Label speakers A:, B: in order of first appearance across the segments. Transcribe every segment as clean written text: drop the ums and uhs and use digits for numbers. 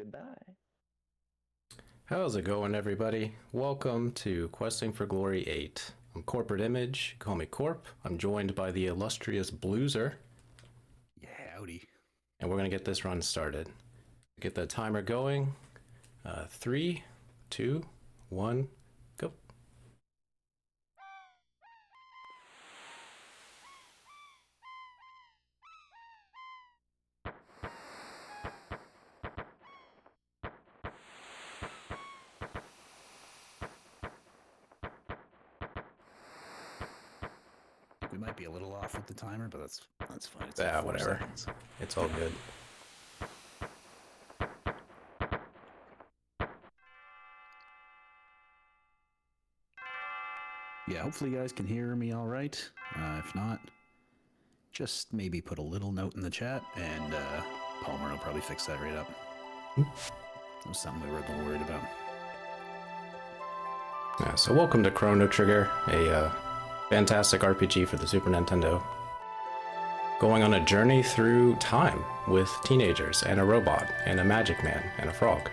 A: Goodbye.
B: How's it going, everybody? Welcome to Questing for Glory 8. I'm CorporateImage, call me Corp. I'm joined by the illustrious Blueser.
C: Yeah, howdy.
B: And we're going to get this run started. Get the timer going. 3, 2, 1, go.
C: We might be a little off with the timer, but that's fine. It's
B: Yeah,
C: 4
B: whatever.
C: seconds.
B: It's all good.
C: Yeah, hopefully you guys can hear me all right. If not, just maybe put a little note in the chat, and Palmer will probably fix that right up. That was something we were a little worried about.
B: Yeah, so welcome to Chrono Trigger, a fantastic RPG for the Super Nintendo. Going on a journey through time with teenagers and a robot and a magic man and a frog.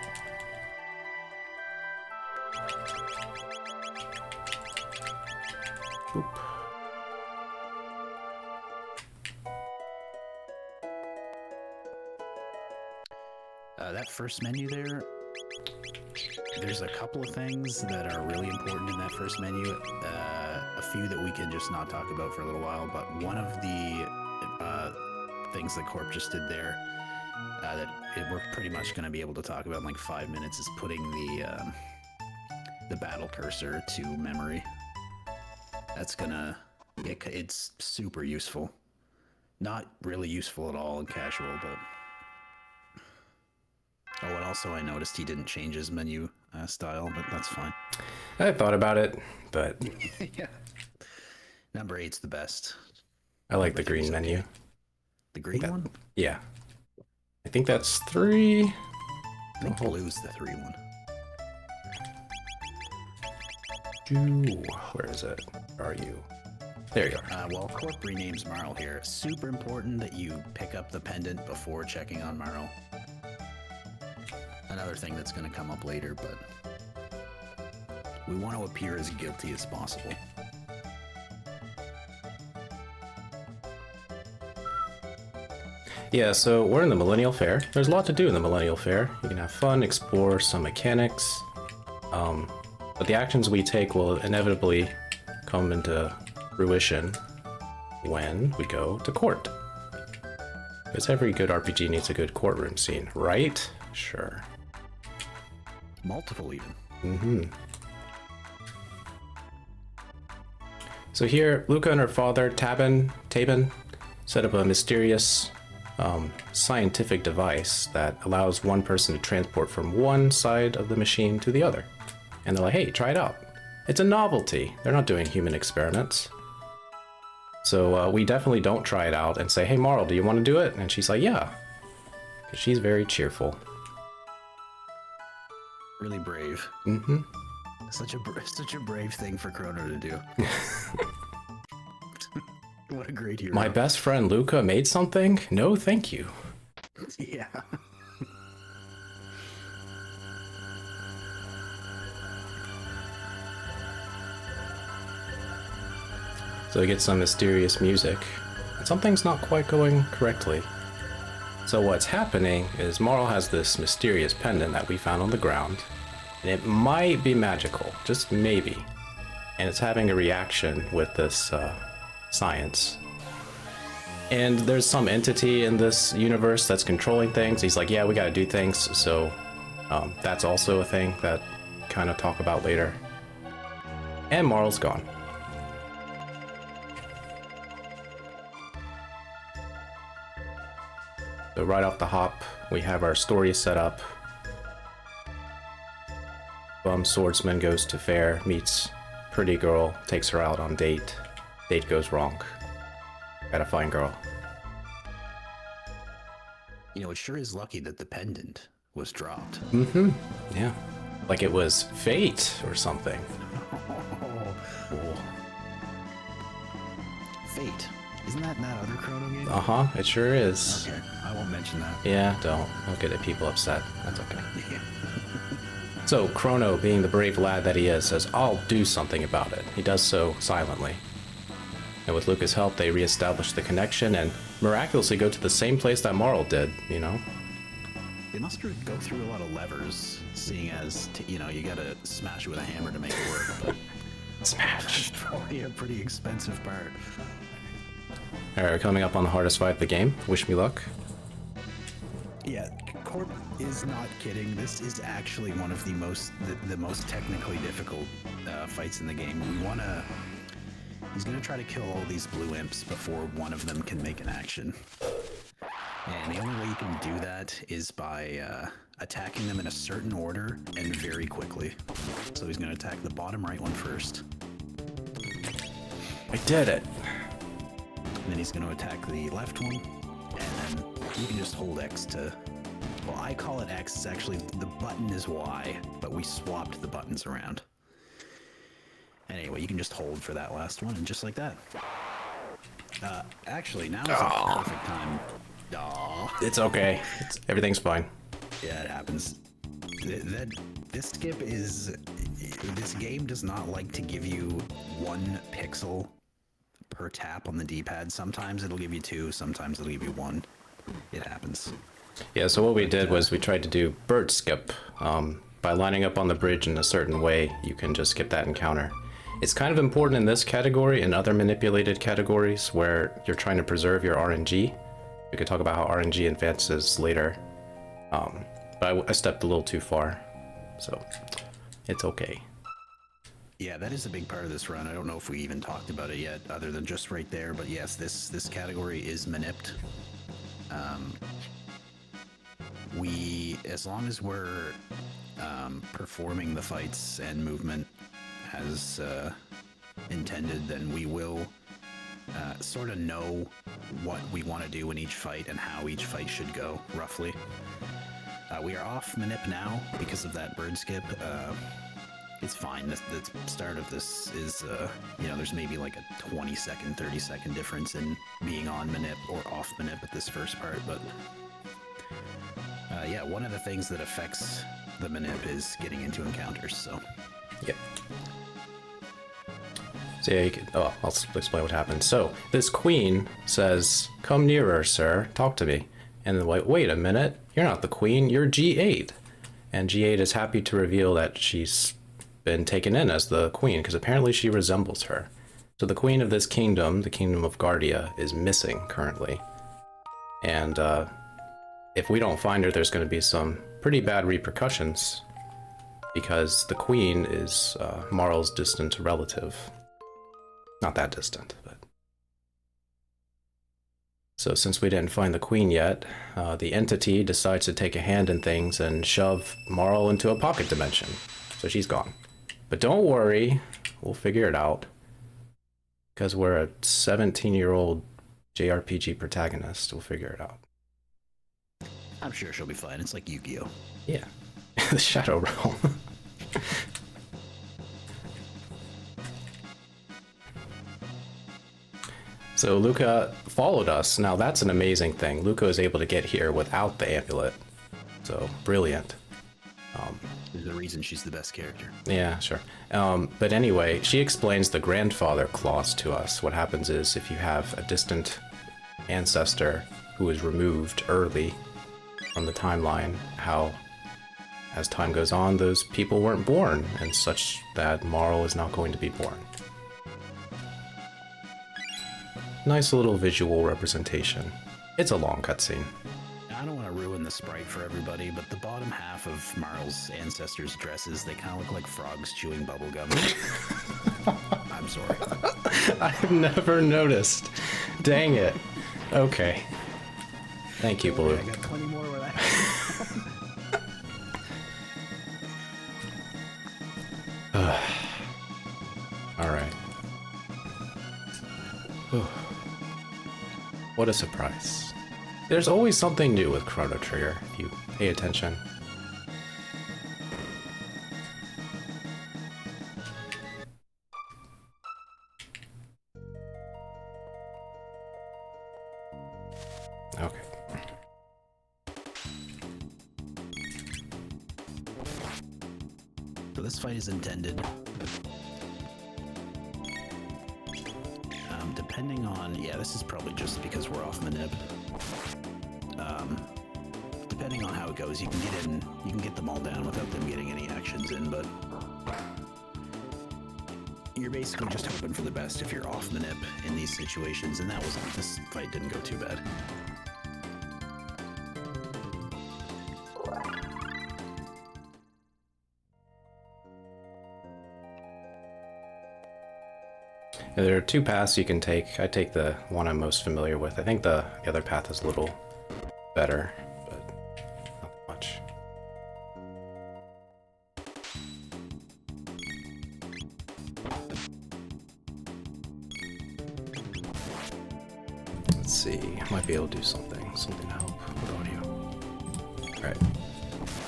B: Oop.
C: That first menu there's a couple of things that are really important in that first menu. A few that we can just not talk about for a little while, but one of the things that Corp just did there we're pretty much going to be able to talk about in like 5 minutes is putting the battle cursor to memory. That's it's super useful. Not really useful at all in casual, but... Oh, and also I noticed he didn't change his menu style, but that's fine.
B: I thought about it, but...
C: Yeah. Number 8's the best.
B: I like the green menu.
C: The green one?
B: Yeah. I think that's 3.
C: I think blue's the 3 one.
B: Where is it? Where are you? There you are.
C: Well, Corp renames Marl here. Super important that you pick up the pendant before checking on Marl. Another thing that's going to come up later, but we want to appear as guilty as possible.
B: Yeah, so we're in the Millennial Fair. There's a lot to do in the Millennial Fair. You can have fun, explore some mechanics, but the actions we take will inevitably come into fruition when we go to court. Because every good RPG needs a good courtroom scene, right? Sure.
C: Multiple even.
B: Mm-hmm. So here, Luca and her father, Tabin, set up a mysterious scientific device that allows one person to transport from one side of the machine to the other. And they're like, hey, try it out. It's a novelty. They're not doing human experiments. So we definitely don't try it out and say, hey, Marl, do you want to do it? And she's like, yeah. Because she's very cheerful.
C: Really brave.
B: Mm-hmm.
C: Such a brave thing for Chrono to do. What a great hero.
B: My best friend Luca made something? No, thank you.
C: Yeah.
B: So we get some mysterious music, and something's not quite going correctly. So what's happening is Marl has this mysterious pendant that we found on the ground, and it might be magical, just maybe. And it's having a reaction with this science. And there's some entity in this universe that's controlling things. He's like, yeah, we gotta do things, so that's also a thing that kind of talk about later. And Marl's gone. So right off the hop, we have our story set up. Bum swordsman goes to fair, meets pretty girl, takes her out on date. Date goes wrong. Gotta find girl.
C: You know, it sure is lucky that the pendant was dropped.
B: Mm-hmm. Yeah. Like it was fate or something.
C: Fate. Isn't that in that other Chrono game?
B: Uh-huh, it sure is.
C: Okay, I won't mention that.
B: Yeah, don't get people upset. That's okay. So, Chrono, being the brave lad that he is, says, I'll do something about it. He does so silently. And with Luca's help, they reestablish the connection and miraculously go to the same place that Marl did, you know?
C: They must go through a lot of levers, seeing as, you know, you gotta smash it with a hammer to make it work, but
B: Smash!
C: that's probably a pretty expensive part.
B: Alright, coming up on the hardest fight of the game. Wish me luck.
C: Yeah, Corp is not kidding. This is actually one of the most technically difficult fights in the game. He's gonna try to kill all these blue imps before one of them can make an action. And the only way you can do that is by attacking them in a certain order and very quickly. So he's gonna attack the bottom right one first.
B: I did it!
C: And then he's gonna attack the left one. And then you can just hold X to... Well, I call it X. It's actually, the button is Y, but we swapped the buttons around. Anyway, you can just hold for that last one, and just like that. Actually, now is a perfect time.
B: It's okay. Everything's fine.
C: Yeah, it happens. This skip is... This game does not like to give you 1 pixel per tap on the D-pad. Sometimes it'll give you 2, sometimes it'll give you 1. It happens.
B: Yeah, so what we did was we tried to do bird skip. By lining up on the bridge in a certain way, you can just skip that encounter. It's kind of important in this category and other manipulated categories where you're trying to preserve your RNG. We could talk about how RNG advances later. But I stepped a little too far, so it's okay.
C: Yeah, that is a big part of this run. I don't know if we even talked about it yet, other than just right there. But yes, this category is manipped. As long as we're performing the fights and movement as intended, then we will sort of know what we want to do in each fight and how each fight should go, roughly. We are off manip now because of that bird skip. It's fine. The start of this is, you know, there's maybe like a 20-second, 30-second difference in being on manip or off manip at this first part, but yeah, one of the things that affects the manip is getting into encounters, so.
B: Yep. So yeah, I'll explain what happened. So, this queen says, come nearer, sir, talk to me. And then, wait a minute, you're not the queen, you're G8. And G8 is happy to reveal that she's been taken in as the queen, because apparently she resembles her. So the queen of this kingdom, the kingdom of Guardia, is missing currently. And if we don't find her, there's going to be some pretty bad repercussions, because the queen is Marl's distant relative. Not that distant, but... So since we didn't find the queen yet, the entity decides to take a hand in things and shove Marl into a pocket dimension. So she's gone. But don't worry, we'll figure it out. Because we're a 17-year-old JRPG protagonist, we'll figure it out.
C: I'm sure she'll be fine. It's like Yu-Gi-Oh!
B: Yeah. The Shadow Realm. So Luca followed us. Now that's an amazing thing. Luca is able to get here without the amulet. So, brilliant.
C: There's a reason she's the best character.
B: Yeah, sure. But anyway, she explains the grandfather clause to us. What happens is if you have a distant ancestor who is removed early from the timeline, how as time goes on, those people weren't born, and such that Marl is not going to be born. Nice little visual representation. It's a long cutscene.
C: I don't want to ruin the sprite for everybody, but the bottom half of Marl's ancestors' dresses, they kind of look like frogs chewing bubblegum. I'm sorry.
B: I've never noticed. Dang it. Okay. Thank you, Blue.
C: I got plenty more where that.
B: All right. What a surprise. There's always something new with Chrono Trigger, if you pay attention. Okay.
C: So this fight is intended. Depending on, yeah, this is probably just because we're off manip. Depending on how it goes, you can get them all down without them getting any actions in, but you're basically just hoping for the best if you're off manip in these situations, and this fight didn't go too bad.
B: There are two paths you can take. I take the one I'm most familiar with. I think the other path is a little better, but not much. Let's see. I might be able to do something to help with audio. Alright.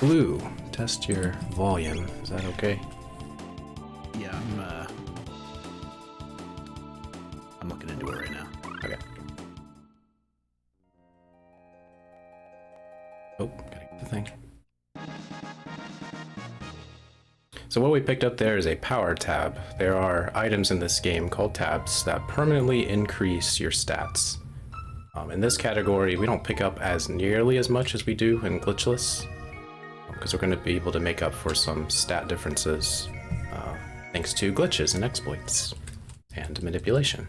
B: Blue, test your volume. Is that okay?
C: Yeah, I'm looking into it right now.
B: Okay. Oh, gotta get the thing. So what we picked up there is a power tab. There are items in this game called tabs that permanently increase your stats. In this category, we don't pick up as nearly as much as we do in glitchless, because we're going to be able to make up for some stat differences thanks to glitches and exploits and manipulation.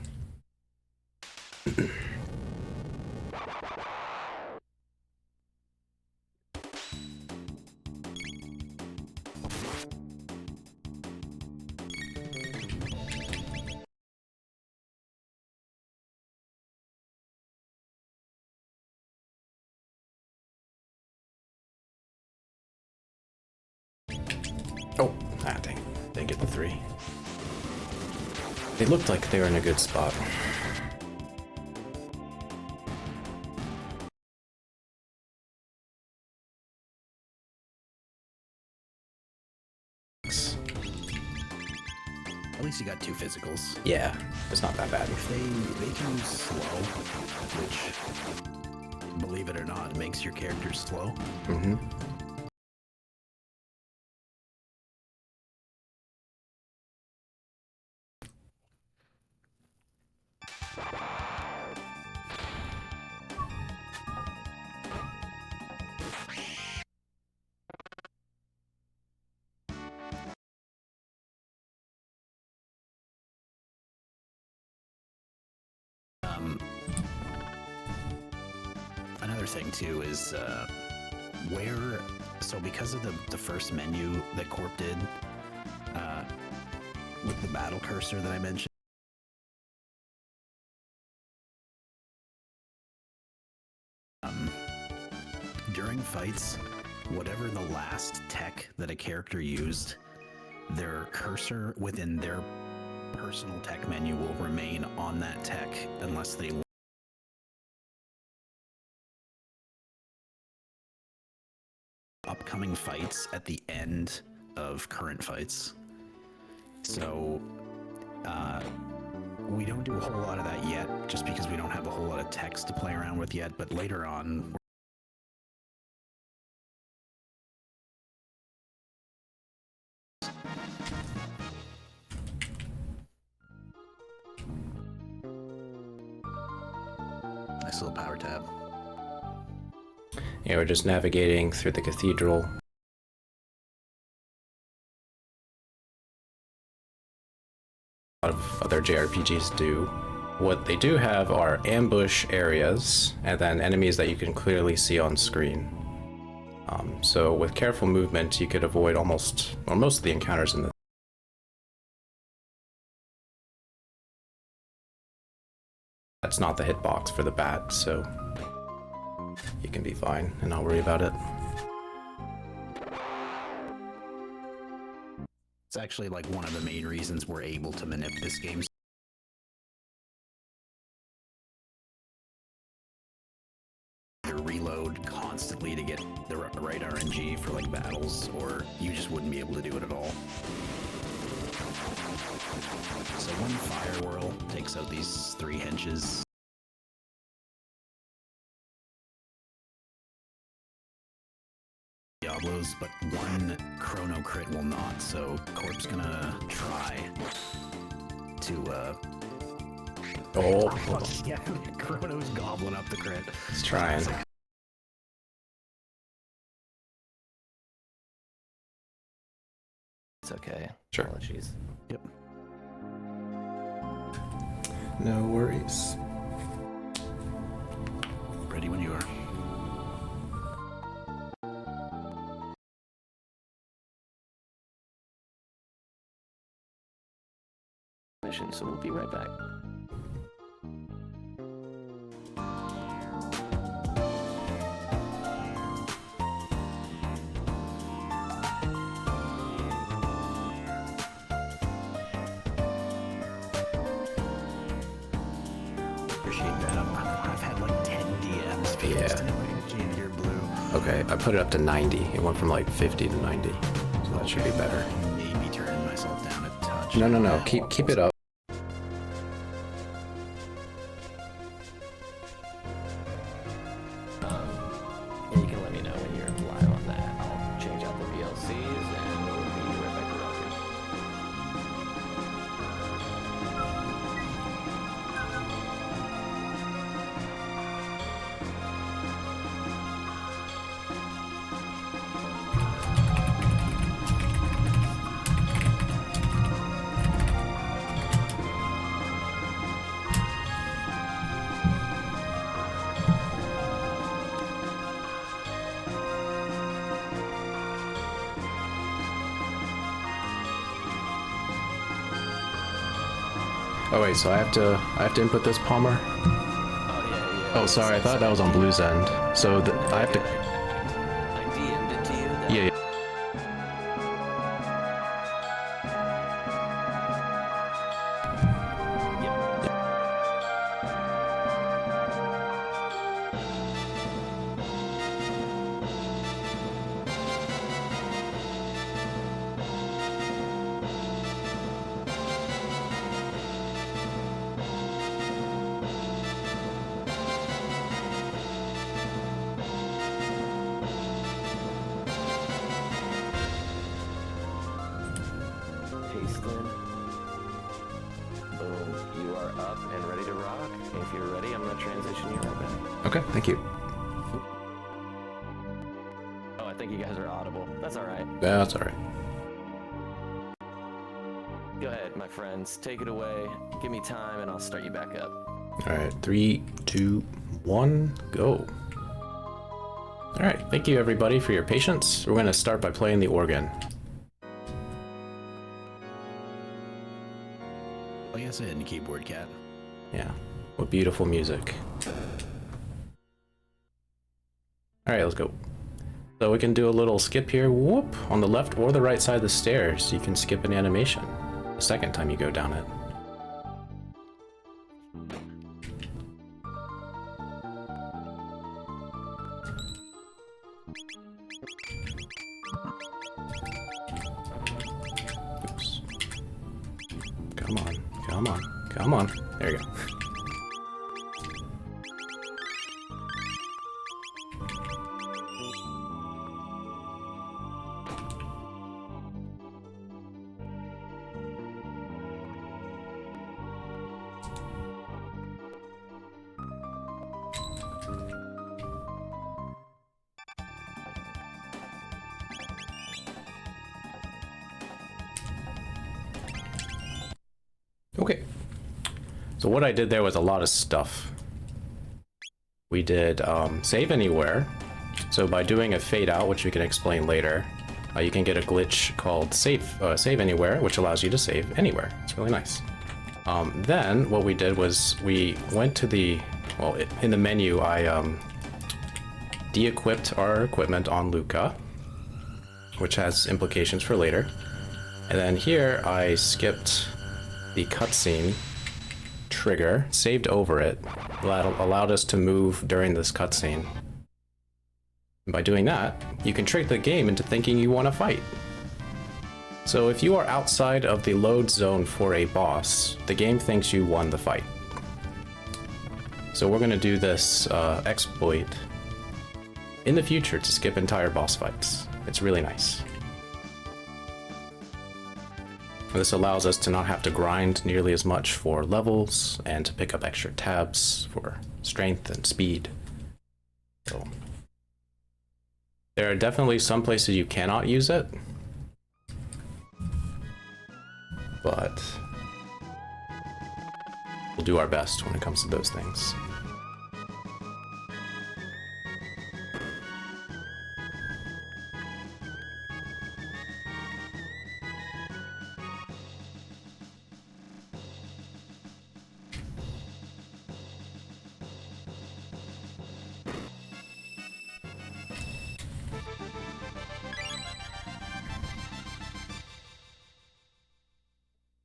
B: Oh, dang. They get the 3. They looked like they were in a good spot.
C: At least you got 2 physicals.
B: Yeah, it's not that bad.
C: They can use slow, which, believe it or not, makes your character slow.
B: Mm-hmm.
C: Another thing too is so because of the first menu that Corp did with the battle cursor that I mentioned, during fights, whatever the last tech that a character used, their cursor within their personal tech menu will remain on that tech unless they upcoming fights at the end of current fights. So we don't do a whole lot of that yet, just because we don't have a whole lot of text to play around with yet, but later on nice little power tab.
B: Yeah, we're just navigating through the cathedral. A lot of other JRPGs do. What they do have are ambush areas, and then enemies that you can clearly see on screen. So with careful movement, you could avoid most of the encounters in the. That's not the hitbox for the bat, so you can be fine and not worry about it.
C: It's actually like one of the main reasons we're able to manip this game. You reload constantly to get the right RNG for like battles, or you just wouldn't be able to do it at all. So one fire whirl takes out these 3 henches. those, but one Chrono crit will not. So Corp's gonna try to.
B: Oh,
C: Yeah, Chrono's gobbling up the crit.
B: he's trying.
A: It's okay.
B: Sure.
A: Apologies.
C: Yep.
B: No worries.
C: Ready when you are.
A: Mission, so we'll be right back.
C: Appreciate that. I've had like 10 DMs. People
B: Yeah.
C: just didn't like Gene Gear Blue.
B: Okay, I put it up to 90. It went from like 50 to 90. So that should be better.
C: Maybe turning myself down a touch.
B: No. Keep it up.
A: Yeah, you can let me know when you're live on that. I'll change out the VLCs and we'll be right back around here.
B: Oh wait, so I have to input this Palmer?
A: Oh, yeah.
B: Oh, sorry, I thought that was on Blue's end. So I have to.
A: I DM'd it to you. Then.
B: Yeah.
A: Paste in. Boom. You are up and ready to rock. If you're ready, I'm gonna transition you right back.
B: Okay, thank you.
A: Oh, I think you guys are audible. That's all right.
B: Yeah, that's alright.
A: Go ahead, my friends. Take it away. Give me time, and I'll start you back up.
B: Alright, 3, 2, 1, go. Alright, thank you everybody for your patience. We're gonna start by playing the organ.
C: I guess I didn't keyboard cat.
B: Yeah, what beautiful music. Alright, let's go. So we can do a little skip here, whoop, on the left or the right side of the stairs. You can skip an animation the second time you go down it. Oops. Come on, come on, come on. There you go. Okay. So what I did there was a lot of stuff. We did save anywhere. So by doing a fade out, which we can explain later, you can get a glitch called save anywhere, which allows you to save anywhere. It's really nice. Then what we did was we went to the, well, in the menu, I de-equipped our equipment on Luca, which has implications for later. And then here I skipped the cutscene trigger, saved over it, allowed us to move during this cutscene. And by doing that, you can trick the game into thinking you want to fight. So if you are outside of the load zone for a boss, the game thinks you won the fight. So we're going to do this exploit in the future to skip entire boss fights. It's really nice. This allows us to not have to grind nearly as much for levels and to pick up extra tabs for strength and speed. So there are definitely some places you cannot use it, but we'll do our best when it comes to those things.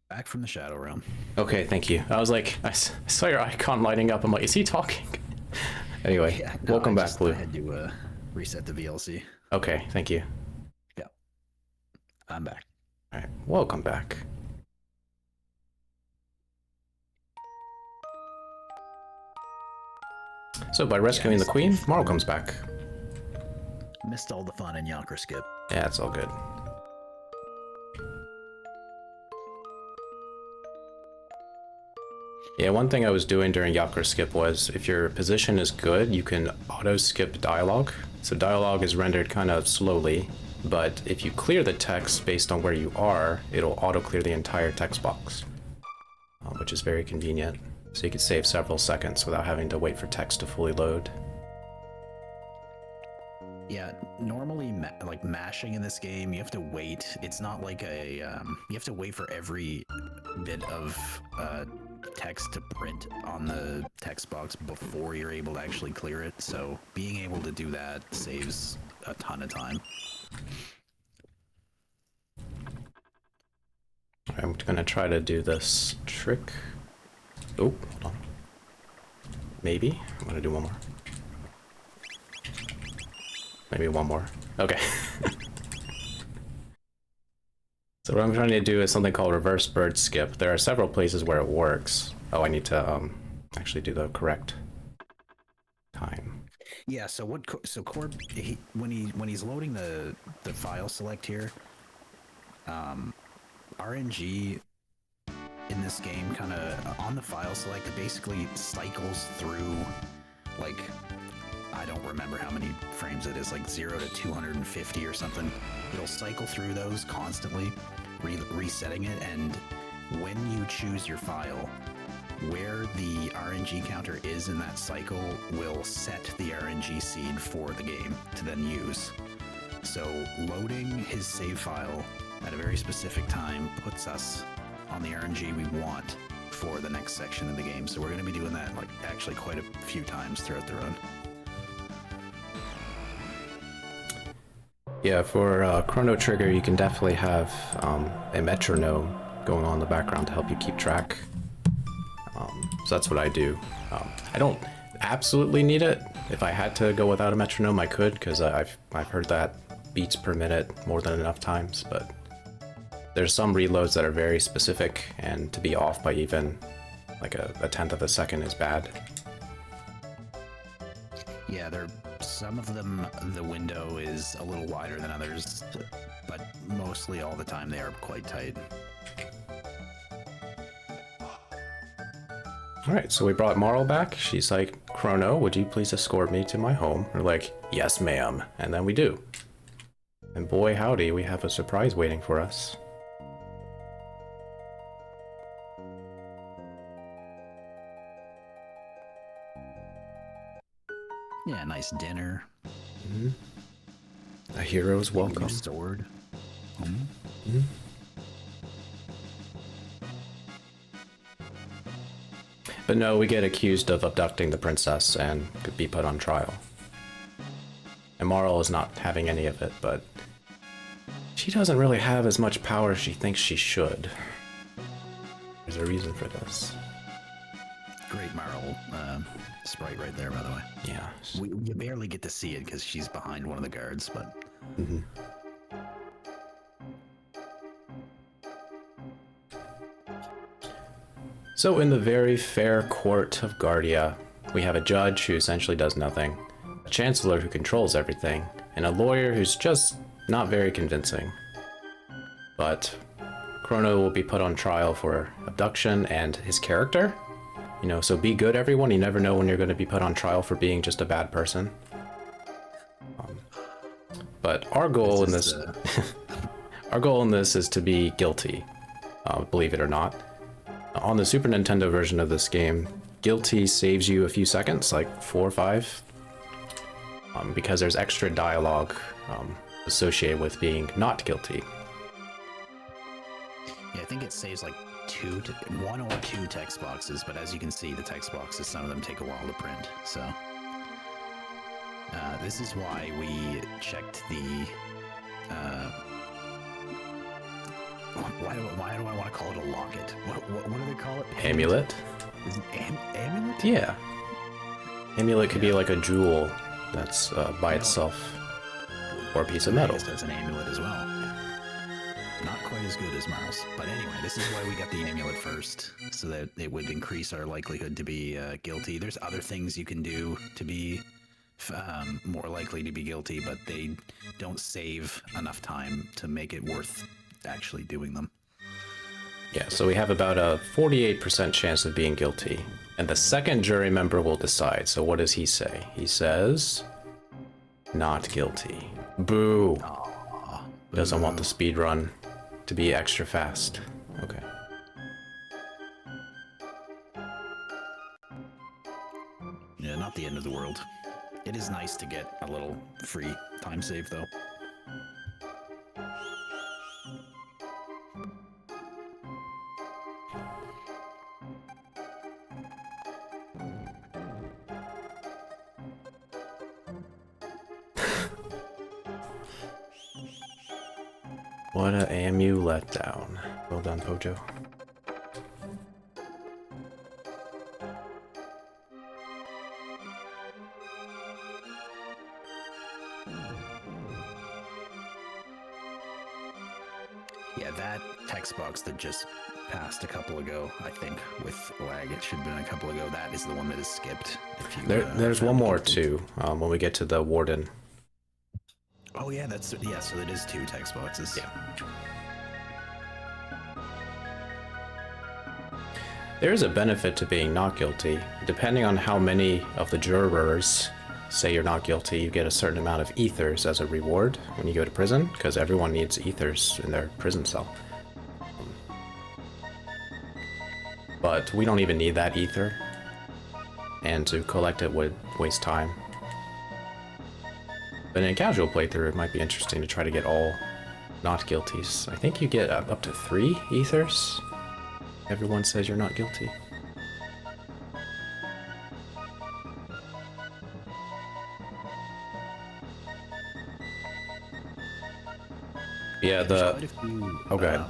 C: Back from the Shadow Realm.
B: Okay, thank you. I was like, I saw your icon lighting up. I'm like, is he talking? Anyway,
C: Yeah, no,
B: welcome back, Blue.
C: I had to reset the VLC.
B: Okay, thank you.
C: Yeah, I'm back.
B: All right, welcome back. So by rescuing the queen, Marl comes back.
C: Missed all the fun in Yonkers Skip.
B: Yeah, it's all good. Yeah, one thing I was doing during Yakra Skip was if your position is good, you can auto skip dialogue. So dialogue is rendered kind of slowly, but if you clear the text based on where you are, it'll auto clear the entire text box, which is very convenient. So you could save several seconds without having to wait for text to fully load.
C: Yeah, normally like mashing in this game, you have to wait. It's not like a you have to wait for every bit of text to print on the text box before you're able to actually clear it. So being able to do that saves a ton of time.
B: I'm gonna try to do this trick. Oh, hold on. Maybe I'm gonna do one more. Maybe one more. Okay. So what I'm trying to do is something called reverse bird skip. There are several places where it works. Oh, I need to actually do the correct time.
C: Yeah. So what? So Corp, when he's loading the file select here, RNG in this game kind of on the file select, it basically cycles through like. I don't remember how many frames it is, like 0 to 250 or something. It'll cycle through those constantly, resetting it, and when you choose your file, where the RNG counter is in that cycle will set the RNG seed for the game to then use. So loading his save file at a very specific time puts us on the RNG we want for the next section of the game. So we're going to be doing that like actually quite a few times throughout the run.
B: Yeah, for Chrono Trigger, you can definitely have a metronome going on in the background to help you keep track. So that's what I do. I don't absolutely need it. If I had to go without a metronome, I could, because I've heard that beats per minute more than enough times, but there's some reloads that are very specific, and to be off by even like a tenth of a second is bad.
C: Yeah, some of them, the window is a little wider than others, but mostly all the time they are quite tight.
B: Alright, so we brought Marl back. She's like, Chrono, would you please escort me to my home? We're like, yes, ma'am. And then we do. And boy, howdy, we have a surprise waiting for us.
C: Yeah, nice dinner.
B: Mm-hmm. A hero's welcome.
C: Sword.
B: Mm-hmm. But no, we get accused of abducting the princess and could be put on trial. And Marl is not having any of it, but she doesn't really have as much power as she thinks she should. There's a reason for this.
C: Great Marl sprite right there, by the way.
B: Yeah.
C: You barely get to see it because she's behind one of the guards, but...
B: Mm-hmm. So in the very fair court of Guardia, we have a judge who essentially does nothing, a chancellor who controls everything, and a lawyer who's just not very convincing. But Chrono will be put on trial for abduction and his character. You know, so be good, everyone. You never know when you're going to be put on trial for being just a bad person. But our goal in this, our goal in this is to be guilty, believe it or not. On the Super Nintendo version of this game, guilty saves you a few seconds, like 4 or 5, because there's extra dialogue associated with being not guilty.
C: Yeah, I think it saves like 1 or 2 text boxes, but as you can see, the text boxes, some of them take a while to print. So this is why we checked the. Why do I want to call it a locket? What do they call it?
B: Amulet?
C: Is it amulet?
B: Yeah. Amulet could be like a jewel that's by itself, or a piece of metal.
C: That's an amulet as well. Not quite as good as Miles. But anyway, this is why we got the amulet first, so that it would increase our likelihood to be guilty. There's other things you can do to be more likely to be guilty, but they don't save enough time to make it worth actually doing them.
B: Yeah, so we have about a 48% chance of being guilty. And the second jury member will decide. So what does he say? He says, not guilty. Boo.
C: Aww,
B: Doesn't want the speed run to be extra fast. Okay.
C: Yeah, not the end of the world. It is nice to get a little free time save, though.
B: What a AMU letdown. Well done, Pojo.
C: Yeah, that text box that just passed a couple ago, I think, with lag, it should have been a couple ago. That is the one that is skipped. If you,
B: There's one more too, when we get to the warden.
C: Oh yeah, so it is 2 text boxes.
B: Yeah. There is a benefit to being not guilty. Depending on how many of the jurors say you're not guilty, you get a certain amount of ethers as a reward when you go to prison, because everyone needs ethers in their prison cell. But we don't even need that ether, and to collect it would waste time. But in a casual playthrough, it might be interesting to try to get all not guilties. I think you get up to 3 ethers. Everyone says you're not guilty. Yeah, Oh, go ahead.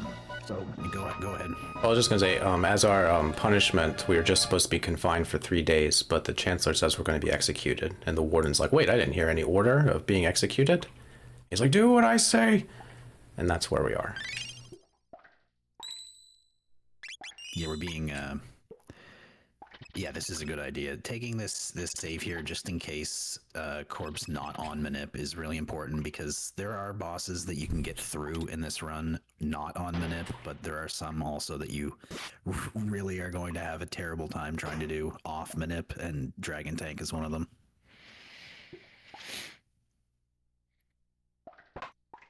C: So go ahead.
B: I was just gonna say, as our punishment, we were just supposed to be confined for 3 days, but the chancellor says we're going to be executed, and the warden's like, "Wait, I didn't hear any order of being executed." He's like, "Do what I say," and that's where we are.
C: Yeah, we're being. Yeah, this is a good idea. Taking this save here, just in case Corp's not on Manip, is really important, because there are bosses that you can get through in this run not on Manip, but there are some also that you really are going to have a terrible time trying to do off Manip, and Dragon Tank is one of them.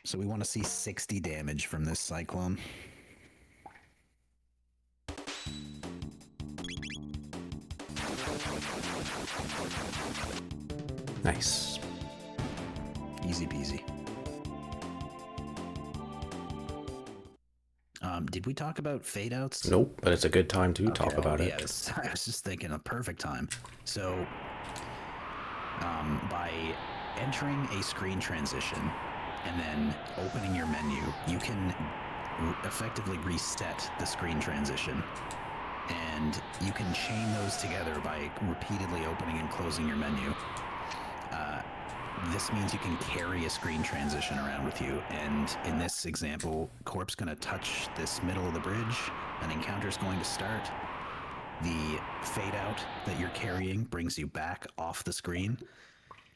C: So we want to see 60 damage from this Cyclone.
B: Nice.
C: Easy peasy. Did we talk about fade outs?
B: Nope, but it's a good time to talk about it.
C: Yeah, I was just thinking a perfect time. So, by entering a screen transition and then opening your menu, you can effectively reset the screen transition. And you can chain those together by repeatedly opening and closing your menu. This means you can carry a screen transition around with you, and in this example, Corp's going to touch this middle of the bridge, an encounter's going to start. The fade out that you're carrying brings you back off the screen,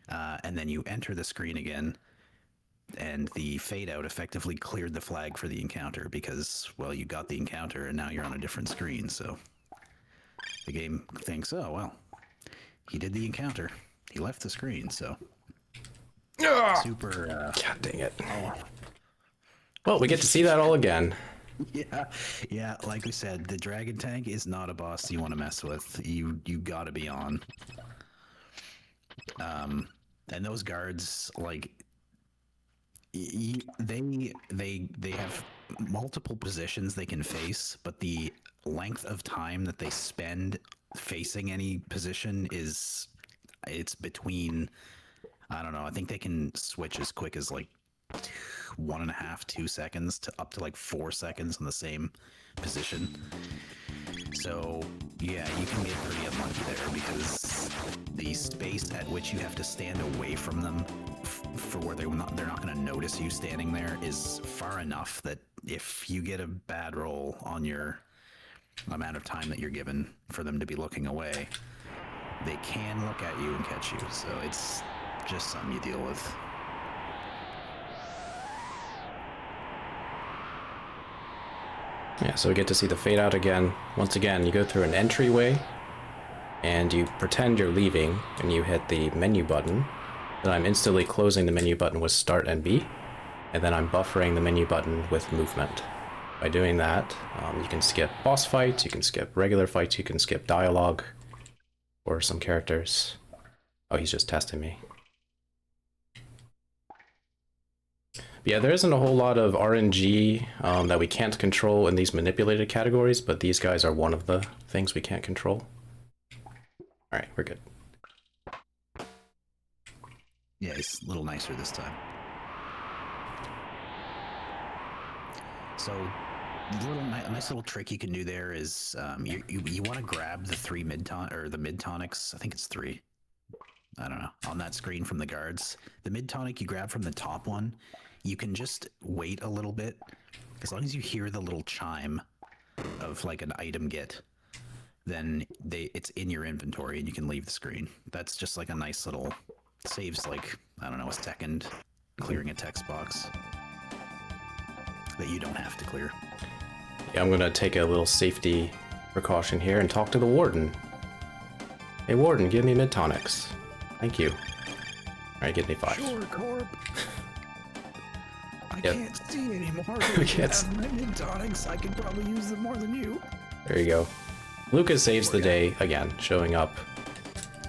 C: and then you enter the screen again, and the fade out effectively cleared the flag for the encounter because, well, you got the encounter and now you're on a different screen. So the game thinks, oh, well, he did the encounter. He left the screen, so super.
B: God dang it.
C: Oh,
B: Well, we get to see that all again.
C: yeah. Like we said, the dragon tank is not a boss you want to mess with. You got to be on. And those guards, like, they have multiple positions they can face, but the length of time that they spend facing any position it's between, I don't know, I think they can switch as quick as like 1.5, 2 seconds to up to like 4 seconds in the same position. So yeah, you can get pretty unlucky there because the space at which you have to stand away from them for where they're not going to notice you standing there is far enough that if you get a bad roll on your amount of time that you're given for them to be looking away, they can look at you and catch you. So it's just something you deal with.
B: Yeah, so we get to see the fade out again. Once again, you go through an entryway, and you pretend you're leaving, and you hit the menu button. Then I'm instantly closing the menu button with Start and B, and then I'm buffering the menu button with movement. By doing that, you can skip boss fights, you can skip regular fights, you can skip dialogue, or some characters. Oh, he's just testing me. Yeah, there isn't a whole lot of RNG that we can't control in these manipulated categories, but these guys are one of the things we can't control. Alright, we're good.
C: Yeah, it's a little nicer this time. So, a nice little trick you can do there is you want to grab the three mid tonics. I think it's 3. I don't know, on that screen from the guards. The mid tonic you grab from the top one. You can just wait a little bit. As long as you hear the little chime of like an item get, then it's in your inventory and you can leave the screen. That's just like a nice little, saves like, I don't know, a second clearing a text box that you don't have to clear.
B: Yeah, I'm gonna take a little safety precaution here and talk to the warden. Hey warden, give me mid tonics. Thank you. Alright, give me 5.
C: Sure, Corp. I
B: Yep.
C: can't see anymore.
B: We can't
C: have my mid tonics. I could probably use them more than you.
B: There you go. Lucas saves the day again, showing up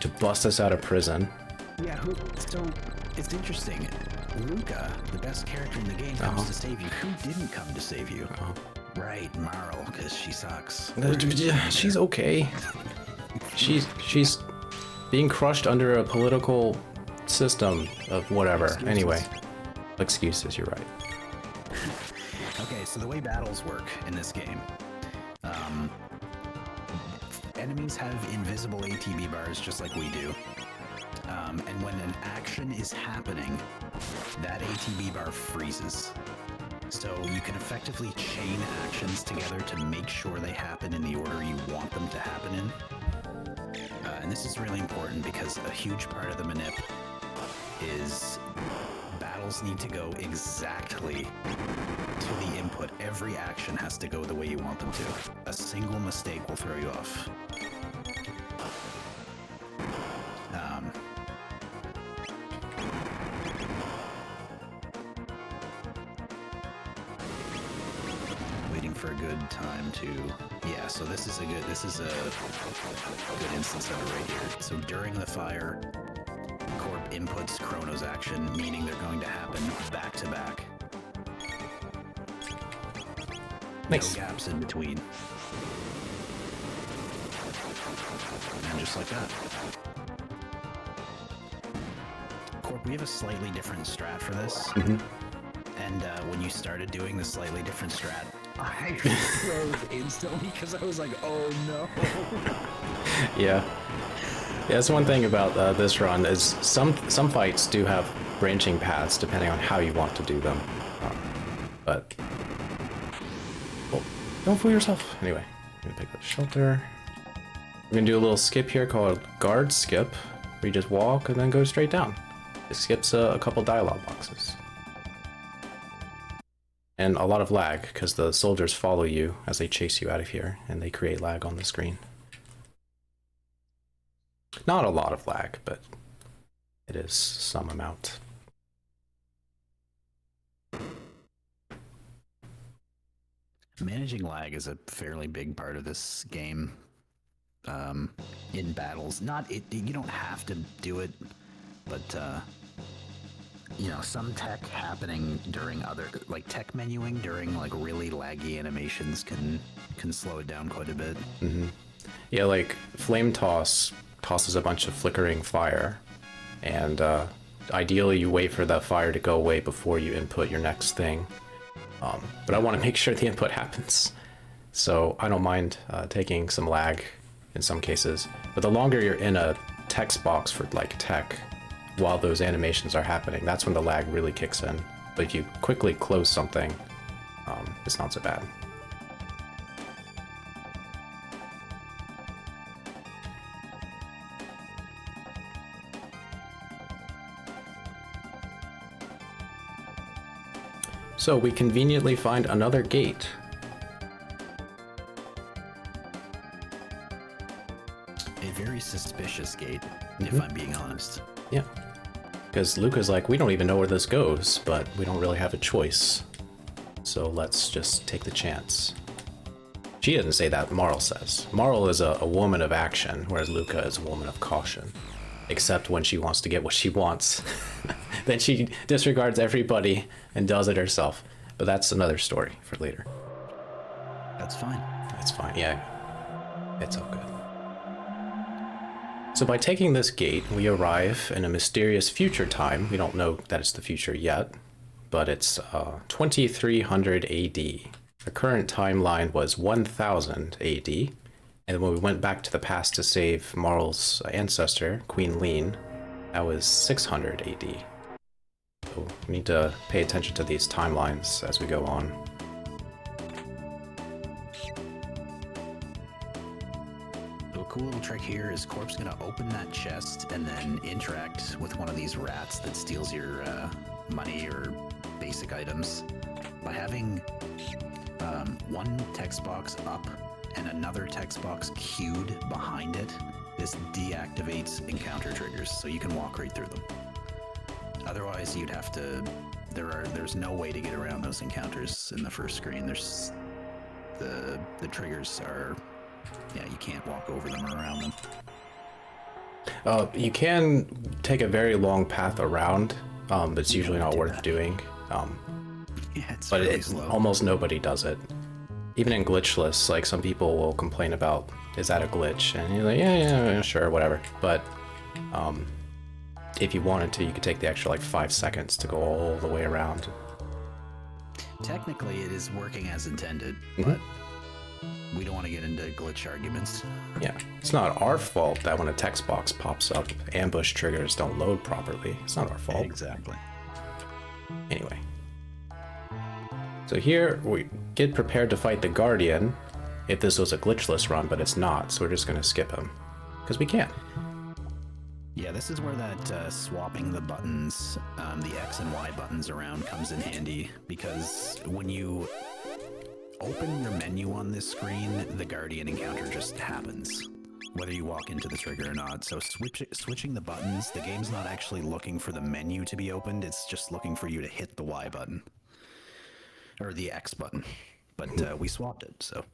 B: to bust us out of prison.
C: Yeah, so it's interesting. Luca, the best character in the game, comes to save you. Who didn't come to save you? Right, Marl, because she sucks.
B: She's okay. She's being crushed under a political system of whatever.
C: Excuses.
B: Anyway, excuses, you're right.
C: Okay, so the way battles work in this game, enemies have invisible ATB bars just like we do. And when an action is happening, that ATB bar freezes. So you can effectively chain actions together to make sure they happen in the order you want them to happen in. And this is really important because a huge part of the manip is battles need to go exactly to the input. Every action has to go the way you want them to. A single mistake will throw you off. Waiting for a good time to, yeah, so this is a good instance of it right here. So during the fire, Corp inputs Chrono's action, meaning they're going to happen back to back.
B: Nice.
C: No gaps in between. And just like that. Corp, we have a slightly different strat for this.
B: Mm-hmm.
C: And when you started doing the slightly different strat, I froze instantly because I was like, oh no.
B: Yeah. Yeah, that's one thing about this run is some fights do have branching paths depending on how you want to do them. But well, don't fool yourself. Anyway, I'm gonna pick up shelter. We're gonna do a little skip here called guard skip, where you just walk and then go straight down. It skips a couple dialogue boxes. And a lot of lag, because the soldiers follow you as they chase you out of here, and they create lag on the screen. Not a lot of lag, but it is some amount.
C: Managing lag is a fairly big part of this game. In battles, you don't have to do it, but some tech happening during tech menuing during like really laggy animations can slow it down quite a bit.
B: Mm-hmm. Yeah, like Flame Toss tosses a bunch of flickering fire, and ideally you wait for that fire to go away before you input your next thing. But I want to make sure the input happens, so I don't mind taking some lag in some cases. But the longer you're in a text box for like tech while those animations are happening, that's when the lag really kicks in. But if you quickly close something, it's not so bad. So we conveniently find another gate.
C: A very suspicious gate, if I'm being honest.
B: Yeah. Because Luca's like, we don't even know where this goes, but we don't really have a choice. So let's just take the chance. She doesn't say that, Marl says. Marl is a woman of action, whereas Luca is a woman of caution. Except when she wants to get what she wants. Then she disregards everybody and does it herself. But that's another story for later.
C: That's fine.
B: That's fine, yeah. It's all good. So by taking this gate, we arrive in a mysterious future time. We don't know that it's the future yet, but it's 2300 AD. The current timeline was 1000 AD. And when we went back to the past to save Marl's ancestor, Queen Lean, that was 600 AD. So we need to pay attention to these timelines as we go on.
C: So a cool little trick here is Corp's gonna open that chest and then interact with one of these rats that steals your money or basic items by having one text box up and another text box queued behind it. This deactivates encounter triggers, so you can walk right through them. Otherwise, you'd have to. There's no way to get around those encounters in the first screen. There's the triggers are. Yeah, you can't walk over them or around them.
B: You can take a very long path around, but it's usually not worth doing.
C: Yeah, it's
B: but
C: really slow.
B: Almost nobody does it. Even in glitchless, like some people will complain about, is that a glitch? And you're like, yeah, sure, whatever. But if you wanted to, you could take the extra like 5 seconds to go all the way around.
C: Technically, it is working as intended, but we don't want to get into glitch arguments.
B: Yeah, it's not our fault that when a text box pops up, ambush triggers don't load properly. It's not our fault.
C: Exactly.
B: Anyway. So here, we get prepared to fight the Guardian if this was a glitchless run, but it's not, so we're just going to skip him. Because we can.
C: Yeah, this is where that swapping the buttons, the X and Y buttons around comes in handy, because when you open your menu on this screen, the Guardian encounter just happens, whether you walk into the trigger or not. So switching the buttons, the game's not actually looking for the menu to be opened, it's just looking for you to hit the Y button. Or the X button. But we swapped it, so...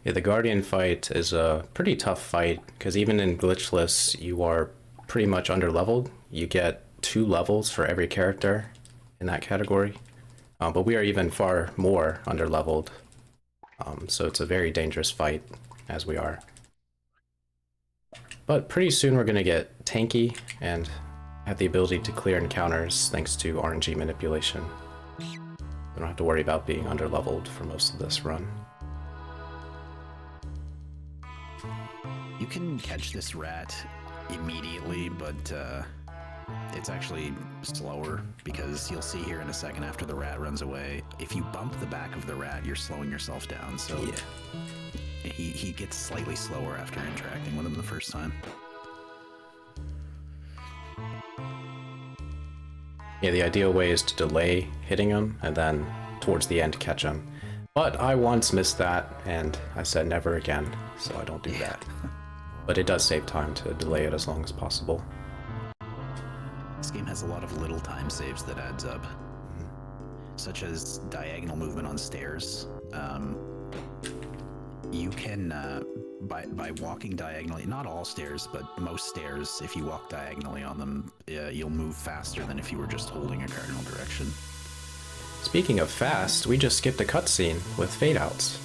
B: Yeah, the Guardian fight is a pretty tough fight, because even in glitchless, you are pretty much underleveled. You get 2 levels for every character in that category, but we are even far more underleveled, so it's a very dangerous fight, as we are. But pretty soon we're going to get tanky and have the ability to clear encounters thanks to RNG manipulation. We don't have to worry about being underleveled for most of this run.
C: You can catch this rat immediately, but it's actually slower, because you'll see here in a second after the rat runs away, if you bump the back of the rat, you're slowing yourself down, so yeah. He gets slightly slower after interacting with him the first time.
B: Yeah, the ideal way is to delay hitting him and then towards the end catch him. But I once missed that and I said never again, so I don't do that. But it does save time to delay it as long as possible.
C: This game has a lot of little time saves that adds up, such as diagonal movement on stairs. You can, by walking diagonally, not all stairs, but most stairs, if you walk diagonally on them, you'll move faster than if you were just holding a cardinal direction.
B: Speaking of fast, we just skipped a cutscene with fade outs.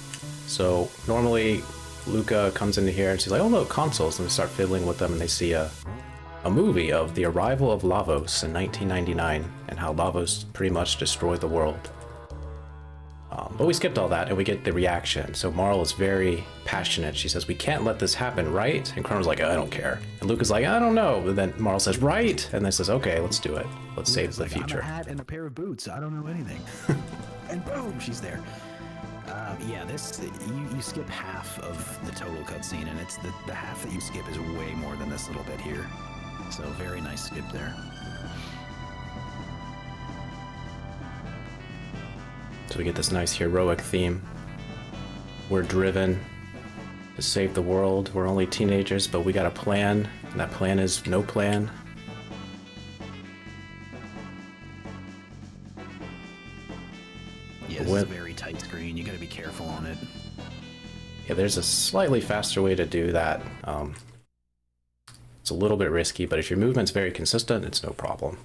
B: So normally Luca comes into here and she's like, oh look, consoles, and they start fiddling with them and they see a movie of the arrival of Lavos in 1999 and how Lavos pretty much destroyed the world. But we skipped all that and we get the reaction. So Marl is very passionate. She says, we can't let this happen, right? And Chrono's like, I don't care. And Luca's like, I don't know. But then Marl says, right? And then says, okay, let's do it. Let's save the future.
C: I'm a hat and a pair of boots. I don't know anything. And boom, she's there. Yeah, this you skip half of the total cutscene, and it's the half that you skip is way more than this little bit here. So very nice skip there.
B: So we get this nice heroic theme. We're driven to save the world. We're only teenagers, but we got a plan, and that plan is no plan.
C: Yeah, this is a very tight screen. You got to be careful on it.
B: Yeah, there's a slightly faster way to do that. It's a little bit risky, but if your movement's very consistent, it's no problem.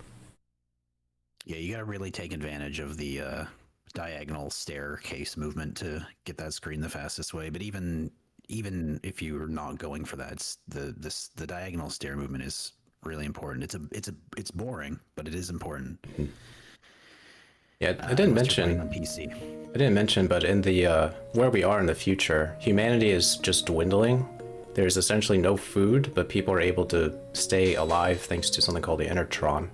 C: Yeah, you got to really take advantage of the diagonal staircase movement to get that screen the fastest way. But even if you're not going for that, it's the diagonal stair movement is really important. It's boring, but it is important.
B: Mm-hmm. Yeah, I didn't mention
C: on PC.
B: I didn't mention, but in the where we are in the future, humanity is just dwindling. There's essentially no food, but people are able to stay alive thanks to something called the Enertron,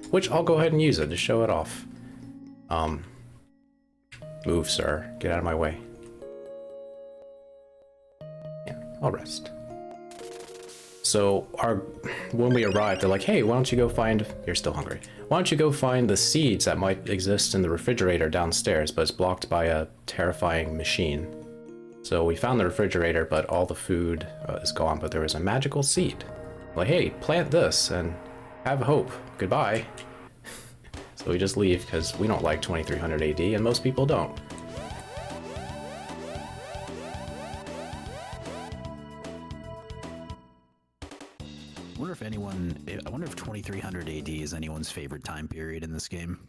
B: which I'll go ahead and use it to show it off. Move, sir. Get out of my way. Yeah, I'll rest. So when we arrive, they're like, hey, why don't you go find... You're still hungry. Why don't you go find the seeds that might exist in the refrigerator downstairs, but it's blocked by a terrifying machine. So we found the refrigerator, but all the food is gone, but there was a magical seed. Like, hey, plant this and have hope. Goodbye. So we just leave because we don't like 2300 AD, and most people don't.
C: I wonder if 2300 AD is anyone's favorite time period in this game.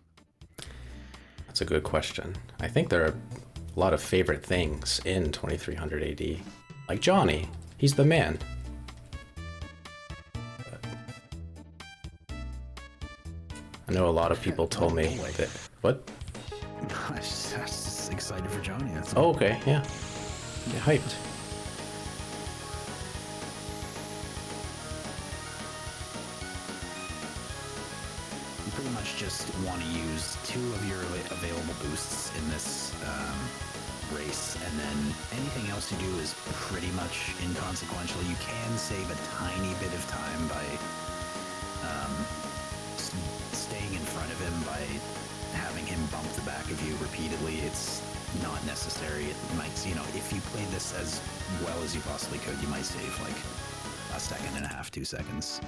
B: That's a good question. I think there are a lot of favorite things in 2300 AD. Like Johnny. He's the man. I know a lot of people told me that... What?
C: I was just excited for Johnny. That's
B: oh, okay, yeah. Get hyped.
C: You pretty much just want to use 2 of your available boosts in this race, and then anything else you do is pretty much inconsequential. You can save a tiny bit of time by staying in front of him, by having him bump the back of you repeatedly. It's not necessary. It might, if you played this as well as you possibly could, you might save like a second and a half, 2 seconds.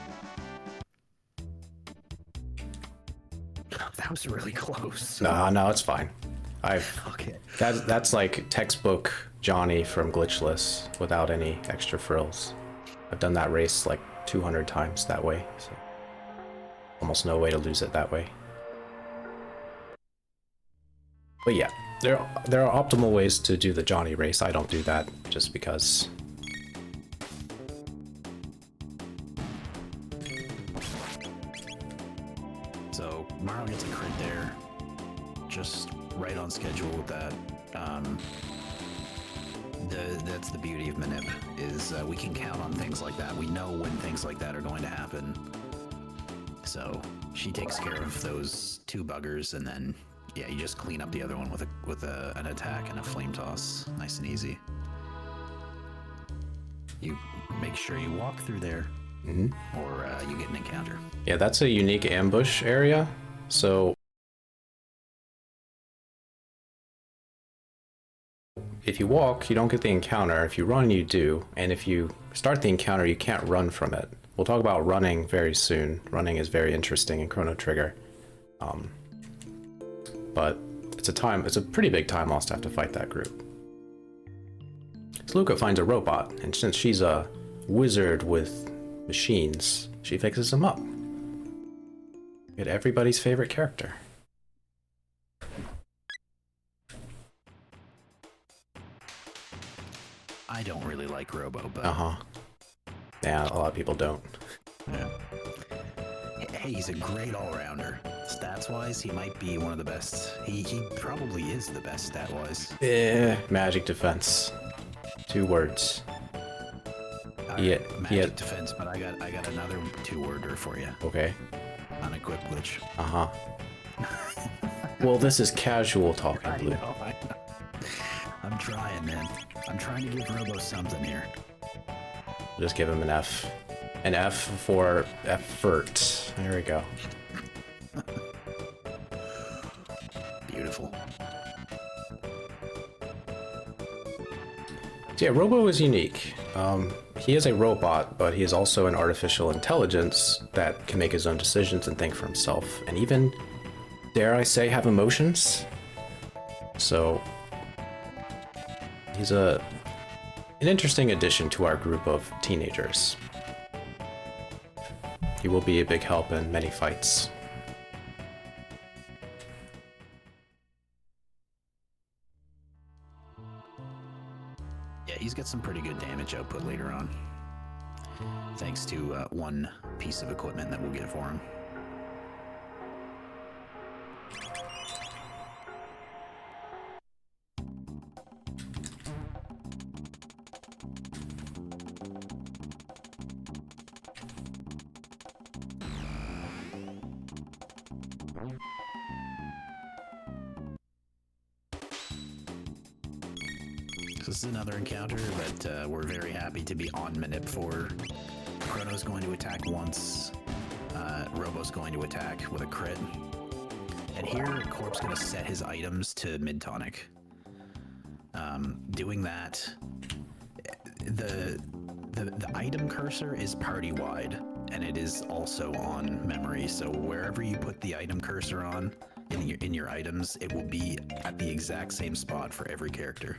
C: That was really close.
B: No, it's fine.
C: Okay.
B: That's like textbook Johnny from Glitchless without any extra frills. I've done that race like 200 times that way, so almost no way to lose it that way. But yeah, there are optimal ways to do the Johnny race. I don't do that just because.
C: So Marl gets a crit there, just right on schedule with that. That's the beauty of Manip, is we can count on things like that. We know when things like that are going to happen. So she takes care of those 2 buggers, and then yeah, you just clean up the other one with an attack and a flame toss, nice and easy. You make sure you walk through there, or you get an encounter.
B: Yeah, that's a unique ambush area. So if you walk, you don't get the encounter. If you run, you do. And if you start the encounter, you can't run from it. We'll talk about running very soon. Running is very interesting in Chrono Trigger. But it's a pretty big time loss to have to fight that group. So Luca finds a robot, and since she's a wizard with machines, she fixes them up. Get everybody's favorite character.
C: I don't really like Robo, but
B: Yeah, a lot of people don't.
C: yeah. Hey, he's a great all-rounder. Stats-wise, he might be one of the best. He probably is the best stat-wise.
B: Magic defense. 2 words.
C: Magic defense, but I got another 2-worder for you.
B: Okay.
C: Unequipped glitch.
B: Well, this is casual talking,
C: I
B: Blue.
C: know. I'm trying, man. I'm trying to give Robo something here.
B: Just give him an F. An F for effort. There we go.
C: Beautiful.
B: So yeah, Robo is unique. He is a robot, but he is also an artificial intelligence that can make his own decisions and think for himself, and even, dare I say, have emotions. So he's an interesting addition to our group of teenagers. He will be a big help in many fights.
C: Yeah, he's got some pretty good damage output later on. Thanks to one piece of equipment that we'll get for him. This is another encounter that we're very happy to be on Manip for. Chrono's going to attack once. Robo's going to attack with a crit. And here, Corp's going to set his items to mid-tonic. Doing that, the item cursor is party-wide, and it is also on memory. So wherever you put the item cursor on in your items, it will be at the exact same spot for every character.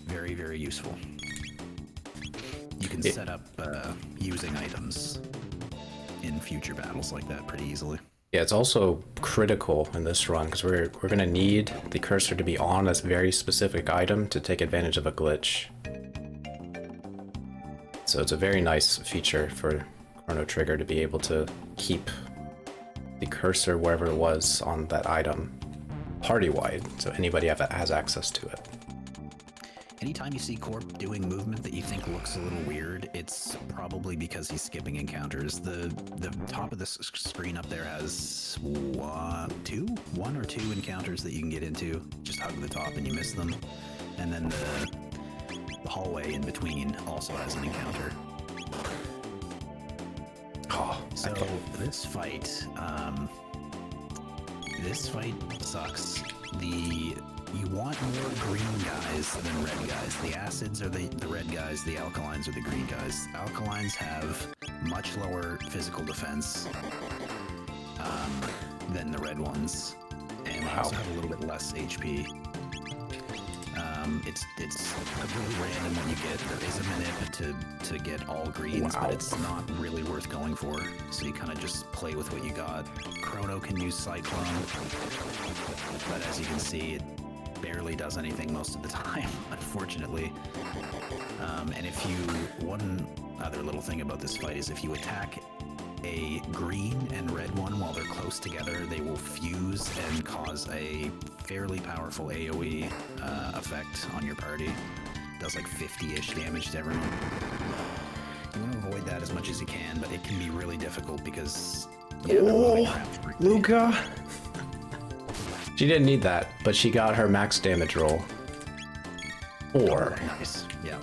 C: Very, very useful. You can set up using items in future battles like that pretty easily.
B: Yeah, it's also critical in this run because we're going to need the cursor to be on a very specific item to take advantage of a glitch. So it's a very nice feature for Chrono Trigger to be able to keep the cursor wherever it was on that item party-wide, so anybody has access to it.
C: Anytime you see Corp doing movement that you think looks a little weird, it's probably because he's skipping encounters. The top of this screen up there has one or two encounters that you can get into. Just hug the top and you miss them. And then the hallway in between also has an encounter.
B: Oh,
C: so this fight sucks. You want more green guys than red guys. The acids are the red guys, the alkalines are the green guys. Alkalines have much lower physical defense than the red ones, and they also have a little bit less HP. It's completely random what you get. There is a manip to get all greens, but it's not really worth going for. So you kind of just play with what you got. Chrono can use Cyclone, but as you can see, it barely does anything most of the time, unfortunately. And one other little thing about this fight is if you attack a green and red one while they're close together, they will fuse and cause a fairly powerful AoE effect on your party. It does like 50-ish damage to everyone. You want to avoid that as much as you can, but it can be really difficult because
B: Luca! She didn't need that, but she got her max damage roll.
C: Nice. Yeah.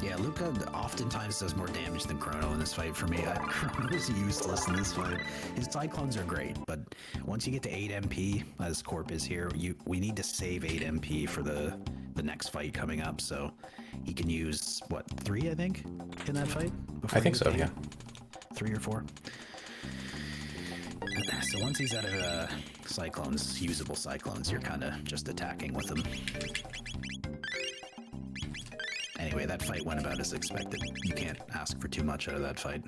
C: Yeah, Luca oftentimes does more damage than Chrono in this fight for me. Chrono's useless in this fight. His cyclones are great, but once you get to 8 MP, as Corp is here, we need to save 8 MP for the next fight coming up, so he can use, what, 3, I think, in that fight?
B: I think so, yeah.
C: 3 or 4? So once he's out of cyclones, usable cyclones, you're kind of just attacking with them. Anyway, that fight went about as expected. You can't ask for too much out of that fight.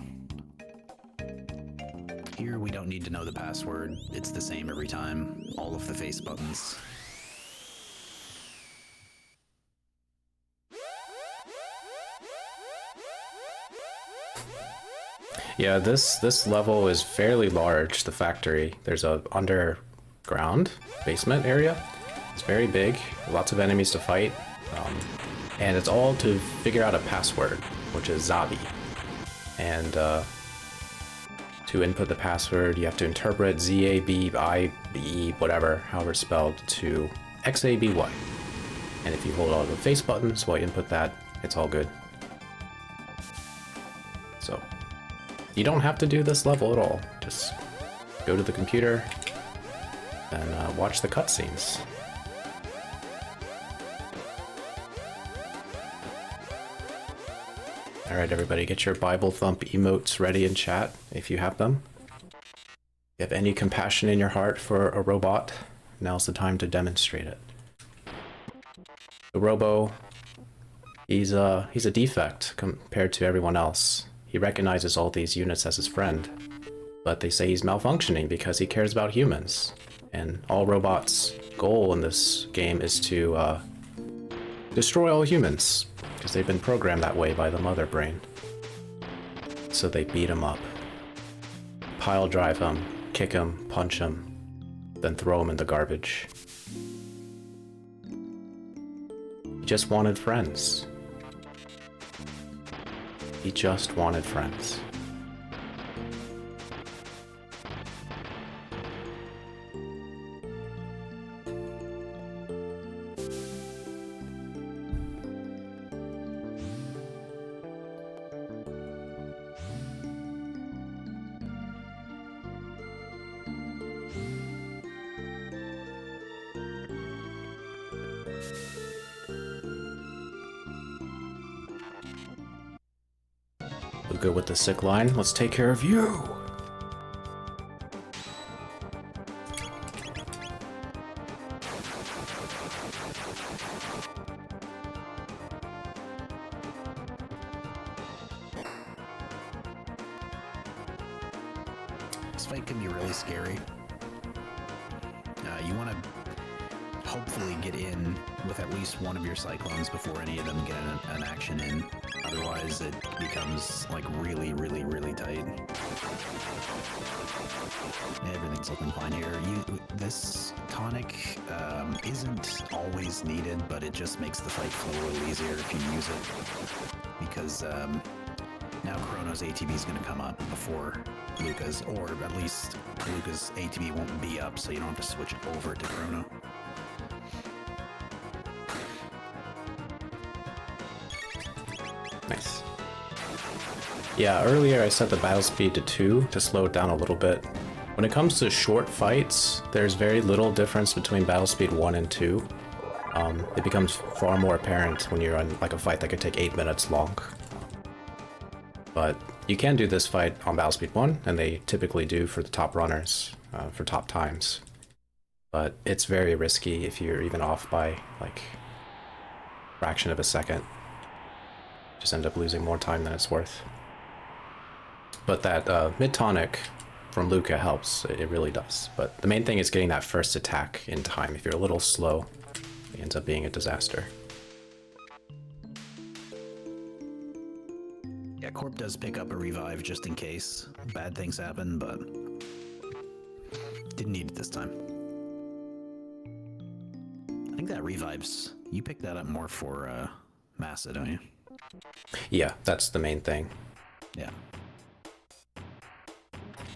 C: Here, we don't need to know the password. It's the same every time. All of the face buttons.
B: Yeah, this level is fairly large, the factory. There's a underground basement area. It's very big, lots of enemies to fight. And it's all to figure out a password, which is Zabi. And to input the password, you have to interpret Z-A-B-I-B, whatever, however it's spelled, to X-A-B-Y. And if you hold all the face buttons while you input that, it's all good. So, you don't have to do this level at all. Just go to the computer and watch the cutscenes. Alright everybody, get your Bible thump emotes ready in chat, if you have them. If you have any compassion in your heart for a robot, now's the time to demonstrate it. The Robo, he's a defect compared to everyone else. He recognizes all these units as his friend, but they say he's malfunctioning because he cares about humans. And all robots' goal in this game is to destroy all humans, because they've been programmed that way by the mother brain. So they beat him up, pile drive him, kick him, punch him, then throw him in the garbage. He just wanted friends. He just wanted friends. Luca with the sick line, let's take care of you!
C: This fight can be really scary. You want to hopefully get in with at least one of your cyclones before any of them get an action in. Otherwise, it becomes like really, really, really tight. Everything's looking fine here. This tonic isn't always needed, but it just makes the fight flow a little easier if you use it. Because now Chrono's ATB is going to come up before Luca's, or at least Luca's ATB won't be up, so you don't have to switch it over to Chrono.
B: Nice. Yeah, earlier I set the battle speed to 2 to slow it down a little bit. When it comes to short fights, there's very little difference between battle speed 1 and 2. It becomes far more apparent when you're on like a fight that could take 8 minutes long. But you can do this fight on battle speed 1, and they typically do for the top runners, for top times. But it's very risky if you're even off by like a fraction of a second. Just end up losing more time than it's worth. But that mid-tonic from Luca helps, it really does. But the main thing is getting that first attack in time. If you're a little slow, it ends up being a disaster.
C: Yeah, Corp does pick up a revive just in case bad things happen, but didn't need it this time. I think that revives, you picked that up more for Massa, don't you?
B: Yeah, that's the main thing.
C: Yeah.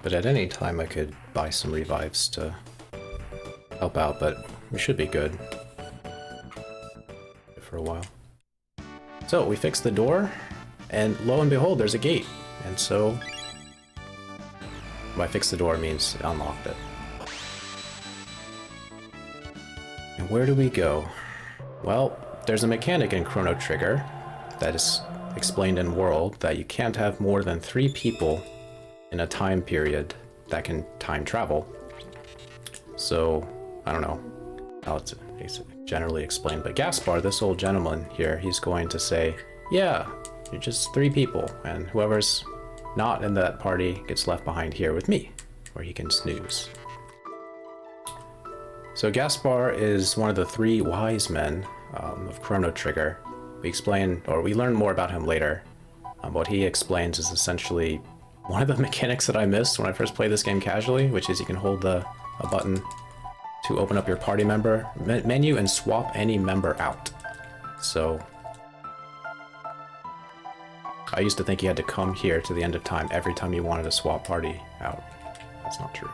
B: But at any time I could buy some revives to help out, but we should be good for a while. So we fixed the door, and lo and behold, there's a gate. And so, by fix the door means unlocked it. And where do we go? Well, there's a mechanic in Chrono Trigger that is explained in World that you can't have more than 3 people in a time period that can time travel. So, I don't know how it's generally explained, but Gaspar, this old gentleman here, he's going to say, yeah, you're just 3 people, and whoever's not in that party gets left behind here with me, where he can snooze. So Gaspar is one of the 3 wise men of Chrono Trigger. We learn more about him later. What he explains is essentially one of the mechanics that I missed when I first played this game casually, which is you can hold a button to open up your party member menu and swap any member out. So I used to think you had to come here to the end of time every time you wanted to swap party out. That's not true.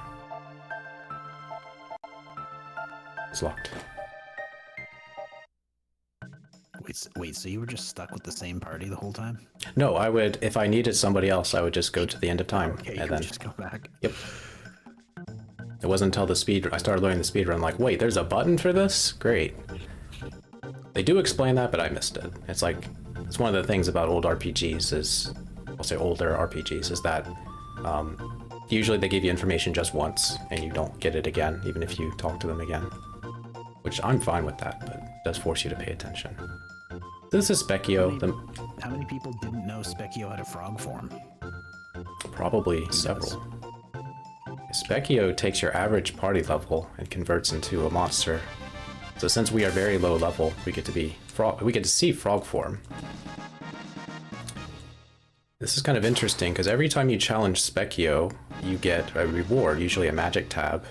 B: It's locked.
C: Wait, so you were just stuck with the same party the whole time?
B: No, I would, if I needed somebody else, I would just go to the end of time.
C: Okay,
B: and then
C: just go back.
B: Yep. It wasn't until I started learning the speedrun, like, wait, there's a button for this? Great. They do explain that, but I missed it. It's like, it's one of the things about old RPGs is, I'll say older RPGs, is that usually they give you information just once, and you don't get it again, even if you talk to them again. Which I'm fine with that, but it does force you to pay attention. This is Specchio.
C: How many people didn't know Specchio had a frog form?
B: Probably several. Specchio takes your average party level and converts into a monster. So since we are very low level, we get to see frog form. This is kind of interesting because every time you challenge Specchio, you get a reward, usually a magic tab.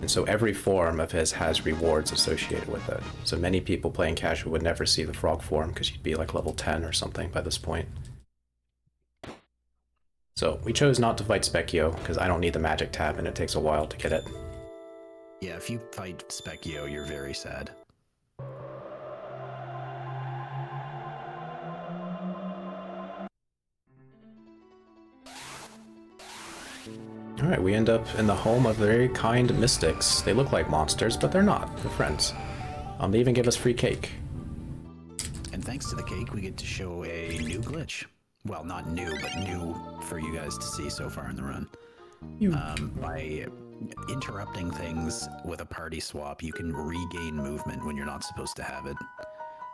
B: And so every form of his has rewards associated with it. So many people playing casual would never see the frog form because you'd be like level 10 or something by this point. So we chose not to fight Specchio because I don't need the magic tab and it takes a while to get it.
C: Yeah, if you fight Specchio, you're very sad.
B: Alright, we end up in the home of very kind mystics. They look like monsters, but they're not. They're friends. They even give us free cake.
C: And thanks to the cake, we get to show a new glitch. Well, not new, but new for you guys to see so far in the run. By interrupting things with a party swap, you can regain movement when you're not supposed to have it.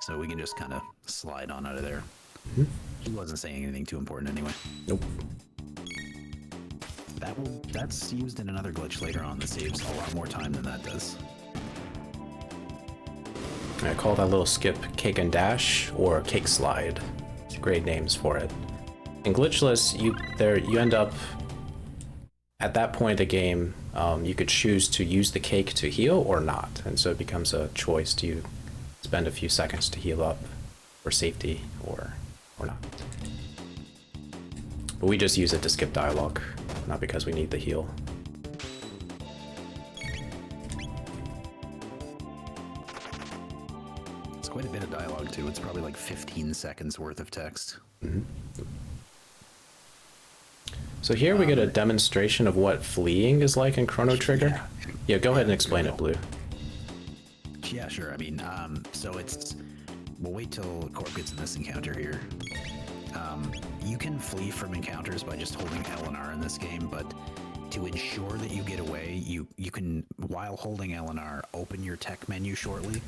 C: So we can just kind of slide on out of there. Mm-hmm. He wasn't saying anything too important anyway.
B: Nope.
C: That's used in another glitch later on that saves a lot more time than that does.
B: I call that little skip Cake and Dash or Cake Slide. It's great names for it. In Glitchless, you end up at that point of the game. You could choose to use the cake to heal or not, and so it becomes a choice. Do you spend a few seconds to heal up for safety or not? But we just use it to skip dialogue, not because we need the heal.
C: It's quite a bit of dialogue too. It's probably like 15 seconds worth of text.
B: Mm-hmm. So here we get a demonstration of what fleeing is like in Chrono Trigger. Yeah, go ahead and explain it, Blue.
C: Yeah, sure. I mean, so we'll wait till Corp gets in this encounter here. You can flee from encounters by just holding L and R in this game, but to ensure that you get away, you can, while holding L and R, open your tech menu shortly.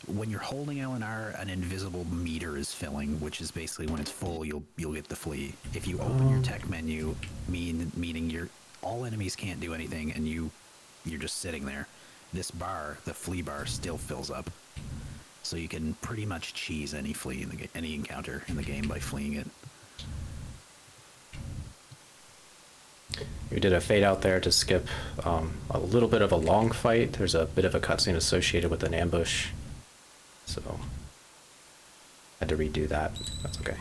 C: When you're holding L and R, an invisible meter is filling, which is basically when it's full, you'll get the flee. If you open your tech menu, meaning all enemies can't do anything, and you're just sitting there, this bar, the flee bar, still fills up. So you can pretty much cheese any any encounter in the game by fleeing it.
B: We did a fade out there to skip a little bit of a long fight. There's a bit of a cutscene associated with an ambush, so had to redo that. That's okay.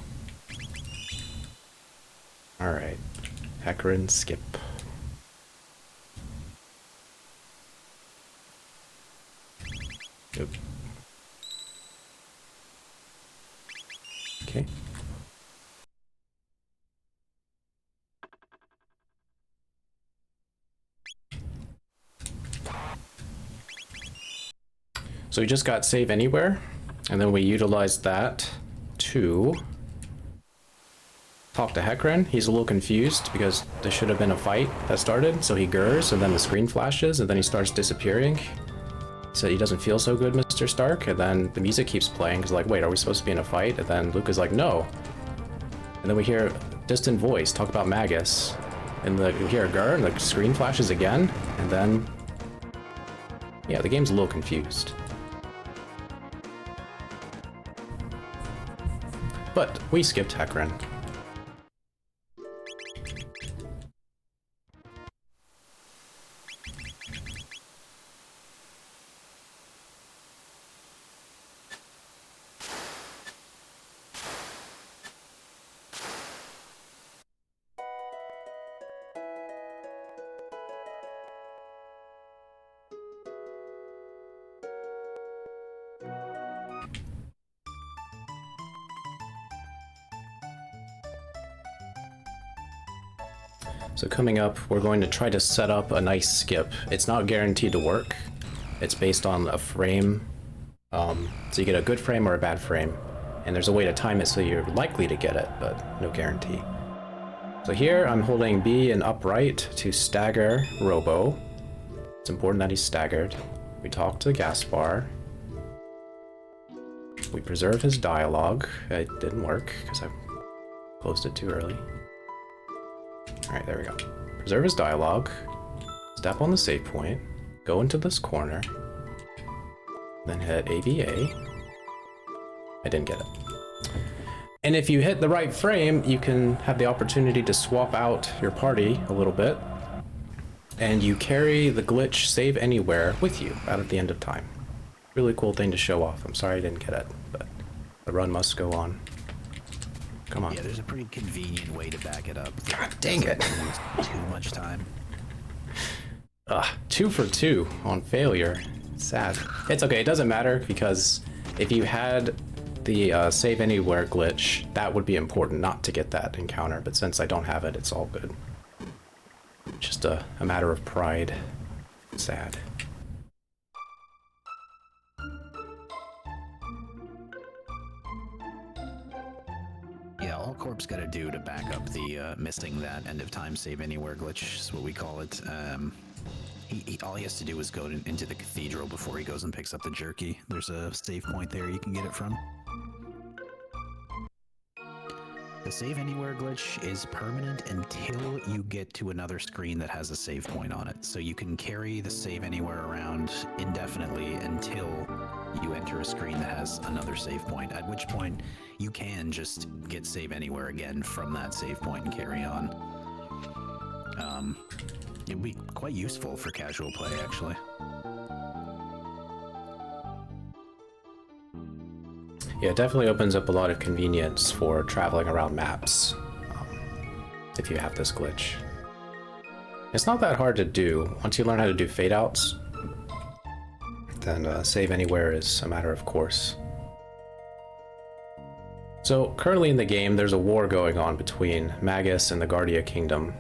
B: All right, Hecarim skip. Oop. Okay. So we just got save anywhere, and then we utilized that to talk to Hecarim. He's a little confused because there should have been a fight that started, so he gurs, and then the screen flashes, and then he starts disappearing. He said he doesn't feel so good, Mr. Stark, and then the music keeps playing, because like, wait, are we supposed to be in a fight? And then Luke is like, no. And then we hear a distant voice talk about Magus, and we hear a gur, and the screen flashes again, and then... yeah, the game's a little confused. But we skipped Hecarim. So coming up, we're going to try to set up a nice skip. It's not guaranteed to work. It's based on a frame. So you get a good frame or a bad frame. And there's a way to time it so you're likely to get it, but no guarantee. So here I'm holding B and upright to stagger Robo. It's important that he's staggered. We talk to Gaspar. We preserve his dialogue. It didn't work because I closed it too early. Alright, there we go. Preserve his dialogue. Step on the save point. Go into this corner. Then hit ABA. I didn't get it. And if you hit the right frame, you can have the opportunity to swap out your party a little bit. And you carry the glitch save anywhere with you out at the end of time. Really cool thing to show off. I'm sorry I didn't get it, but the run must go on. Come on.
C: Yeah, there's a pretty convenient way to back it up.
B: God dang it.
C: Too much time.
B: 2 for 2 on failure. Sad. It's okay, it doesn't matter because if you had the save anywhere glitch, that would be important not to get that encounter, but since I don't have it, it's all good. Just a matter of pride. Sad.
C: Yeah, all Corp's got to do to back up the missing that end of time save anywhere glitch is what we call it. All he has to do is go into the cathedral before he goes and picks up the jerky. There's a save point there you can get it from. The save anywhere glitch is permanent until you get to another screen that has a save point on it. So you can carry the save anywhere around indefinitely until you enter a screen that has another save point, at which point you can just get save anywhere again from that save point and carry on. It would be quite useful for casual play, actually.
B: Yeah, it definitely opens up a lot of convenience for traveling around maps if you have this glitch. It's not that hard to do. Once you learn how to do fade outs, then save anywhere is a matter of course. So currently in the game, there's a war going on between Magus and the Guardia Kingdom.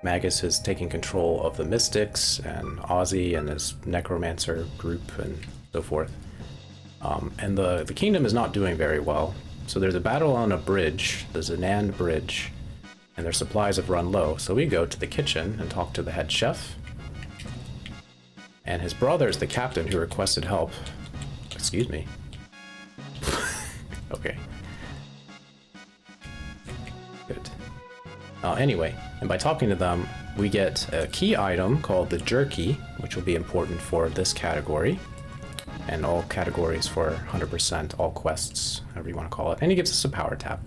B: Magus is taking control of the Mystics and Ozzy and his Necromancer group and so forth. And the kingdom is not doing very well. So there's a battle on a bridge, the Zanand Bridge, and their supplies have run low. So we go to the kitchen and talk to the head chef. And his brother is the captain who requested help. Excuse me. Okay. Good. Anyway, and by talking to them, we get a key item called the jerky, which will be important for this category. And all categories for 100%, all quests, however you want to call it. And he gives us a power tap.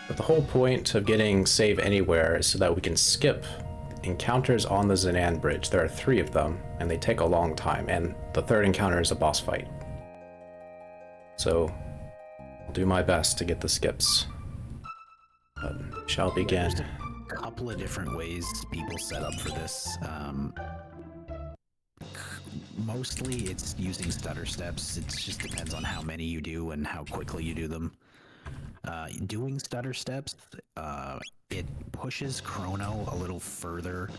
B: But the whole point of getting save anywhere is so that we can skip encounters on the Zanand Bridge. There are 3 of them, and they take a long time, and the 3rd encounter is a boss fight. So, I'll do my best to get the skips. But shall begin.
C: There's a couple of different ways people set up for this. Mostly it's using stutter steps. It just depends on how many you do and how quickly you do them. Doing stutter steps, it pushes Chrono a little further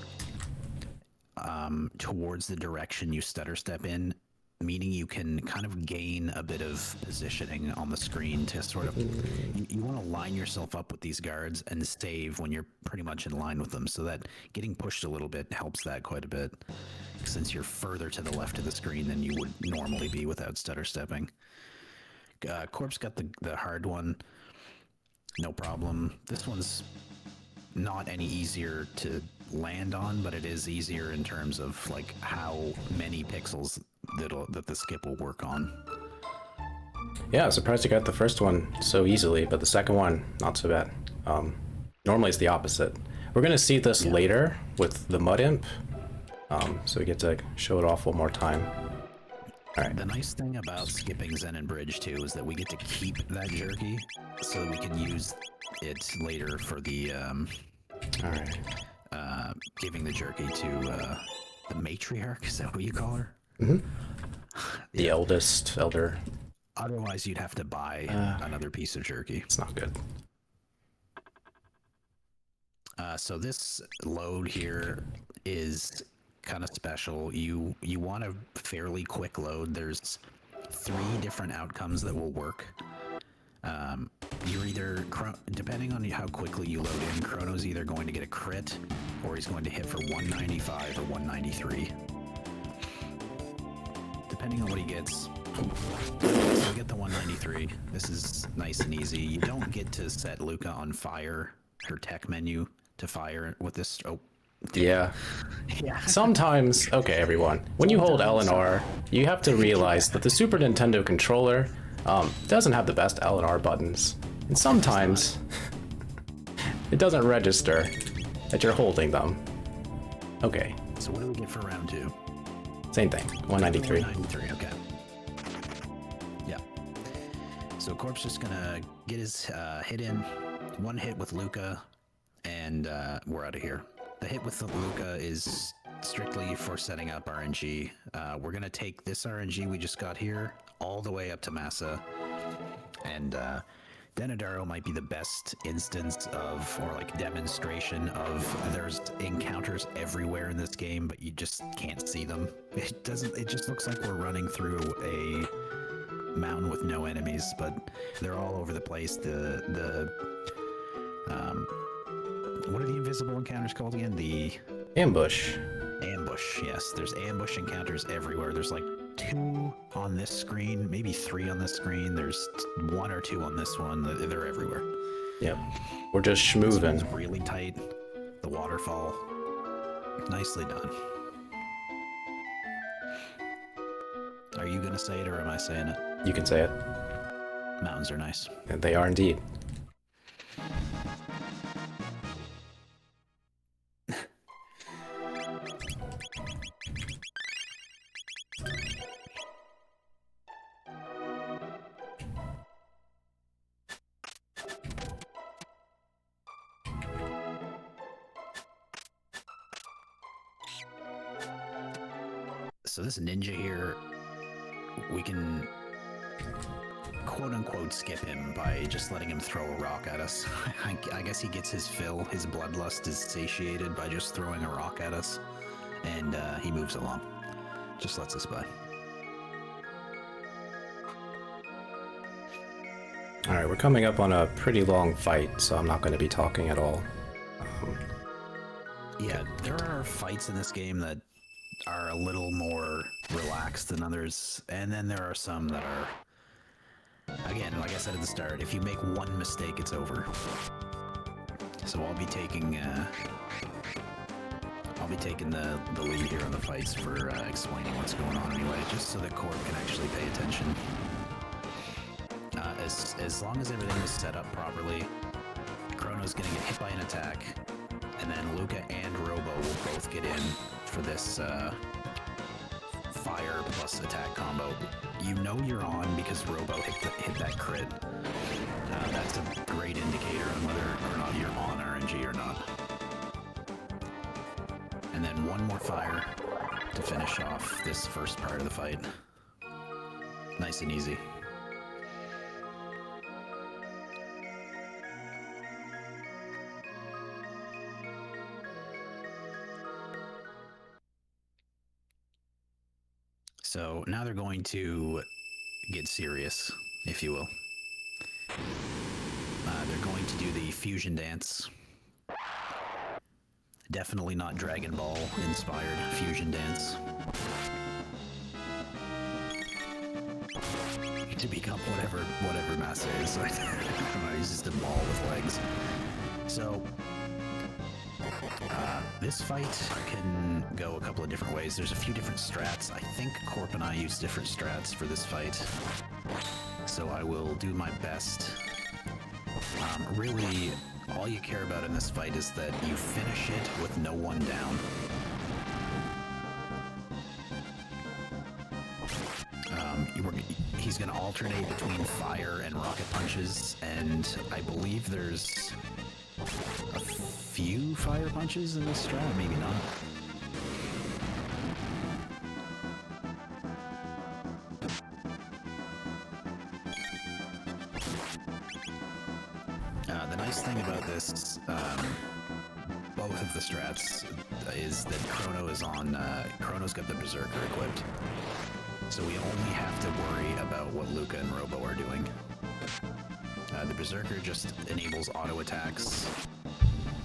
C: towards the direction you stutter step in, meaning you can kind of gain a bit of positioning on the screen to sort of, you want to line yourself up with these guards and save when you're pretty much in line with them, so that getting pushed a little bit helps that quite a bit, since you're further to the left of the screen than you would normally be without stutter stepping. Corp's got the hard one, no problem. This one's not any easier to land on, but it is easier in terms of like how many pixels that the skip will work on.
B: Yeah, I was surprised you got the first one so easily, but the second one, not so bad. Normally it's the opposite. We're going to see this later with the Mud Imp, so we get to show it off one more time. All right.
C: The nice thing about skipping Zen and Bridge too is that we get to keep that jerky, so we can use it later for the
B: All right.
C: giving the jerky to the matriarch. Is that what you call her?
B: Mm-hmm. The eldest elder.
C: Otherwise, you'd have to buy another piece of jerky.
B: It's not good.
C: So this load here is kind of special. You want a fairly quick load. There's 3 different outcomes that will work. You're either, depending on how quickly you load in, Chrono's either going to get a crit, or he's going to hit for 195 or 193. Depending on what he gets. So get the 193. This is nice and easy. You don't get to set Luca on fire, her tech menu, to fire with this. Oh.
B: Yeah.
C: Yeah.
B: Sometimes, okay, everyone, when you hold L and R, you have to realize that the Super Nintendo controller doesn't have the best L and R buttons. And sometimes it doesn't register that you're holding them. Okay.
C: So what do we get for round 2?
B: Same thing. 193.
C: 193, okay. Yeah. So Corp's just gonna get his hit in. 1 hit with Luca, and we're out of here. The hit with the Luca is strictly for setting up RNG. We're gonna take this RNG we just got here all the way up to Massa, and Denadaro might be the best instance of, or like demonstration of, there's encounters everywhere in this game, but you just can't see them. It just looks like we're running through a mountain with no enemies, but they're all over the place. What are the invisible encounters called again? The
B: Ambush.
C: ambush. Yes, there's ambush encounters everywhere. There's like 2 on this screen, maybe 3 on this screen. There's 1 or 2 on this one. They're everywhere.
B: Yep. We're just
C: This
B: schmoovin'.
C: one's really tight. The waterfall. Nicely done. Are you gonna say it or am I saying it?
B: You can say it.
C: Mountains are nice.
B: And they are indeed.
C: So this ninja here, we can quote-unquote skip him by just letting him throw a rock at us. I guess he gets his fill. His bloodlust is satiated by just throwing a rock at us, and he moves along. Just lets us by.
B: Alright, we're coming up on a pretty long fight, so I'm not going to be talking at all.
C: Yeah, there are fights in this game that are a little more relaxed than others, and then there are some that are, again, like I said at the start, if you make one mistake, it's over. So I'll be taking the lead here on the fights for explaining what's going on anyway, just so that Corp can actually pay attention. As long as everything is set up properly, Chrono's gonna get hit by an attack, and then Luca and Robo will both get in for this fire plus attack combo. You know you're on because Robo hit that crit. That's a great indicator on whether or not you're on RNG or not. And then one more fire. to finish off this first part of the fight. Nice and easy. So now they're going to get serious, if you will. They're going to do the fusion dance. Definitely not Dragon Ball inspired fusion dance. To become whatever Massa is. I don't know, he's just a ball with legs. So this fight can go a couple of different ways. There's a few different strats. I think Corp and I use different strats for this fight. So I will do my best. Really, all you care about in this fight is that you finish it with no one down. He's going to alternate between fire and rocket punches, and I believe there's a few fire punches in this strat, maybe not. The nice thing about this, both of the strats, is that Chrono's got the Berserker equipped. So we only have to worry about what Luca and Robo are doing. The Berserker just enables auto attacks,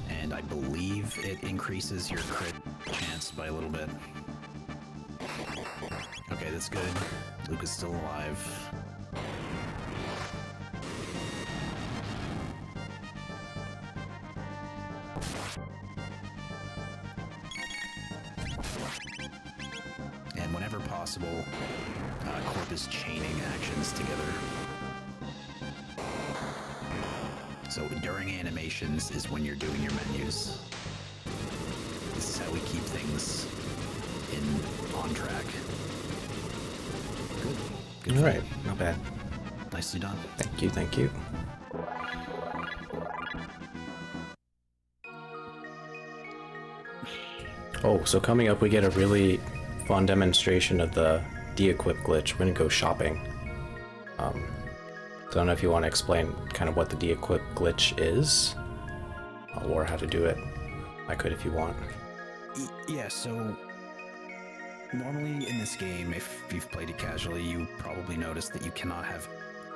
C: and I believe it increases your crit chance by a little bit. Okay, that's good. Luca's still alive. And whenever possible, Corp is chaining actions together. So during animations is when you're doing your menus. This is how we keep things on track. Good.
B: All right, not bad.
C: Nicely done.
B: Thank you, thank you. Oh, so coming up we get a really fun demonstration of the de-equip glitch. We're gonna go shopping. So I don't know if you want to explain kind of what the de-equip glitch is, or how to do it. I could if you want.
C: Yeah, so normally in this game, if you've played it casually, you probably noticed that you cannot have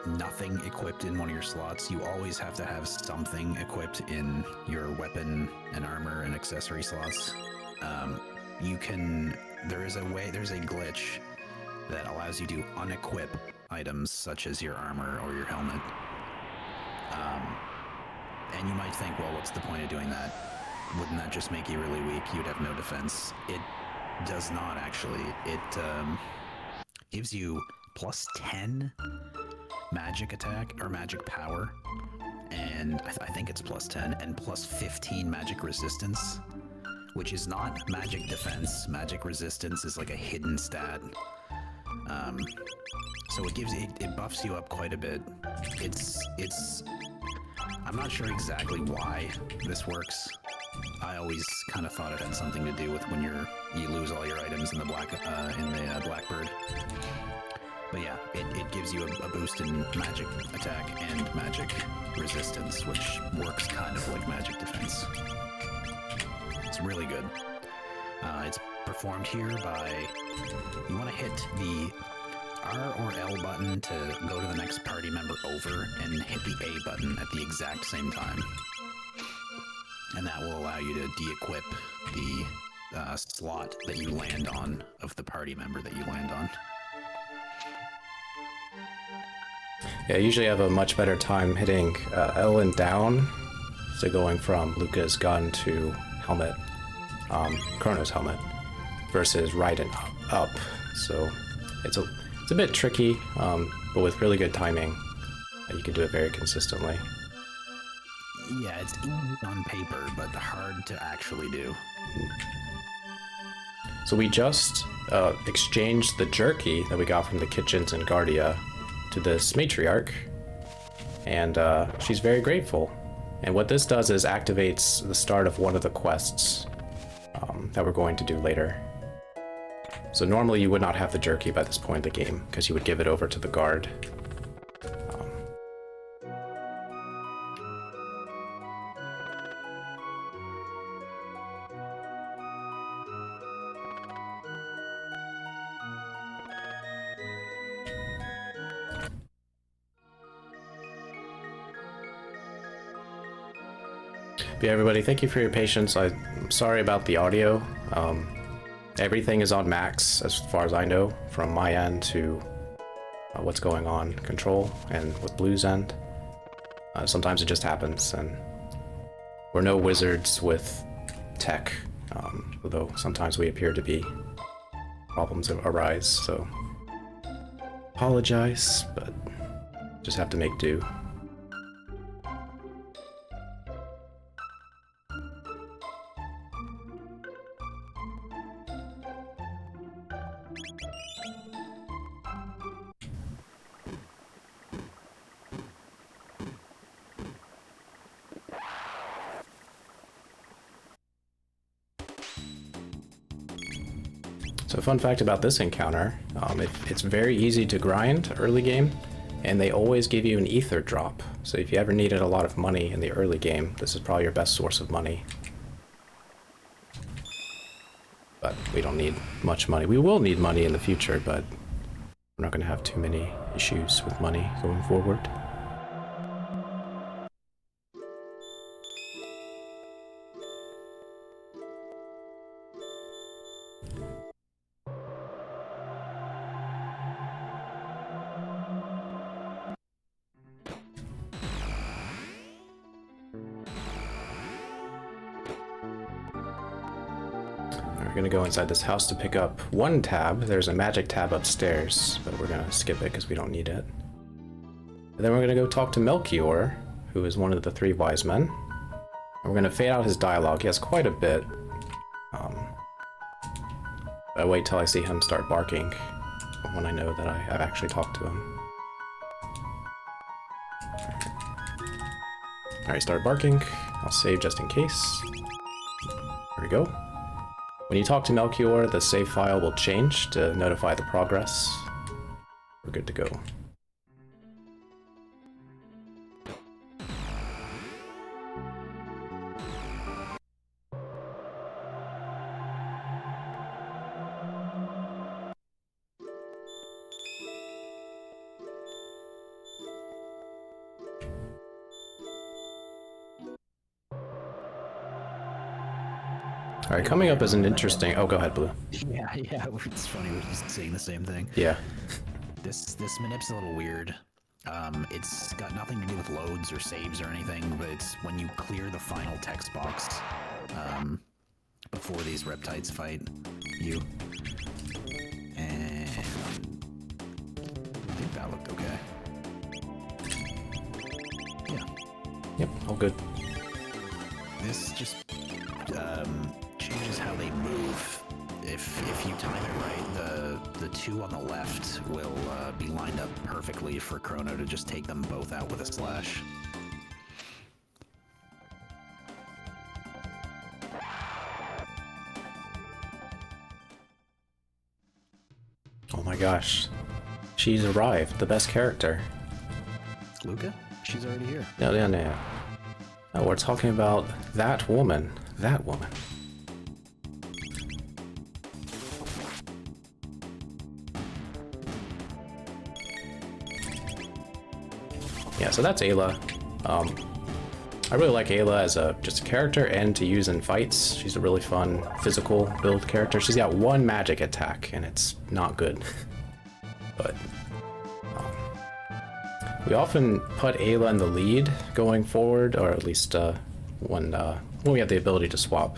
C: nothing equipped in one of your slots. You always have to have something equipped in your weapon and armor and accessory slots. There's a glitch that allows you to unequip items such as your armor or your helmet. And you might think, well, what's the point of doing that? Wouldn't that just make you really weak? You'd have no defense. It does not, actually. It gives you plus 10 magic attack, or magic power, and I think it's plus 10, and plus 15 magic resistance, which is not magic defense. Magic resistance is like a hidden stat. So it buffs you up quite a bit. I'm not sure exactly why this works. I always kind of thought it had something to do with when you lose all your items in the Blackbird. But yeah, it gives you a boost in magic attack and magic resistance, which works kind of like magic defense. It's really good. It's performed here by, you want to hit the R or L button to go to the next party member over, and hit the A button at the exact same time. And that will allow you to de-equip the slot that you land on of the party member that you land on.
B: Yeah, I usually have a much better time hitting L and down, so going from Luca's gun to helmet, Chrono's helmet, versus right and up. So it's a bit tricky, but with really good timing, you can do it very consistently.
C: Yeah, it's easy on paper, but hard to actually do.
B: So we just exchanged the jerky that we got from the kitchens in Guardia to this matriarch, and she's very grateful. And what this does is activates the start of one of the quests that we're going to do later. So normally you would not have the jerky by this point in the game, because you would give it over to the guard. But yeah, everybody, thank you for your patience. I'm sorry about the audio. Everything is on max, as far as I know, from my end to what's going on control and with Blue's end. Sometimes it just happens, and we're no wizards with tech, although sometimes we appear to be. Problems arise, so apologize, but just have to make do. So fun fact about this encounter, it's very easy to grind early game, and they always give you an ether drop. So if you ever needed a lot of money in the early game, this is probably your best source of money. But we don't need much money. We will need money in the future, but we're not going to have too many issues with money going forward. We're gonna go inside this house to pick up one tab. There's a magic tab upstairs, but we're gonna skip it because we don't need it. And then we're gonna go talk to Melchior, who is one of the three wise men. And we're gonna fade out his dialogue. He has quite a bit. I wait till I see him start barking when I know that I've actually talked to him. Alright, start barking. I'll save just in case. There we go. When you talk to Melchior, the save file will change to notify the progress. We're good to go. Alright, coming up is an interesting... Oh, go ahead, Blue.
C: Yeah, it's funny, we're just saying the same thing.
B: Yeah.
C: This manip's a little weird. It's got nothing to do with loads or saves or anything, but it's when you clear the final text box before these reptiles fight you. And I think that looked okay. Yeah.
B: Yep, all good.
C: This just changes how they move. If you time it right, the two on the left will be lined up perfectly for Chrono to just take them both out with a slash.
B: Oh my gosh. She's arrived, the best character.
C: Luca? She's already here.
B: No. Oh, we're talking about that woman. That woman. Yeah, so that's Ayla. I really like Ayla as just a character and to use in fights. She's a really fun physical build character. She's got one magic attack, and it's not good. But we often put Ayla in the lead going forward, or at least when we have the ability to swap.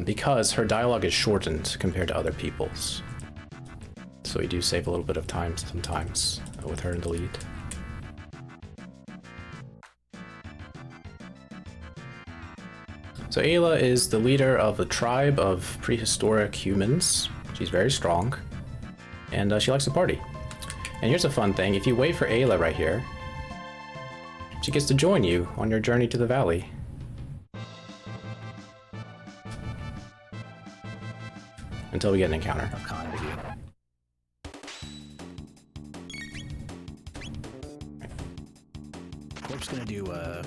B: Because her dialogue is shortened compared to other people's. So we do save a little bit of time sometimes with her in the lead. So Ayla is the leader of a tribe of prehistoric humans. She's very strong, and she likes to party. And here's a fun thing, if you wait for Ayla right here, she gets to join you on your journey to the valley. until we get an encounter.
C: Of continuity. Corp's gonna do a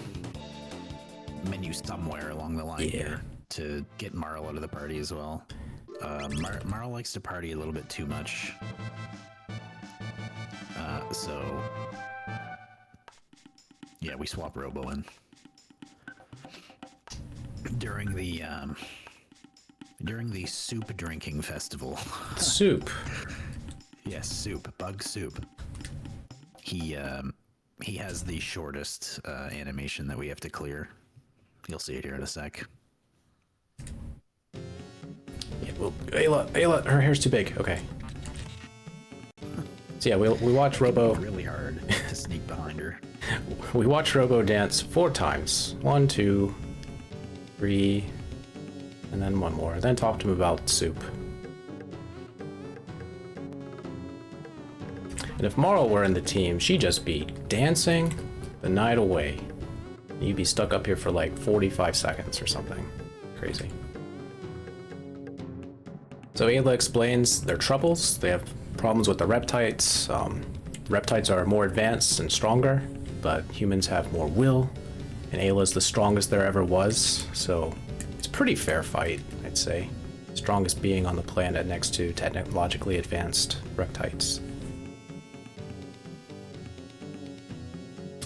C: menu somewhere along the line here to get Marl out of the party as well. Marl likes to party a little bit too much. So yeah, we swap Robo in. During the soup drinking festival.
B: Soup.
C: Yes, soup. Bug soup. He has the shortest animation that we have to clear. You'll see it here in a sec.
B: Yeah, well, Ayla, her hair's too big. Okay. So yeah, we watch Robo.
C: Really hard to sneak behind her.
B: We watch Robo dance 4 times. 1, 2, 3, and then 1 more. Then talk to him about soup. And if Marl were in the team, she'd just be dancing the night away. You'd be stuck up here for like 45 seconds or something. Crazy. So Ayla explains their troubles. They have problems with the reptites. Reptites are more advanced and stronger, but humans have more will. And Ayla's the strongest there ever was, so it's a pretty fair fight, I'd say. Strongest being on the planet next to technologically advanced reptites.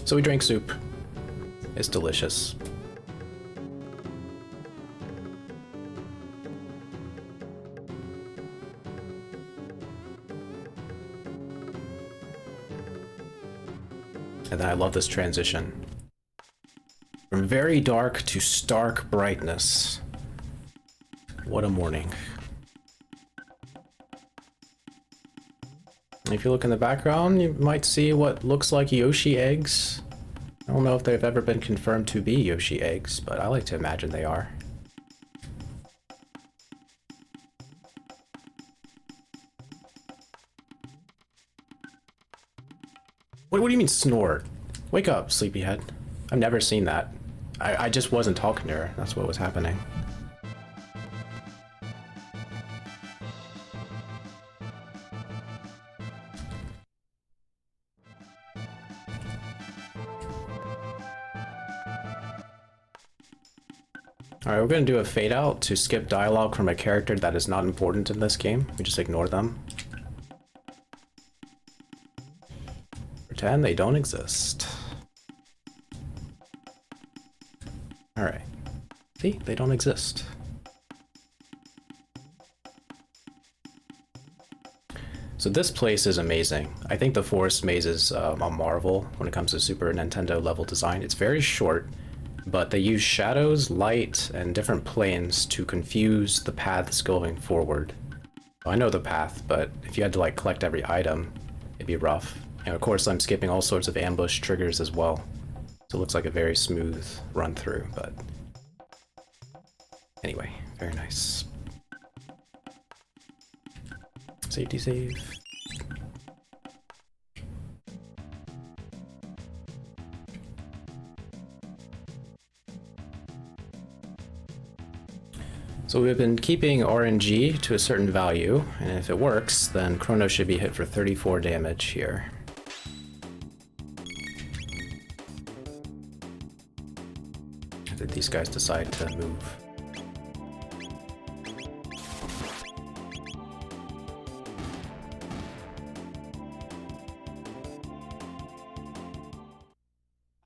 B: So we drink soup. It's delicious. And then I love this transition. From very dark to stark brightness. What a morning. If you look in the background, you might see what looks like Yoshi eggs. I don't know if they've ever been confirmed to be Yoshi eggs, but I like to imagine they are. What do you mean snore? Wake up, sleepyhead. I've never seen that. I just wasn't talking to her. That's what was happening. Alright, we're going to do a fade out to skip dialogue from a character that is not important in this game. We just ignore them. Pretend they don't exist. Alright. See? They don't exist. So this place is amazing. I think the forest maze is a marvel when it comes to Super Nintendo level design. It's very short, but they use shadows, light, and different planes to confuse the paths going forward. I know the path, but if you had to like collect every item, it'd be rough. And of course I'm skipping all sorts of ambush triggers as well. So it looks like a very smooth run through, but anyway, very nice. Safety save. So we've been keeping RNG to a certain value, and if it works, then Chrono should be hit for 34 damage here. Did these guys decide to move?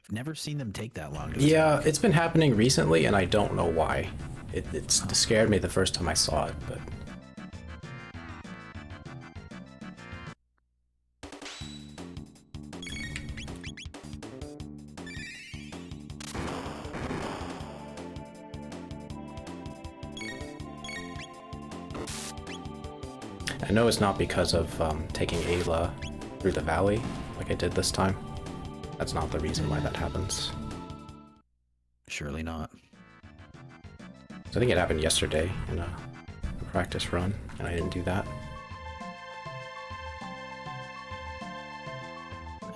C: I've never seen them take that long.
B: Yeah, it's been happening recently, and I don't know why. It scared me the first time I saw it, but... I know it's not because of taking Ayla through the valley like I did this time. That's not the reason why that happens.
C: Surely not.
B: I think it happened yesterday in a practice run, and I didn't do that.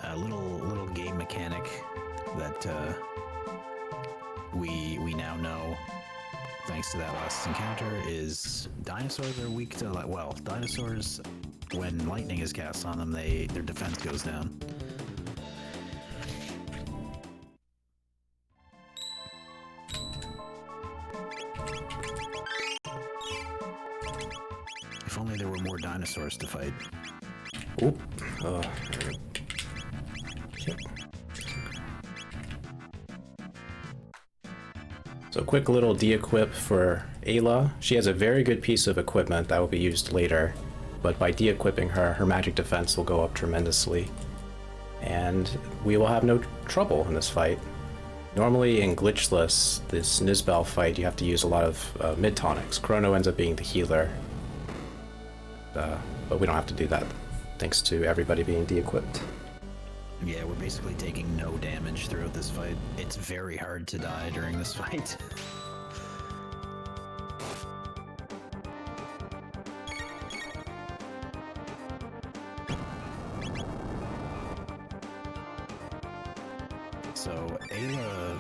C: A little game mechanic that we now know thanks to that last encounter, is dinosaurs are weak to well, dinosaurs when lightning is cast on them, their defense goes down. If only there were more dinosaurs to fight.
B: Oop. Shit. So quick little de-equip for Ayla. She has a very good piece of equipment that will be used later, but by de-equipping her, her magic defense will go up tremendously. And we will have no trouble in this fight. Normally in Glitchless, this Nizbel fight, you have to use a lot of mid-tonics. Chrono ends up being the healer. But we don't have to do that, thanks to everybody being de-equipped.
C: Yeah, we're basically taking no damage throughout this fight. It's very hard to die during this fight. So, Ayla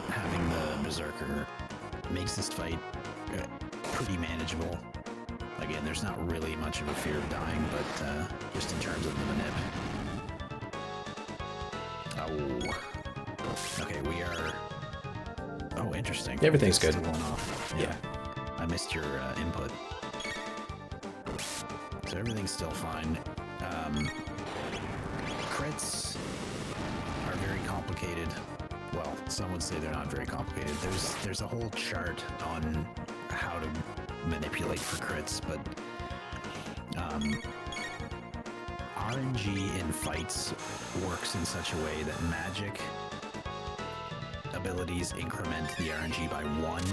C: having the Berserker makes this fight pretty manageable. Again, there's not really much of a fear of dying, but just in terms of the manip. Oh. Okay, we are... Oh, interesting.
B: Everything's good.
C: Still going off.
B: Yeah.
C: I missed your input. So everything's still fine. Crits are very complicated. Well, some would say they're not very complicated. There's a whole chart on how to manipulate for crits, but RNG in fights works in such a way that magic abilities increment the RNG by 1,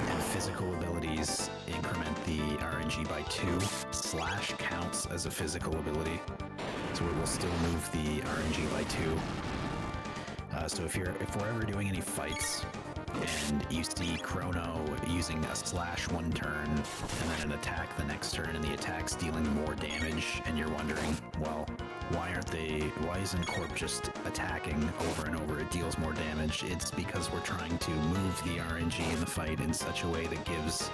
C: and physical abilities increment the RNG by 2. Slash counts as a physical ability, so it will still move the RNG by 2. So if we're ever doing any fights and you see Chrono using a slash one turn and then an attack the next turn, and the attack's dealing more damage, and you're wondering, well, why isn't Corp just attacking over and over? It deals more damage. It's because we're trying to move the RNG in the fight in such a way that gives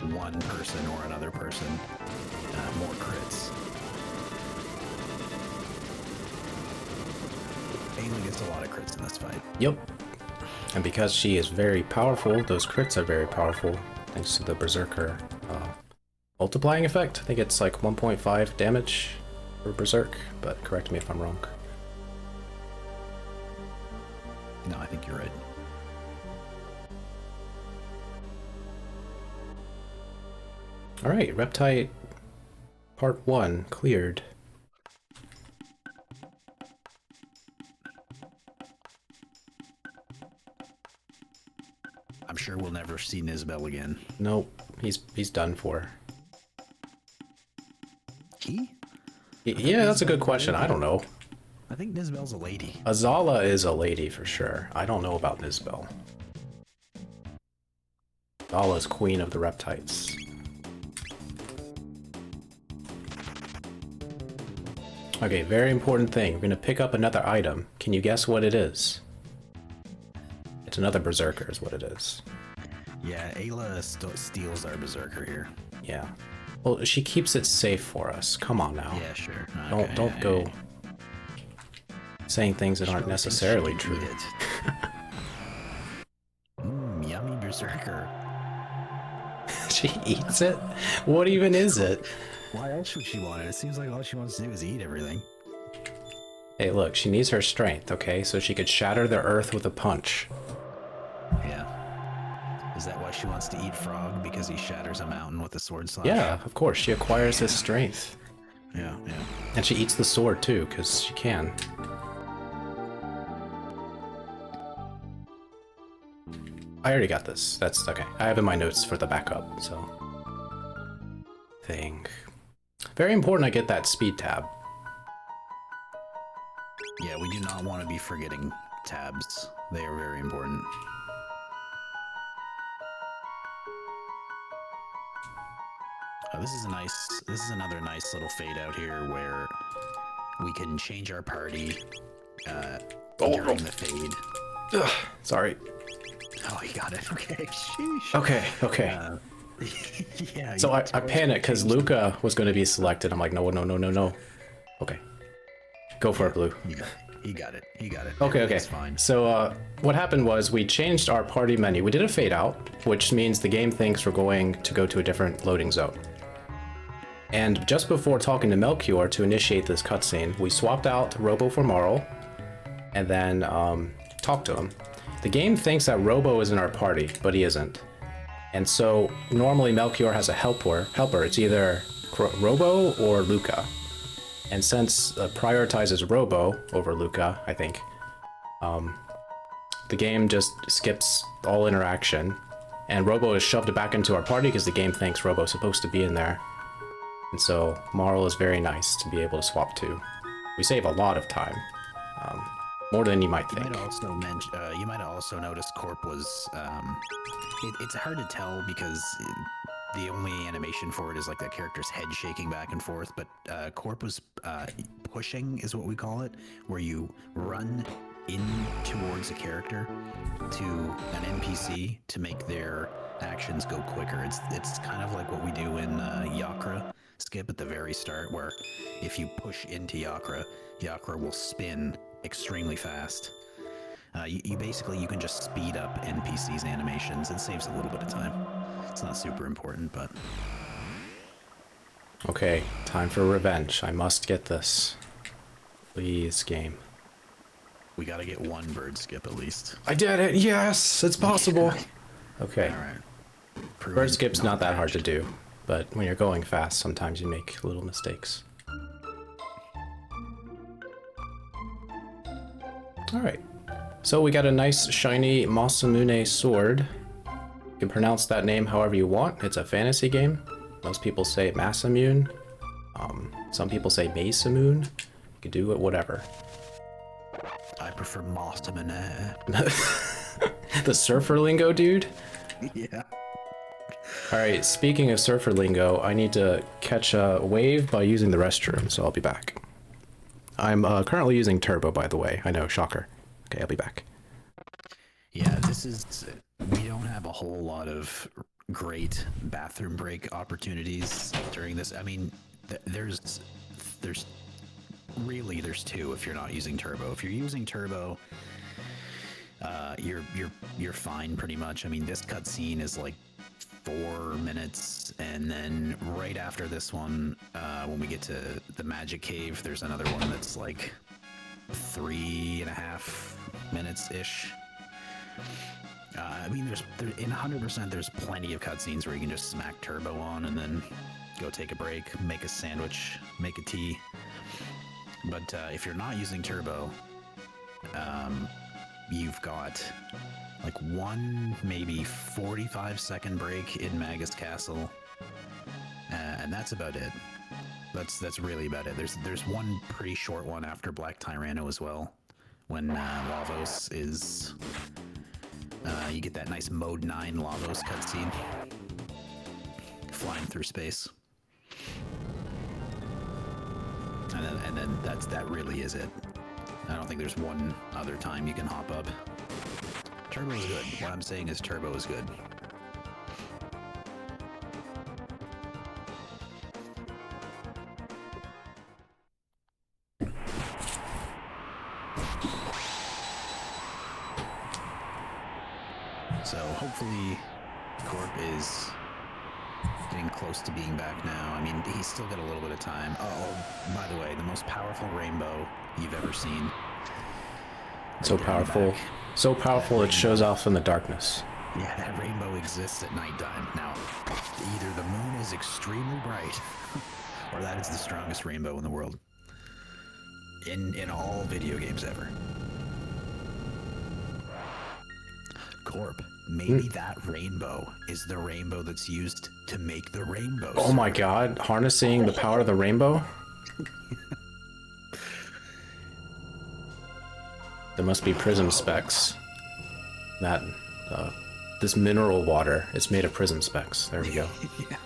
C: one person or another person more crits. Ayla gets a lot of crits in this fight.
B: Yep. And because she is very powerful, those crits are very powerful, thanks to the Berserker multiplying effect. I think it's like 1.5 damage for Berserk, but correct me if I'm wrong.
C: No, I think you're right.
B: Alright, Reptite Part 1 cleared.
C: I'm sure we'll never see Nizbel again.
B: Nope, he's done for. Yeah, that's a good question. I don't know.
C: I think Nizbel's a lady.
B: Azala is a lady for sure. I don't know about Nizbel. Azala's queen of the Reptites. Okay, very important thing. We're gonna pick up another item. Can you guess what it is? It's another Berserker is what it is.
C: Yeah, Ayla steals our Berserker here.
B: Yeah. Well, she keeps it safe for us. Come on now.
C: Yeah, sure.
B: Don't go saying things that aren't necessarily true.
C: Yummy Berserker.
B: She eats it? What even is it?
C: Why else would she want it? It seems like all she wants to do is eat everything.
B: Hey, look, she needs her strength, okay? So she could shatter the earth with a punch.
C: Yeah. Is that why she wants to eat Frog? Because he shatters a mountain with a sword slash?
B: Yeah, of course. She acquires his strength.
C: Yeah, yeah.
B: And she eats the sword, too, because she can. I already got this. That's okay. I have in my notes for the backup, so... Thing. Very important I get that speed tab.
C: Yeah, we do not want to be forgetting tabs. They are very important. This is another nice little fade out here where we can change our party during the fade.
B: Ugh, sorry.
C: Oh, he got it. Okay. Sheesh.
B: Okay.
C: Yeah.
B: So
C: you
B: I
C: totally
B: panicked because
C: changed it.
B: Luca was going to be selected. I'm like, no. Okay. Go for it, Blue.
C: He got it. He got it.
B: Okay.
C: Everything's fine.
B: So what happened was we changed our party menu. We did a fade out, which means the game thinks we're going to go to a different loading zone. And just before talking to Melchior to initiate this cutscene, we swapped out Robo for Marl, and then talked to him. The game thinks that Robo is in our party, but he isn't. And so normally Melchior has a helper. It's either Robo or Luca. And since prioritizes Robo over Luca, I think, the game just skips all interaction, and Robo is shoved back into our party because the game thinks Robo's supposed to be in there. And so Marl is very nice to be able to swap to. We save a lot of time, more than you might think.
C: You might also notice Corp was. It's hard to tell because the only animation for it is like that character's head shaking back and forth. But Corp was pushing, is what we call it, where you run in towards a character to an NPC to make their actions go quicker. It's kind of like what we do in Yakra skip at the very start, where if you push into Yakra will spin extremely fast. You basically, you can just speed up NPCs' animations. It saves a little bit of time. It's not super important, but...
B: Okay, time for revenge. I must get this. Please, game.
C: We gotta get one bird skip at least.
B: I did it! Yes! It's possible! Okay.
C: Alright.
B: Bird skip's not that hard to do, but when you're going fast, sometimes you make little mistakes. Alright. So we got a nice shiny Masamune sword. You can pronounce that name however you want. It's a fantasy game. Most people say Masamune. Some people say Masamune. You can do it whatever.
C: I prefer Masamune.
B: The surfer lingo, dude?
C: Yeah.
B: Alright, speaking of surfer lingo, I need to catch a wave by using the restroom, so I'll be back. I'm currently using Turbo, by the way. I know, shocker. Okay, I'll be back.
C: Yeah, we don't have a whole lot of great bathroom break opportunities during this. I mean, there's two if you're not using Turbo. If you're using Turbo, you're fine pretty much. I mean, this cutscene is like 4 minutes, and then right after this one, when we get to the magic cave, there's another one that's like 3.5 minutes ish. I mean, in 100%, there's plenty of cutscenes where you can just smack Turbo on and then go take a break, make a sandwich, make a tea. But if you're not using Turbo, you've got like one, maybe 45-second break in Magus Castle, and that's about it. That's really about it. There's one pretty short one after Black Tyranno as well, when Lavos is. You get that nice Mode 9 Lavos cutscene, flying through space, and then that really is it. I don't think there's one other time you can hop up. Turbo is good. What I'm saying is Turbo is good. So hopefully Corp is getting close to being back now. I mean, he's still got a little bit of time. Oh, by the way, the most powerful rainbow you've ever seen.
B: So powerful. So powerful it shows off in the darkness.
C: Yeah, that rainbow exists at nighttime. Now, either the moon is extremely bright, or that is the strongest rainbow in the world. In all video games ever. Corp, maybe that rainbow is the rainbow that's used to make the rainbow.
B: Oh my god, harnessing the power of the rainbow? There must be prism specs. That, this mineral water is made of prism specs. There we go.
C: Yeah.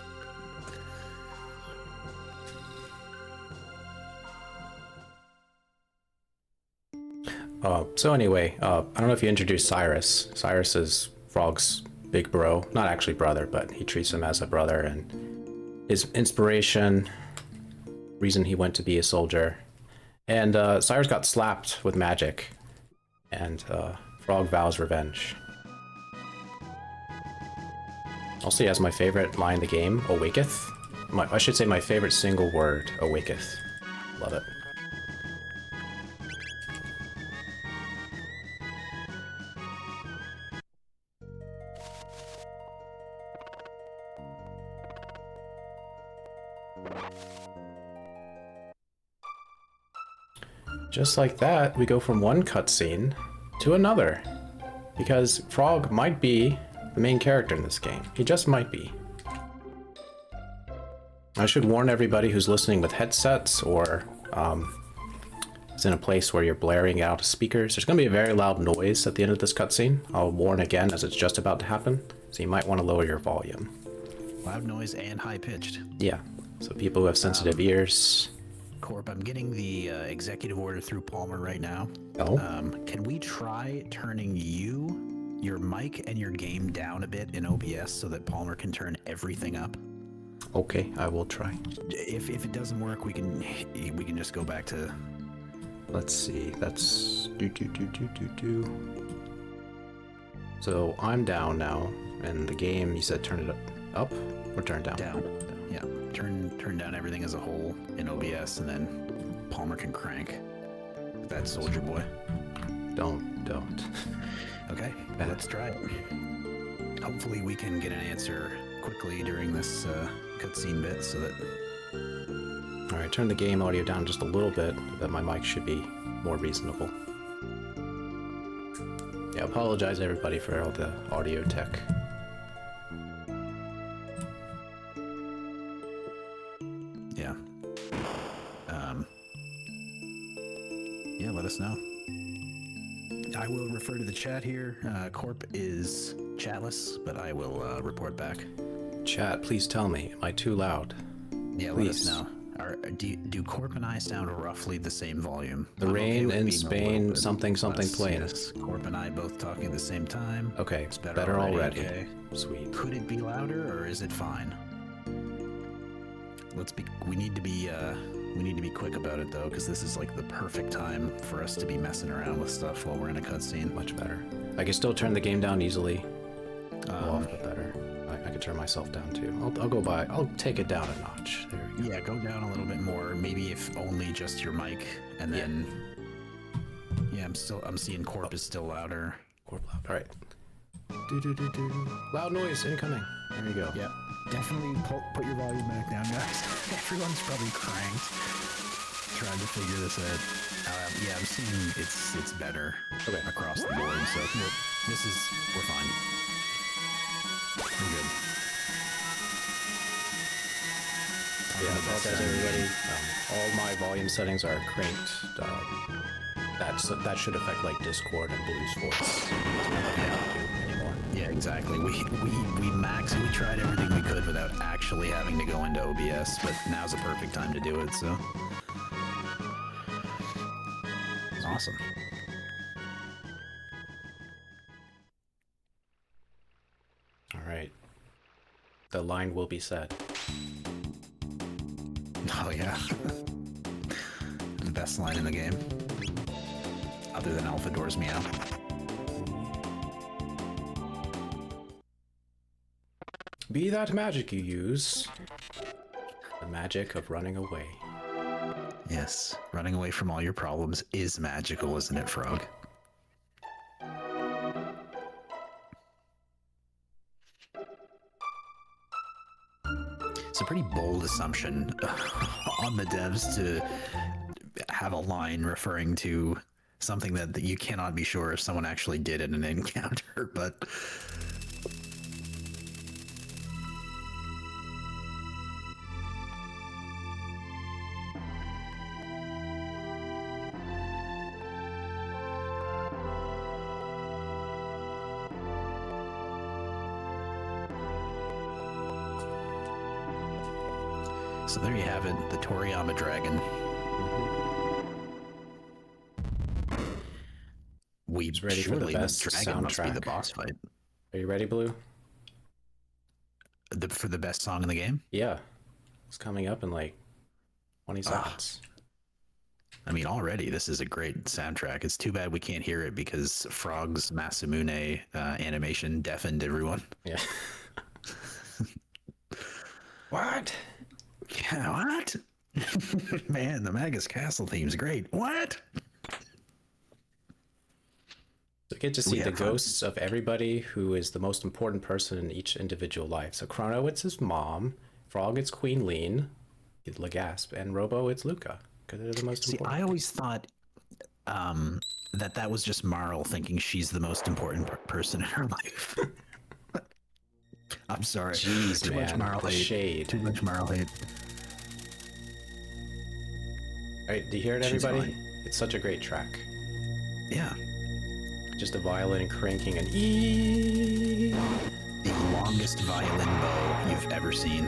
B: So anyway, I don't know if you introduced Cyrus. Cyrus is Frog's big bro. Not actually brother, but he treats him as a brother, and his inspiration, reason he went to be a soldier. And Cyrus got slapped with magic, and Frog vows revenge. Also, he has my favorite line in the game, awaketh. I should say my favorite single word, awaketh. Love it. Just like that, we go from one cutscene to another. Because Frog might be the main character in this game. He just might be. I should warn everybody who's listening with headsets or is in a place where you're blaring out speakers. There's going to be a very loud noise at the end of this cutscene. I'll warn again as it's just about to happen, so you might want to lower your volume.
C: Loud noise and high-pitched.
B: Yeah, so people who have sensitive ears.
C: Corp, I'm getting the executive order through Palmer right now.
B: Oh?
C: Can we try turning your mic and your game down a bit in OBS so that Palmer can turn everything up?
B: Okay, I will try.
C: If it doesn't work, we can just go back to...
B: Let's see, that's... So I'm down now, and the game, you said turn it up or turn it down?
C: Down. Yeah, turn down everything as a whole in OBS, and then Palmer can crank that soldier boy.
B: Don't.
C: Okay, let's try it. Hopefully we can get an answer quickly during this cutscene bit, so that...
B: Alright, turn the game audio down just a little bit, but my mic should be more reasonable. Yeah, apologize everybody for all the audio tech.
C: Yeah. Yeah, let us know. I will refer to the chat here. Corp is chatless, but I will report back.
B: Chat, please tell me, am I too loud?
C: Yeah,
B: Please.
C: let us know. Do Corp and I sound roughly the same volume?
B: The
C: I'm
B: rain
C: with
B: in
C: being a
B: Spain,
C: little bit
B: something
C: less,
B: playing.
C: Yes, Corp and I both talking at the same time.
B: Okay,
C: It's
B: better already.
C: Okay.
B: Sweet.
C: Could it be louder, or is it fine? We need to be quick about it though, because this is like the perfect time for us to be messing around with stuff while we're in a cutscene.
B: Much better. I can still turn the game down easily. Off, but better. I can turn myself down too. I'll take it down a notch. There we go.
C: Yeah, go down a little bit more. Maybe if only just your mic, and then. Yeah, I'm seeing Corp is still louder.
B: Corp loud. All right. Loud noise incoming. There you go.
C: Yep. Definitely put your volume back down, guys. Everyone's probably cranked trying to figure this out. Yeah, I'm seeing it's better across the board. So we're fine. We're good.
B: Yeah, I apologize everybody. All my volume settings are cranked. That should affect like Discord and Blue's voice. Anymore.
C: Yeah, exactly. We tried everything we could without actually having to go into OBS, but now's the perfect time to do it, so. Awesome.
B: All right. The line will be said.
C: Oh yeah. The best line in the game. Other than Alphador's meow.
B: Be that magic you use. The magic of running away.
C: Yes, running away from all your problems is magical, isn't it, Frog? It's a pretty bold assumption on the devs to have a line referring to something that you cannot be sure if someone actually did in an encounter, but... So there you have it, the Toriyama Dragon.
B: It's ready for the best
C: dragon must be the
B: soundtrack.
C: boss fight.
B: Are Are you ready, Blue?
C: For the best song in the game?
B: Yeah. It's coming up in like 20 seconds.
C: I mean, already this is a great soundtrack. It's too bad we can't hear it because Frog's Masamune animation deafened everyone.
B: Yeah. What?
C: Yeah, what? Man, the Magus Castle theme's great. What?
B: So you get to see the ghosts of everybody who is the most important person in each individual life. So Chrono, it's his mom. Frog, it's Queen Lean. Legasp. And Robo, it's Luca. Because they're the most important.
C: I always thought that was just Marl thinking she's the most important person in her life. I'm sorry.
B: Jeez,
C: Too
B: man.
C: much Marl hate.
B: Shade.
C: Too much Marl hate.
B: All right, do you hear it, everybody? It's such a great track.
C: Yeah.
B: Just a violin cranking an E.
C: The longest violin bow you've ever seen.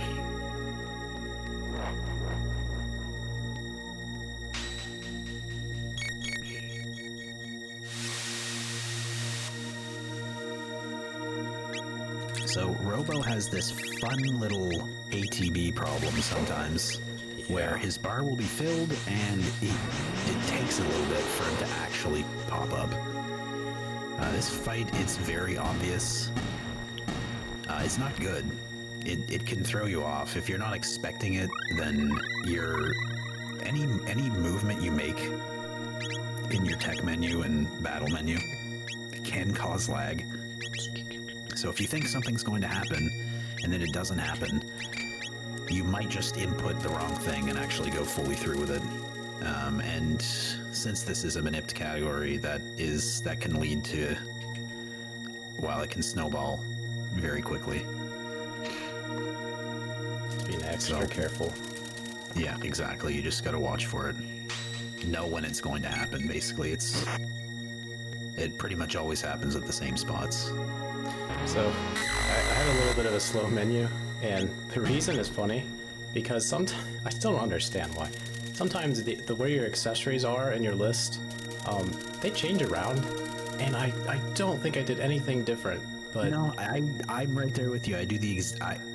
C: So Robo has this fun little ATB problem sometimes, where his bar will be filled and it takes a little bit for him to actually pop up. This fight is very obvious. It's not good. It can throw you off. If you're not expecting it, then any movement you make in your tech menu and battle menu can cause lag. So if you think something's going to happen and then it doesn't happen, you might just input the wrong thing and actually go fully through with it. And since this is a manipped category, that can lead to, well, it can snowball very quickly.
B: Being extra careful.
C: Yeah, exactly. You just got to watch for it. Know when it's going to happen. Basically, it pretty much always happens at the same spots.
B: So I had a little bit of a slow menu, and the reason is funny because sometimes I still don't understand why. Sometimes the where your accessories are in your list, they change around, and I don't think I did anything different. But
C: no, I'm right there with you. I do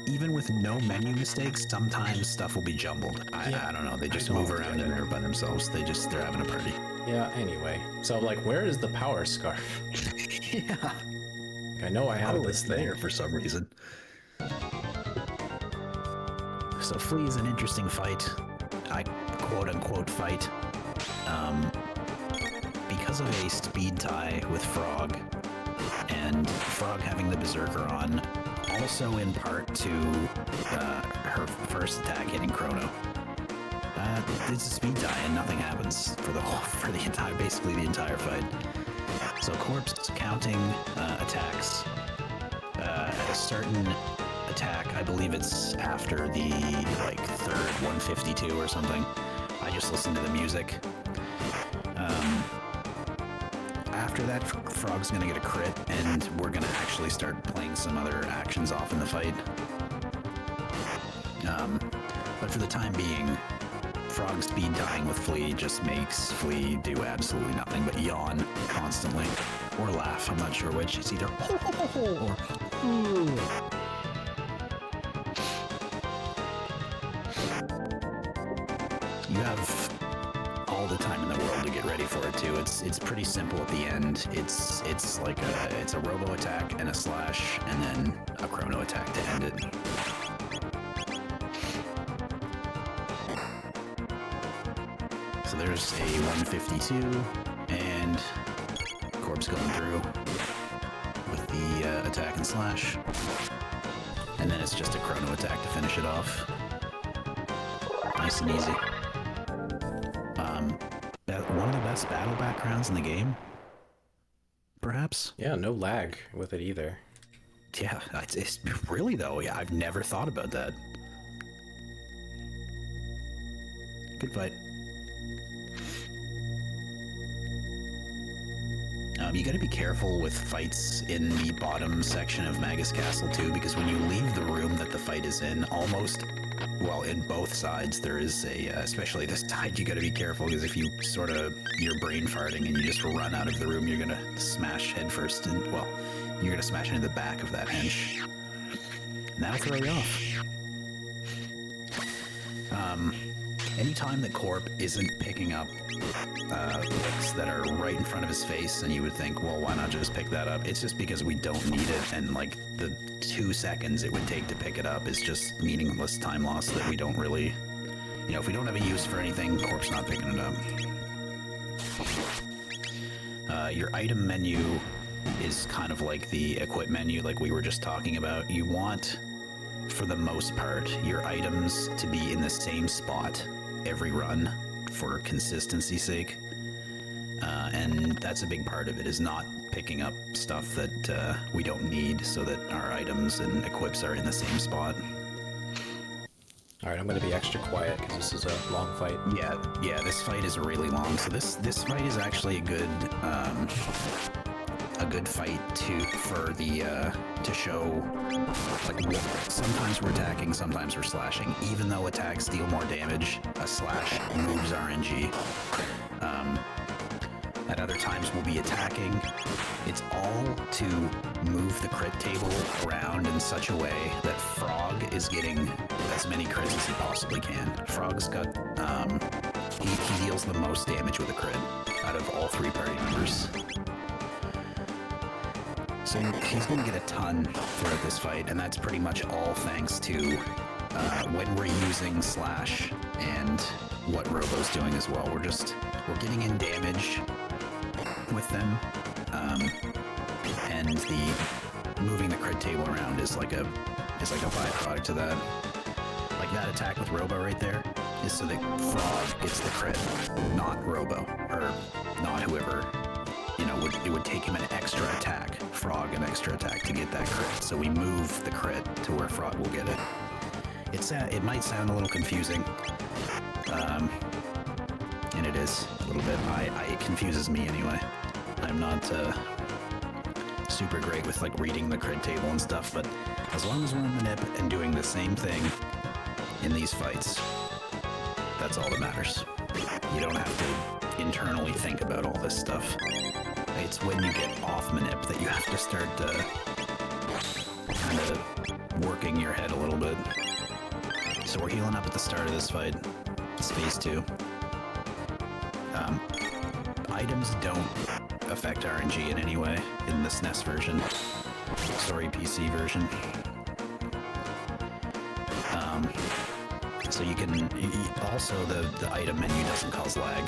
C: even with no menu mistakes, sometimes stuff will be jumbled. I don't know. They just move around in there by themselves. They're having a party.
B: Yeah. Anyway, so like, where is the power scarf?
C: Yeah.
B: I know I have this thing
C: there for some reason. So Flea is an interesting fight. I quote unquote fight. Because of a speed tie with Frog, and Frog having the Berserker on, also in part to her first attack hitting Chrono. It's a speed tie and nothing happens basically the entire fight. So Corp's counting attacks at a certain attack. I believe it's after the third 152 or something. I just listened to the music. After that, Frog's gonna get a crit, and we're gonna actually start playing some other actions off in the fight. But for the time being, Frog speed dying with Flea just makes Flea do absolutely nothing but yawn constantly. Or laugh, I'm not sure which. It's either or You have all the time in the world to get ready for it too. It's pretty simple at the end. It's a robo attack and a slash, and then a chrono attack to end it. So there's a 152, and Corp's going through with the attack and slash, and then it's just a chrono attack to finish it off. Nice and easy. One of the best battle backgrounds in the game, perhaps?
B: Yeah, no lag with it either.
C: Yeah, it's really though. Yeah, I've never thought about that. Good fight. You gotta be careful with fights in the bottom section of Magus Castle too, because when you leave the room that the fight is in, in both sides, there is especially this side, you gotta be careful, because if you you're brain farting and you just run out of the room, you're gonna smash headfirst you're gonna smash into the back of that hench. And that'll throw you off. Anytime that Corp isn't picking up licks that are right in front of his face, and you would think, well, why not just pick that up? It's just because we don't need it, and like the 2 seconds it would take to pick it up is just meaningless time loss that we don't really, if we don't have a use for anything, Corp's not picking it up. Your item menu is kind of like the equip menu, like we were just talking about. You want, for the most part, your items to be in the same spot every run for consistency's sake. And that's a big part of it, is not picking up stuff that we don't need, so that our items and equips are in the same spot.
B: Alright, I'm going to be extra quiet because this is a long fight.
C: Yeah, this fight is really long. So this fight is actually a good fight to show, like, sometimes we're attacking, sometimes we're slashing. Even though attacks deal more damage, a slash moves RNG. At other times we'll be attacking. It's all to move the crit table around in such a way that Frog is getting as many crits as he possibly can. Frog's got, he deals the most damage with a crit out of all 3 party members. So he's going to get a ton throughout this fight, and that's pretty much all thanks to when we're using Slash and what Robo's doing as well. We're getting in damage with them, and the moving the crit table around is like a byproduct to that. Like that attack with Robo right there is so that Frog gets the crit, not Robo, or not whoever. It would take him an extra attack, Frog an extra attack to get that crit. So we move the crit to where Frog will get it. It might sound a little confusing, and it is a little bit. It confuses me anyway. I'm not super great with like reading the crit table and stuff, but as long as we're in the nip and doing the same thing in these fights, that's all that matters. You don't have to internally think about all this stuff. It's when you get off manip that you have to start kind of working your head a little bit. So we're healing up at the start of this fight. It's phase 2. Items don't affect RNG in any way in the SNES version. Sorry, PC version. So you can also the item menu doesn't cause lag.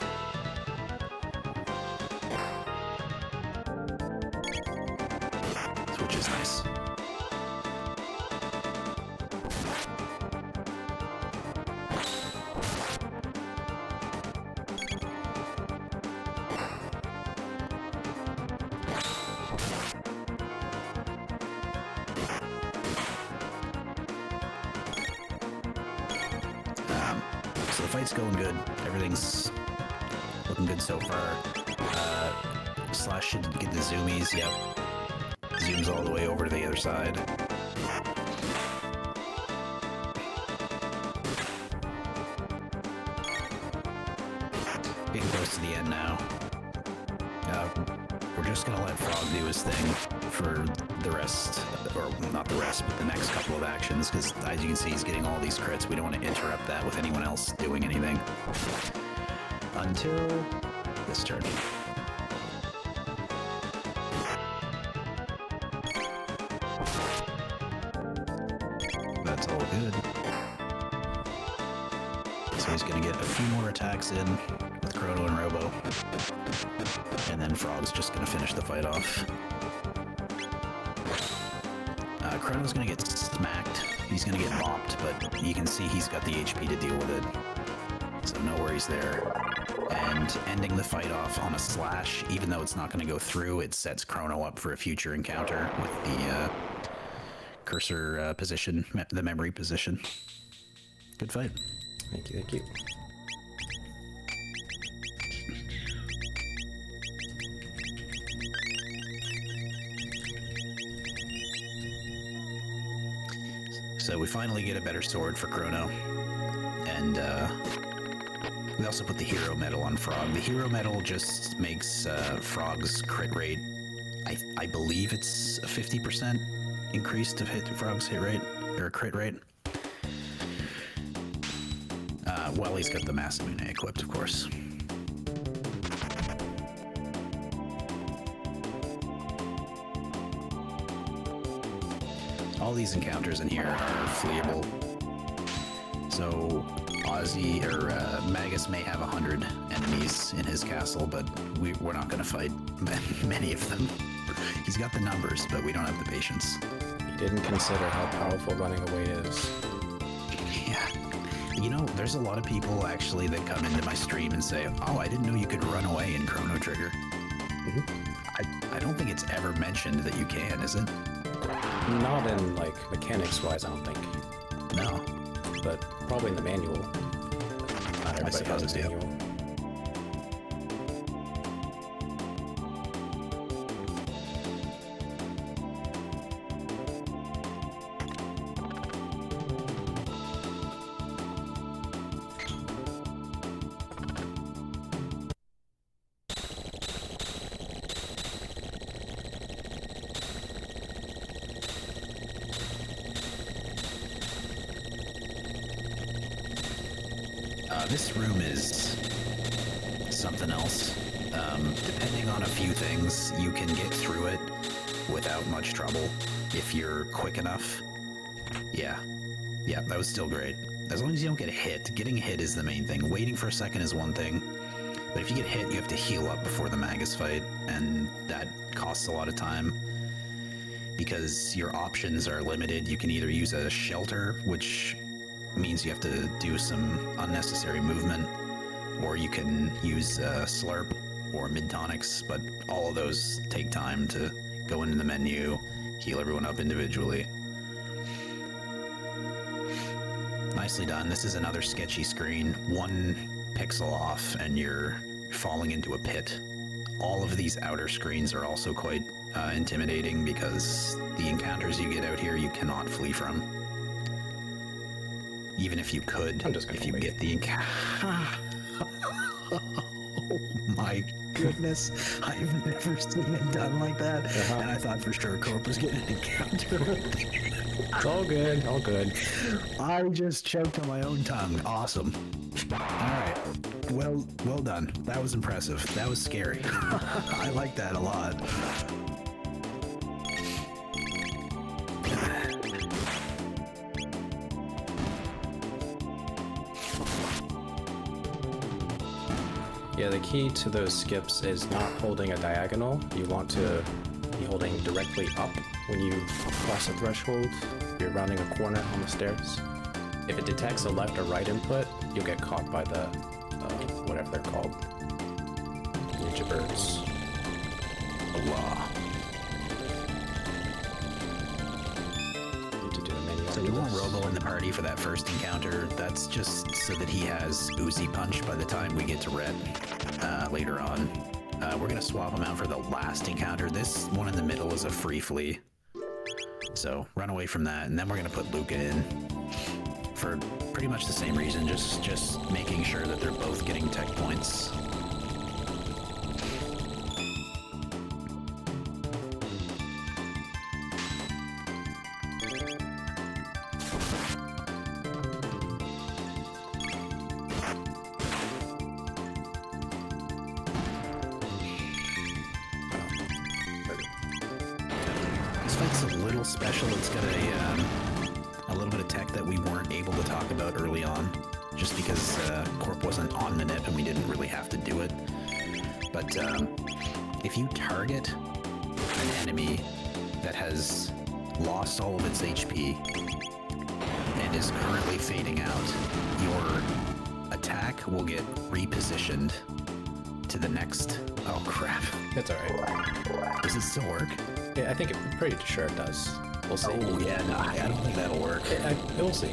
C: Which is nice. So the fight's going good. Everything's looking good so far. Slash should get the zoomies. Yep. Zooms all the way over to the other side. Getting close to the end now. We're just gonna let Frog do his thing for the rest, or not the rest, but the next couple of actions, because as you can see, he's getting all these crits. We don't want to interrupt that with anyone else doing anything. Until this turn. That's all good. So he's going to get a few more attacks in with Chrono and Robo. And then Frog's just going to finish the fight off. Chrono's going to get smacked. He's going to get bopped, but you can see he's got the HP to deal with it. So no worries there. And ending the fight off on a slash, even though it's not going to go through, it sets Chrono up for a future encounter with the cursor position, the memory position. Good fight.
B: Thank you, thank you.
C: So we finally get a better sword for Chrono, and we also put the hero medal on Frog. The hero medal just makes Frog's crit rate I believe it's a 50% increase to hit Frog's hit rate, or crit rate. Well, he's got the Massive Mune equipped, of course. All these encounters in here are fleeable. So Ozzy or Magus may have 100 enemies in his castle, but we're not going to fight many of them. He's got the numbers, but we don't have the patience.
B: He didn't consider how powerful running away is.
C: Yeah. You know, there's a lot of people actually that come into my stream and say, oh, I didn't know you could run away in Chrono Trigger. I don't think it's ever mentioned that you can, is it?
B: Not in, like, mechanics-wise, I don't think.
C: No.
B: But probably in the manual. Not everybody has a manual.
C: This room is something else. Depending on a few things, you can get through it without much trouble if you're quick enough. Yeah, that was still great. As long as you don't get hit. Getting hit is the main thing. Waiting for a second is one thing. But if you get hit, you have to heal up before the Magus fight, and that costs a lot of time. Because your options are limited. You can either use a shelter, which means you have to do some unnecessary movement, or you can use slurp or mid-tonics, but all of those take time to go into the menu, heal everyone up individually. Nicely done. This is another sketchy screen. 1 pixel off and you're falling into a pit. All of these outer screens are also quite intimidating because the encounters you get out here you cannot flee from. Even if you could, if you get the encounter. Oh my goodness. I've never seen it done like that. And I thought for sure Corp was getting an encounter.
B: It's all good, all good.
C: I just choked on my own tongue. Awesome. Alright. Well done. That was impressive. That was scary. I like that a lot.
B: Yeah, the key to those skips is not holding a diagonal. You want to be holding directly up when you cross a threshold. You're rounding a corner on the stairs. If it detects a left or right input, you'll get caught by the, whatever they're called. Ninja birds. Allah. Need to do a menu.
C: So you want Robo in the party for that first encounter. That's just so that he has Uzi Punch by the time we get to Red later on. We're going to swap him out for the last encounter. This one in the middle is a free flee. So run away from that, and then we're going to put Luca in for pretty much the same reason, just making sure that they're both getting tech points. Special. It's got a little bit of tech that we weren't able to talk about early on, just because Corp wasn't on Minute and we didn't really have to do it. But if you target an enemy that has lost all of its HP and is currently fading out, your attack will get repositioned to the next. Oh crap!
B: It's alright.
C: Does it still work?
B: Yeah, I think I'm pretty sure it does. We'll see.
C: Oh yeah, no, I don't think that'll work.
B: We'll see.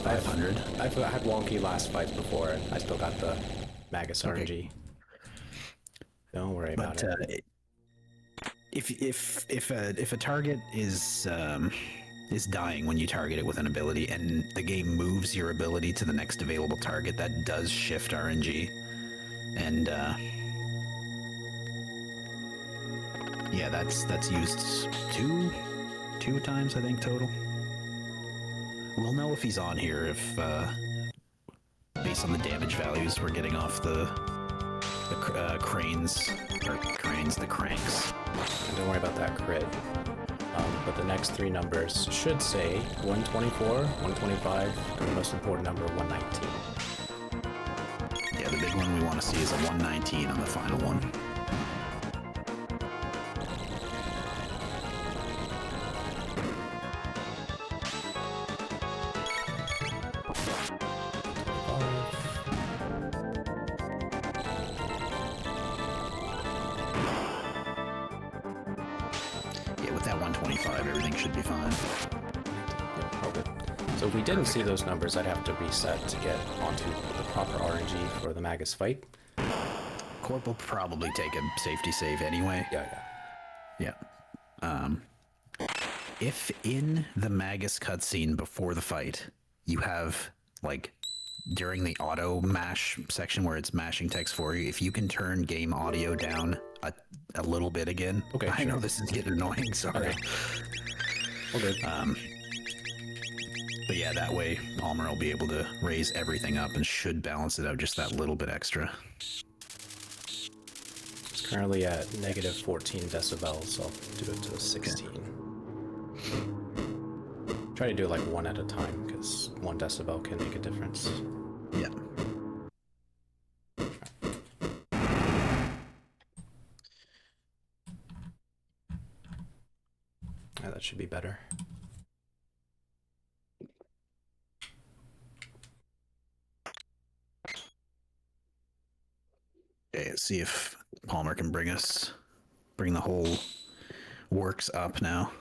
C: 500.
B: I've had wonky last fights before, and I still got the Magus RNG. Don't worry about it.
C: If a target is dying when you target it with an ability, and the game moves your ability to the next available target, that does shift RNG, and Yeah, that's used two times, I think, total. We'll know if he's on here if, based on the damage values we're getting off the cranes, the cranks.
B: And don't worry about that crit. But the next three numbers should say 124, 125, and the most important number, 119.
C: Yeah, the big one we want to see is a 119 on the final one. Yeah, with that 125, everything should be fine.
B: Yep, all good. So if we didn't see those numbers, I'd have to reset to get onto the proper RNG for the Magus fight.
C: Corp will probably take a safety save anyway.
B: Yeah.
C: Yeah. If in the Magus cutscene before the fight, you have, like, during the auto mash section where it's mashing text for you, if you can turn game audio down a little bit again.
B: Okay,
C: I
B: sure.
C: know this is getting annoying, sorry.
B: Okay. All good.
C: But yeah, that way Palmer will be able to raise everything up and should balance it out just that little bit extra.
B: It's currently at negative 14 decibels, so I'll do it to 16. Okay. Try to do it like one at a time, because 1 decibel can make a difference.
C: Yeah.
B: Yeah, that should be better.
C: Okay, let's see if Palmer can bring the whole works up now.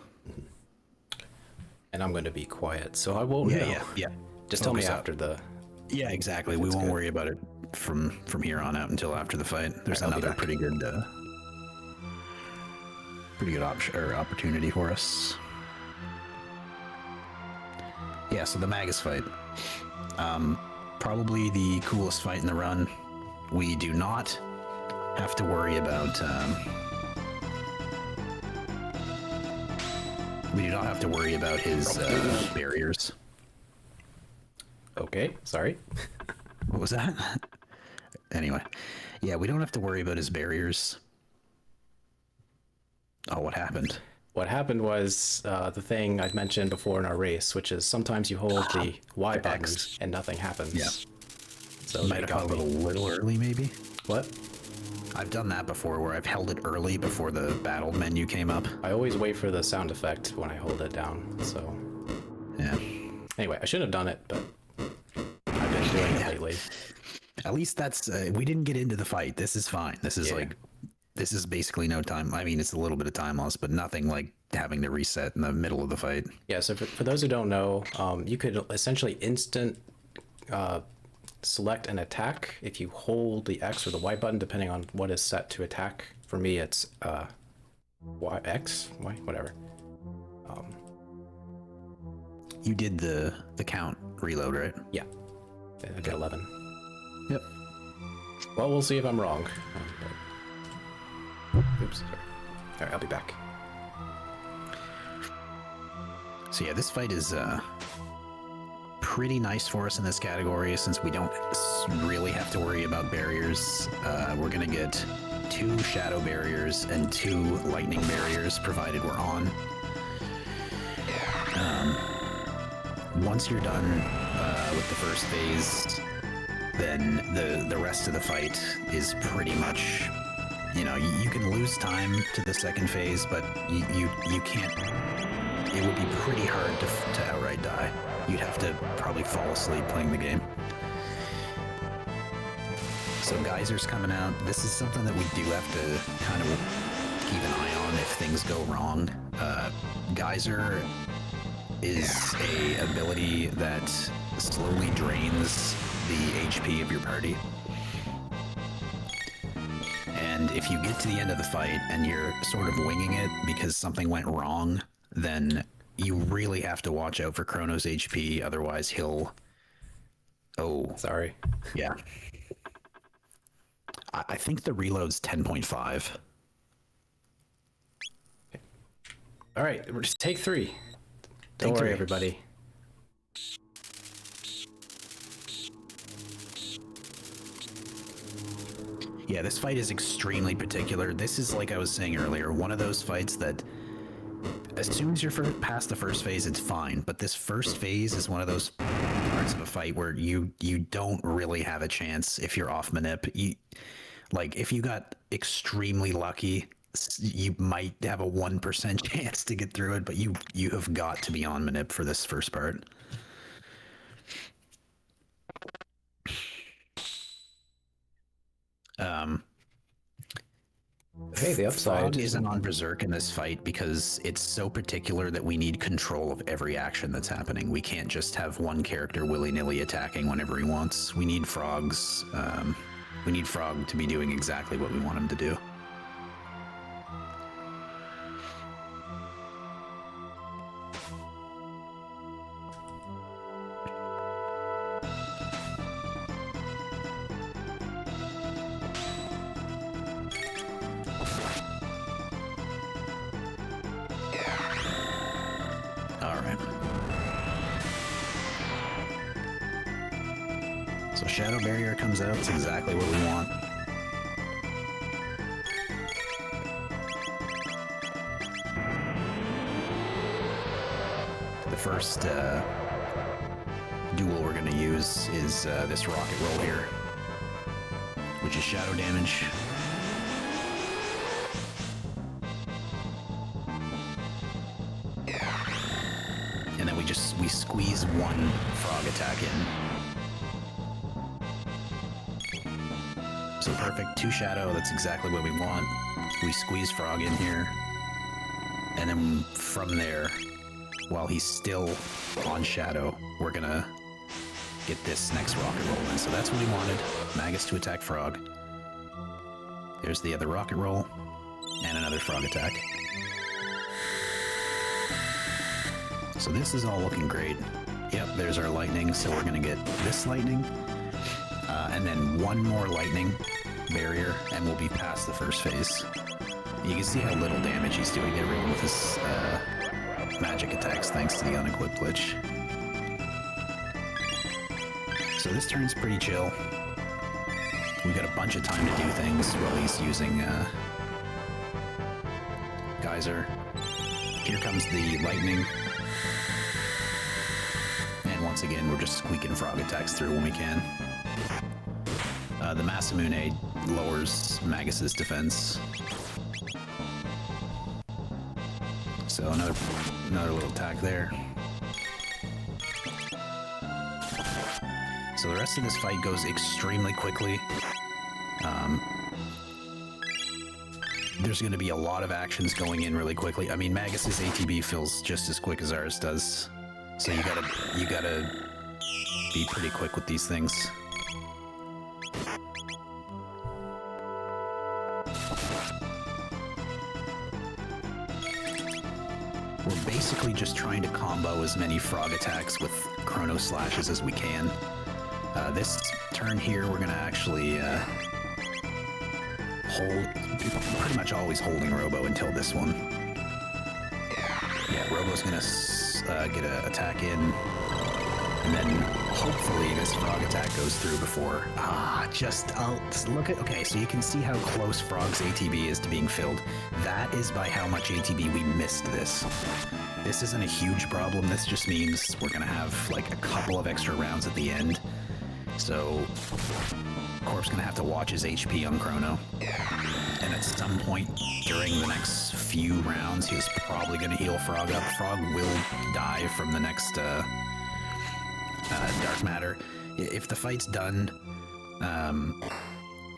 B: And I'm going to be quiet, so I won't know.
C: Yeah.
B: Just tell me after the...
C: Yeah, exactly. We won't worry about it from here on out until after the fight. There's another pretty good opportunity for us. Yeah, so the Magus fight. Probably the coolest fight in the run. We do not have to worry about his barriers.
B: Okay, sorry.
C: What was that? Anyway, yeah, we don't have to worry about his barriers. Oh, what happened?
B: What happened was the thing I've mentioned before in our race, which is sometimes you hold the Y button
C: X.
B: and nothing happens.
C: Yeah.
B: So
C: Might have held it a little early, maybe?
B: What?
C: I've done that before, where I've held it early before the battle menu came up.
B: I always wait for the sound effect when I hold it down, so...
C: Yeah.
B: Anyway, I shouldn't have done it, but I've been doing it lately.
C: At least that's... we didn't get into the fight. This is fine. This is this is basically no time. I mean, it's a little bit of time loss, but nothing like having to reset in the middle of the fight.
B: Yeah, so for those who don't know, you could essentially instant select an attack if you hold the X or the Y button, depending on what is set to attack. For me, it's Y, X, Y, whatever.
C: You did the count reload, right?
B: Yeah. I did 11.
C: Yep.
B: Well, we'll see if I'm wrong. Oops, sorry. All right, I'll be back.
C: So yeah, this fight is pretty nice for us in this category since we don't really have to worry about barriers. We're gonna get 2 shadow barriers and 2 lightning barriers provided we're on. Once you're done with the first phase, then the rest of the fight is pretty much, you know, you can lose time to the second phase, but you can't. It would be pretty hard to outright die. You'd have to probably fall asleep playing the game. So geysers coming out. This is something that we do have to kind of keep an eye on if things go wrong. Geyser is a ability that slowly drains the HP of your party. And if you get to the end of the fight and you're sort of winging it because something went wrong, then you really have to watch out for Chrono's HP, otherwise he'll... Oh.
B: Sorry.
C: Yeah. I think the reload's 10.5.
B: All right, we're just take 3. Don't
C: Take
B: worry,
C: 3.
B: everybody.
C: Yeah, this fight is extremely particular. This is, like I was saying earlier, one of those fights that as soon as you're past the first phase, it's fine. But this first phase is one of those parts of a fight where you don't really have a chance if you're off manip. Like, if you got extremely lucky, you might have a 1% chance to get through it, but you have got to be on manip for this first part.
B: Hey, the upside
C: Frog isn't on Berserk in this fight because it's so particular that we need control of every action that's happening. We can't just have one character willy-nilly attacking whenever he wants. We need Frogs. We need Frog to be doing exactly what we want him to do. So Shadow Barrier comes out, it's exactly what we want. The first duel we're going to use is this rocket roll here, which is shadow damage. And then we squeeze one frog attack in. So perfect, 2 shadow, that's exactly what we want. We squeeze Frog in here. And then from there, while he's still on shadow, we're gonna get this next rocket roll in. So that's what we wanted. Magus to attack Frog. There's the other rocket roll. And another Frog attack. So this is all looking great. Yep, there's our lightning. So we're gonna get this lightning. And then one more lightning barrier, and we'll be past the first phase. You can see how little damage he's doing to everyone with his magic attacks, thanks to the unequipped glitch. So this turn's pretty chill. We got a bunch of time to do things while he's using Geyser. Here comes the lightning. And once again, we're just squeaking frog attacks through when we can. The Masamune lowers Magus's defense. So another little attack there. So the rest of this fight goes extremely quickly. There's going to be a lot of actions going in really quickly. I mean, Magus's ATB feels just as quick as ours does. So you gotta be pretty quick with these things. We're basically just trying to combo as many frog attacks with Chrono slashes as we can. This turn here, we're gonna actually hold, pretty much always holding Robo until this one. Yeah, Robo's gonna get an attack in, and then hopefully this frog attack goes through before. Just look at, okay, so you can see how close Frog's ATB is to being filled. That is by how much ATB we missed this. This isn't a huge problem, this just means we're gonna have like a couple of extra rounds at the end. So Corp's gonna have to watch his HP on Chrono. And at some point during the next few rounds, he's probably gonna heal Frog up. Frog will die from the next dark matter. If the fight's done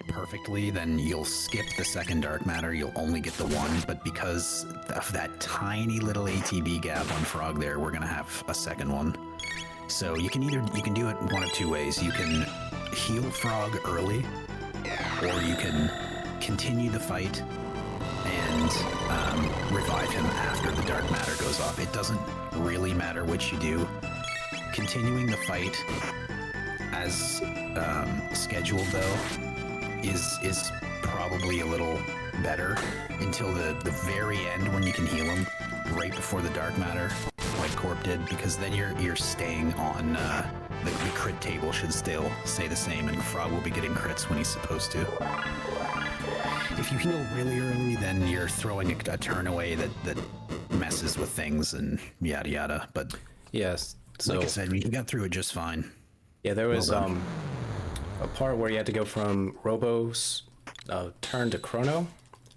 C: perfectly, then you'll skip the second dark matter, you'll only get the one, but because of that tiny little ATB gap on Frog there, we're gonna have a second one. So you can do it one of two ways. You can heal Frog early, or you can continue the fight and revive him after the dark matter goes off. It doesn't really matter which you do. Continuing the fight as scheduled, though, is probably a little better until the very end when you can heal him. right before the dark matter, like Corp did, because then you're staying on the crit table should still stay the same, and Frog will be getting crits when he's supposed to. If you heal really early, then you're throwing a turn away that messes with things and yada yada. But
B: Yes. So
C: like I said, we got through it just fine.
B: yeah, there was
C: Well
B: a part where you had to go from Robo's turn to Chrono,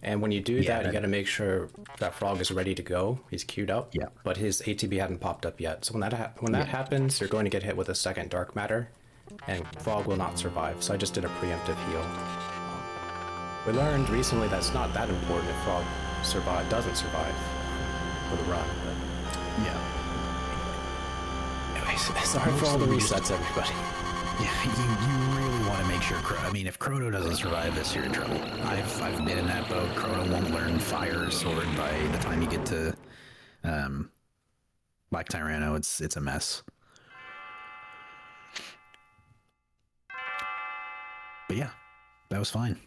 B: and when you do that, you got to make sure that Frog is ready to go. He's queued up.
C: Yeah.
B: But his ATB hadn't popped up yet. So when that happens, you're going to get hit with a second dark matter, and Frog will not survive. So I just did a preemptive heal. We learned recently that it's not that important if Frog doesn't survive for the run. But
C: Yeah.
B: anyways, sorry for all the resets, everybody.
C: Yeah, you really want to make sure. I mean, if Chrono doesn't survive this, you're in trouble. I've been in that boat. Chrono won't learn Fire Sword by the time you get to Black Tyranno. It's a mess. But yeah, that was fine.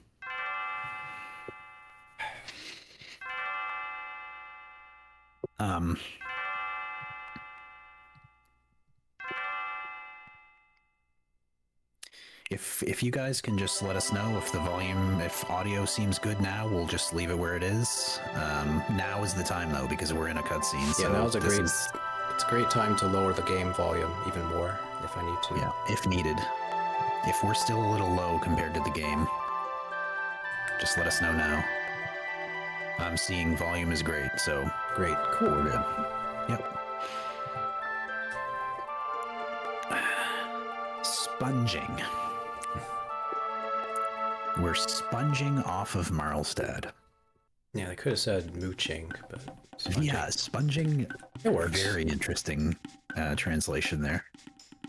C: If you guys can just let us know if the volume, if audio seems good now, we'll just leave it where it is. Now is the time though, because we're in a cutscene.
B: Yeah,
C: So
B: now's
C: it's
B: a great time to lower the game volume even more if I need to.
C: yeah, if needed. If we're still a little low compared to the game, just let us know now. I'm seeing volume is great, so
B: Great, cool.
C: we're good. Yep. Sponging. We're sponging off of Marlstad.
B: Yeah, they could have said mooching, but
C: Yeah, sponging.
B: It works.
C: Very interesting translation there.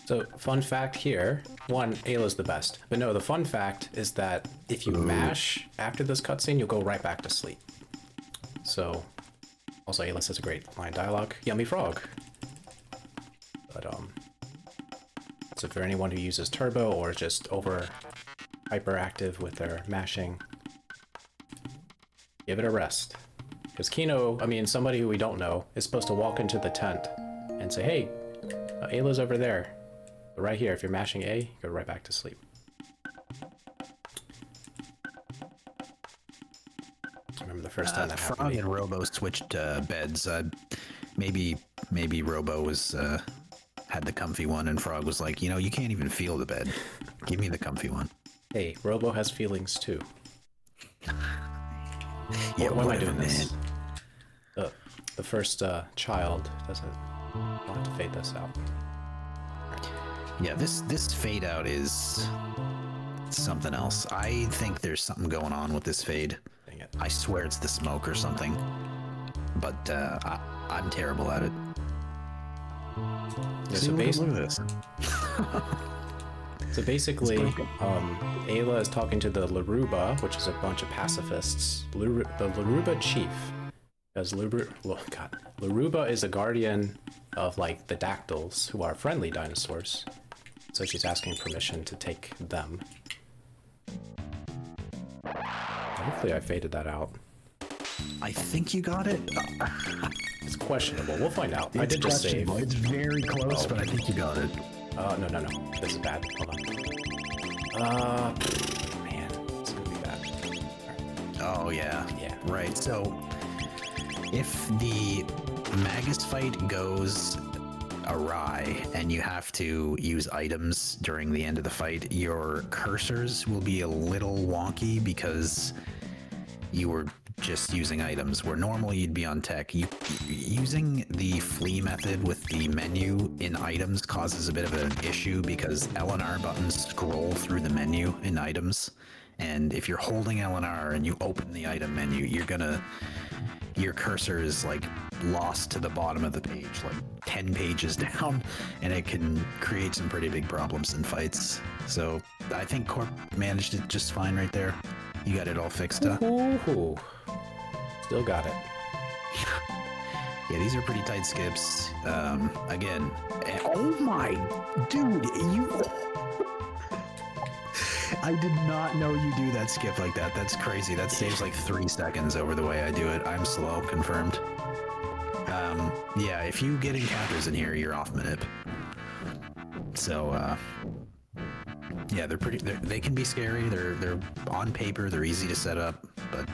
B: So, fun fact here, one, Ayla's the best. But no, the fun fact is that if you mash after this cutscene, you'll go right back to sleep. So, also Ayla says a great line of dialogue, yummy frog. But, so for anyone who uses turbo or is just over hyperactive with their mashing, give it a rest. Because Kino, I mean, somebody who we don't know, is supposed to walk into the tent and say, hey, Ayla's over there. But right here, if you're mashing A, you go right back to sleep. I remember the first time that happened to
C: Frog
B: me.
C: and Robo switched beds. Maybe Robo was had the comfy one, and Frog was like, you can't even feel the bed. Give me the comfy one.
B: Hey, Robo has feelings too.
C: Yeah,
B: Why am I
C: whatever,
B: doing this?
C: man.
B: The first child doesn't. I'll have to fade this out.
C: Yeah, this fade out is something else. I think there's something going on with this fade.
B: Dang it.
C: I swear it's the smoke or something. But I'm terrible at it.
B: Yeah,
C: See,
B: so,
C: look at this.
B: so basically, Ayla is talking to the Laruba, which is a bunch of pacifists. The Laruba chief. Because Laruba is a guardian of like the dactyls, who are friendly dinosaurs. So she's asking permission to take them. Hopefully I faded that out.
C: I think you got it.
B: It's questionable. We'll find out. I did just save.
C: It's very close,
B: Oh.
C: but I think you got it.
B: No. This is bad. Hold on. Man, it's gonna be bad.
C: Oh, yeah.
B: Yeah.
C: Right. So if the Magus fight goes awry and you have to use items during the end of the fight, your cursors will be a little wonky because you were just using items where normally you'd be on tech. Using the flee method with the menu in items causes a bit of an issue because L and R buttons scroll through the menu in items, and if you're holding L and R and you open the item menu, your cursor is like lost to the bottom of the page, like 10 pages down, and it can create some pretty big problems in fights. So I think Corp managed it just fine right there. You got it all fixed up.
B: Ooh. Still got it.
C: Yeah, these are pretty tight skips. Again, oh my, dude, I did not know you do that skip like that. That's crazy. That saves like 3 seconds over the way I do it. I'm slow, confirmed. Yeah, if you get encounters in here, you're off manip. So, yeah, they can be scary. They're on paper, they're easy to set up, but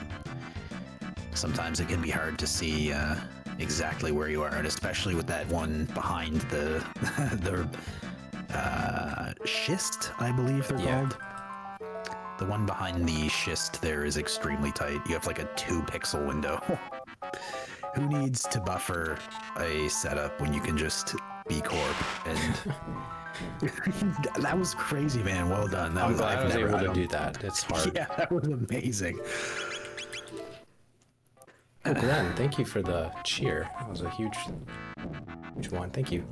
C: sometimes it can be hard to see exactly where you are, and especially with that one behind the the schist, I believe they're called. The one behind the schist there is extremely tight. You have like a 2-pixel window. Who needs to buffer a setup when you can just be Corp? And that was crazy, man. Well done.
B: I'm glad I was able to do that. It's hard.
C: Yeah, that was amazing.
B: Oh, Glenn, thank you for the cheer. That was a huge one. Thank you.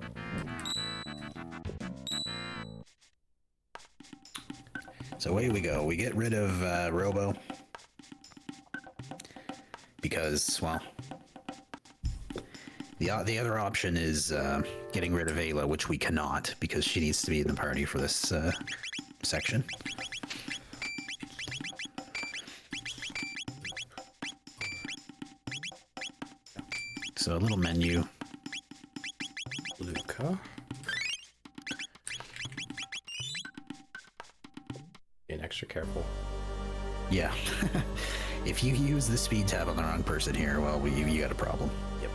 C: So away we go. We get rid of Robo because, well, the other option is getting rid of Ayla, which we cannot because she needs to be in the party for this section. So a little menu.
B: Luca. Being extra careful.
C: Yeah. If you use the speed tab on the wrong person here, well, you got a problem.
B: Yep.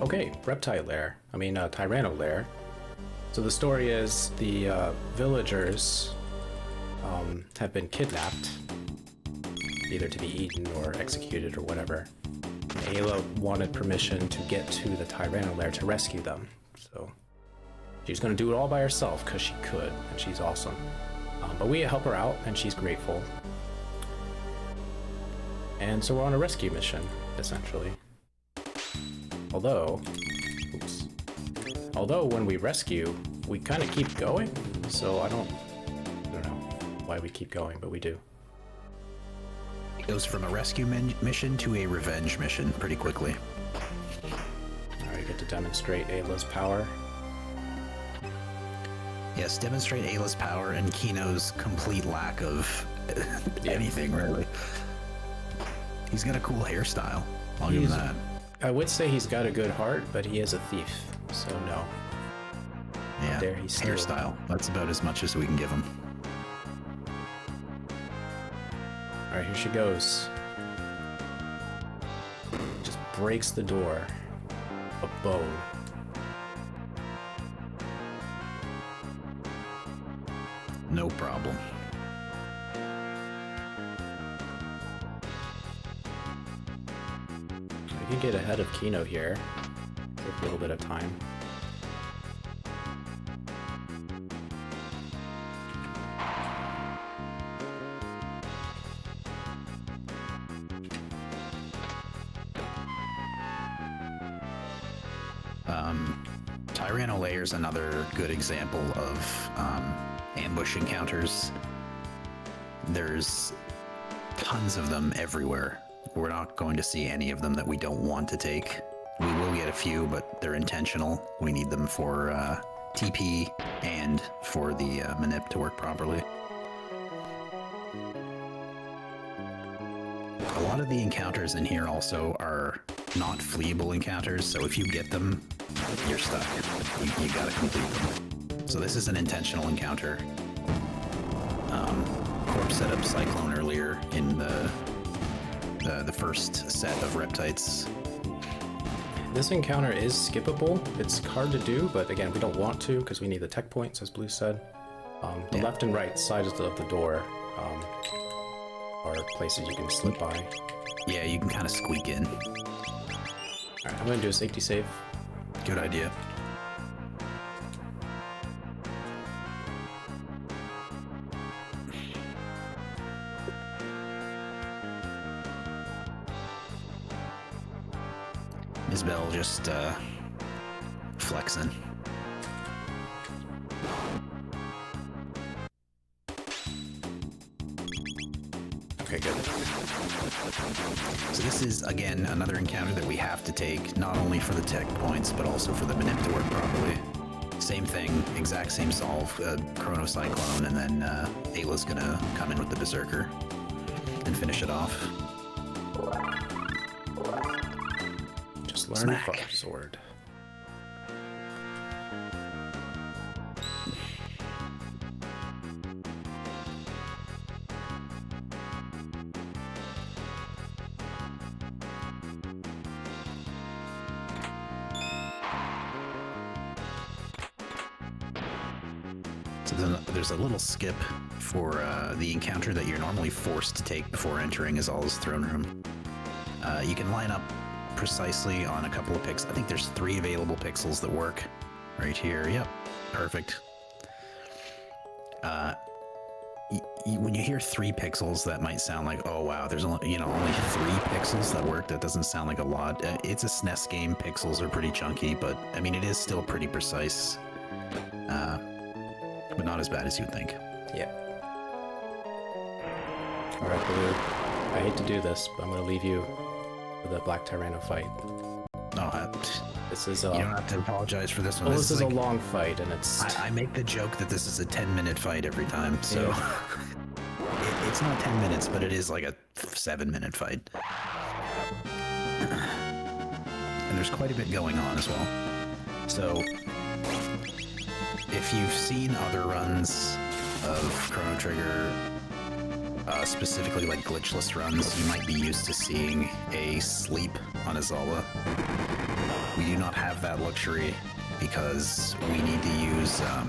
B: Okay, reptile lair. Tyranno lair. So the story is the villagers have been kidnapped, either to be eaten or executed or whatever. And Ayla wanted permission to get to the Tyranno lair to rescue them. So she's going to do it all by herself because she could, and she's awesome. But we help her out, and she's grateful. And so we're on a rescue mission, essentially. Although when we rescue, we kind of keep going. So I don't know why we keep going, but we do.
C: It goes from a rescue mission to a revenge mission pretty quickly.
B: Alright, you get to demonstrate Ayla's power.
C: Yes, demonstrate Ayla's power and Kino's complete lack of anything, really. He's got a cool hairstyle. I'll give him that.
B: I would say he's got a good heart, but he is a thief, so no.
C: Yeah,
B: There he's still...
C: hairstyle. That's about as much as we can give him.
B: Alright, here she goes. Just breaks the door. A bone.
C: No problem.
B: I can get ahead of Kino here. Take a little bit of time.
C: Tyranno Lair is another good example of ambush encounters. There's tons of them everywhere. We're not going to see any of them that we don't want to take. We will get a few, but they're intentional. We need them for TP and for the manip to work properly. A lot of the encounters in here also are not fleeable encounters, so if you get them, you're stuck. You gotta complete them. So this is an intentional encounter. Corp set up Cyclone earlier in the first set of reptites.
B: This encounter is skippable. It's hard to do, but again, we don't want to because we need the tech points, as Blue said. The left and right sides of the door are places you can slip by.
C: Yeah, you can kind of squeak in.
B: Alright, I'm gonna do a safety save.
C: Good idea. Isabel just flexing.
B: Okay, good.
C: So this is, again, another encounter that we have to take, not only for the tech points, but also for the manip to work properly. Same thing, exact same solve, Chrono Cyclone, and then Ayla's gonna come in with the Berserker and finish it off.
B: Just learn
C: Smack.
B: Fire Sword.
C: So then there's a little skip for the encounter that you're normally forced to take before entering Azala's throne room. You can line up precisely on a couple of pixels. I think there's 3 available pixels that work right here. Yep, perfect. When you hear 3 pixels, that might sound like, oh wow, there's only 3 pixels that work. That doesn't sound like a lot. It's a SNES game. Pixels are pretty chunky, but I mean, it is still pretty precise. But not as bad as you'd think.
B: Yeah. Alright, Blue. I hate to do this, but I'm going to leave you with a Black Tyranno fight.
C: No,
B: This is
C: you don't have to apologize for this one.
B: Well, this is a
C: like,
B: long fight, and it's...
C: I make the joke that this is a 10-minute fight every time, so it's not 10 minutes, but it is like a 7-minute fight. And there's quite a bit going on as well. So if you've seen other runs of Chrono Trigger, specifically like glitchless runs, you might be used to seeing a sleep on Azala. We do not have that luxury because we need to use a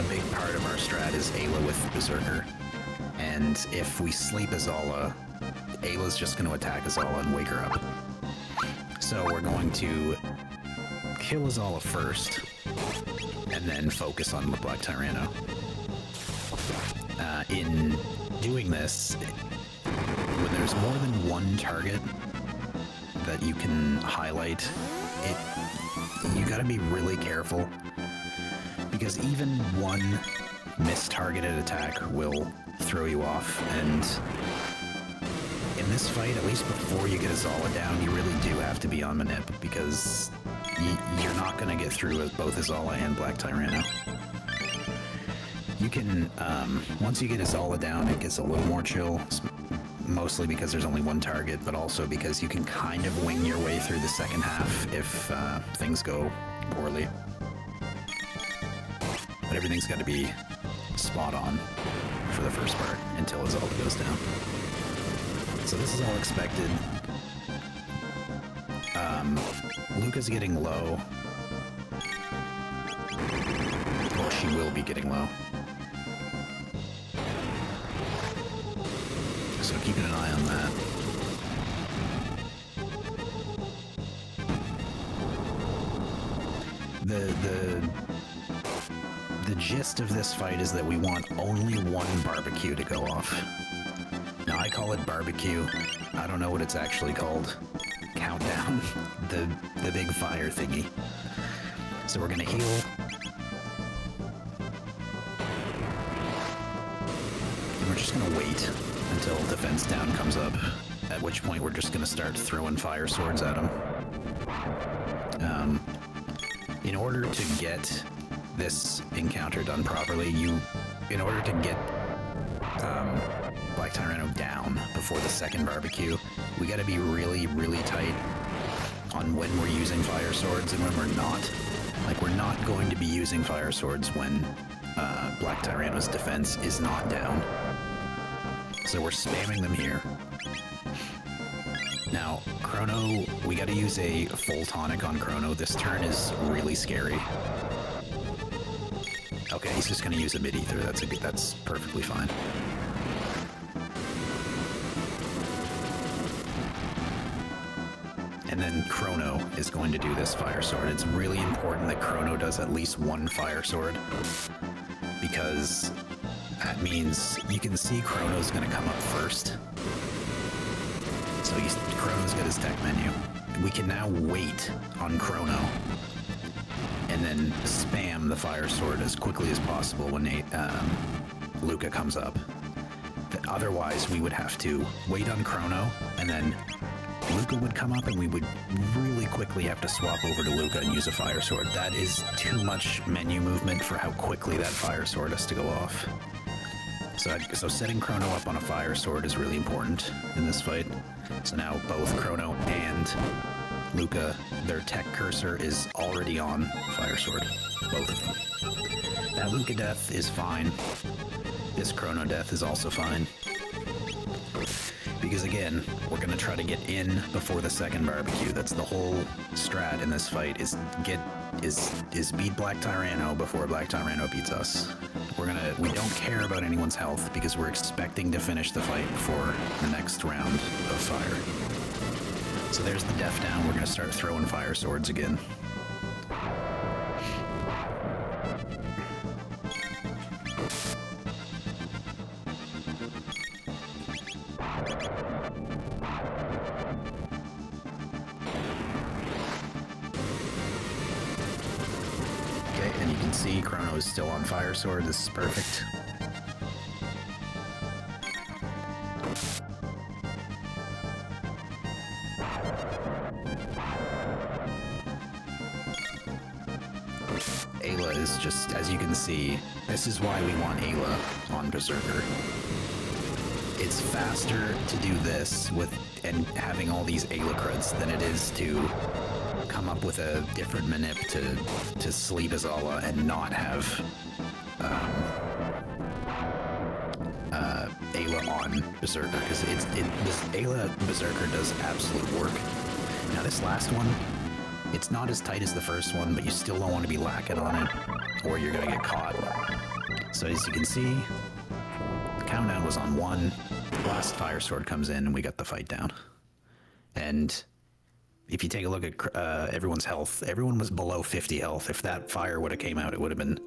C: big part of our strat is Ayla with Berserker. And if we sleep Azala, Ayla's just going to attack Azala and wake her up. So we're going to kill Azala first, and then focus on the Black Tyranno. In doing this, when there's more than one target that you can highlight, you gotta be really careful, because even one mistargeted attack will throw you off, and in this fight, at least before you get Azala down, you really do have to be on Manip, because you're not going to get through with both Azala and Black Tyranno. You can, once you get Azala down, it gets a little more chill, mostly because there's only one target, but also because you can kind of wing your way through the second half if things go poorly. But everything's got to be spot on for the first part until Azala goes down. So this is all expected. Luca's getting low. Well, she will be getting low. So keeping an eye on that. The gist of this fight is that we want only one barbecue to go off. Now I call it barbecue. I don't know what it's actually called. Countdown. The big fire thingy. So we're gonna heal. And we're just gonna wait until defense down comes up, at which point we're just gonna start throwing fire swords at him. In order to get this encounter done properly, in order to get Black Tyranno down before the second barbecue, we gotta be really, really tight on when we're using fire swords and when we're not. Like, we're not going to be using fire swords when Black Tyranno's defense is not down. So we're spamming them here. Now, Chrono, we gotta use a full tonic on Chrono. This turn is really scary. Okay, he's just gonna use a mid-ether. That's perfectly fine. And then Chrono is going to do this fire sword. It's really important that Chrono does at least one fire sword, because that means you can see Chrono's going to come up first. So Chrono's got his tech menu. We can now wait on Chrono and then spam the fire sword as quickly as possible when Luca comes up. Otherwise, we would have to wait on Chrono and then Luca would come up and we would really quickly have to swap over to Luca and use a fire sword. That is too much menu movement for how quickly that fire sword has to go off. So setting Chrono up on a fire sword is really important in this fight. So now both Chrono and Luca, their tech cursor is already on fire sword. Both of them. That Luca death is fine. This Chrono death is also fine. Because again, we're gonna try to get in before the second barbecue. That's the whole strat in this fight, is beat Black Tyranno before Black Tyranno beats us. We don't care about anyone's health because we're expecting to finish the fight before the next round of fire. So there's the death down. We're gonna start throwing fire swords again. And you can see Chrono is still on fire sword. This is perfect. Ayla is just, as you can see, this is why we want Ayla on Berserker. It's faster to do this and having all these Ayla crits than it is to come up with a different manip to sleep Azala and not have Ayla on Berserker, because this Ayla Berserker does absolute work. Now this last one, it's not as tight as the first one, but you still don't want to be lacking on it, or you're gonna get caught. So as you can see, the countdown was on 1. Last fire sword comes in, and we got the fight down. And if you take a look at everyone's health, everyone was below 50 health. If that fire would have came out, it would have been,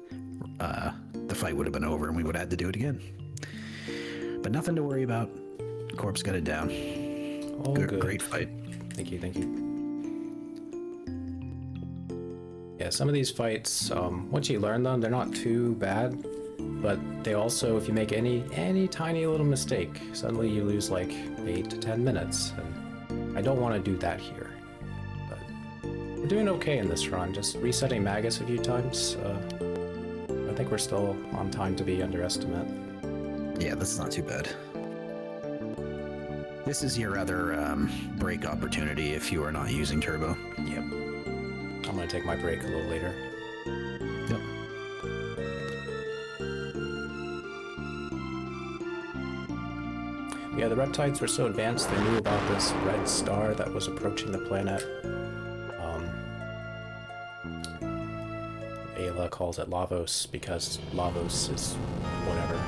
C: the fight would have been over and we would have had to do it again. But nothing to worry about. Corpse got it down.
B: All good.
C: Great fight.
B: Thank you, thank you. Yeah, some of these fights, once you learn them, they're not too bad. But they also, if you make any tiny little mistake, suddenly you lose like 8 to 10 minutes. And I don't want to do that here. We're doing okay in this run, just resetting Magus a few times. I think we're still on time to be underestimate.
C: Yeah, that's not too bad. This is your other break opportunity if you are not using Turbo.
B: Yep. I'm gonna take my break a little later.
C: Yep.
B: Yeah, the Reptides were so advanced they knew about this red star that was approaching the planet. Ayla calls it Lavos because Lavos is whatever.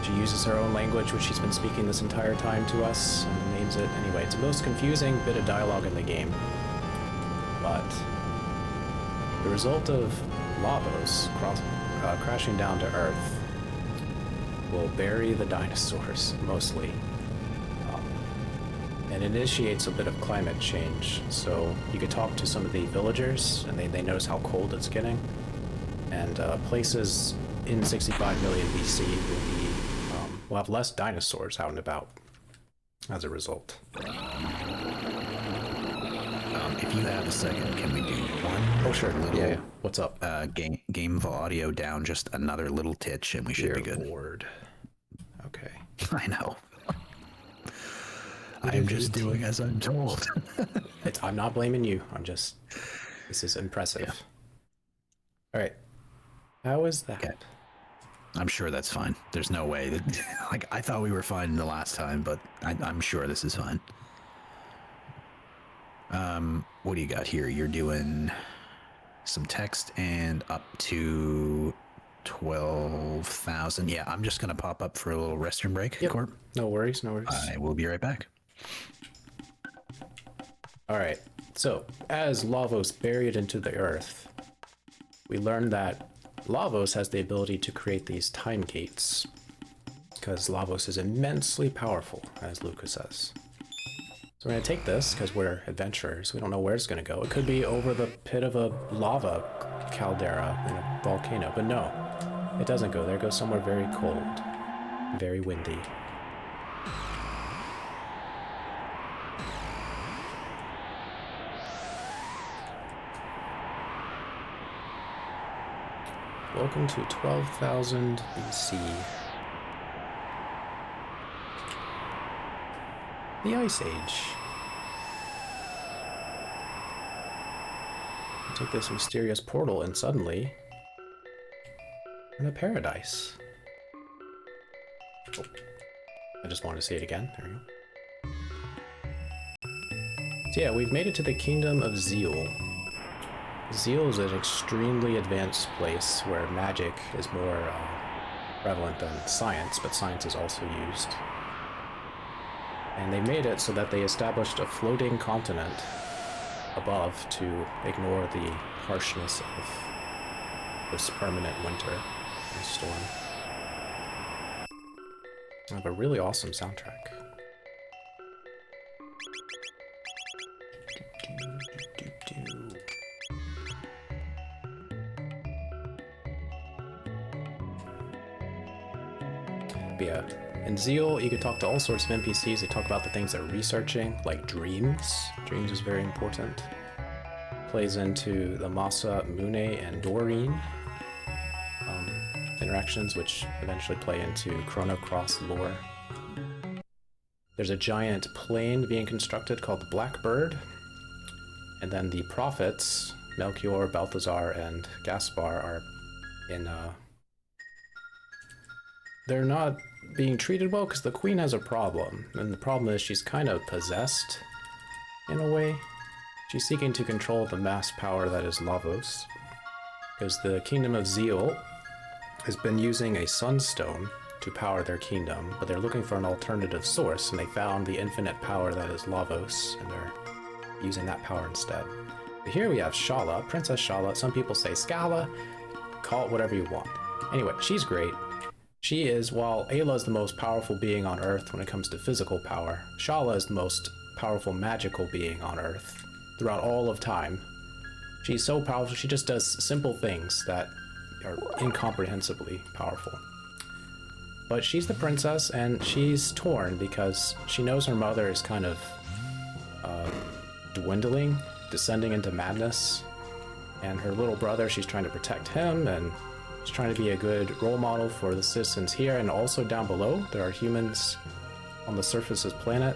B: She uses her own language, which she's been speaking this entire time to us, and names it. Anyway, it's the most confusing bit of dialogue in the game. But the result of Lavos crashing down to Earth will bury the dinosaurs, mostly. And initiates a bit of climate change. So you could talk to some of the villagers, and they notice how cold it's getting. And places in 65 million BC will have less dinosaurs out and about as a result.
C: If you have a second, can we do one?
B: Oh, sure.
C: Little,
B: yeah. What's up?
C: Game of audio down just another little titch, and we should be good.
B: Bored. Okay.
C: I know. I'm just doing as I'm told.
B: I'm not blaming you. This is impressive. Yeah. All right. How is that?
C: Okay. I'm sure that's fine. There's no way that, like, I thought we were fine the last time, but I'm sure this is fine. What do you got here? You're doing some text and up to 12,000. Yeah, I'm just going to pop up for a little restroom break,
B: yep.
C: Corp.
B: No worries, no worries.
C: I will be right back.
B: All right. So, as Lavos buried into the earth, we learned that Lavos has the ability to create these time gates, because Lavos is immensely powerful, as Luca says. So we're going to take this, because we're adventurers. We don't know where it's going to go. It could be over the pit of a lava caldera in a volcano, but no, it doesn't go there. It goes somewhere very cold, very windy. welcome to 12,000 BC. The Ice Age. You take this mysterious portal and suddenly we're in a paradise. Oh, I just wanted to say it again. There we go. So yeah, we've made it to the Kingdom of Zeal. Zeal is an extremely advanced place where magic is more prevalent than science, but science is also used. And they made it so that they established a floating continent above to ignore the harshness of this permanent winter and storm. I have a really awesome soundtrack. But yeah, in Zeal, you could talk to all sorts of NPCs. They talk about the things they're researching, like dreams. Dreams is very important. Plays into the Masa, Mune, and Doreen interactions, which eventually play into Chrono Cross lore. There's a giant plane being constructed called the Blackbird, and then the prophets, Melchior, Balthazar, and Gaspar, are in they're not being treated well because the queen has a problem, and the problem is she's kind of possessed in a way. She's seeking to control the mass power that is Lavos, because the Kingdom of Zeal has been using a sunstone to power their kingdom, but they're looking for an alternative source, and they found the infinite power that is Lavos, and they're using that power instead. But here we have Shala, Princess Shala. Some people say Scala, call it whatever you want. Anyway, she's great. She is, while Ayla is the most powerful being on Earth when it comes to physical power, Shala is the most powerful magical being on Earth throughout all of time. She's so powerful, she just does simple things that are incomprehensibly powerful. But she's the princess, and she's torn because she knows her mother is kind of dwindling, descending into madness, and her little brother, she's trying to protect him, and she's trying to be a good role model for the citizens here. And also down below, there are humans on the surface of this planet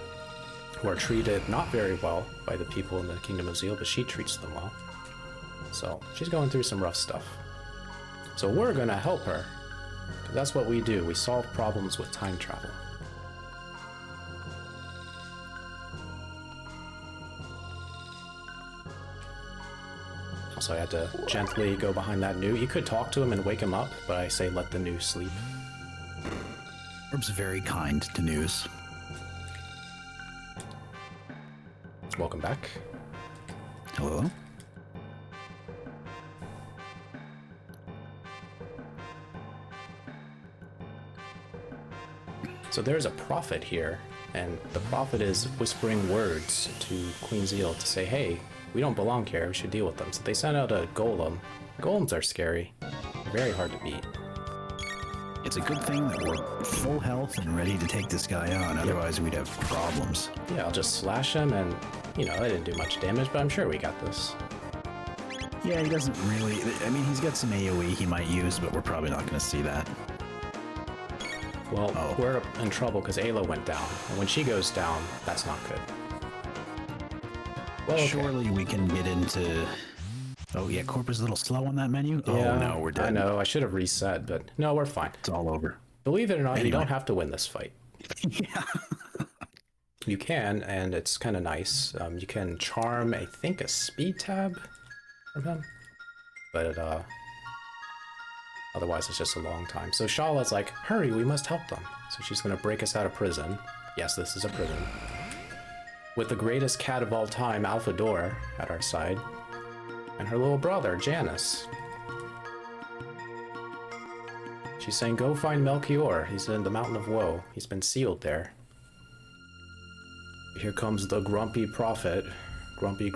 B: who are treated not very well by the people in the Kingdom of Zeal, but she treats them well. So she's going through some rough stuff. So we're gonna help her, because that's what we do. We solve problems with time travel. So I had to gently go behind that new. You could talk to him and wake him up, but I say let the new sleep.
C: Orb's very kind to news.
B: Welcome back.
C: Hello?
B: So there's a prophet here, and the prophet is whispering words to Queen Zeal to say, hey, we don't belong here, we should deal with them. So they sent out a golem. Golems are scary. They're very hard to beat.
C: It's a good thing that we're full health and ready to take this guy on, otherwise we'd have problems.
B: Yeah, I'll just slash him, and, you know, I didn't do much damage, but I'm sure we got this.
C: Yeah, he doesn't really... I mean, he's got some AoE he might use, but we're probably not going to see that.
B: Well, we're in trouble because Ayla went down, and when she goes down, that's not good. Well, okay.
C: Surely we can get into... Oh yeah, Corp is a little slow on that menu?
B: Yeah,
C: oh no, we're dead.
B: I know, I should have reset, but no, we're fine.
C: It's all over.
B: Believe it or not, you don't have to win this fight.
C: Yeah.
B: You can, and it's kind of nice. You can charm, I think, a speed tab from him, but otherwise it's just a long time. So Shala's like, hurry, we must help them. So she's going to break us out of prison. Yes, this is a prison. With the greatest cat of all time, Alphador, at our side. And her little brother, Janus. She's saying, go find Melchior. He's in the Mountain of Woe. He's been sealed there. Here comes the grumpy prophet. Grumpy.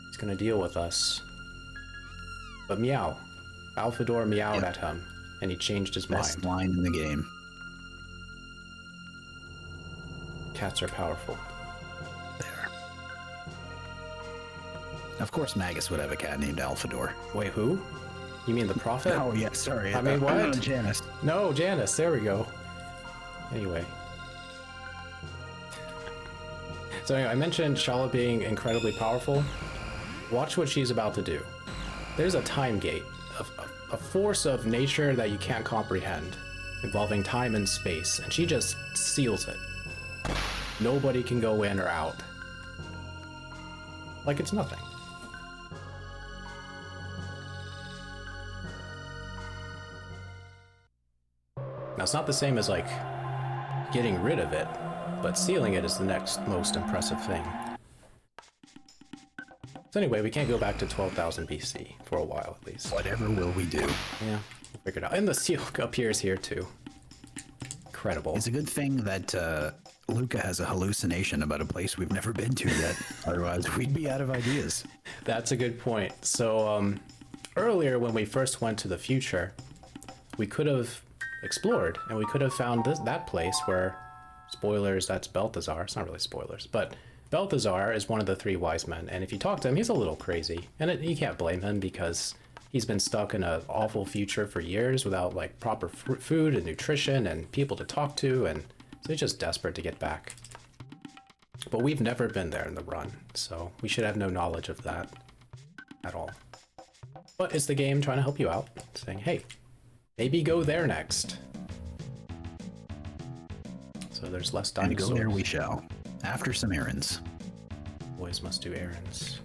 B: He's gonna deal with us. But meow. Alphador meowed at him, and he changed his
C: Best
B: mind.
C: line in the game.
B: Cats are powerful.
C: There. Of course Magus would have a cat named Alphador.
B: Wait, who? You mean the prophet?
C: Oh, yeah, sorry.
B: I mean, what?
C: Janice.
B: No, Janice, there we go. Anyway. So anyway, I mentioned Shala being incredibly powerful. Watch what she's about to do. There's a time gate, a force of nature that you can't comprehend, involving time and space, and she just seals it. Nobody can go in or out. Like it's nothing. Now, it's not the same as, like, getting rid of it, but sealing it is the next most impressive thing. So anyway, we can't go back to 12,000 BC for a while, at least.
C: Whatever will we do?
B: Yeah, we'll figure it out. And the seal appears here, too. Incredible.
C: It's a good thing that Luca has a hallucination about a place we've never been to yet. Otherwise, we'd be out of ideas.
B: That's a good point. So, earlier when we first went to the future, we could have explored, and we could have found that place where, spoilers, that's Balthazar. It's not really spoilers, but Balthazar is one of the three wise men, and if you talk to him, he's a little crazy, and you can't blame him because he's been stuck in an awful future for years without like proper food and nutrition and people to talk to, and so he's just desperate to get back. But we've never been there in the run, so we should have no knowledge of that at all. But it's the game trying to help you out, saying, hey, maybe go there next. So there's less dinosaurs.
C: And go there we shall, after some errands.
B: Boys must do errands.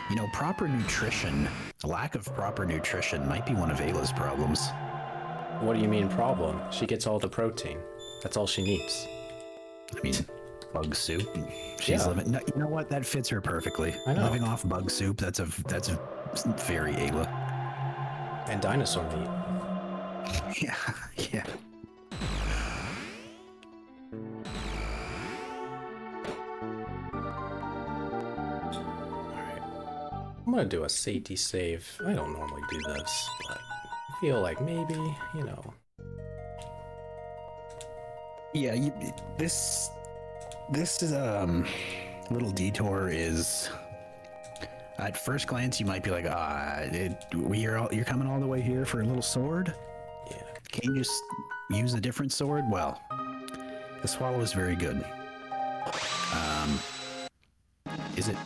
C: You know, proper nutrition, a lack of proper nutrition might be one of Ayla's problems.
B: What do you mean problem? She gets all the protein. That's all she needs.
C: I mean, bug soup. She's living. No, you know what? That fits her perfectly.
B: I know.
C: Living off bug soup. That's a very Ayla.
B: And dinosaur meat.
C: Yeah, yeah.
B: Alright. I'm gonna do a safety save. I don't normally do this, but I feel like maybe, you know.
C: Yeah, this is little detour is at first glance you might be like, you're coming all the way here for a little sword?
B: Yeah.
C: Can you just use a different sword? Well, the swallow is very good.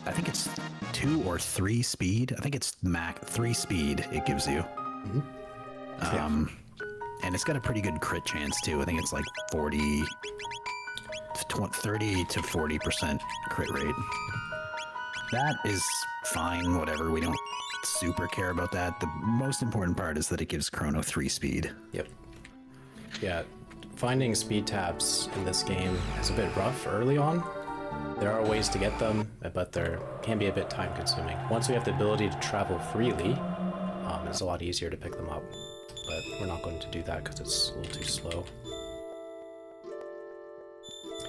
C: I think it's 2 or 3 speed. I think it's max 3 speed it gives you.
B: Mm-hmm.
C: And it's got a pretty good crit chance too. I think it's like 30 to 40% crit rate. That is fine, whatever. We don't super care about that. The most important part is that it gives Chrono 3 speed.
B: Yep. Yeah, finding speed tabs in this game is a bit rough early on. There are ways to get them, but they can be a bit time consuming. Once we have the ability to travel freely, it's a lot easier to pick them up. But we're not going to do that because it's a little too slow.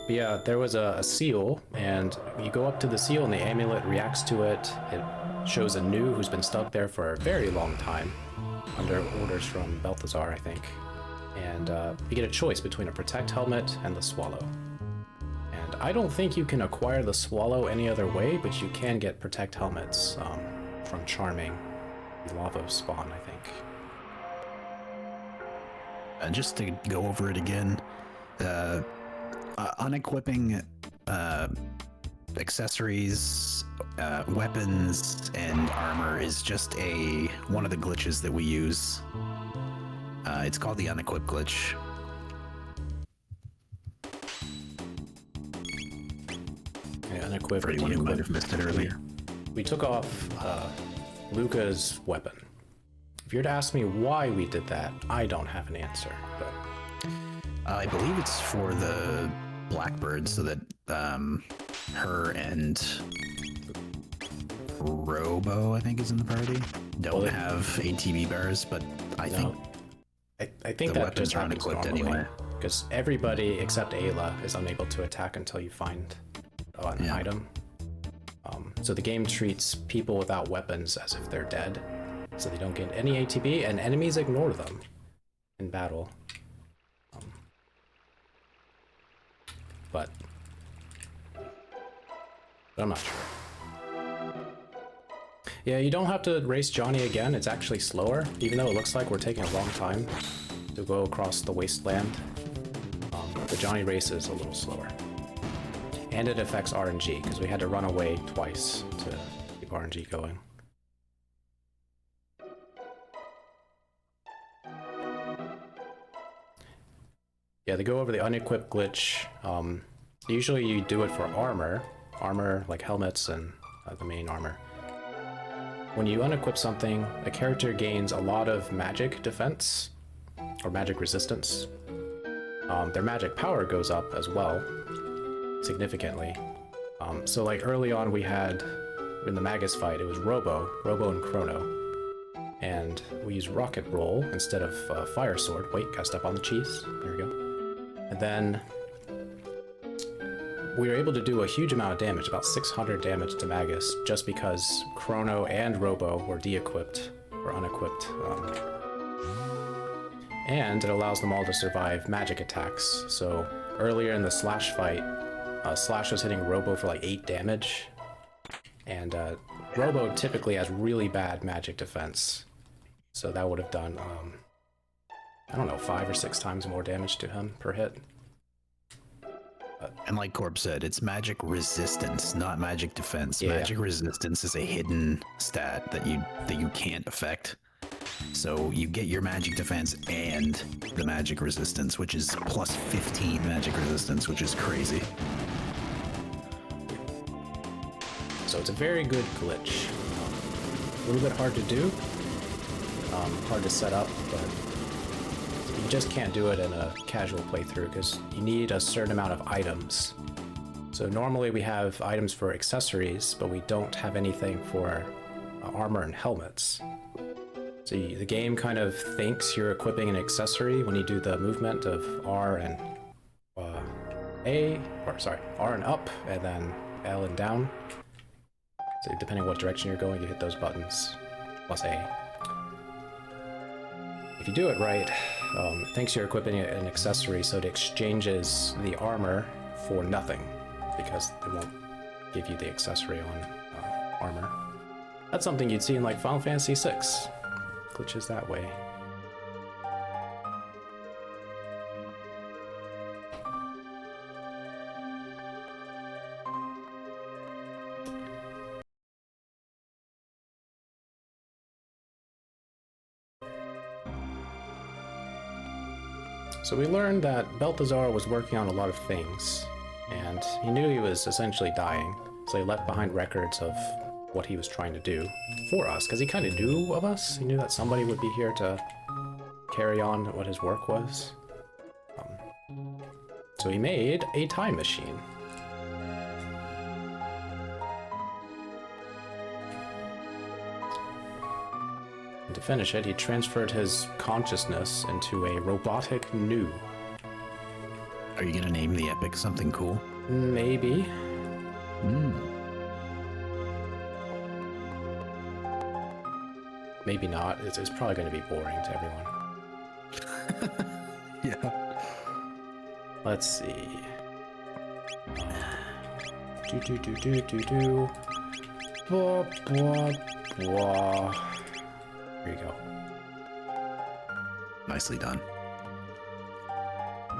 B: But yeah, there was a seal, and you go up to the seal and the amulet reacts to it. It shows a new who's been stuck there for a very long time, under orders from Balthazar, I think. And you get a choice between a Protect helmet and the Swallow. And I don't think you can acquire the Swallow any other way, but you can get Protect helmets from charming the Lava spawn, I think.
C: Just to go over it again, unequipping accessories, weapons, and armor is just one of the glitches that we use. It's called the unequip glitch.
B: Yeah, unequipped.
C: For anyone who might have missed it earlier.
B: We took off Luca's weapon. If you're to ask me why we did that, I don't have an answer, but
C: I believe it's for the Blackbird, so that her and Robo, I think, is in the party, don't have ATB bars, but I think
B: think
C: the
B: that just
C: weapons are
B: happens
C: unequipped
B: normally,
C: anyway.
B: because everybody except Ayla is unable to attack until you find an item. So the game treats people without weapons as if they're dead, so they don't get any ATB, and enemies ignore them in battle. but I'm not sure. Yeah, you don't have to race Johnny again. It's actually slower, even though it looks like we're taking a long time to go across the wasteland. The Johnny race is a little slower. And it affects RNG, because we had to run away twice to keep RNG going. Yeah, to go over the unequipped glitch, usually you do it for armor like helmets and the main armor. When you unequip something, the character gains a lot of magic defense, or magic resistance. Their magic power goes up as well, significantly. So like early on we had, in the Magus fight, it was Robo and Chrono. And we used Rocket Roll instead of Fire Sword. Wait, gotta step on the cheese. There we go. And then we were able to do a huge amount of damage, about 600 damage to Magus, just because Chrono and Robo were de-equipped, or unequipped. And it allows them all to survive magic attacks. So earlier in the Slash fight, Slash was hitting Robo for like 8 damage. And Robo typically has really bad magic defense. So that would have done, I don't know, 5 or 6 times more damage to him per hit.
C: And like Corp said, it's magic resistance, not magic defense.
B: Yeah.
C: Magic resistance is a hidden stat that you can't affect. So you get your magic defense and the magic resistance, which is plus 15 magic resistance, which is crazy.
B: So it's a very good glitch. A little bit hard to do, hard to set up, but you just can't do it in a casual playthrough because you need a certain amount of items. So normally we have items for accessories, but we don't have anything for armor and helmets. So the game kind of thinks you're equipping an accessory when you do the movement of R and R and up, and then L and down. So depending on what direction you're going, you hit those buttons, plus A. If you do it right, it thinks you're equipping an accessory, so it exchanges the armor for nothing, because it won't give you the accessory on armor. That's something you'd see in like Final Fantasy VI. Glitches that way. So we learned that Balthazar was working on a lot of things, and he knew he was essentially dying, so he left behind records of what he was trying to do for us, because he kind of knew of us. He knew that somebody would be here to carry on what his work was. So he made a time machine. And to finish it, he transferred his consciousness into a robotic gnu.
C: Are you gonna name the epic something cool?
B: Maybe. Maybe not. It's probably going to be boring to everyone.
C: Yeah.
B: Let's see. Blah, blah, blah. There you go.
C: Nicely done.
B: I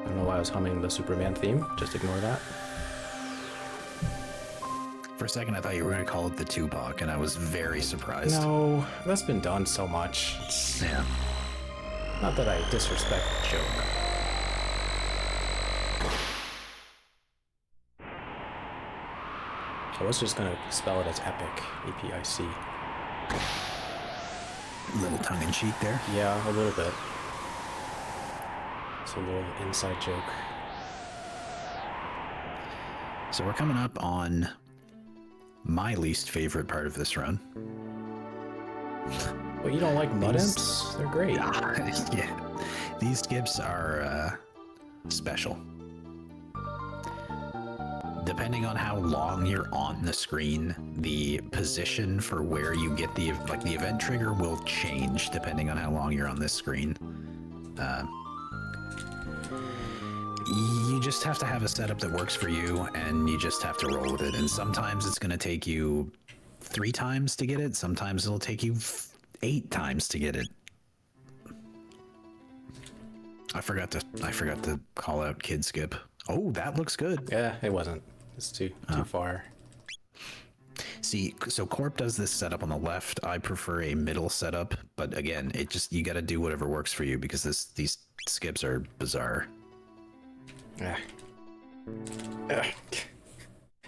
B: don't know why I was humming the Superman theme. Just ignore that.
C: For a second, I thought you were going to call it the Tupac, and I was very surprised.
B: No, that's been done so much.
C: Yeah.
B: Not that I disrespect the joke. I was just gonna spell it as epic, E-P-I-C.
C: Little tongue-in-cheek there.
B: Yeah, a little bit. It's a little inside joke.
C: So we're coming up on my least favorite part of this run.
B: Well, you don't like mud imps? They're great.
C: Yeah. These skips are special. Depending on how long you're on the screen, the position for where you get the event trigger will change depending on how long you're on this screen. You just have to have a setup that works for you, and you just have to roll with it. And sometimes it's going to take you 3 times to get it. Sometimes it'll take you 8 times to get it. I forgot to call out Kid Skip. Oh, that looks good.
B: Yeah, it wasn't. It's too far.
C: See, so Corp does this setup on the left. I prefer a middle setup, but again, you got to do whatever works for you because these skips are bizarre.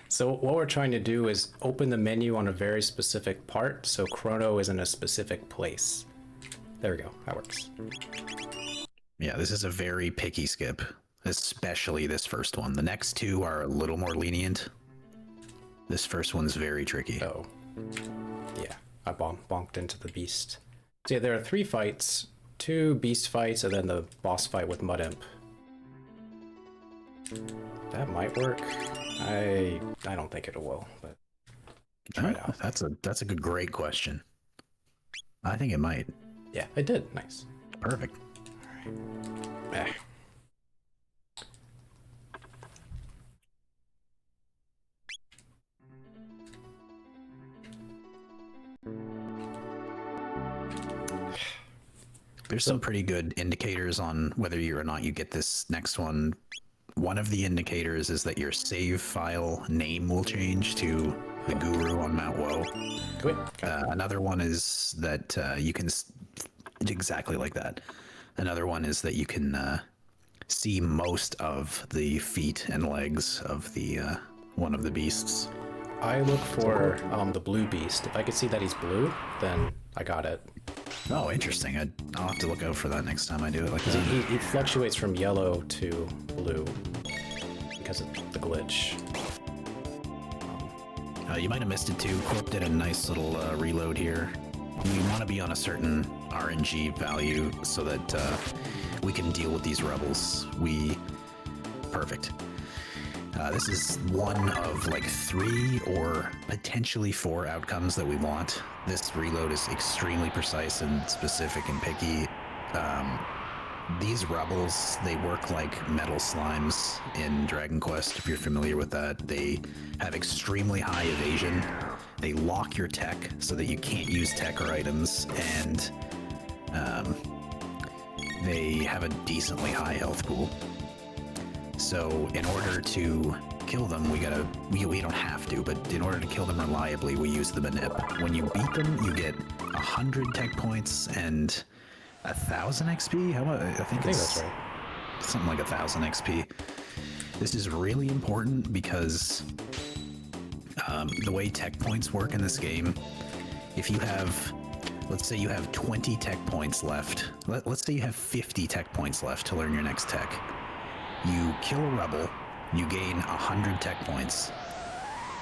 B: So what we're trying to do is open the menu on a very specific part, so Chrono is in a specific place. There we go. That works.
C: Yeah, this is a very picky skip, especially this first one. The next 2 are a little more lenient. This first one's very tricky.
B: Oh. Yeah, I bonked into the beast. So yeah, there are 3 fights, 2 beast fights, and then the boss fight with Mud Imp. That might work. I don't think it will, but try it out.
C: That's a great question. I think it might.
B: Yeah, it did. Nice.
C: Perfect.
B: Eh.
C: There's some pretty good indicators on whether or not you get this next one. One of the indicators is that your save file name will change to the Guru on Mount Woe.
B: Wait,
C: another one is that you can exactly like that. Another one is that you can see most of the feet and legs of the one of the beasts.
B: I look for the blue beast. If I could see that he's blue, then I got it.
C: Oh, interesting. I'll have to look out for that next time I do it. Like that.
B: He fluctuates from yellow to blue because of the glitch.
C: You might have missed it too. Corp did a nice little reload here. We want to be on a certain RNG value so that we can deal with these rebels. Perfect. This is one of like 3 or potentially 4 outcomes that we want. This reload is extremely precise and specific and picky. These rebels, they work like metal slimes in Dragon Quest, if you're familiar with that. They have extremely high evasion. They lock your tech so that you can't use tech or items, and they have a decently high health pool. So in order to kill them, we don't have to, but in order to kill them reliably, we use the manip. When you beat them, you get 100 tech points and 1,000 XP. How much? I think
B: that's right.
C: Something like 1,000 XP. This is really important because the way tech points work in this game, if you have, let's say you have 20 tech points left. Let's say you have 50 tech points left to learn your next tech. You kill a rebel, you gain 100 tech points.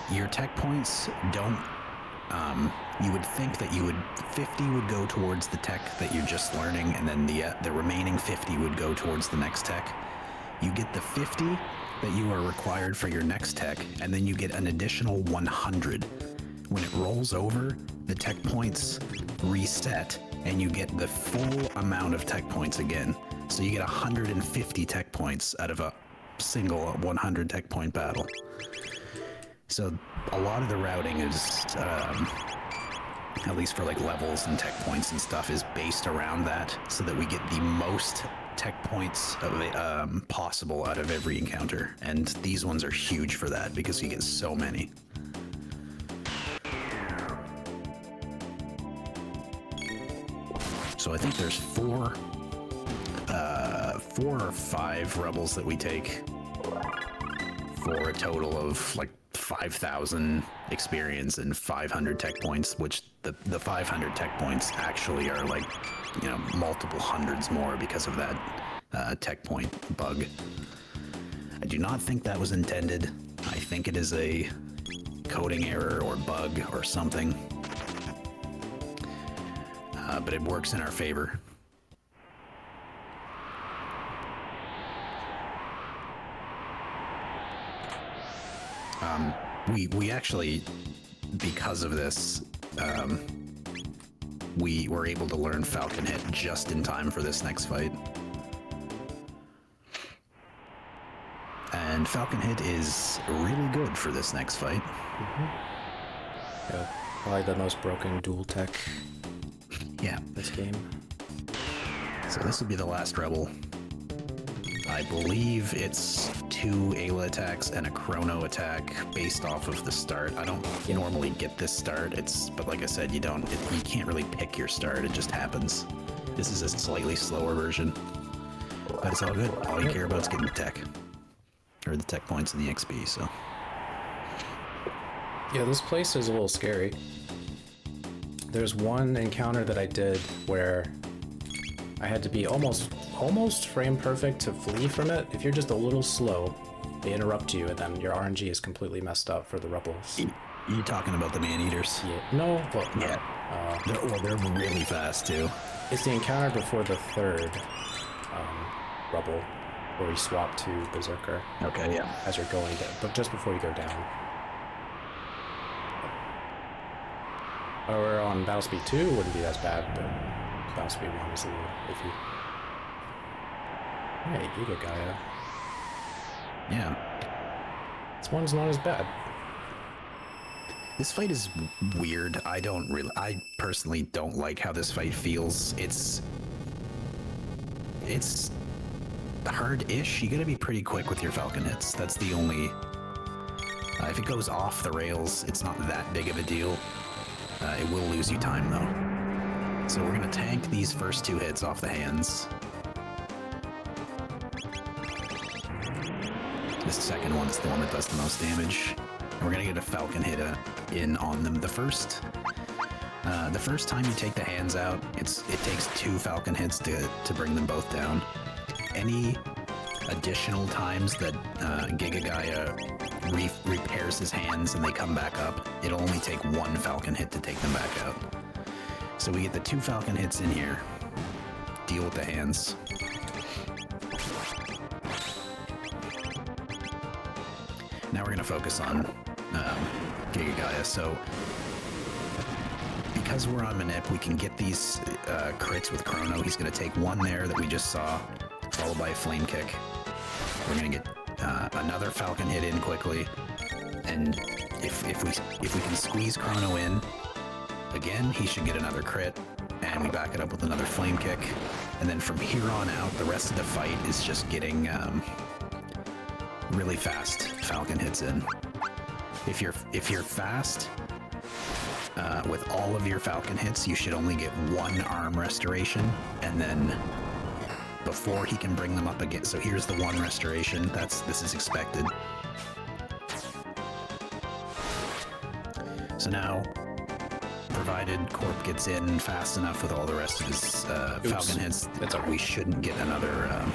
C: Your tech points don't, you would think that 50 would go towards the tech that you're just learning, and then the remaining 50 would go towards the next tech. You get the 50 that you are required for your next tech, and then you get an additional 100. When it rolls over, the tech points reset, and you get the full amount of tech points again. So you get 150 tech points out of a single 100 tech point battle. So a lot of the routing is, at least for like levels and tech points and stuff, is based around that, so that we get the most tech points possible out of every encounter. And these ones are huge for that because you get so many. So I think there's 4 or 5 rebels that we take for a total of like 5,000 experience and 500 tech points, which the 500 tech points actually are like, you know, multiple hundreds more because of that tech point bug. I do not think that was intended. I think it is a coding error or bug or something. But it works in our favor. We actually, because of this, we were able to learn Falcon Hit just in time for this next fight. And Falcon Hit is really good for this next fight.
B: Yeah, probably the most broken dual tech
C: Yeah.
B: this game.
C: So this will be the last Rebel. I believe it's 2 Ayla attacks and a Chrono attack based off of the start. I don't normally get this start. But like I said, you can't really pick your start. It just happens. This is a slightly slower version, but it's all good. All you care about is getting the tech, or the tech points and the XP. So
B: Yeah, this place is a little scary. There's one encounter that I did where I had to be almost frame perfect to flee from it. If you're just a little slow, they interrupt you, and then your RNG is completely messed up for the rebels.
C: you talking about the man-eaters?
B: Yeah. No, well, no.
C: Yeah. They're really fast too.
B: It's the encounter before the third rebel, where you swap to Berserker
C: Okay, yeah.
B: as you're going down, but just before you go down. Or on Battle Speed 2 wouldn't be as bad, but Battle Speed 1 is a little iffy. Hey, Giga Gaia.
C: Yeah.
B: This one's not as bad.
C: This fight is weird. I personally don't like how this fight feels. It's hard-ish. You gotta be pretty quick with your Falcon hits. That's the only... if it goes off the rails, it's not that big of a deal. It will lose you time, though. So we're gonna tank these first 2 hits off the hands. This second one is the one that does the most damage. And we're gonna get a Falcon hit in on them. The first time you take the hands out, it takes 2 Falcon hits to bring them both down. Any additional times that Giga Gaia repairs his hands and they come back up, it'll only take 1 Falcon hit to take them back out. So we get the 2 Falcon hits in here. Deal with the hands. Now we're going to focus on Giga Gaia. So because we're on Manip, we can get these crits with Chrono. He's going to take 1 there that we just saw, followed by a flame kick. We're going to get another Falcon hit in quickly, and if we can squeeze Chrono in again, he should get another crit, and we back it up with another flame kick, and then from here on out, the rest of the fight is just getting really fast Falcon hits in. If you're fast with all of your Falcon hits, you should only get 1 arm restoration, and then before he can bring them up again. So here's the 1 restoration. This is expected. So now, provided Corp gets in fast enough with all the rest of his Falcon hits, we shouldn't get another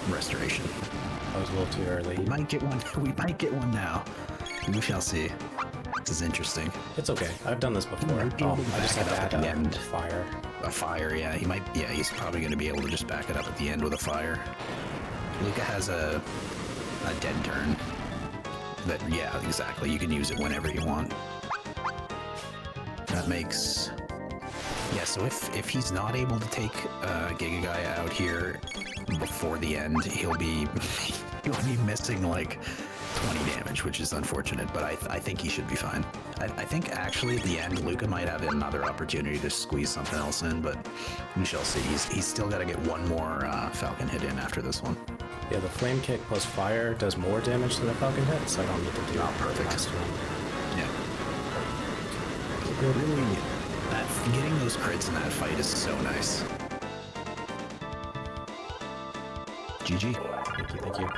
C: restoration.
B: That was a little too early.
C: We might get one. We might get one now. We shall see. This is interesting.
B: It's okay. I've done this before. I just had to add
C: at the end.
B: Fire.
C: A fire, yeah. He might. Yeah, he's probably going to be able to just back it up at the end with a fire. Luca has a dead turn. That, yeah, exactly. You can use it whenever you want. That makes... Yeah, so if he's not able to take Giga Gaia out here before the end, he'll be missing like 20 damage, which is unfortunate, but I think he should be fine. I think actually at the end, Luca might have another opportunity to squeeze something else in, but we shall see. He's still got to get 1 more Falcon hit in after this one.
B: Yeah, the flame kick plus fire does more damage than a Falcon hit, so I don't need to do
C: perfect.
B: The last one.
C: Yeah. Really, getting those crits in that fight is so nice. GG.
B: Thank you.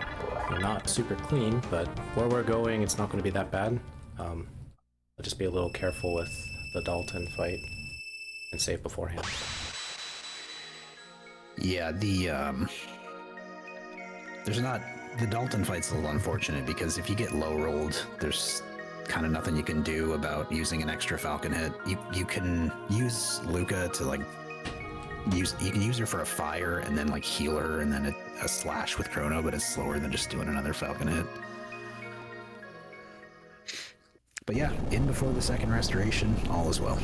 B: You're not super clean, but where we're going, it's not going to be that bad. I'll just be a little careful with the Dalton fight and save beforehand.
C: Yeah, the Dalton fight's a little unfortunate because if you get low rolled, there's kind of nothing you can do about using an extra Falcon hit. You can use Luca to like you can use her for a fire and then like heal her and then a slash with Chrono, but it's slower than just doing another Falcon hit. But yeah, in before the second restoration, all is well.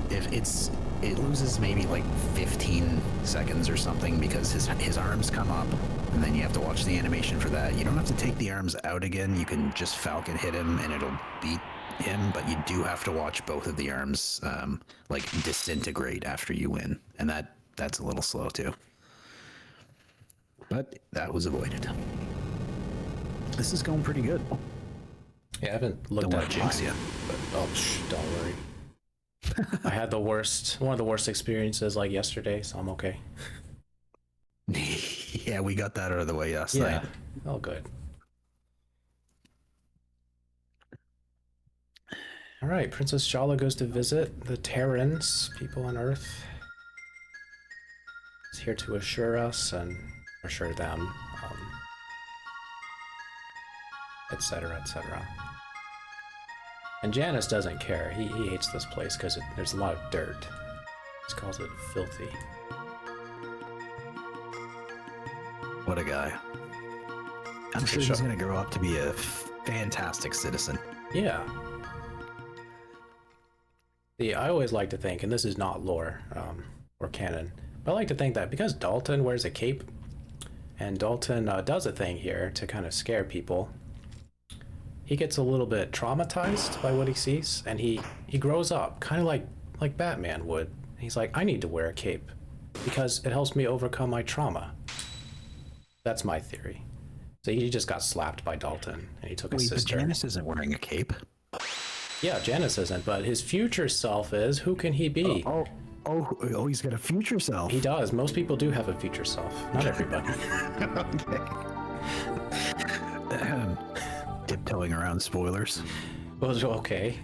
C: If it loses maybe like 15 seconds or something because his arms come up and then you have to watch the animation for that. You don't have to take the arms out again. You can just Falcon hit him and it'll beat him, but you do have to watch both of the arms like disintegrate after you win, and that's a little slow too. But that was avoided. This is going pretty good.
B: Yeah, I haven't looked
C: Don't
B: at
C: want to jinx
B: mine,
C: you.
B: but don't worry. I had one of the worst experiences like yesterday, so I'm okay.
C: Yeah, we got that out of the way last night.
B: All good. All right, Princess Shala goes to visit the Terrans, people on Earth. Is here to assure us and assure them, etc., etc. And Janice doesn't care. He hates this place because there's a lot of dirt. He calls it filthy.
C: What a guy. I'm sure he's going to grow up to be a fantastic citizen.
B: Yeah. I always like to think, and this is not lore or canon, but I like to think that because Dalton wears a cape, and Dalton does a thing here to kind of scare people, he gets a little bit traumatized by what he sees, and he grows up, kind of like Batman would. He's like, I need to wear a cape because it helps me overcome my trauma. That's my theory. So he just got slapped by Dalton, and he took his sister.
C: But Janice isn't wearing a cape.
B: Yeah, Janice isn't, but his future self is. Who can he be?
C: Oh, he's got a future self.
B: He does. Most people do have a future self. Not everybody.
C: Okay. Tiptoeing around spoilers.
B: Well, okay,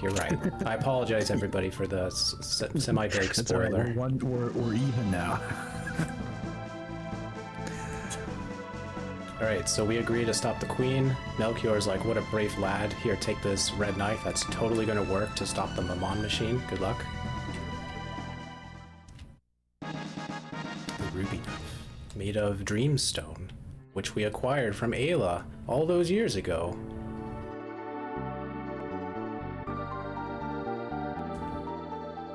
B: you're right. I apologize, everybody, for the semi-vague spoiler.
C: That's all right. We're even now.
B: All right, so we agree to stop the queen. Melchior's like, what a brave lad. Here, take this red knife. That's totally going to work to stop the Mammon machine. Good luck. The ruby knife, made of dreamstone, which we acquired from Ayla all those years ago.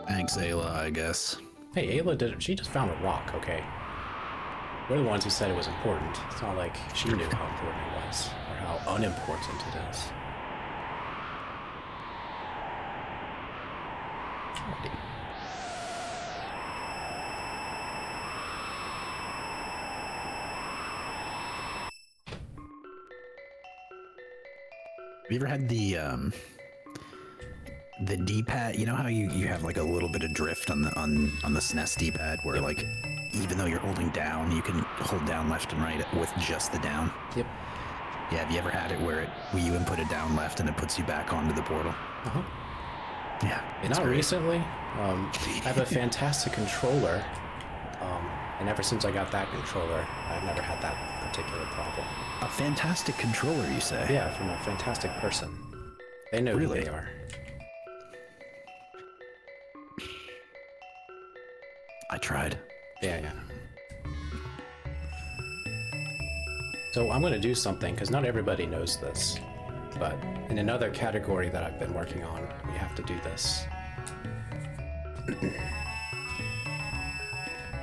C: Thanks, Ayla, I guess.
B: Hey, Ayla did it. She just found a rock, okay? We're the ones who said it was important. It's not like she knew how important it was, or how unimportant it is. Alrighty.
C: Have you ever had the D-pad? You know how you have like a little bit of drift on the SNES D-pad where like even though you're holding down, you can hold down left and right with just the down?
B: Yep.
C: Yeah, have you ever had it where you input it down left and it puts you back onto the portal?
B: Uh-huh.
C: Yeah.
B: Not great. Recently. I have a fantastic controller, and ever since I got that controller, I've never had that particular problem.
C: A fantastic controller, you say?
B: Yeah, from a fantastic person. They know who they are.
C: I tried.
B: Yeah. So I'm going to do something, because not everybody knows this, but in another category that I've been working on, we have to do this.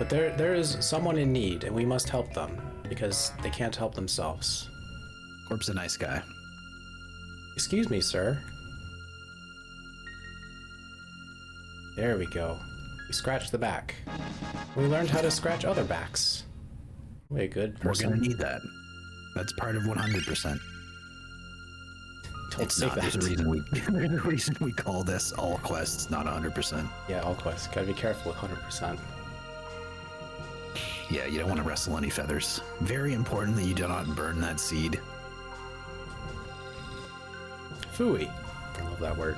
B: But there is someone in need, and we must help them, because they can't help themselves.
C: Corp's a nice guy.
B: Excuse me, sir. There we go. We scratched the back. We learned how to scratch other backs. Way good person.
C: We're gonna need that. That's part of 100%.
B: Don't say that.
C: There's a reason we call this all quests, not 100%.
B: Yeah, all quests. Gotta be careful with 100%.
C: Yeah, you don't want to wrestle any feathers. Very important that you do not burn that seed.
B: Phooey. I love that word.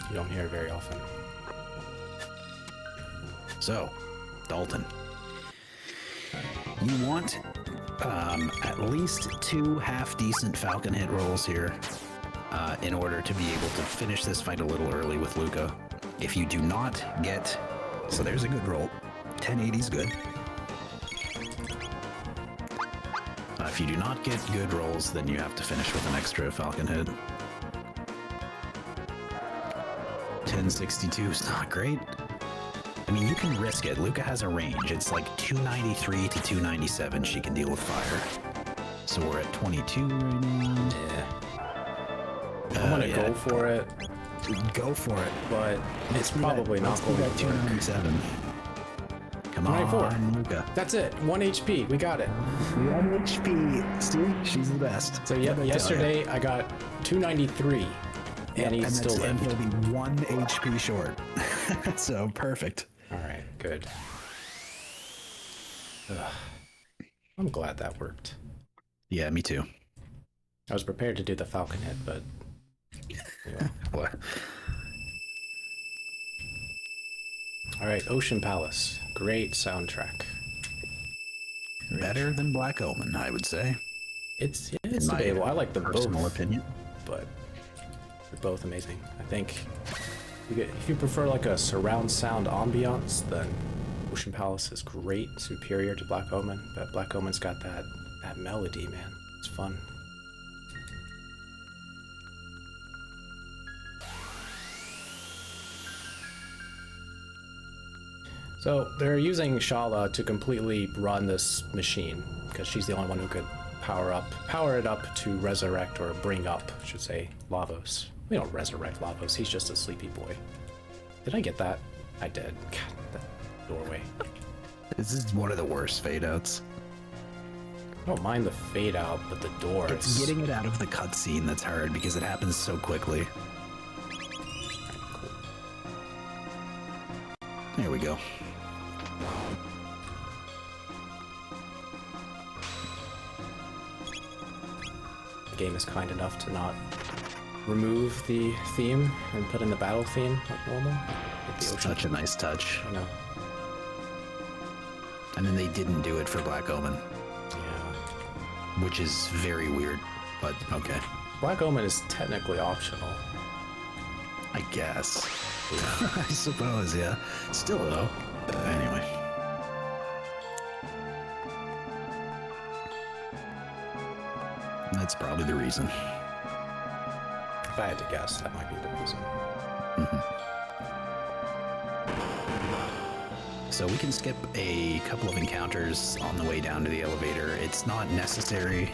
B: You don't hear it very often.
C: So, Dalton, you want at least 2 half-decent Falcon hit rolls here in order to be able to finish this fight a little early with Luca. If you do not get... So there's a good roll. 1080's good. If you do not get good rolls, then you have to finish with an extra Falcon hit. 1062 is not great. I mean, you can risk it. Luca has a range. It's like 293 to 297 she can deal with fire. So we're at 22 right now.
B: Yeah. I'm gonna go for it.
C: Go for it.
B: But it's probably not going to work.
C: 297. Come
B: 94.
C: on, Luca.
B: That's it. 1 HP. We got it.
C: 1 HP. See, she's the best.
B: So yesterday I got 293, and he's still
C: and
B: lived.
C: he'll be 1 HP short. So perfect.
B: All right, good. Ugh. I'm glad that worked.
C: Yeah, me too.
B: I was prepared to do the Falcon hit, but yeah.
C: What?
B: All right, Ocean Palace. Great soundtrack.
C: Better than Black Omen, I would say.
B: It's
C: In my
B: debatable. I like them
C: personal
B: both,
C: opinion.
B: but they're both amazing. I think if you prefer like a surround sound ambiance, then Ocean Palace is great, superior to Black Omen. But Black Omen's got that melody, man. It's fun. So they're using Shala to completely run this machine because she's the only one who could power it up to resurrect, or bring up, I should say, Lavos. We don't resurrect Lavos. He's just a sleepy boy. Did I get that? I did. God, that doorway.
C: This is one of the worst fade outs.
B: I don't mind the fade out, but the door.
C: It's getting it out of the cutscene that's hard because it happens so quickly.
B: Cool.
C: There we go.
B: The game is kind enough to not remove the theme and put in the battle theme like normal. With the ocean.
C: Such a nice touch.
B: I know.
C: And then they didn't do it for Black Omen,
B: Yeah.
C: which is very weird, but okay.
B: Black Omen is technically optional.
C: I guess. I suppose, yeah. Still, though. Anyway. That's probably the reason.
B: If I had to guess, that might be the reason.
C: So we can skip a couple of encounters on the way down to the elevator. It's not necessary,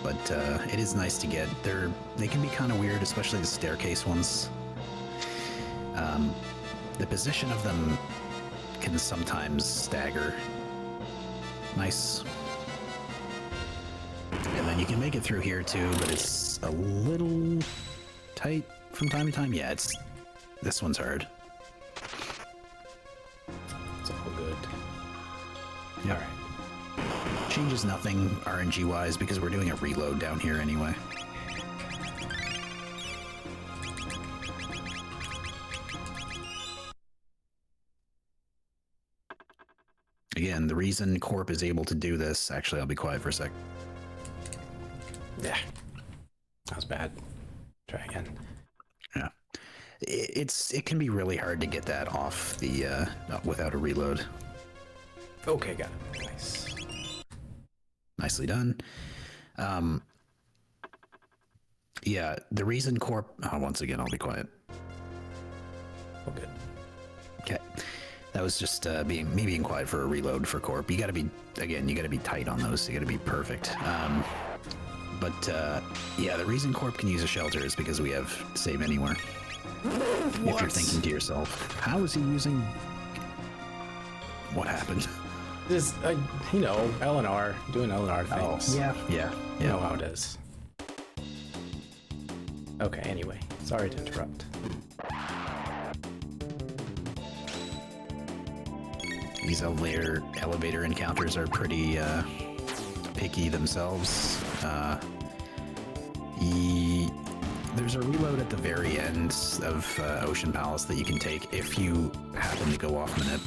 C: but it is nice to get. They can be kind of weird, especially the staircase ones. The position of them can sometimes stagger. Nice. And then you can make it through here too, but it's a little tight from time to time. Yeah, this one's hard.
B: It's all good.
C: Yeah.
B: All right.
C: Changes nothing RNG wise because we're doing a reload down here anyway. Again, the reason Corp is able to do this, actually, I'll be quiet for a sec.
B: Yeah. That was bad. Try again.
C: Yeah. It can be really hard to get that off the without a reload.
B: Okay, got it. Nice.
C: Nicely done. Yeah, the reason Corp... Oh, once again, I'll be quiet.
B: Oh, good.
C: Okay. That was just me being quiet for a reload for Corp. You gotta be, again, you gotta be tight on those. You gotta be perfect. Yeah, the reason Corp can use a shelter is because we have save anywhere. If you're thinking to yourself, how is he using... What happened?
B: This, LNR, doing LNR things.
C: Yeah.
B: You know how it is. Okay, anyway. Sorry to interrupt.
C: These elevator encounters are pretty picky themselves. There's a reload at the very end of Ocean Palace that you can take if you happen to go off Manip.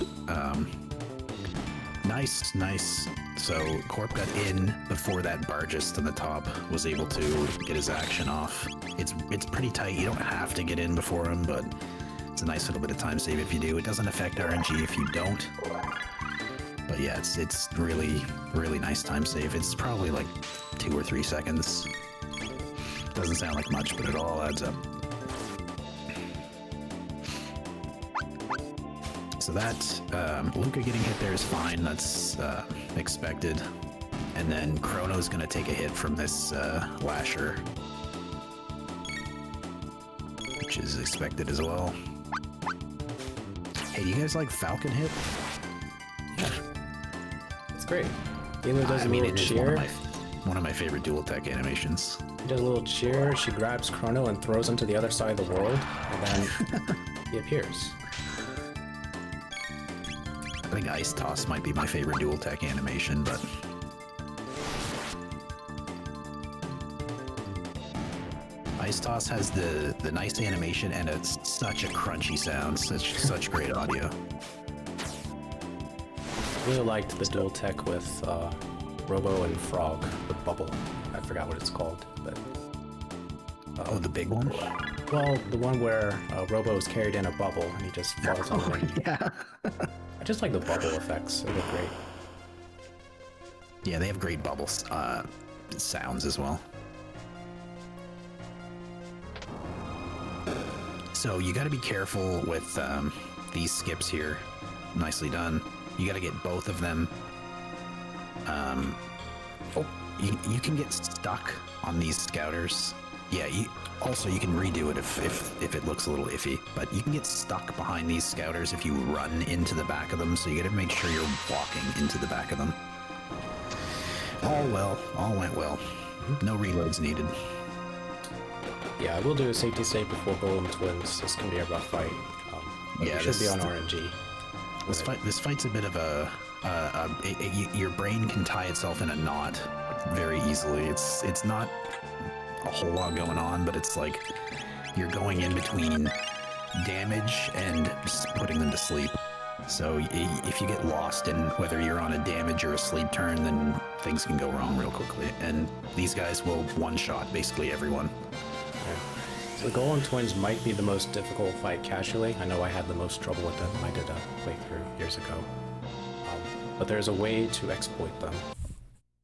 C: Nice. So Corp got in before that bargist on the top was able to get his action off. It's pretty tight. You don't have to get in before him, but it's a nice little bit of time save if you do. It doesn't affect RNG if you don't. But yeah, it's really, really nice time save. It's probably like 2 or 3 seconds. Doesn't sound like much, but it all adds up. So that Luca getting hit there is fine. That's expected. And then Chrono's going to take a hit from this Lasher, which is expected as well. Hey, do you guys like Falcon hit?
B: It's great. Ayla does a little
C: it is
B: cheer.
C: one of my favorite dual tech animations.
B: He does a little cheer. She grabs Chrono and throws him to the other side of the world, and then he appears.
C: I think Ice Toss might be my favorite dual tech animation, but Ice Toss has the nice animation and it's such a crunchy sound, such great audio.
B: Really liked the dual tech with Robo and Frog, the bubble. I forgot what it's called, but
C: Oh, the big one?
B: well, the one where Robo is carried in a bubble and he just falls on the
C: Yeah.
B: I just like the bubble effects. They look great.
C: Yeah, they have great bubbles sounds as well. So you got to be careful with these skips here. Nicely done. You got to get both of them. You can get stuck on these scouters. Yeah, also you can redo it if it looks a little iffy, but you can get stuck behind these scouters if you run into the back of them, so you got to make sure you're walking into the back of them. All went well. No reloads needed.
B: Yeah, we'll do a safety save before Golem Twins. This can be a rough fight. But
C: Yeah,
B: we should be
C: this-
B: on RNG.
C: This fight's a bit of your brain can tie itself in a knot very easily. It's not a whole lot going on, but it's like you're going in between damage and just putting them to sleep. So if you get lost in whether you're on a damage or a sleep turn, then things can go wrong real quickly. And these guys will one-shot basically everyone.
B: So the Golem Twins might be the most difficult fight casually. I know I had the most trouble with them when I did a playthrough years ago. But there's a way to exploit them.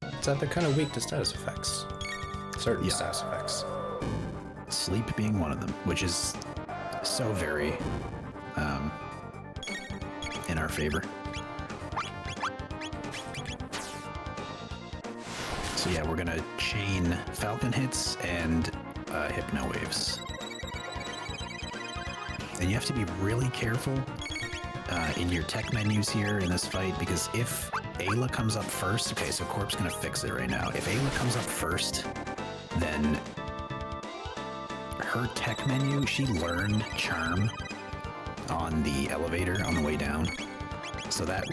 B: It's that they're kind of weak to status effects. Certain
C: Yeah.
B: status effects.
C: Sleep being one of them, which is so very in our favor. So yeah, we're gonna chain Falcon hits and Hypno Waves. And you have to be really careful in your tech menus here in this fight, because if Ayla comes up first, okay, so Corp's gonna fix it right now. If Ayla comes up first, then her tech menu, she learned Charm on the elevator on the way down. So that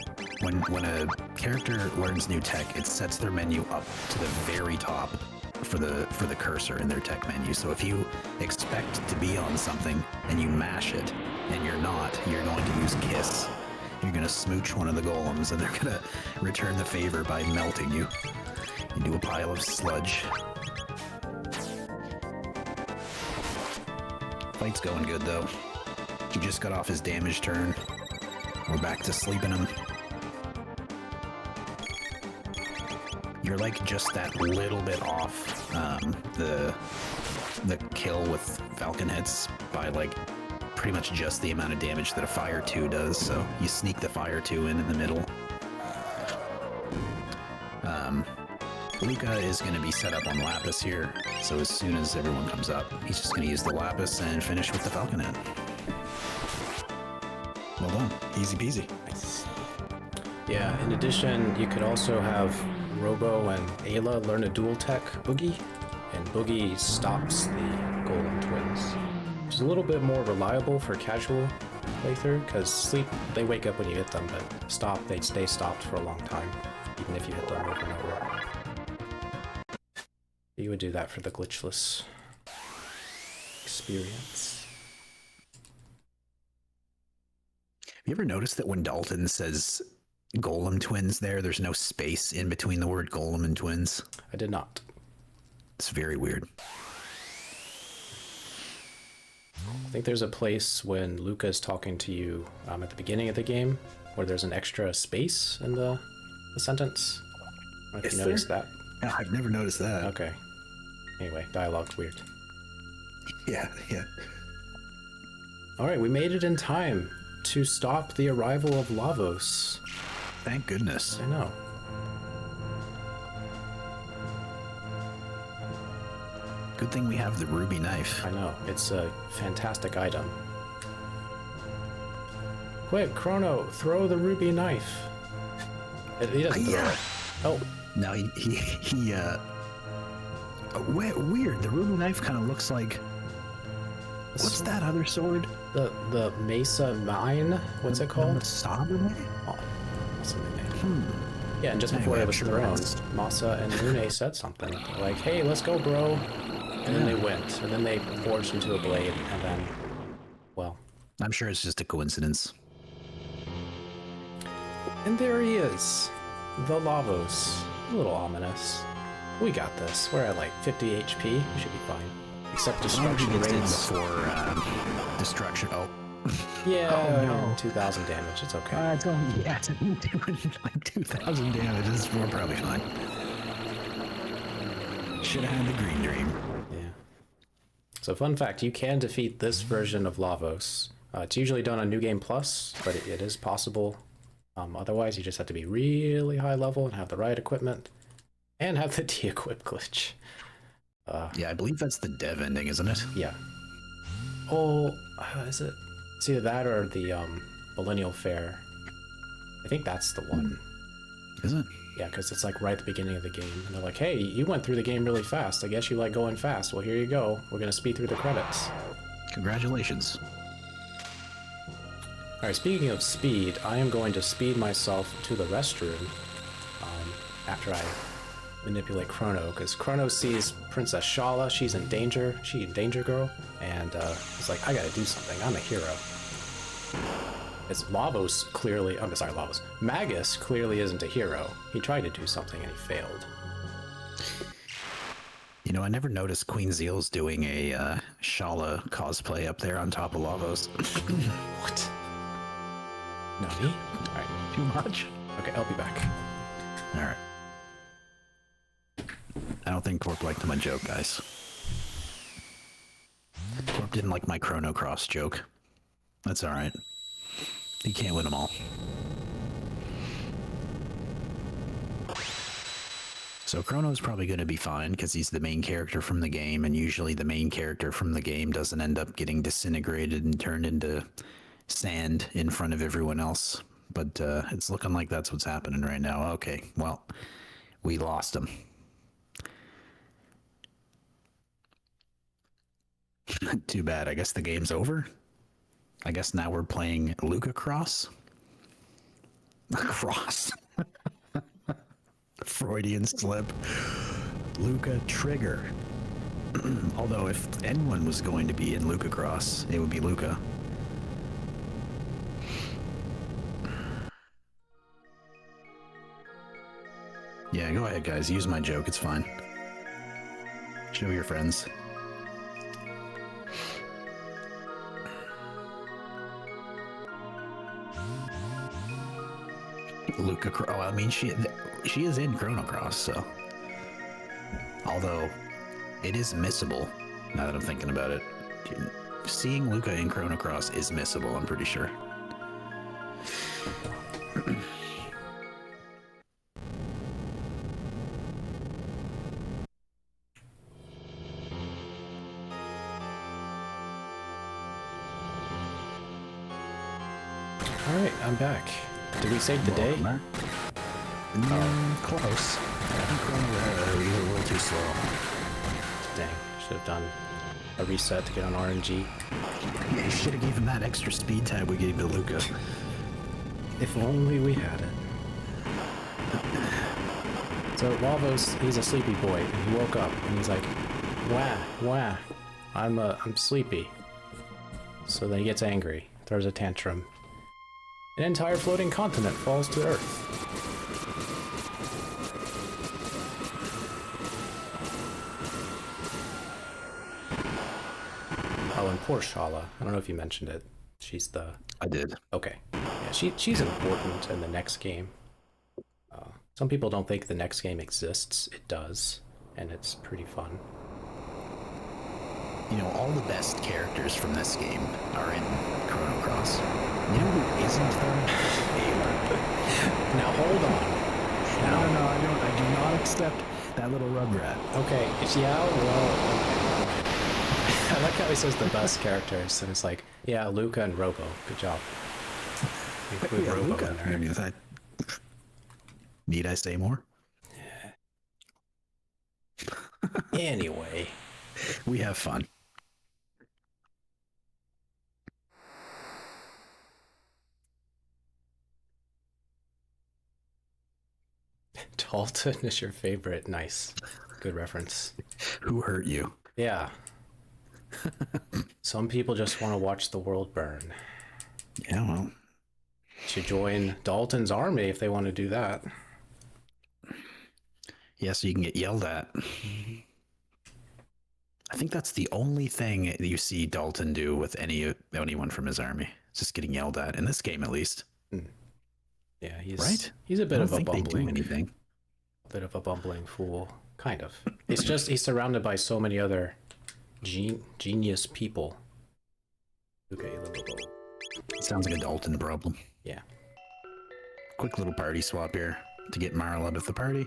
C: when a character learns new tech, it sets their menu up to the very top for the cursor in their tech menu. So if you expect to be on something and you mash it and you're not, you're going to use Kiss. You're going to smooch one of the golems and they're going to return the favor by melting you into a pile of sludge. Fight's going good though. He just got off his damage turn. We're back to sleeping him. You're like just that little bit off the kill with Falcon hits by like pretty much just the amount of damage that a Fire 2 does, so you sneak the Fire 2 in the middle. Luca is going to be set up on Lapis here, so as soon as everyone comes up, he's just going to use the Lapis and finish with the Falcon hit. Well done. Easy peasy.
B: Nice. Yeah, in addition, you could also have Robo and Ayla learn a dual tech Boogie, and Boogie stops the Golem Twins, which is a little bit more reliable for casual playthrough, because sleep, they wake up when you hit them, but stop, they stay stopped for a long time, even if you hit them over and over. You would do that for the glitchless experience.
C: Have you ever noticed that when Dalton says Golem Twins there's no space in between the word Golem and Twins?
B: I did not.
C: It's very weird.
B: I think there's a place when Luca is talking to you at the beginning of the game where there's an extra space in the sentence. I don't know if
C: Is
B: you noticed
C: there?
B: that.
C: Yeah, I've never noticed that.
B: Okay. Anyway, dialogue's weird.
C: Yeah.
B: All right, we made it in time. to stop the arrival of Lavos.
C: Thank goodness.
B: I know.
C: Good thing we have the ruby knife.
B: I know. It's a fantastic item. Quick, Chrono, throw the ruby knife. He doesn't throw it. Oh.
C: No, weird. The ruby knife kind of looks like. What's that other sword?
B: The Mesa Mine? What's it called?
C: Sabre?
B: Oh, what's the name? Yeah, and just before it was thrown, Masa and Lune said something. Like, hey, let's go, bro. And then they went. And then they forged into a blade. And then, well.
C: I'm sure it's just a coincidence.
B: And there he is. The Lavos. A little ominous. We got this. We're at like 50 HP. We should be fine. Except destruction rates.
C: For destruction. Oh.
B: Yeah,
C: oh, no.
B: 2,000 damage. It's okay.
C: It's only, yeah, it's only doing like 2,000 damage. We're probably fine. Should have had the green dream.
B: Yeah. So fun fact, you can defeat this version of Lavos. It's usually done on New Game Plus, but it is possible. Otherwise, you just have to be really high level and have the right equipment. And have the de-equip glitch.
C: Yeah, I believe that's the dev ending, isn't it?
B: Yeah. Oh, is it? It's either that or the Millennial Fair. I think that's the one.
C: Is it?
B: Yeah, because it's like right at the beginning of the game. And they're like, hey, you went through the game really fast. I guess you like going fast. Well, here you go. We're going to speed through the credits.
C: Congratulations.
B: Alright, speaking of speed, I am going to speed myself to the restroom after I manipulate Chrono, because Chrono sees Princess Shala. She's in danger. She's in danger, girl. And he's like, I gotta do something. I'm a hero. It's Lavos clearly... I'm sorry, Lavos. Magus clearly isn't a hero. He tried to do something and he failed.
C: You know, I never noticed Queen Zeal's doing a Shala cosplay up there on top of Lavos.
B: What? Nani? Alright.
C: Too much?
B: Okay, I'll be back.
C: Alright. I don't think Corp liked my joke, guys. Corp didn't like my Chrono Cross joke. That's alright. He can't win them all. So Chrono's probably going to be fine because he's the main character from the game, and usually the main character from the game doesn't end up getting disintegrated and turned into sand in front of everyone else. But it's looking like that's what's happening right now. Okay, well, we lost him. Too bad. I guess the game's over. I guess now we're playing Luca Cross. Cross. Freudian slip. Luca Trigger. Although if anyone was going to be in Luca Cross, it would be Luca. Yeah, go ahead, guys. Use my joke. It's fine. Show your friends. Luca Cross. Oh, I mean, she is in Chrono Cross, so. Although, it is missable, now that I'm thinking about it. Seeing Luca in Chrono Cross is missable, I'm pretty sure.
B: Alright, I'm back. Did we save the day?
C: Close. I think we were a little too slow.
B: Dang, should have done a reset to get on RNG.
C: Yeah, you should have given that extra speed tab we gave to Luca.
B: If only we had it. So Lavos, he's a sleepy boy, and he woke up and he's like, wah, wah, I'm sleepy. So then he gets angry, throws a tantrum. An entire floating continent falls to Earth. Oh, and poor Shala. I don't know if you mentioned it. She's the...
C: I did.
B: Okay. Yeah, she's important in the next game. Some people don't think the next game exists. It does, and it's pretty fun.
C: You know, all the best characters from this game are in Chrono Cross. You know who isn't though? Ayla.
B: Now hold on.
C: No, I do not accept that little rugrat.
B: Okay, yeah, well, okay. I like how he says the best characters, and it's like, yeah, Luca and Robo. Good job. Include
C: Yeah,
B: Robo
C: Luca.
B: in there.
C: I mean, need I say more?
B: Anyway.
C: We have fun.
B: Dalton is your favorite. Nice. Good reference.
C: Who hurt you?
B: Yeah. Some people just want to watch the world burn.
C: Yeah, well.
B: Should join Dalton's army if they want to do that.
C: Yeah, so you can get yelled at. I think that's the only thing that you see Dalton do with anyone from his army. It's just getting yelled at in this game, at least.
B: Yeah, he's a
C: I
B: bit
C: don't
B: of a
C: think they do
B: bumbling,
C: anything.
B: fool. Kind of. It's just he's surrounded by so many other genius people. Okay,
C: Sounds like a Dalton problem.
B: yeah.
C: Quick little party swap here to get Marl out of the party.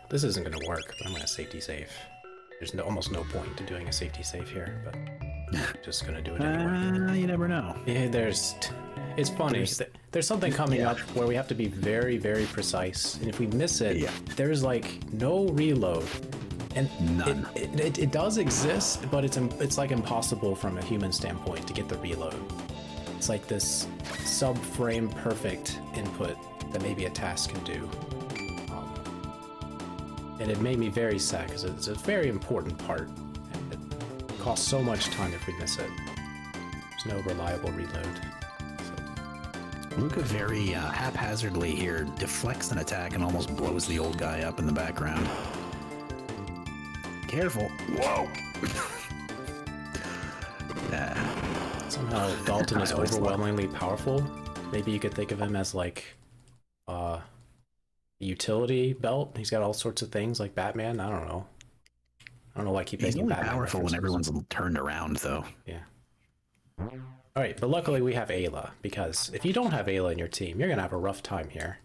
B: This isn't going to work, but I'm going to safety save. There's almost no point to doing a safety save here, but just going to do it anyway.
C: You never know.
B: Yeah, it's funny. There's something coming up where we have to be very, very precise, and if we miss it, there's like no reload, and
C: none.
B: It does exist, but it's like impossible from a human standpoint to get the reload. It's like this sub-frame perfect input that maybe a task can do. And it made me very sad because it's a very important part, and it costs so much time if we miss it. There's no reliable reload.
C: Luca very haphazardly here deflects an attack and almost blows the old guy up in the background. Careful. Whoa!
B: Somehow Dalton is overwhelmingly powerful. Maybe you could think of him as like a utility belt. He's got all sorts of things like Batman. I don't know. I don't know why I keep
C: He's
B: making
C: only
B: Batman
C: powerful when
B: references.
C: everyone's turned around, though.
B: Yeah. All right, but luckily we have Ayla, because if you don't have Ayla in your team, you're gonna have a rough time here.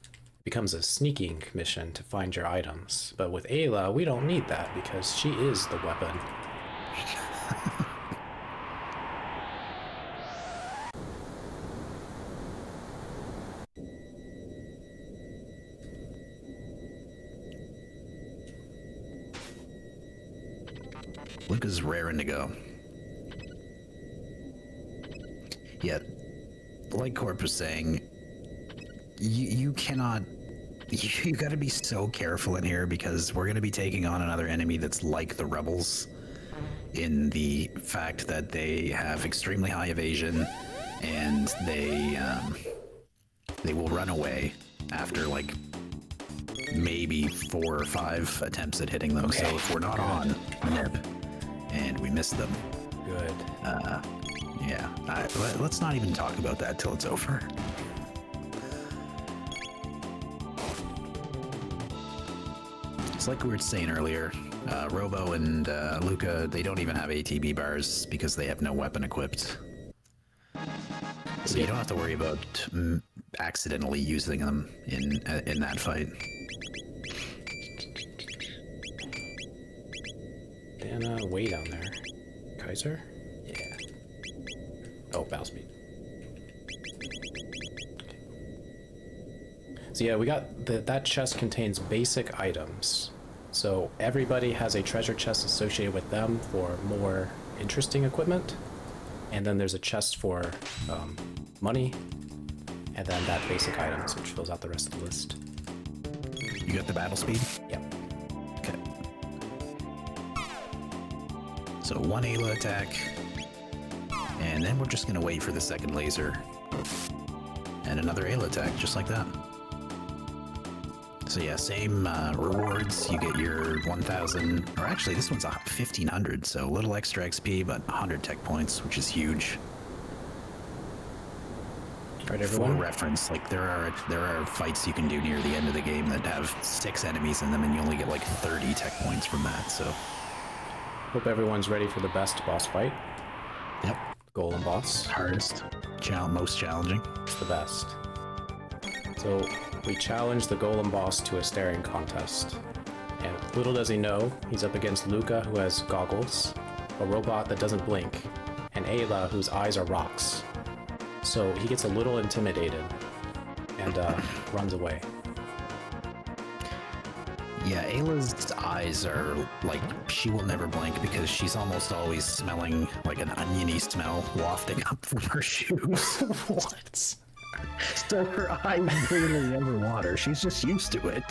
B: It becomes a sneaking mission to find your items, but with Ayla, we don't need that because she is the weapon.
C: Luca's raring to go. Yet, like Corp was saying, you cannot. You got to be so careful in here because we're going to be taking on another enemy that's like the rebels in the fact that they have extremely high evasion and they will run away after like maybe 4 or 5 attempts at hitting them.
B: Okay,
C: so if we're not on nip and we miss them,
B: Good.
C: yeah, let's not even talk about that till it's over. It's like we were saying earlier, Robo and Luca, they don't even have ATB bars because they have no weapon equipped. So you don't have to worry about accidentally using them in that fight.
B: Dana, way down there. Kaiser? Yeah. Oh, battle speed. So yeah, we got that chest contains basic items. So everybody has a treasure chest associated with them for more interesting equipment. And then there's a chest for money. And then that basic items, which fills out the rest of the list.
C: You got the battle speed?
B: Yep.
C: Okay. So 1 Ayla attack. And then we're just going to wait for the second laser. And another Ayla attack, just like that. So yeah, same rewards. You get your 1,000, or actually this one's 1,500, so a little extra XP, but 100 tech points, which is huge.
B: Right,
C: For
B: everyone?
C: reference, like there are fights you can do near the end of the game that have 6 enemies in them, and you only get like 30 tech points from that. So
B: hope everyone's ready for the best boss fight.
C: Yep.
B: Golem boss.
C: Hardest. Most challenging.
B: It's the best. So we challenge the Golem boss to a staring contest. And little does he know, he's up against Luca, who has goggles, a robot that doesn't blink, and Ayla, whose eyes are rocks. So he gets a little intimidated and runs away.
C: Yeah, Ayla's eyes are like, she will never blink because she's almost always smelling like an oniony smell wafting up from her shoes.
B: What?
C: So her eyes barely ever water. She's just used to it.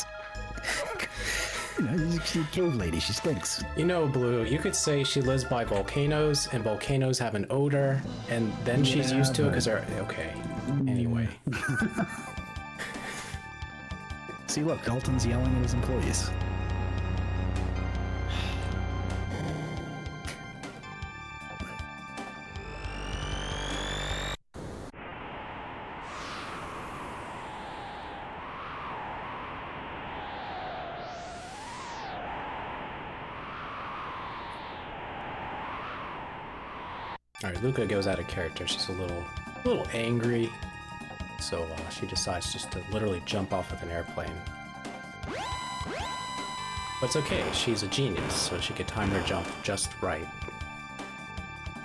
C: You know, she's a cave lady. She stinks.
B: You know, Blue, you could say she lives by volcanoes, and volcanoes have an odor, and then she's used to it because they're... Okay. Anyway.
C: See, look, Dalton's yelling at his employees.
B: Alright, Luca goes out of character. She's a little angry. So she decides just to literally jump off of an airplane. But it's okay, she's a genius, so she could time her jump just right.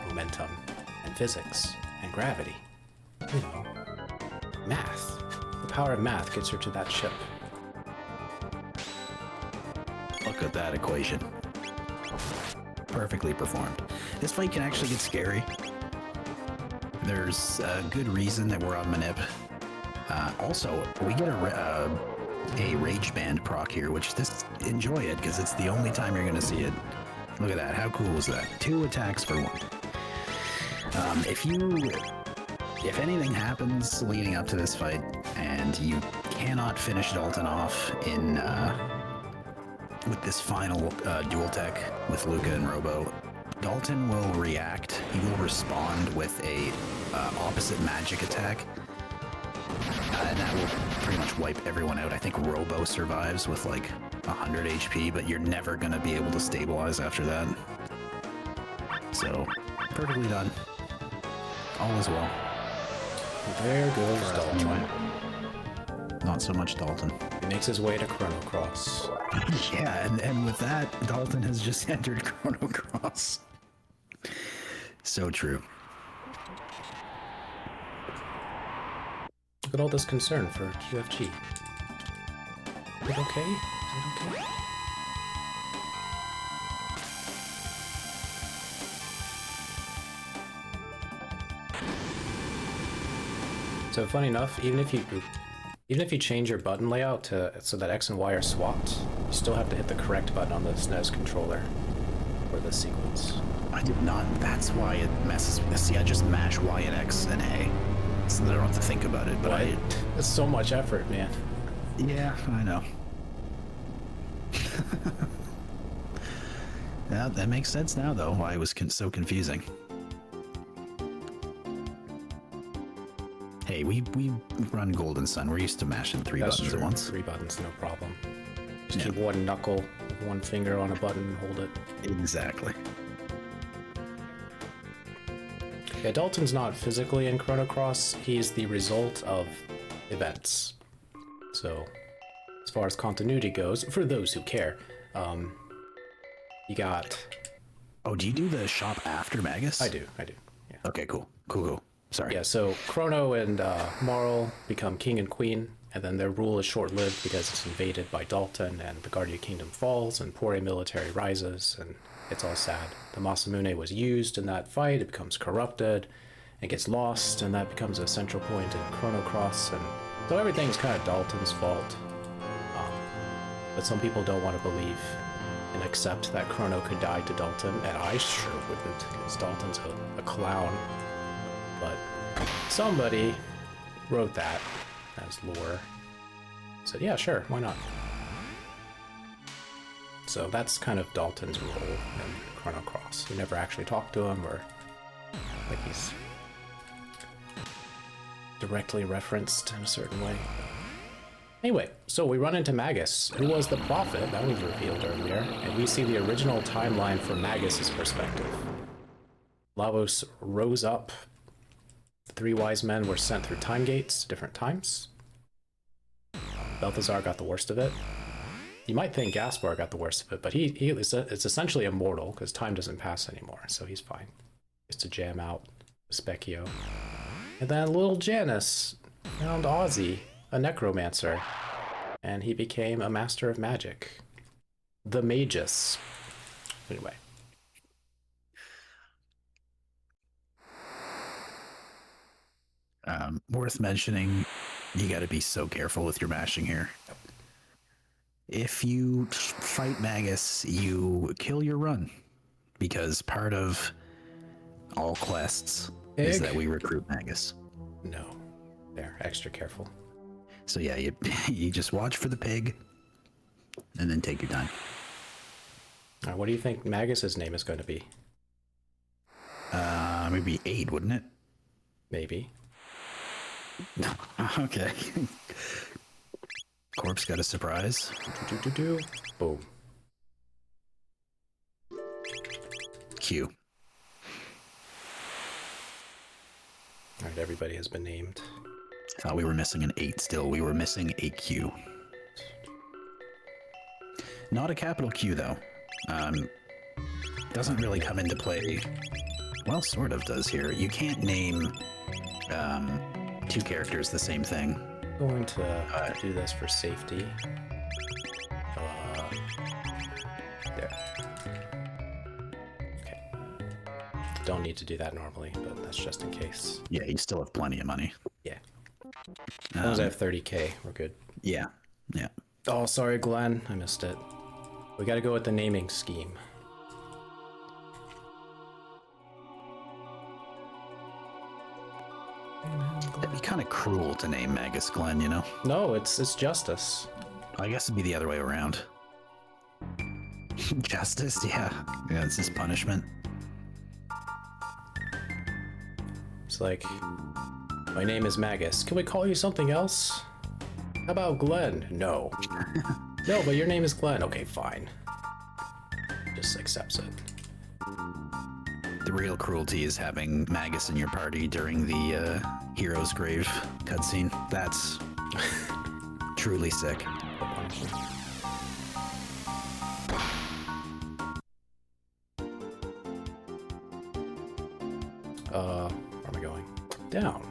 B: Momentum, and physics, and gravity. You know, math. The power of math gets her to that ship.
C: Look at that equation. Perfectly performed. This fight can actually get scary. There's a good reason that we're on Manip. Also, we get a Rage Band proc here, which enjoy it, because it's the only time you're going to see it. Look at that. How cool is that? 2 attacks for 1. If anything happens leading up to this fight, and you cannot finish Dalton off in with this final dual tech with Luca and Robo, Dalton will react. He will respond with a opposite magic attack, and that will pretty much wipe everyone out. I think Robo survives with like 100 HP, but you're never going to be able to stabilize after that. So, perfectly done. All is well.
B: There goes Dalton.
C: Not so much Dalton.
B: He makes his way to Chrono Cross.
C: Yeah, and with that, Dalton has just entered Chrono Cross. So true.
B: Look at all this concern for QFG. Is it okay? Is it okay? So funny enough, even if you change your button layout so that X and Y are swapped, you still have to hit the correct button on the SNES controller for this sequence.
C: I did not. That's why it messes with me. See, I just mash Y and X and A, so that I don't have to think about it. But
B: It's so much effort, man.
C: Yeah, I know. Yeah, that makes sense now, though. Why it was so confusing. Hey, we run Golden Sun. We're used to mashing 3 buttons at once.
B: 3 buttons, no problem. Just keep one knuckle, one finger on a button and hold it.
C: Exactly.
B: Yeah, Dalton's not physically in Chrono Cross. He's the result of events. So, as far as continuity goes, for those who care, you got...
C: Oh, do you do the shop after Magus?
B: I do, yeah.
C: Okay, cool. Sorry.
B: Yeah, so Chrono and Marl become king and queen, and then their rule is short-lived because it's invaded by Dalton, and the Guardia Kingdom falls, and Pore military rises, and it's all sad. The Masamune was used in that fight, it becomes corrupted, it gets lost, and that becomes a central point in Chrono Cross, and so everything's kind of Dalton's fault. But some people don't want to believe and accept that Chrono could die to Dalton, and I sure wouldn't, because Dalton's a clown. But somebody wrote that as lore. So yeah, sure, why not? So that's kind of Dalton's role in Chrono Cross. You never actually talk to him, or like he's directly referenced in a certain way. Anyway, so we run into Magus, who was the prophet that was revealed earlier, and we see the original timeline from Magus's perspective. Lavos rose up. The 3 wise men were sent through time gates, different times. Balthazar got the worst of it. You might think Gaspar got the worst of it, but it's essentially immortal because time doesn't pass anymore, so he's fine. Just to jam out Specchio. And then little Janus found Ozzy, a necromancer, and he became a master of magic. The Magus. Anyway.
C: Worth mentioning, you got to be so careful with your mashing here. If you fight Magus, you kill your run, because part of all quests is that we recruit Magus.
B: No. They're extra careful.
C: So yeah, you just watch for the pig, and then take your time.
B: All right, what do you think Magus's name is going to be?
C: Maybe 8, wouldn't it?
B: Maybe.
C: Okay. Corpse got a surprise.
B: Boom.
C: Q.
B: All right, everybody has been named.
C: Thought we were missing an 8 still. We were missing a Q. Not a capital Q, though. Doesn't really come into play. Well, sort of does here. You can't name 2 characters the same thing.
B: I'm going to do this for safety. There. Okay. Don't need to do that normally, but that's just in case.
C: Yeah, you still have plenty of money.
B: Yeah. As long as I have 30k, we're good.
C: Yeah, yeah.
B: Oh, sorry, Glenn. I missed it. We gotta go with the naming scheme.
C: That'd be kind of cruel to name Magus Glenn, you know?
B: No, it's justice.
C: I guess it'd be the other way around. Justice, yeah. Yeah, it's his punishment.
B: It's like, my name is Magus. Can we call you something else? How about Glenn? No. No, but your name is Glenn. Okay, fine. Just accepts it.
C: The real cruelty is having Magus in your party during the hero's grave cutscene. That's truly sick.
B: Where am I going? Down.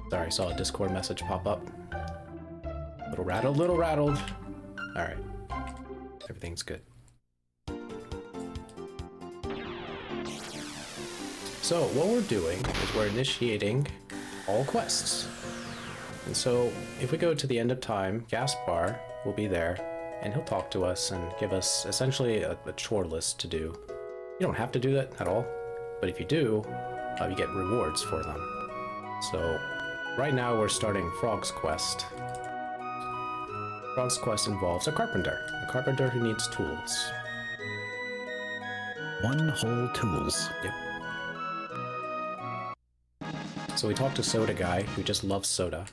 B: Sorry, I saw a Discord message pop up. Little rattled. All right, everything's good. So what we're doing is we're initiating all quests. And so if we go to the end of time, Gaspar will be there and he'll talk to us and give us essentially a chore list to do. You don't have to do that at all, but if you do, you get rewards for them. So right now we're starting Frog's Quest. Frog's Quest involves a carpenter who needs tools.
C: One whole tools.
B: Yep. So we talked to Soda Guy, who just loves soda.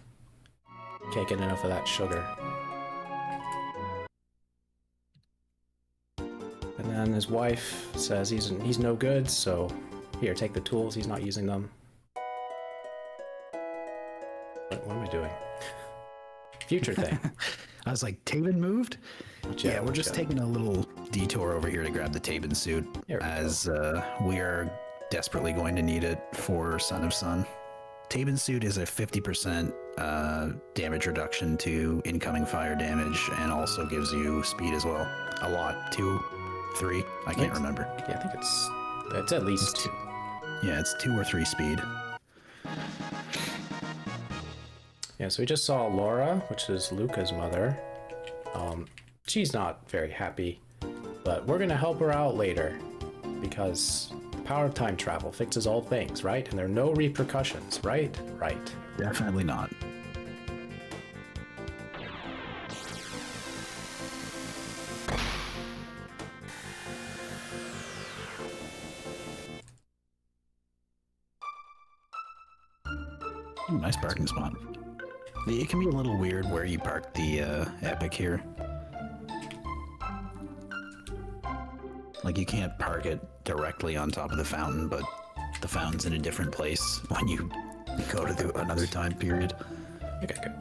B: Can't get enough of that sugar. And then his wife says he's no good, so here, take the tools, he's not using them. What am I doing? Future thing.
C: I was like, Taven moved? Yeah, we're just
B: go.
C: taking a little detour over here to grab the Taven suit, as we are desperately going to need it for Son of Sun. Taven suit is a 50% damage reduction to incoming fire damage, and also gives you speed as well. A lot. 2, 3, I can't remember.
B: Yeah, I think it's at least 2.
C: Yeah, it's 2 or 3 speed.
B: Yeah, so we just saw Laura, which is Luca's mother. She's not very happy, but we're gonna help her out later because the power of time travel fixes all things, right? And there are no repercussions, right? Right.
C: Definitely not. nice parking spot. It can be a little weird where you park the Epic here. Like, you can't park it directly on top of the fountain, but the fountain's in a different place when you go to another time period.
B: Okay, good.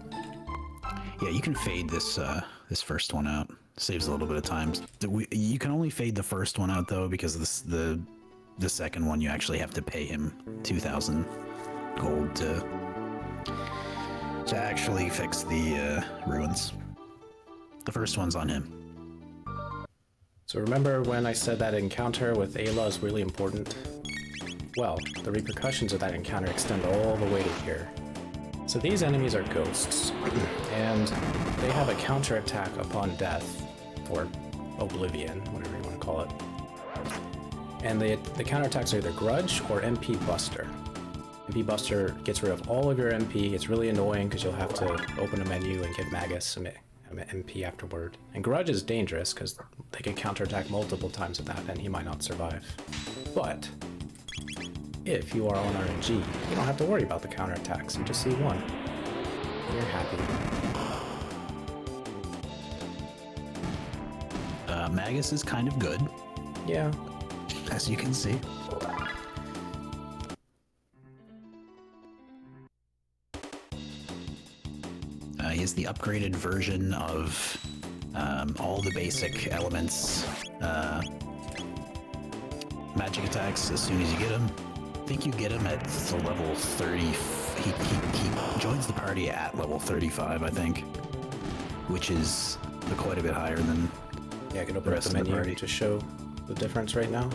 C: Yeah, you can fade this this first one out. Saves a little bit of time. You can only fade the first one out though, because the second one you actually have to pay him 2,000 gold to actually fix the ruins. The first one's on him.
B: So remember when I said that encounter with Ayla is really important? Well, the repercussions of that encounter extend all the way to here. So these enemies are ghosts, and they have a counterattack upon death, or oblivion, whatever you want to call it. And the counterattacks are either Grudge or MP Buster. MP Buster gets rid of all of your MP. It's really annoying because you'll have to open a menu and give Magus some MP afterward. And Grudge is dangerous because they can counterattack multiple times with that and he might not survive. But if you are on RNG, you don't have to worry about the counterattacks. You just see one. And you're happy.
C: Magus is kind of good.
B: Yeah.
C: As you can see. He has the upgraded version of all the basic elements, magic attacks as soon as you get them. I think you get him at the level 30. He joins the party at level 35, I think, which is quite a bit higher than
B: Yeah, I can open up the menu to show the difference right now.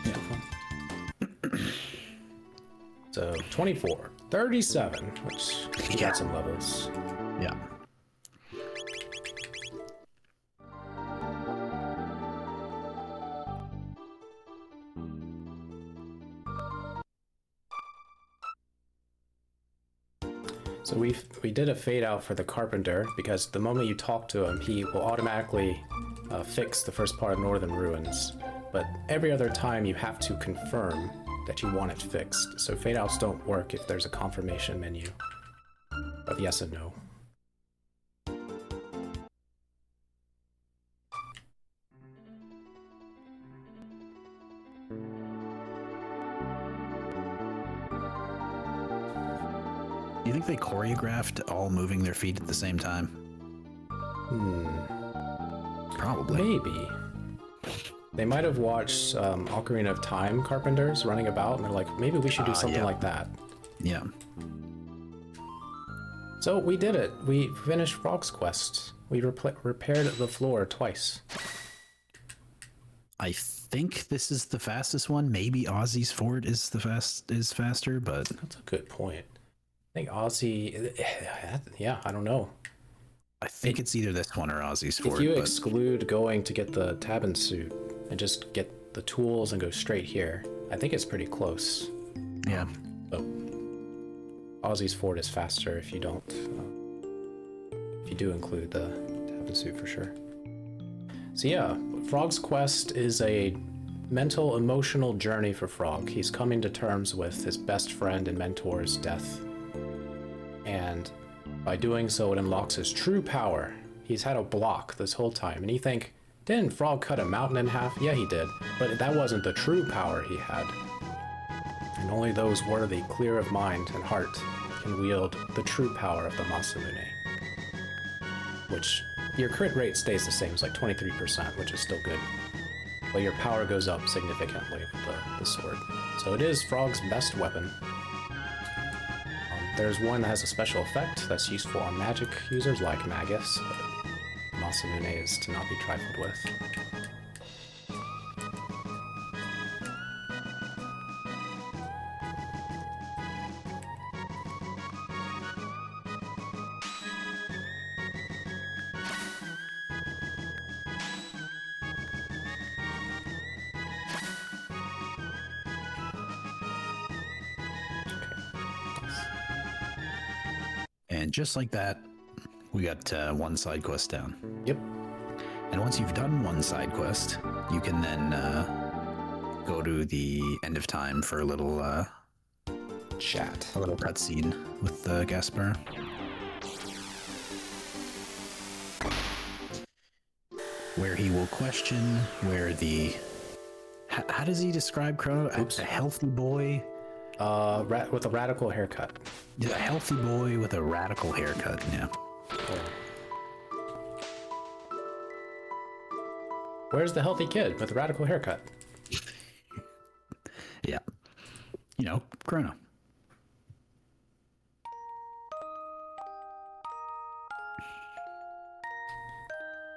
C: Yeah.
B: So 24, 37, which you got some levels.
C: Yeah.
B: So we did a fade out for the carpenter because the moment you talk to him, he will automatically fix the first part of Northern Ruins. But every other time you have to confirm that you want it fixed. So fade outs don't work if there's a confirmation menu of yes and no.
C: Do you think they choreographed all moving their feet at the same time? Probably.
B: Maybe. They might have watched Ocarina of Time carpenters running about, and they're like, maybe we should do something like that.
C: Yeah.
B: So we did it. We finished Frog's Quest. We repaired the floor twice.
C: I think this is the fastest one. Maybe Ozzy's Fort is faster, but
B: That's a good point. I think Ozzy, yeah, I don't know.
C: I think it's either this one or Ozzy's Fort.
B: If you exclude going to get the Tabin suit and just get the tools and go straight here, I think it's pretty close.
C: Yeah.
B: So Ozzy's Fort is faster if you don't, if you do include the Tabin suit for sure. So yeah, Frog's Quest is a mental, emotional journey for Frog. He's coming to terms with his best friend and mentor's death. And by doing so, it unlocks his true power. He's had a block this whole time, and you think, didn't Frog cut a mountain in half? Yeah, he did, but that wasn't the true power he had. And only those worthy, clear of mind and heart, can wield the true power of the Masamune. Which, your crit rate stays the same, it's like 23%, which is still good. But your power goes up significantly with the sword. So it is Frog's best weapon. There's one that has a special effect that's useful on magic users like Magus, but Masamune is to not be trifled with.
C: And just like that, we got one side quest down.
B: Yep.
C: And once you've done one side quest, you can then go to the end of time for a little
B: chat.
C: A little cutscene with Gaspar. Where he will question where the... How does he describe Chrono? A healthy boy?
B: With a radical haircut.
C: Yeah, a healthy boy with a radical haircut, yeah.
B: Where's the healthy kid with a radical haircut?
C: Yeah. You know, Chrono.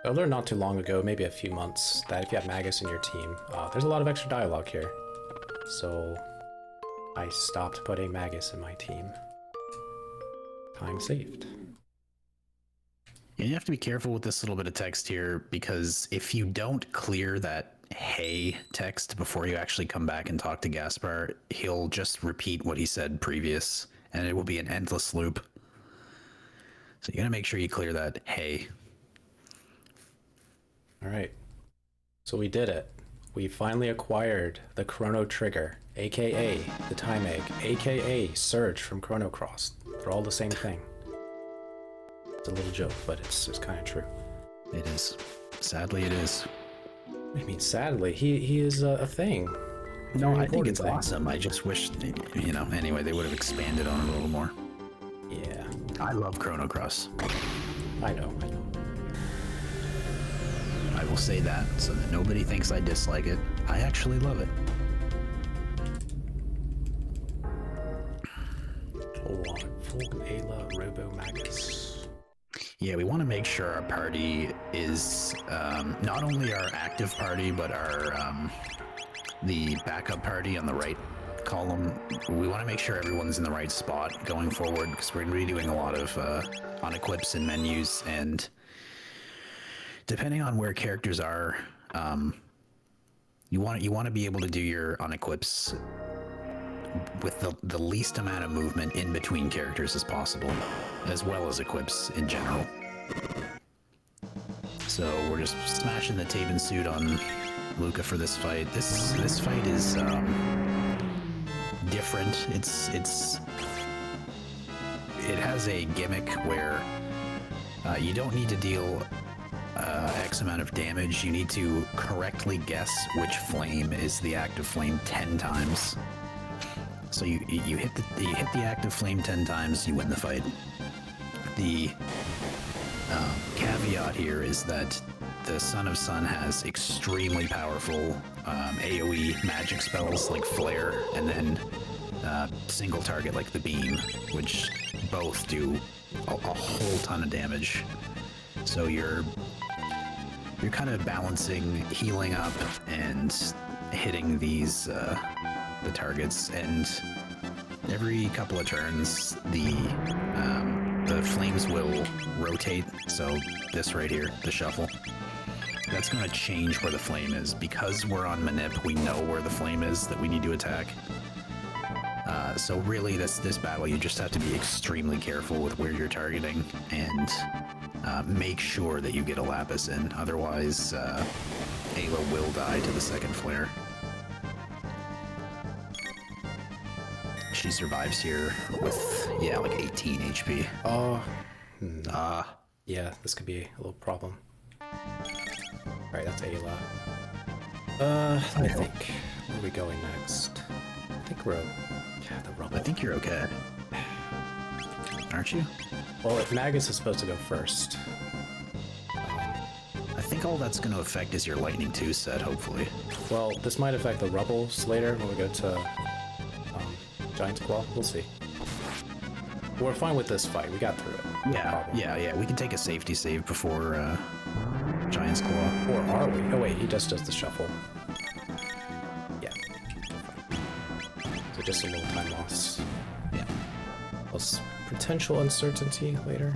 B: I learned not too long ago, maybe a few months, that if you have Magus in your team, there's a lot of extra dialogue here. So I stopped putting Magus in my team. Time saved.
C: And you have to be careful with this little bit of text here, because if you don't clear that hey text before you actually come back and talk to Gaspar, he'll just repeat what he said previous, and it will be an endless loop. So you gotta make sure you clear that hey.
B: All right. So we did it. We finally acquired the Chrono Trigger, aka the Time Egg, aka Surge from Chrono Cross. They're all the same thing. It's a little joke, but it's kind of true.
C: It is. Sadly, it is.
B: I mean, sadly, he is a thing.
C: No,
B: Very
C: I think
B: important
C: it's
B: thing.
C: awesome. I just wish, you know, anyway, they would have expanded on it a little more.
B: Yeah.
C: I love Chrono Cross.
B: I know.
C: I will say that so that nobody thinks I dislike it. I actually love it.
B: Full Ayla Robo Magus.
C: Yeah, we want to make sure our party is not only our active party, but our the backup party on the right column. We want to make sure everyone's in the right spot going forward, because we're going to be doing a lot of on equips and menus, and depending on where characters are, you want to be able to do your unequips with the least amount of movement in between characters as possible, as well as equips in general. So we're just smashing the tape and suit on Luca for this fight. This fight is different. It has a gimmick where you don't need to deal X amount of damage. You need to correctly guess which flame is the active flame 10 times. So you hit the active flame 10 times, you win the fight. The caveat here is that the Son of Sun has extremely powerful AoE magic spells like Flare, and then single target like the Beam, which both do a whole ton of damage. So you're kind of balancing healing up and hitting these the targets, and every couple of turns the flames will rotate. So this right here, the shuffle, that's going to change where the flame is. Because we're on Manip, we know where the flame is that we need to attack. So really, this battle, you just have to be extremely careful with where you're targeting, and make sure that you get a Lapis in. Otherwise, Ayla will die to the second flare. She survives here with, yeah, like 18 HP.
B: Oh, yeah, this could be a little problem. Alright, that's Ayla. Let me think. Where are we going next? I think we're... Yeah, the rubble.
C: I think you're okay. Aren't you?
B: Well, if Magus is supposed to go first.
C: I think all that's going to affect is your Lightning 2 set, hopefully.
B: Well, this might affect the rubbles later when we go to Giant's Claw. We'll see. We're fine with this fight. We got through it.
C: Yeah. We can take a safety save before Giant's Claw.
B: Or are we? Oh wait, he just does the shuffle. Yeah. So just a little time loss.
C: Yeah.
B: Plus potential uncertainty later.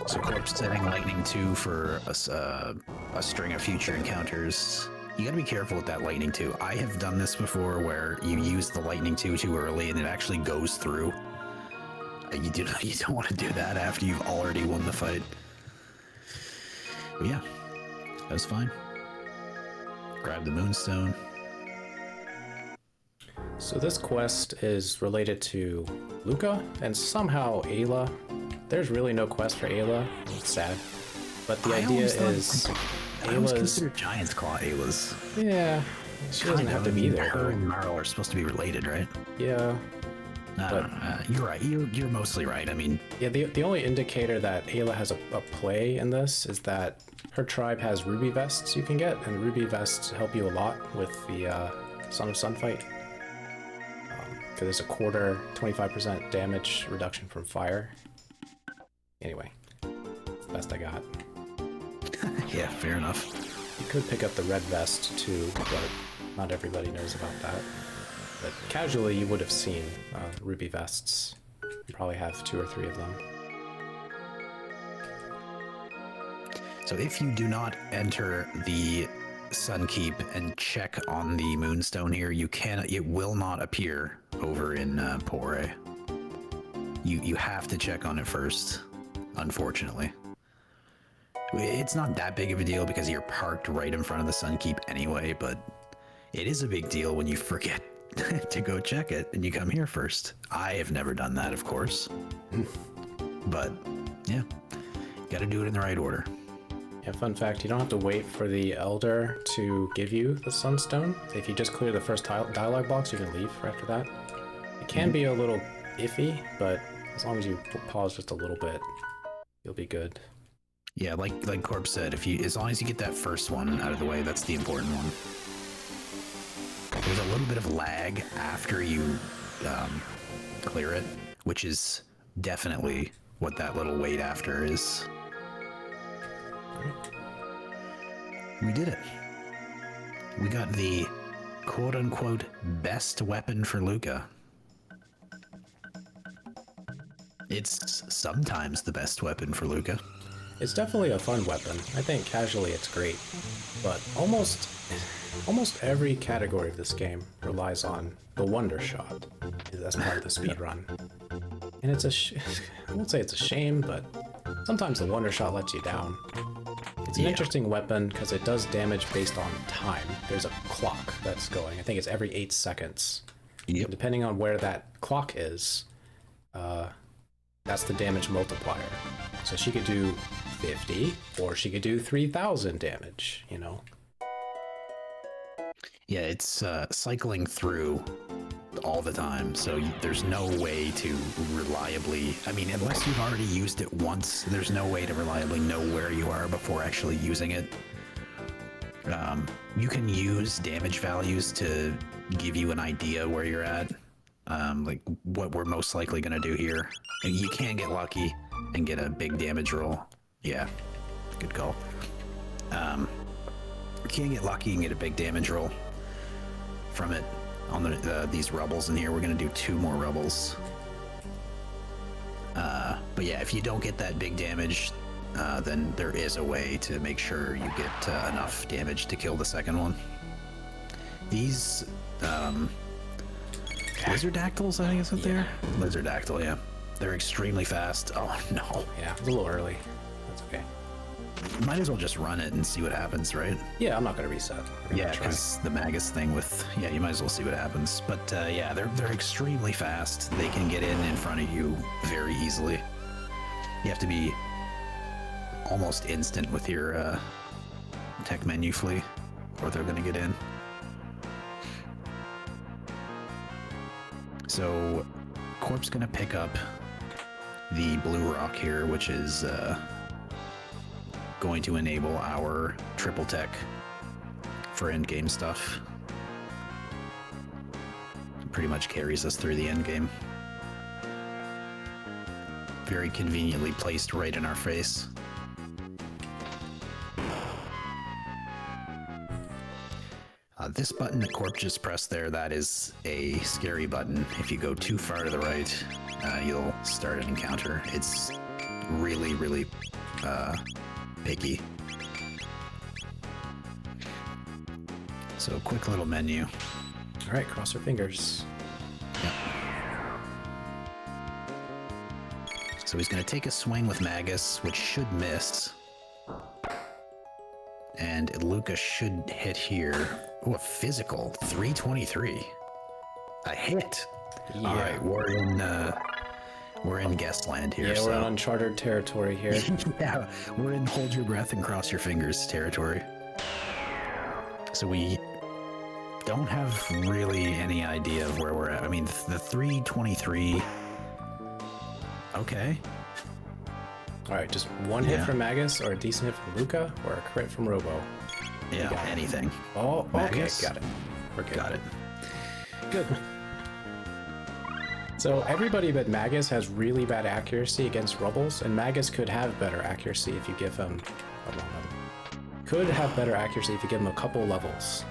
C: So Corp's setting Lightning 2 for a string of future encounters. You gotta be careful with that Lightning 2. I have done this before where you use the Lightning 2 too early and it actually goes through. You don't want to do that after you've already won the fight. But yeah, that was fine. Grab the Moonstone.
B: So this quest is related to Luca and somehow Ayla. There's really no quest for Ayla. It's sad. But the idea is
C: I always
B: Ayla's...
C: consider Giant's Claw Ayla's.
B: Yeah, she doesn't have to be there.
C: Her
B: Though.
C: and Marl are supposed to be related, right?
B: Yeah.
C: You're right. You're mostly right. I mean,
B: Yeah, the only indicator that Ayla has a play in this is that her tribe has ruby vests you can get, and ruby vests help you a lot with the Son of Sun fight. Because there's a quarter, 25% damage reduction from fire. Anyway, best I got.
C: yeah, fair enough.
B: You could pick up the red vest too, but not everybody knows about that. But casually, you would have seen ruby vests. You probably have 2 or 3 of them.
C: So if you do not enter the Sun Keep and check on the Moonstone here, it will not appear over in Pore. You have to check on it first, unfortunately. It's not that big of a deal because you're parked right in front of the Sun Keep anyway, but it is a big deal when you forget to go check it and you come here first. I have never done that, of course. But yeah, gotta do it in the right order.
B: Yeah, fun fact, you don't have to wait for the Elder to give you the Sunstone. If you just clear the first dialogue box, you can leave after that. It can be a little iffy, but as long as you pause just a little bit, you'll be good.
C: Yeah, like Corp said, as long as you get that first one out of the way, that's the important one. There's a little bit of lag after you clear it, which is definitely what that little wait after is. We did it. We got the quote-unquote best weapon for Luca. It's sometimes the best weapon for Luca.
B: It's definitely a fun weapon. I think casually it's great, but almost every category of this game relies on the Wonder Shot as part of the speedrun. And it's I won't say it's a shame, but sometimes the Wonder Shot lets you down. It's an interesting weapon because it does damage based on time. There's a clock that's going. I think it's every 8 seconds.
C: Yep.
B: Depending on where that clock is, that's the damage multiplier. So she could do 50, or she could do 3,000 damage, you know?
C: Yeah, it's cycling through all the time, so there's no way to reliably, I mean, unless you've already used it once, there's no way to reliably know where you are before actually using it. You can use damage values to give you an idea where you're at, like what we're most likely going to do here. And you can get lucky and get a big damage roll. Yeah, good call. You can get lucky and get a big damage roll from it. On these rebels in here, we're gonna do 2 more rebels. But yeah, if you don't get that big damage, then there is a way to make sure you get enough damage to kill the second one. These lizardactyls, I think is what they're. Lizardactyl, yeah. They're extremely fast. Oh no.
B: Yeah, it's a little early. That's okay.
C: Might as well just run it and see what happens, right?
B: Yeah, I'm not gonna reset.
C: Yeah, because the Magus thing with, yeah, you might as well see what happens. But yeah, they're extremely fast. They can get in front of you very easily. You have to be almost instant with your tech menu flee, or they're gonna get in. So, Corp's gonna pick up the blue rock here, which is going to enable our triple tech for end game stuff. Pretty much carries us through the end game. Very conveniently placed right in our face. This button that Corp just pressed there, that is a scary button. If you go too far to the right, you'll start an encounter. It's really, really picky. So quick little menu.
B: All right, cross our fingers.
C: Yep. So he's going to take a swing with Magus, which should miss. And Luca should hit here. Oh, a physical 323. A hit.
B: Yeah.
C: All right, we're in guest land here.
B: Yeah,
C: so.
B: we're in uncharted territory here.
C: Yeah, we're in hold your breath and cross your fingers territory. So we don't have really any idea of where we're at. I mean, the 323. Okay.
B: All right, just one hit
C: Yeah.
B: from Magus, or a decent hit from Luca, or a crit from Robo.
C: Yeah, anything.
B: Oh, okay,
C: Magus.
B: got it. We're good.
C: Got it.
B: Good. So everybody but Magus has really bad accuracy against Rubbles, and Magus could have better accuracy if you give him... could have better accuracy if you give him a couple levels.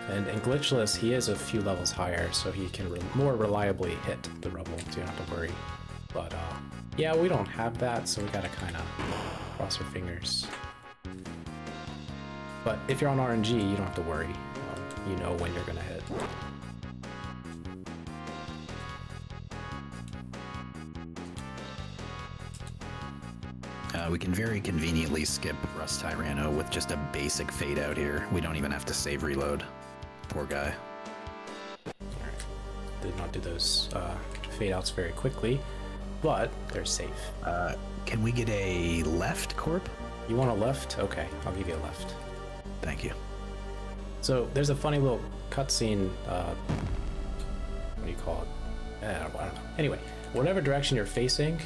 B: And in Glitchless, he is a few levels higher, so he can more reliably hit the Rubble, so you don't have to worry. But yeah, we don't have that, so we gotta kind of cross our fingers. But if you're on RNG, you don't have to worry. You know when you're gonna hit.
C: We can very conveniently skip Rust Tyranno with just a basic fade out here. We don't even have to save reload. Poor guy.
B: Did not do those fade outs very quickly, but they're safe.
C: Can we get a left, Corp?
B: You want a left? Okay, I'll give you a left.
C: Thank you.
B: So there's a funny little cutscene. What do you call it? I don't know. Anyway, whatever direction you're facing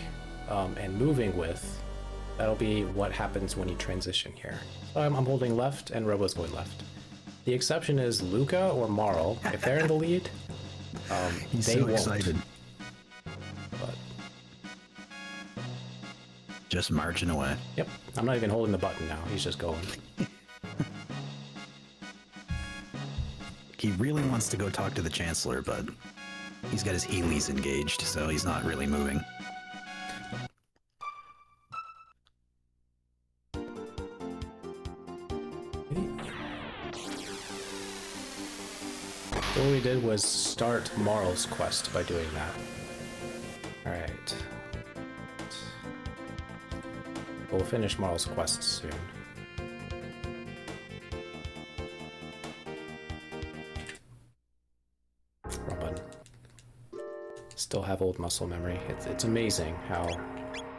B: and moving with, that'll be what happens when you transition here. So I'm holding left, and Robo's going left. The exception is Luca or Marl. If they're in the lead,
C: He's
B: they
C: so
B: won't.
C: excited.
B: But
C: Just marching away.
B: yep, I'm not even holding the button now. He's just going.
C: He really wants to go talk to the Chancellor, but he's got his Heelys engaged, so he's not really moving.
B: So what we did was start Marl's quest by doing that. Alright. We'll finish Marl's quest soon. Wrong button. Still have old muscle memory. It's amazing how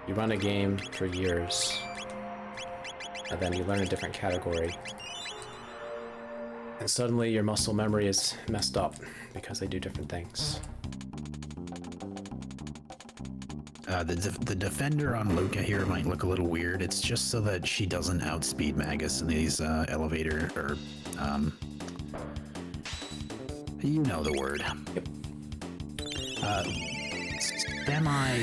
B: you run a game for years and then you learn a different category. And suddenly your muscle memory is messed up because they do different things.
C: The defender on Luca here might look a little weird. It's just so that she doesn't outspeed Magus in these elevator or you know the word.
B: Yep.
C: Semi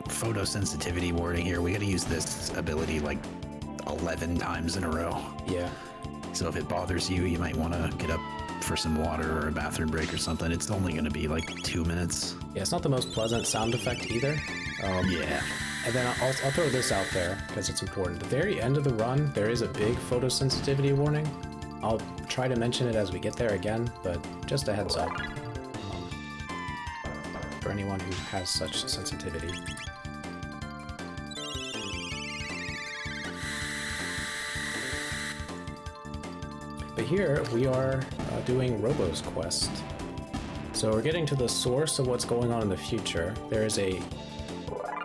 C: photosensitivity wording here. We gotta use this ability like 11 times in a row.
B: Yeah.
C: So if it bothers you, you might want to get up for some water or a bathroom break or something. It's only going to be like 2 minutes.
B: Yeah, it's not the most pleasant sound effect either.
C: Yeah.
B: And then I'll throw this out there because it's important. At the very end of the run, there is a big photosensitivity warning. I'll try to mention it as we get there again, but just a heads up for anyone who has such sensitivity. But here we are doing Robo's quest. So we're getting to the source of what's going on in the future. There is a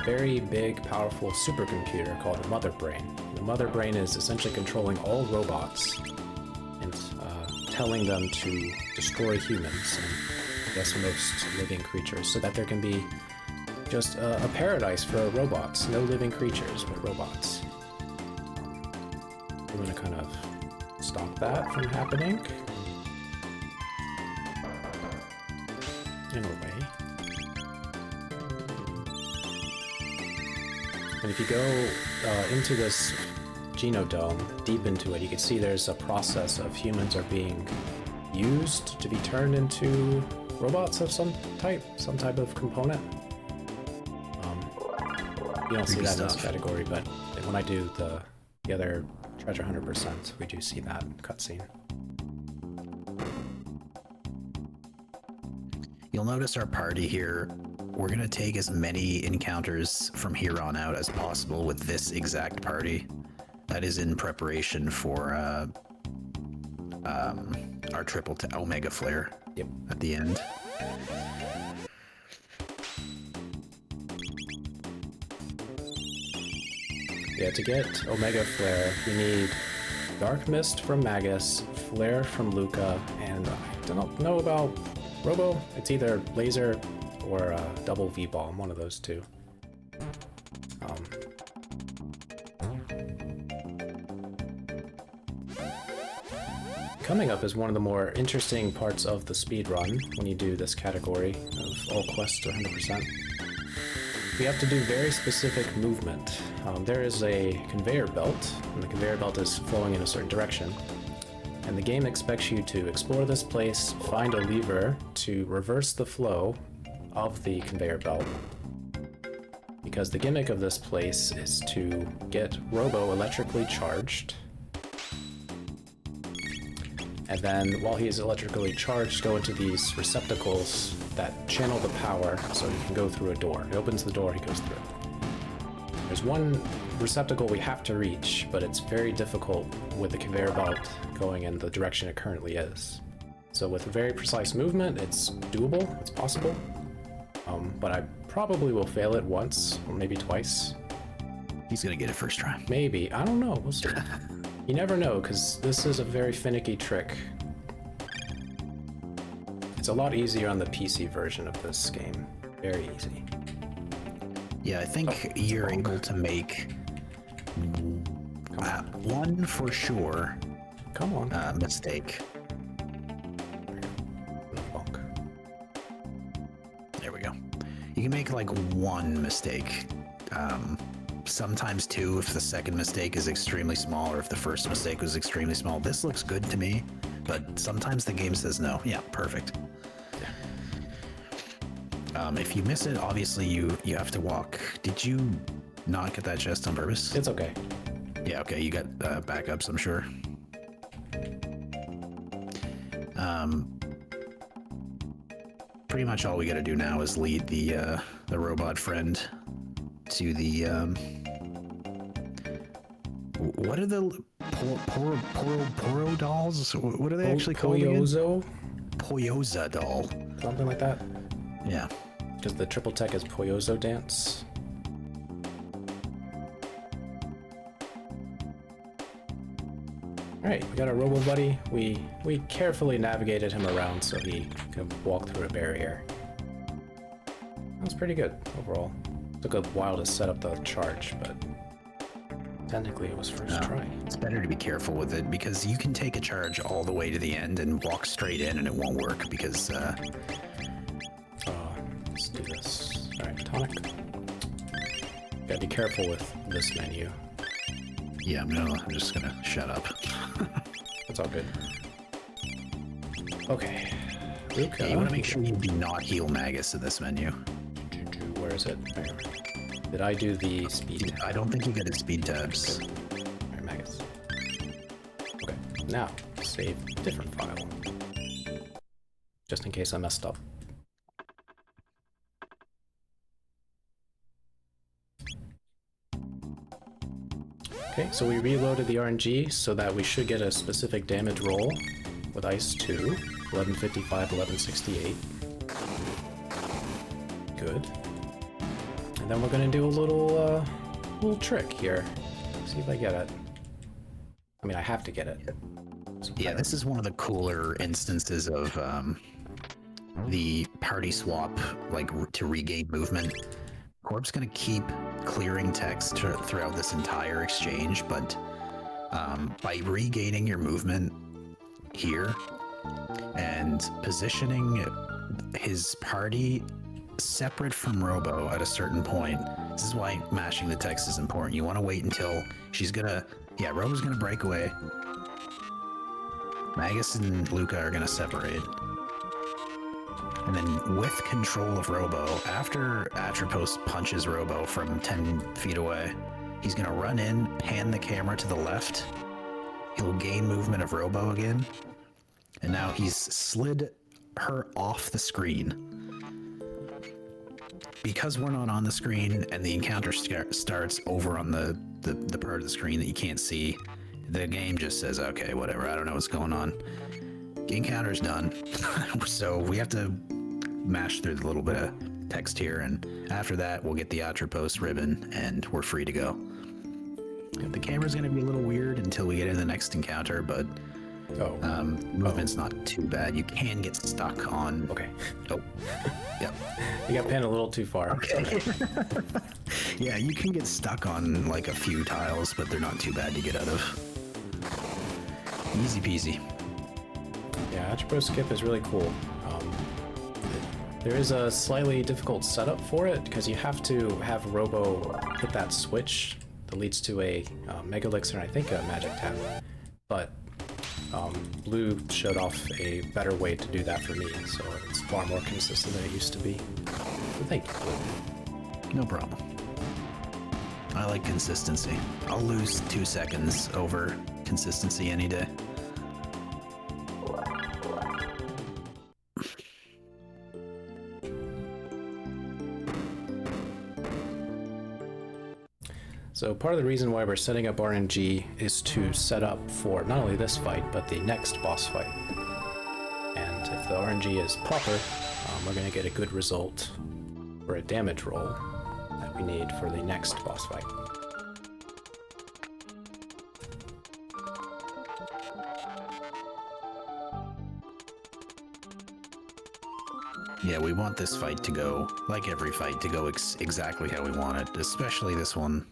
B: very big, powerful supercomputer called the Mother Brain. The Mother Brain is essentially controlling all robots and telling them to destroy humans and I guess most living creatures so that there can be just a paradise for robots. No living creatures, but robots. We're going to kind of stop that from happening. In a way. And if you go into this genodome, deep into it, you can see there's a process of humans are being used to be turned into robots of some type of component. You don't see that in this category, but when I do the other Treasure Hunter %, we do see that cutscene.
C: You'll notice our party here. We're going to take as many encounters from here on out as possible with this exact party. That is in preparation for our triple to Omega Flare.
B: Yep.
C: At the end.
B: Yeah, to get Omega Flare, you need Dark Mist from Magus, Flare from Luca, and I don't know about Robo. It's either Laser or Double V-Bomb, one of those two. Coming up is one of the more interesting parts of the speedrun when you do this category of all quests 100%. We have to do very specific movement. There is a conveyor belt, and the conveyor belt is flowing in a certain direction. And the game expects you to explore this place, find a lever to reverse the flow of the conveyor belt. Because the gimmick of this place is to get Robo electrically charged. And then while he is electrically charged, go into these receptacles that channel the power so he can go through a door. It opens the door, he goes through. There's one receptacle we have to reach, but it's very difficult with the conveyor belt going in the direction it currently is. So with very precise movement, it's doable, it's possible. But I probably will fail it once, or maybe twice.
C: He's gonna get it first try.
B: Maybe, I don't know, we'll see. You never know, because this is a very finicky trick. It's a lot easier on the PC version of this game. Very easy.
C: Yeah, I think you're able to make one for sure.
B: Come on.
C: Mistake.
B: Bonk.
C: There we go. You can make like one mistake. Sometimes two if the second mistake is extremely small or if the first mistake was extremely small. This looks good to me, but sometimes the game says no. Yeah, perfect. If you miss it, obviously you have to walk. Did you not get that chest on purpose?
B: It's okay.
C: Yeah, okay, you got backups, I'm sure. Pretty much all we gotta do now is lead the robot friend to the what are the Poro dolls? What are they actually called again? Poyoza doll.
B: Something like that.
C: Yeah.
B: Because the triple tech is Poyozo dance. Alright, we got our robo buddy. We carefully navigated him around so he could walk through a barrier. That was pretty good overall. Took a while to set up the charge, but technically it was first try.
C: It's better to be careful with it because you can take a charge all the way to the end and walk straight in and it won't work because
B: let's do this. Alright, tonic. Gotta be careful with this menu.
C: yeah, I'm just gonna shut up.
B: That's all good. Okay. Luca.
C: Yeah, you want to make sure you do not heal Magus in this menu.
B: Where is it? There. Did I do the speed tab?
C: I don't think you get his speed tabs.
B: Alright, Magus. Okay, now save different file. Just in case I messed up. Okay, so we reloaded the RNG so that we should get a specific damage roll with Ice 2, 1155, 1168. Good. And then we're gonna do a little trick here. See if I get it. I mean, I have to get it. So
C: Yeah, this is one of the cooler instances of the party swap, like to regain movement. Corp's gonna keep clearing text throughout this entire exchange, but by regaining your movement here and positioning his party separate from Robo at a certain point, this is why mashing the text is important. You want to wait until Robo's gonna break away. Magus and Luca are gonna separate. And then with control of Robo, after Atropos punches Robo from 10 feet away, he's gonna run in, pan the camera to the left. He'll gain movement of Robo again. And now he's slid her off the screen. Because we're not on the screen and the encounter starts over on the part of the screen that you can't see, the game just says, okay, whatever, I don't know what's going on. Encounter's done. So we have to mash through the little bit of text here, and after that we'll get the Atropos ribbon and we're free to go. The camera's going to be a little weird until we get into the next encounter, but movement's not too bad. You can get stuck on...
B: Okay.
C: Oh, yep.
B: You got pinned a little too far.
C: Okay. Yeah, you can get stuck on like a few tiles, but they're not too bad to get out of. Easy peasy.
B: Yeah, Atropos skip is really cool. There is a slightly difficult setup for it because you have to have Robo hit that switch that leads to a Mega Elixir and I think a Magic Tap. But Blue showed off a better way to do that for me, so it's far more consistent than it used to be. So thank you, Blue.
C: No problem. I like consistency. I'll lose 2 seconds over consistency any day.
B: So part of the reason why we're setting up RNG is to set up for not only this fight, but the next boss fight. And if the RNG is proper, we're going to get a good result for a damage roll that we need for the next boss fight.
C: Yeah, we want this fight to go, like every fight, to go exactly how we want it, especially this one.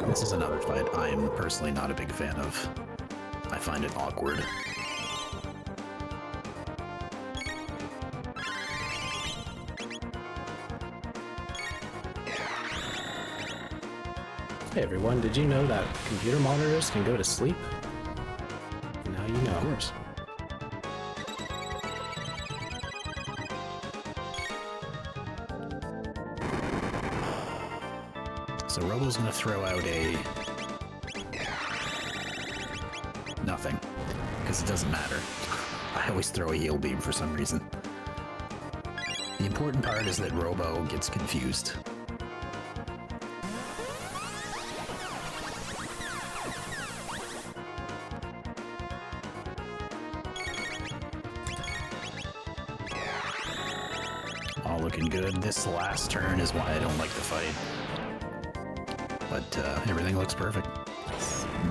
C: This is another fight I am personally not a big fan of. I find it awkward.
B: Hey everyone, did you know that computer monitors can go to sleep? Now you know.
C: Of course. So Robo's gonna throw out a... nothing, because it doesn't matter. I always throw a heal beam for some reason. The important part is that Robo gets confused. All looking good. This last turn is why I don't like the fight. But everything looks perfect.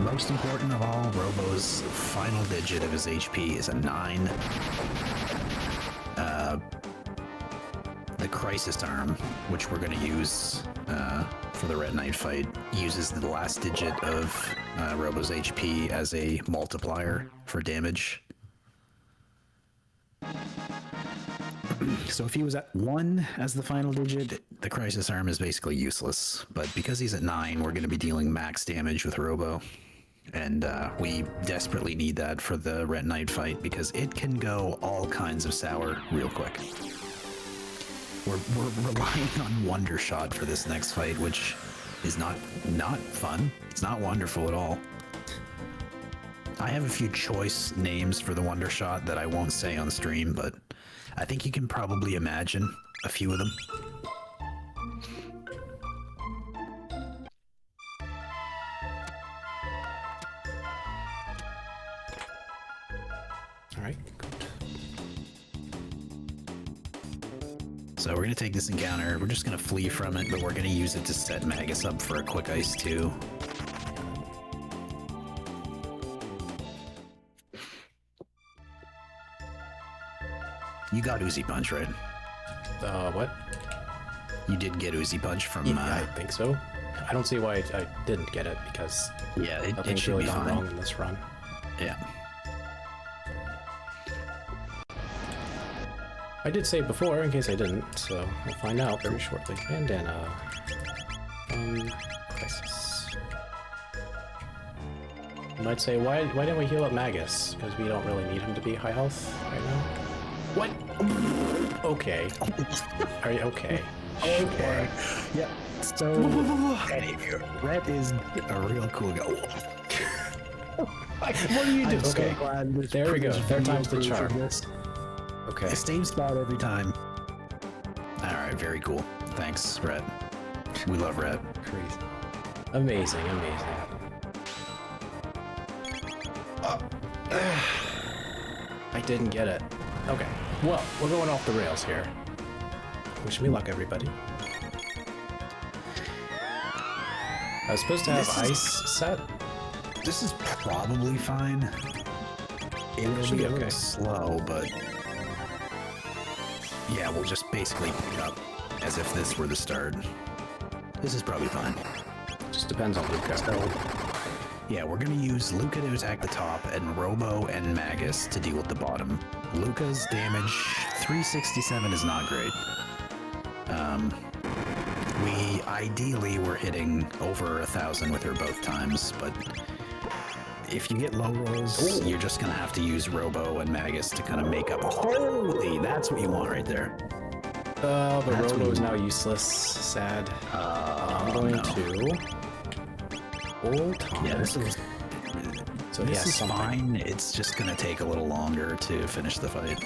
C: Most important of all, Robo's final digit of his HP is a 9. The Crisis Arm, which we're going to use for the Red Knight fight, uses the last digit of Robo's HP as a multiplier for damage. So if he was at 1 as the final digit, the Crisis Arm is basically useless. But because he's at 9, we're going to be dealing max damage with Robo. And we desperately need that for the Red Knight fight because it can go all kinds of sour real quick. We're relying on Wonder Shot for this next fight, which is not fun. It's not wonderful at all. I have a few choice names for the Wonder Shot that I won't say on stream, but I think you can probably imagine a few of them.
B: All right, good.
C: So we're going to take this encounter. We're just going to flee from it, but we're going to use it to set Magus up for a quick ice too. You got Uzi Punch, right?
B: What?
C: You did get Uzi Punch from...
B: I think so. I don't see why I didn't get it because
C: yeah, it
B: nothing's
C: should
B: really
C: be
B: gone
C: fine.
B: wrong in this run.
C: Yeah.
B: I did say it before, in case I didn't, so we'll find out very shortly. Bandana. Crisis. You might say, why didn't we heal up Magus? Because we don't really need him to be high health right now. What? Okay. Are you okay?
C: Okay. Yeah. So, Red is a real cool guy.
B: What do you do?
C: I'm
B: Okay.
C: so glad this
B: There we go.
C: privilege
B: Third
C: for
B: time's the
C: you
B: charm.
C: for this.
B: Okay.
C: Same spot every time. All right, very cool. Thanks, Red. We love red.
B: Crazy. Amazing. I didn't get it. Okay. Well, we're going off the rails here. Wish me luck, everybody. I was supposed to have ice set.
C: This is probably fine. It will
B: Should
C: be
B: be
C: a little
B: okay.
C: slow, but yeah, we'll just basically pick up as if this were the start. This is probably fine.
B: Just depends on Luca.
C: So, yeah, we're gonna use Luca to attack the top and Robo and Magus to deal with the bottom. Luca's damage 367 is not great. We ideally were hitting over 1,000 with her both times, but if you get low rolls, you're just gonna have to use Robo and Magus to kind of make up. Holy, that's what you want right there.
B: But
C: That's
B: Robo
C: what
B: is
C: you-
B: now useless. Sad. I'm going to hold Thomas.
C: Yeah, this is
B: So
C: this
B: yeah,
C: is
B: something.
C: fine. It's just gonna take a little longer to finish the fight.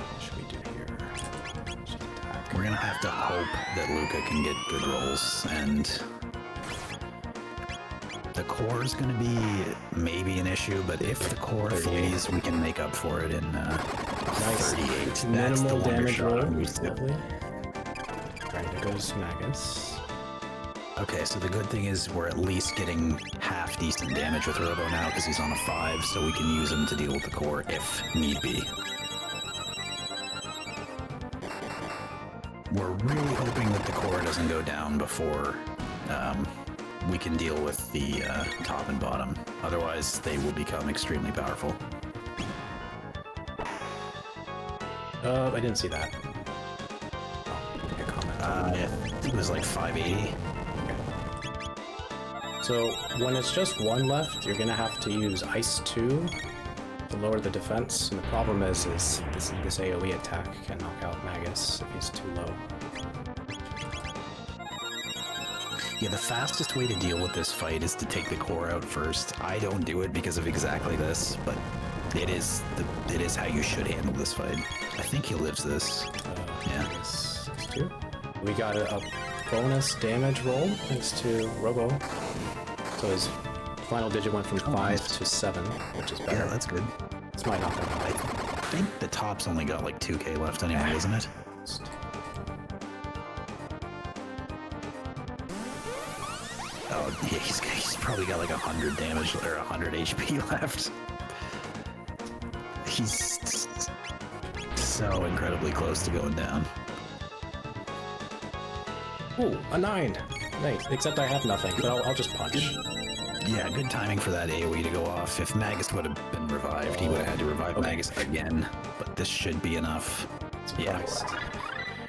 B: What should we do here? Just attack.
C: We're gonna have to hope that Luca can get good rolls, and the core is gonna be maybe an issue. But if the core
B: 38.
C: flees, we can make up for it in
B: Nice.
C: 38. That's the
B: Minimal
C: wonder
B: damage
C: shot
B: roll.
C: I'm used to.
B: Lovely. Alright, there goes Magus.
C: Okay, so the good thing is we're at least getting half decent damage with Robo now because he's on a 5, so we can use him to deal with the core if need be. We're really hoping that the core doesn't go down before we can deal with the top and bottom. Otherwise, they will become extremely powerful.
B: I didn't see that. Oh, your comment.
C: I think it was like 580.
B: So when it's just one left, you're gonna have to use Ice 2 to lower the defense. And the problem is this AoE attack can knock out Magus if he's too low.
C: Yeah, the fastest way to deal with this fight is to take the core out first. I don't do it because of exactly this, but it is how you should handle this fight. I think he lives this. Yeah.
B: Magus 2. We got a bonus damage roll thanks to Robo. So his final digit went from 5 to 7, which is better.
C: Yeah, that's good.
B: This might knock him
C: I
B: out.
C: think the top's only got like 2k left anyway, isn't it? Oh, yeah, he's probably got like 100 damage or 100 HP left. He's so incredibly close to going down.
B: Ooh, a 9! Nice, except I have nothing, but I'll just punch.
C: Yeah, good timing for that AoE to go off. If Magus would have been revived, he would have had to revive Magus again. But this should be enough. Yeah,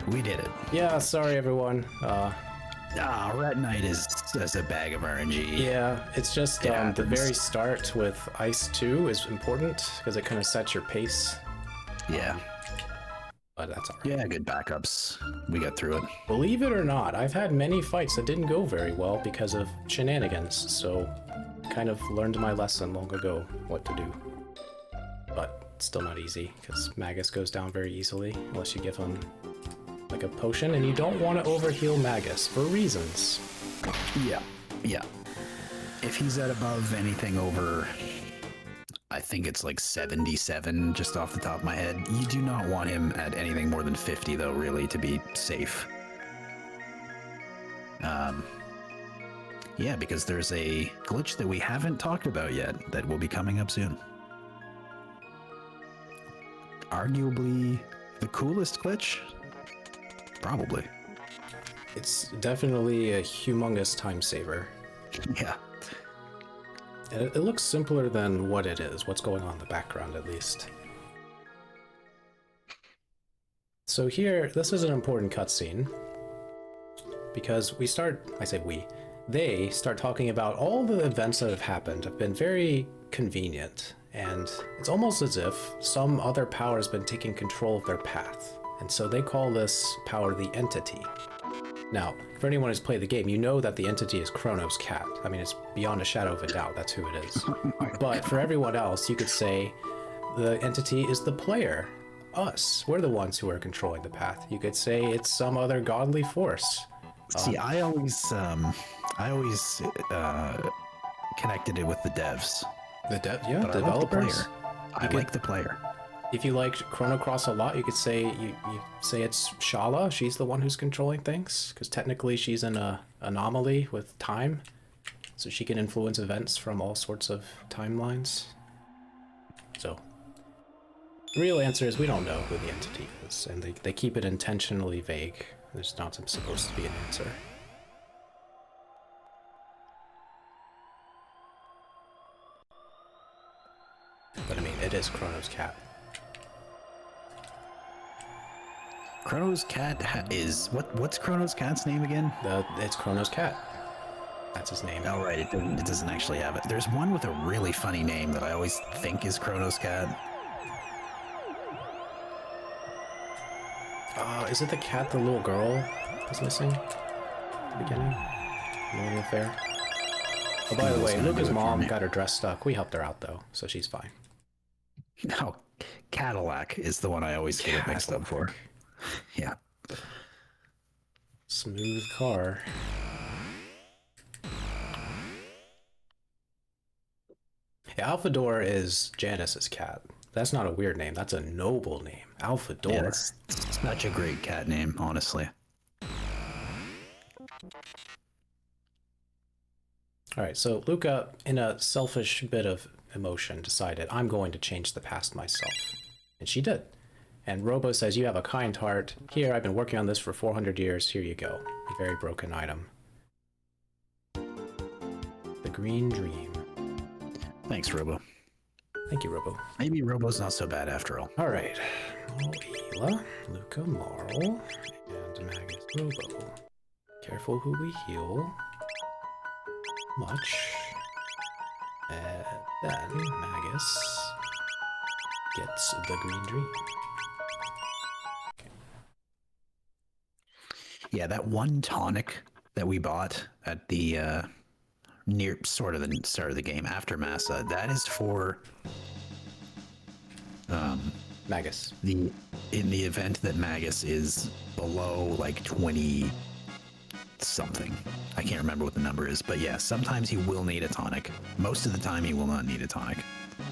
C: we did it.
B: Yeah, sorry everyone.
C: Red Knight is a bag of RNG.
B: Yeah, it's just
C: It
B: the
C: happens.
B: very start with Ice 2 is important because it kind of sets your pace,
C: Yeah.
B: but that's alright.
C: Yeah, good backups. We got through it.
B: Believe it or not, I've had many fights that didn't go very well because of shenanigans, so kind of learned my lesson long ago what to do. But it's still not easy because Magus goes down very easily unless you give him like a potion, and you don't want to overheal Magus for reasons.
C: Yeah. Yeah. If he's at above anything over, I think it's like 77 just off the top of my head. You do not want him at anything more than 50 though, really, to be safe. Yeah, because there's a glitch that we haven't talked about yet that will be coming up soon. Arguably the coolest glitch? Probably.
B: It's definitely a humongous time saver.
C: Yeah.
B: It looks simpler than what it is, what's going on in the background at least. So here, this is an important cutscene, because they start talking about all the events that have happened have been very convenient, and it's almost as if some other power has been taking control of their path, and so they call this power the Entity. Now, for anyone who's played the game, you know that the Entity is Chrono's cat. I mean, it's beyond a shadow of a doubt, that's who it is. But for everyone else, you could say the Entity is the player, us. We're the ones who are controlling the path. You could say it's some other godly force.
C: See, I always connected it with the devs.
B: Yeah,
C: But
B: developers.
C: I like the player.
B: If you liked Chrono Cross a lot, you could say you say it's Shala. She's the one who's controlling things, because technically she's an anomaly with time, so she can influence events from all sorts of timelines. So, the real answer is we don't know who the entity is, and they keep it intentionally vague. There's not supposed to be an answer. But I mean, it is Chrono's cat.
C: Chrono's cat is what's Chrono's cat's name again?
B: It's Chrono's cat. That's his name.
C: Oh right, it doesn't actually have it. There's one with a really funny name that I always think is Chrono's cat.
B: Is it the cat the little girl was missing at the beginning? In the affair? Oh, by the way, Luca's mom got her dress stuck. We helped her out though, so she's fine.
C: No, Cadillac is the one I always get it mixed up for. Yeah.
B: Smooth car. Yeah, Alphador is Janice's cat. That's not a weird name. That's a noble name. Alphador.
C: Yeah, that's such a great cat name, honestly.
B: All right, so Luca, in a selfish bit of emotion, decided, I'm going to change the past myself. And she did. And Robo says, you have a kind heart. Here, I've been working on this for 400 years. Here you go. A very broken item. The Green Dream.
C: Thanks, Robo.
B: Thank you, Robo.
C: Maybe Robo's not so bad after all.
B: All right. Hila, Luca, Marl, and Magus Robo. Careful who we heal. Much. And then Magus gets the Green Dream.
C: Yeah, that one tonic that we bought at the near sort of the start of the game after Massa, that is for
B: Magus.
C: in the event that Magus is below like 20 something. I can't remember what the number is, but yeah, sometimes he will need a tonic. Most of the time he will not need a tonic.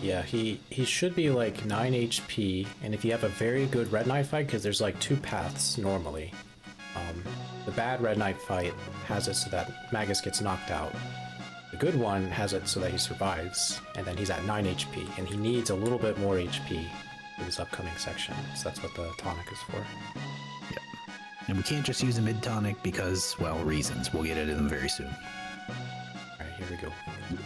B: Yeah, he should be like 9 HP, and if you have a very good Red Knight fight, because there's like two paths normally. The bad Red Knight fight has it so that Magus gets knocked out. The good one has it so that he survives, and then he's at 9 HP, and he needs a little bit more HP for this upcoming section, so that's what the tonic is for.
C: Yep. And we can't just use a mid tonic because, well, reasons. We'll get into them very soon.
B: Alright, here we go.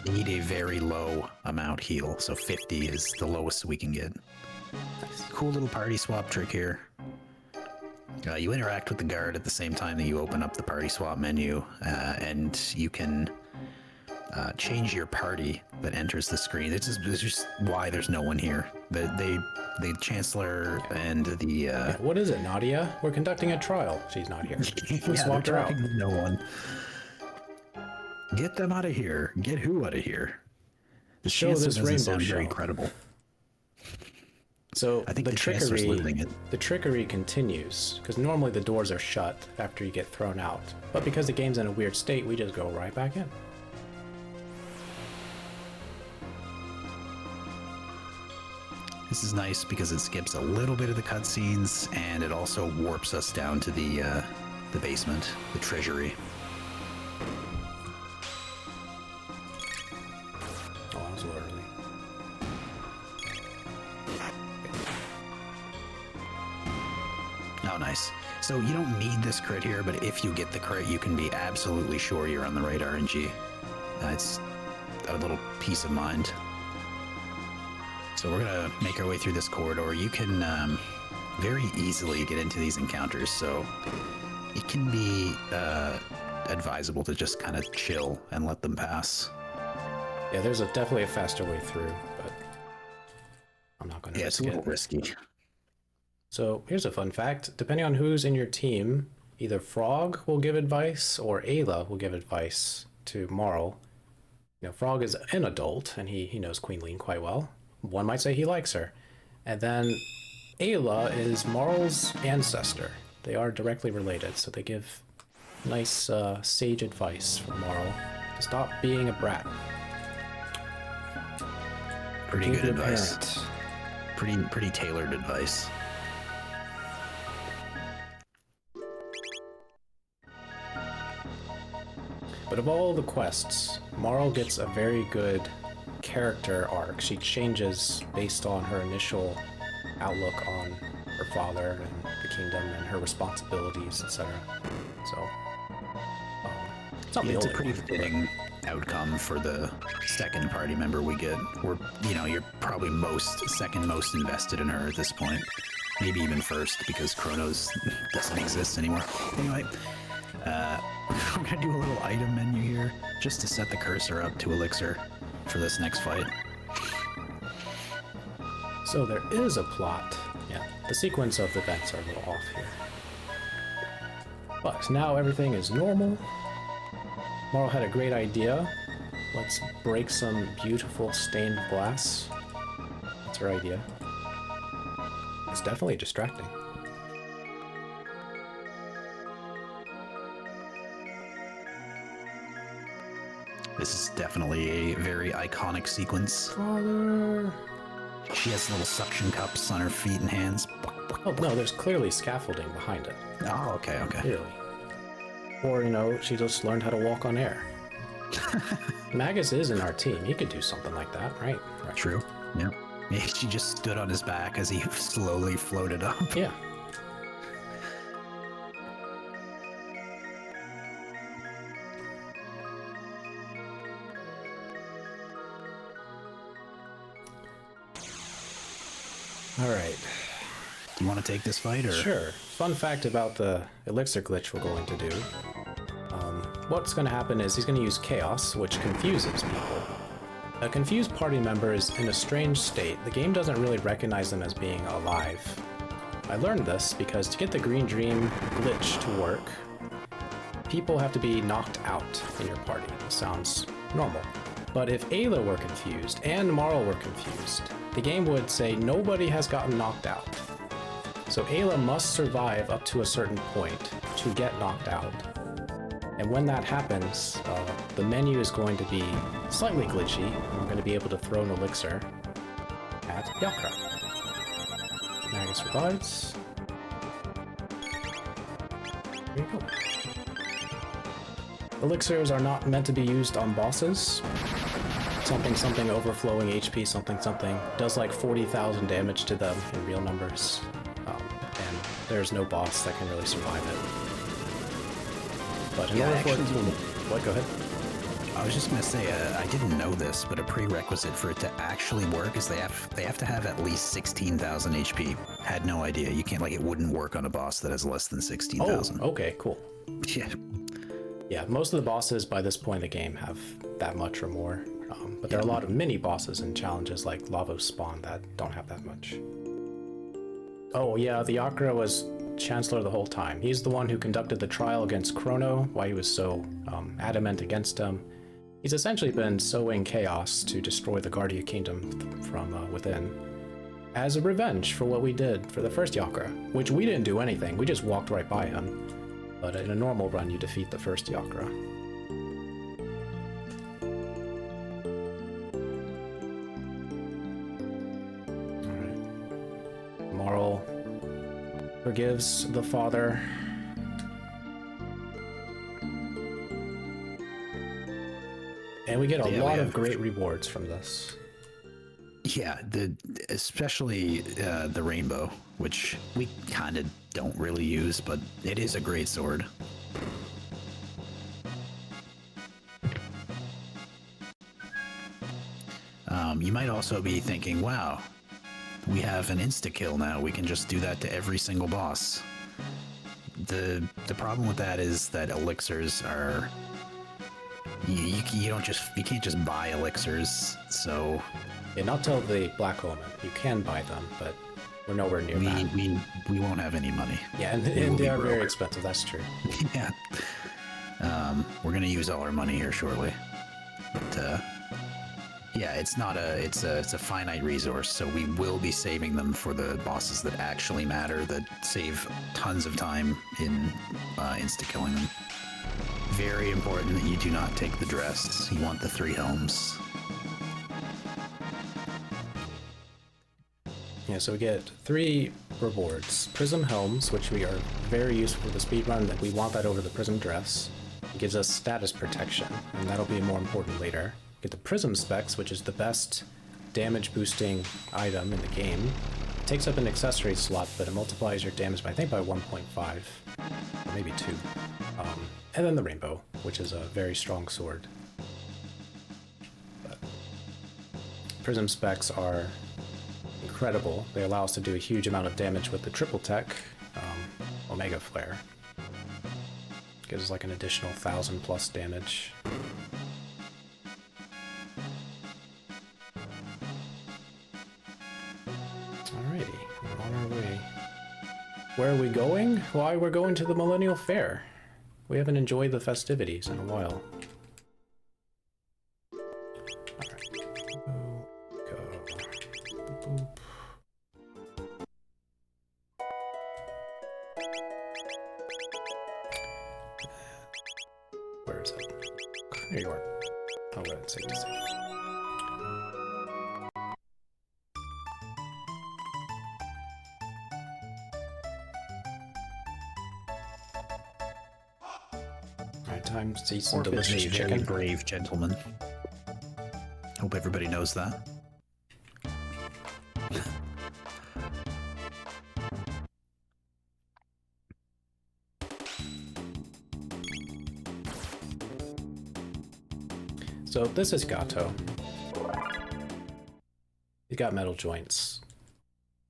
C: We need a very low amount heal, so 50 is the lowest we can get.
B: Nice.
C: Cool little party swap trick here. You interact with the guard at the same time that you open up the party swap menu, and you can change your party that enters the screen. This is just why there's no one here. The Chancellor and the...
B: Yeah, what is it, Nadia? We're conducting a trial. She's not here. We
C: yeah,
B: swapped her out.
C: no one. Get them out of here. Get who out of here? The
B: Show
C: Chancellor
B: this
C: doesn't
B: rainbow
C: sound very
B: show.
C: credible.
B: So
C: I think
B: the
C: Chancellor's losing it.
B: the trickery continues, because normally the doors are shut after you get thrown out. But because the game's in a weird state, we just go right back in.
C: This is nice because it skips a little bit of the cutscenes, and it also warps us down to the basement, the treasury.
B: Oh, that was a little early.
C: Oh, nice. So you don't need this crit here, but if you get the crit, you can be absolutely sure you're on the right RNG. It's a little peace of mind. So we're gonna make our way through this corridor. You can very easily get into these encounters, so it can be advisable to just kind of chill and let them pass.
B: Yeah, there's definitely a faster way through, but I'm not going to
C: Yeah, it's
B: risk
C: a little
B: it.
C: risky.
B: So here's a fun fact. Depending on who's in your team, either Frog will give advice or Ayla will give advice to Marl. You know, Frog is an adult, and he knows Queen Lean quite well. One might say he likes her. And then Ayla is Marl's ancestor. They are directly related, so they give nice sage advice for Marl to stop being a brat.
C: Pretty
B: Forgive
C: good
B: your
C: advice.
B: parent.
C: Pretty tailored advice.
B: But of all the quests, Marl gets a very good character arc. She changes based on her initial outlook on her father and the kingdom and her responsibilities, etc. So, it's not the
C: It's a
B: only
C: pretty
B: one, but-
C: fitting outcome for the second party member we get. We're, you're probably second most invested in her at this point. Maybe even first, because Chronos doesn't exist anymore. Anyway, I'm gonna do a little item menu here, just to set the cursor up to Elixir for this next fight.
B: So there is a plot. Yeah, the sequence of events are a little off here. But now everything is normal. Marl had a great idea. Let's break some beautiful stained glass. That's her idea. It's definitely distracting.
C: This is definitely a very iconic sequence.
B: Father.
C: She has little suction cups on her feet and hands.
B: Oh no, there's clearly scaffolding behind it.
C: Oh, okay.
B: Clearly. Or, she just learned how to walk on air. Magus is in our team. He could do something like that, right?
C: True. Yeah. Maybe she just stood on his back as he slowly floated up.
B: Yeah. All right.
C: Do you want to take this fight, or?
B: Sure. Fun fact about the elixir glitch we're going to do. What's going to happen is he's going to use chaos, which confuses people. A confused party member is in a strange state. The game doesn't really recognize them as being alive. I learned this because to get the Green Dream glitch to work, people have to be knocked out in your party. It sounds normal. But if Ayla were confused and Marl were confused, the game would say nobody has gotten knocked out. So Ayla must survive up to a certain point to get knocked out. And when that happens, the menu is going to be slightly glitchy, and we're going to be able to throw an elixir at Yakra. Magus regards. There you go. Elixirs are not meant to be used on bosses. Something overflowing HP something does like 40,000 damage to them in real numbers. And there's no boss that can really survive it. But in order for it to... What? Go ahead.
C: I was just gonna say, I didn't know this, but a prerequisite for it to actually work is they have to have at least 16,000 HP. Had no idea. You can't, it wouldn't work on a boss that has less than 16,000.
B: Oh, okay, cool.
C: Yeah.
B: Yeah, most of the bosses by this point in the game have that much or more. But there are a lot of mini bosses and challenges like Lavos Spawn that don't have that much. Oh yeah, the Yakra was Chancellor the whole time. He's the one who conducted the trial against Chrono, why he was so adamant against him. He's essentially been sowing chaos to destroy the Guardia Kingdom from within, as a revenge for what we did for the first Yakra, which we didn't do anything, we just walked right by him. But in a normal run, you defeat the first Yakra. Alright. Marl forgives the father. And we get a lot of great rewards from this.
C: Yeah, especially the rainbow, which we kind of don't really use, but it is a great sword. You might also be thinking, wow, we have an insta-kill now. We can just do that to every single boss. The problem with that is that elixirs are... You can't just buy elixirs, so...
B: Yeah, not till the Black Omen. You can buy them, but we're nowhere near that.
C: We won't have any money.
B: Yeah, and they are very expensive, that's true.
C: Yeah. We're gonna use all our money here shortly. But Yeah, it's not it's a finite resource, so we will be saving them for the bosses that actually matter, that save tons of time in insta-killing them. Very important that you do not take the dress. You want the 3 helms.
B: Yeah, so we get 3 rewards. Prism Helms, which we are very useful for the speedrun, that we want that over the Prism Dress. It gives us status protection, and that'll be more important later. Get the Prism Specs, which is the best damage boosting item in the game. It takes up an accessory slot, but it multiplies your damage by, I think, by 1.5, or maybe 2. And then the Rainbow, which is a very strong sword. But Prism Specs are incredible. They allow us to do a huge amount of damage with the triple tech Omega Flare. Gives us like an additional 1,000 plus damage. Alrighty, we're on our way. Where are we going? Why, we're going to the Millennial Fair. We haven't enjoyed the festivities in a while. Where is it? There you are. Oh, that's safe to say. Alright, time to eat some
C: Orph is
B: delicious
C: a very
B: chicken.
C: brave gentleman. Hope everybody knows that.
B: So this is Gato. He's got metal joints.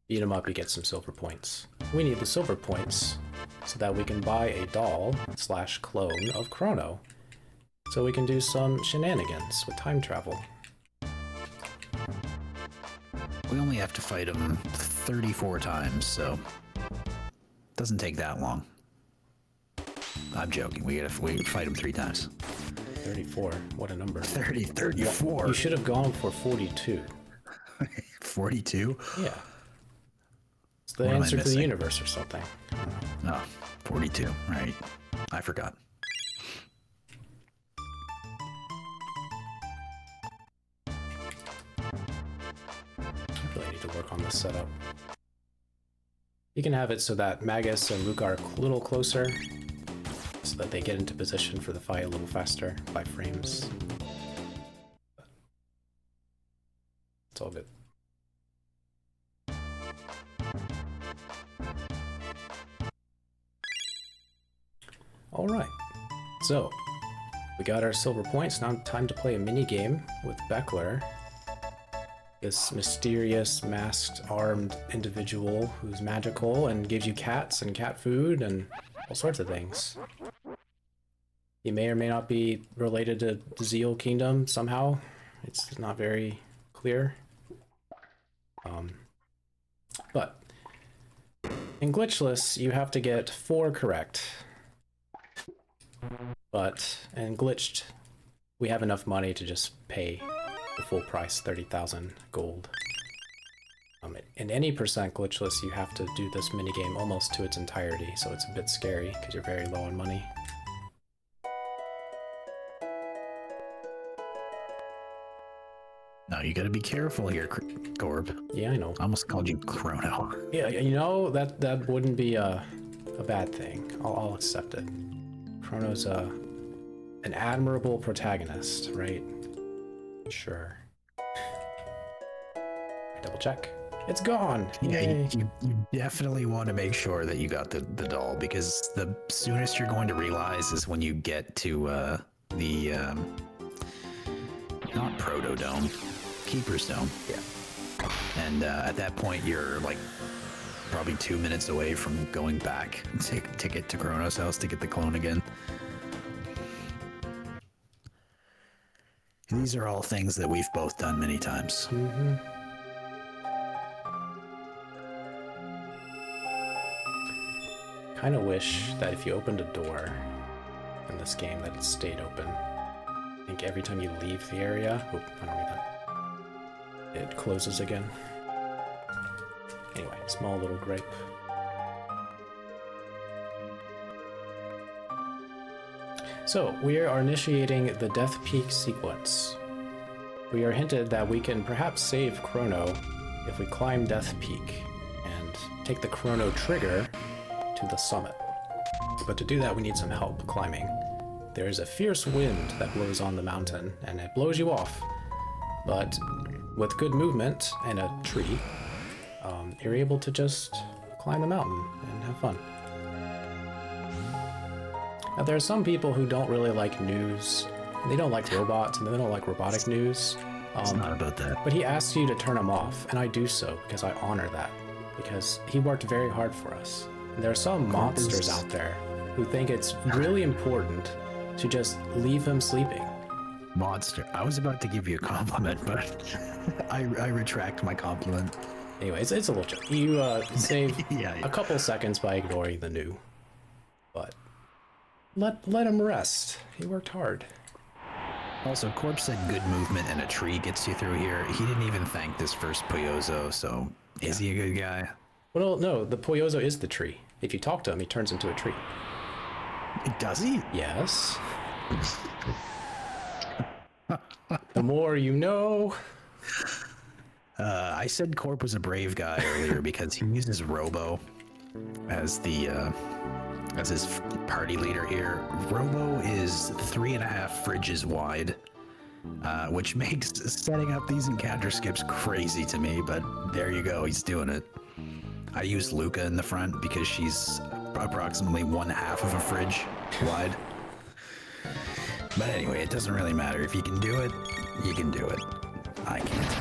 B: Beat him up, you get some silver points. We need the silver points so that we can buy a doll / clone of Chrono. So we can do some shenanigans with time travel.
C: We only have to fight him 34 times, so it doesn't take that long. I'm joking. We fight him 3 times.
B: 34, what a number.
C: 34.
B: You should have gone for 42.
C: 42?
B: Yeah. It's the
C: What am I
B: answer to the
C: missing?
B: universe or something. I don't know.
C: No, 42. Right. I forgot.
B: I really need to work on this setup. You can have it so that Magus and Luke are a little closer, so that they get into position for the fight a little faster by frames. It's all good. Alright, so we got our silver points. Now time to play a mini game with Beckler, this mysterious masked armed individual who's magical and gives you cats and cat food and all sorts of things. He may or may not be related to the Zeal Kingdom somehow. It's not very clear. But in Glitchless, you have to get 4 correct. But in Glitched, we have enough money to just pay the full price, 30,000 gold. In any percent Glitchless, you have to do this minigame almost to its entirety, so it's a bit scary because you're very low on money.
C: No, you gotta be careful here, Gorb.
B: Yeah, I know.
C: I almost called you Chrono.
B: Yeah, you know, that wouldn't be a bad thing. I'll accept it. Chrono's an admirable protagonist, right? Sure. Double check. It's gone!
C: Yeah,
B: Yay.
C: you definitely want to make sure that you got the doll, because the soonest you're going to realize is when you get to the not Protodome, Keeper's Dome.
B: Yeah.
C: And at that point, you're like probably 2 minutes away from going back to get to Chrono's house to get the clone again. These are all things that we've both done many times.
B: Mm-hmm. Kind of wish that if you opened a door in this game that it stayed open. I think every time you leave the area... Oh, I don't need that. it closes again. Anyway, small little gripe. So, we are initiating the Death Peak sequence. We are hinted that we can perhaps save Chrono if we climb Death Peak and take the Chrono trigger to the summit. But to do that, we need some help climbing. There is a fierce wind that blows on the mountain, and it blows you off. But with good movement and a tree, you're able to just climb the mountain and have fun. Now, there are some people who don't really like news. They don't like robots, and they don't like robotic news.
C: It's not about that.
B: But he asks you to turn him off, and I do so because I honor that. Because he worked very hard for us. And there are some monsters out there who think it's really important to just leave him sleeping.
C: Monster. I was about to give you a compliment, but I retract my compliment.
B: Anyways, it's a little joke. You save
C: Yeah.
B: a couple seconds by ignoring the new. But let him rest. He worked hard.
C: Also, Corp said good movement and a tree gets you through here. He didn't even thank this first Poyozo, so is he a good guy?
B: Well, no, the Poyozo is the tree. If you talk to him, he turns into a tree.
C: Does he?
B: Yes. The more you know.
C: I said Corp was a brave guy earlier because he uses Robo as his party leader here. Robo is 3.5 fridges wide, which makes setting up these encounter skips crazy to me, but there you go, he's doing it. I use Luca in the front because she's approximately 1/2 of a fridge wide. But anyway, it doesn't really matter. If you can do it, you can do it. I can't.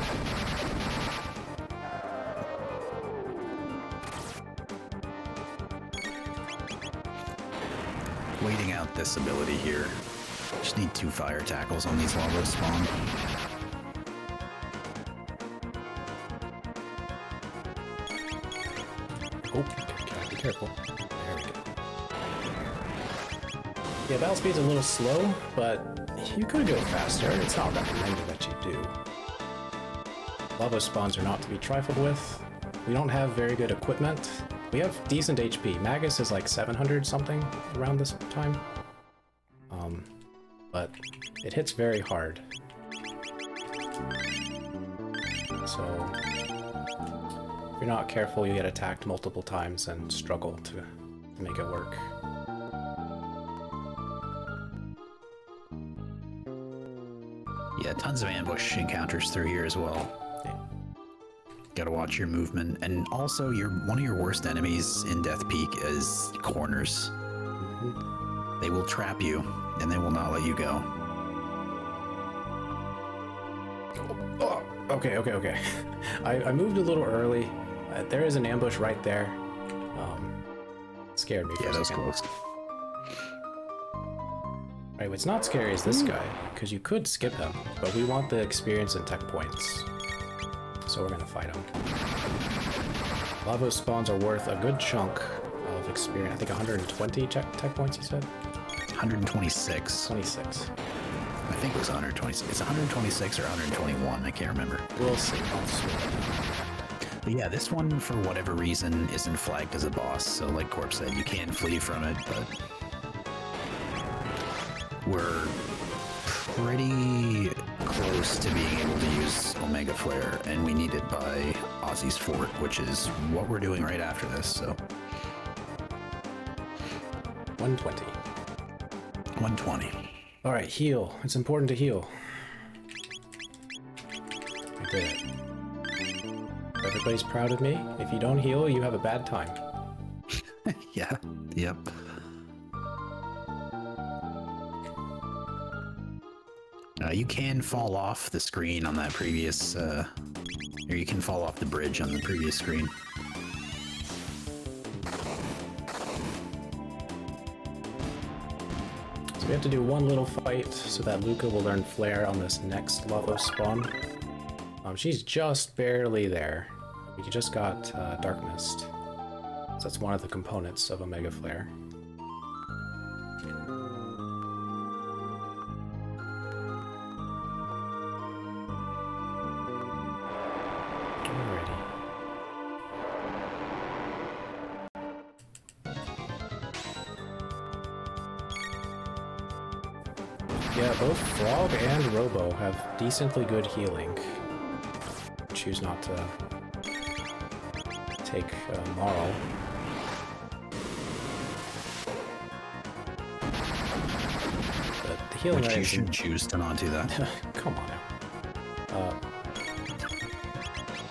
C: Waiting out this ability here. Just need 2 fire tackles on these lava spawn.
B: Oh, gotta be careful. There we go. Yeah, battle speed's a little slow, but you could go faster. It's not recommended that you do. Lava spawns are not to be trifled with. We don't have very good equipment. We have decent HP. Magus is like 700 something around this time. But it hits very hard. So if you're not careful, you get attacked multiple times and struggle to make it work.
C: Yeah, tons of ambush encounters through here as well.
B: Yeah.
C: Gotta watch your movement. And also, one of your worst enemies in Death Peak is corners. They will trap you, and they will not let you go.
B: Oh, okay. I moved a little early. There is an ambush right there. Scared me for a
C: Yeah, that was
B: second.
C: close.
B: Right, what's not scary is this guy, because you could skip him, but we want the experience and tech points. So we're gonna fight him. Lava spawns are worth a good chunk of experience. I think 120 tech points, you said?
C: 126.
B: 26.
C: I think it was 126. It's 126 or 121. I can't remember.
B: We'll see. I'll see.
C: But yeah, this one, for whatever reason, isn't flagged as a boss. So like Corp said, you can flee from it, but we're pretty close to being able to use Omega Flare, and we need it by Ozzy's Fort, which is what we're doing right after this, so.
B: 120.
C: 120.
B: All right, heal. It's important to heal. I did it. Everybody's proud of me. If you don't heal, you have a bad time.
C: Yeah, yep. You can fall off the screen on that previous, or you can fall off the bridge on the previous screen.
B: So we have to do one little fight so that Luca will learn Flare on this next lava spawn. She's just barely there. We just got Dark Mist. So that's one of the components of Omega Flare. Yeah, both Frog and Robo have decently good healing. Choose not to take Marl. But the healing
C: Which you
B: items
C: should choose to not do that.
B: come on now.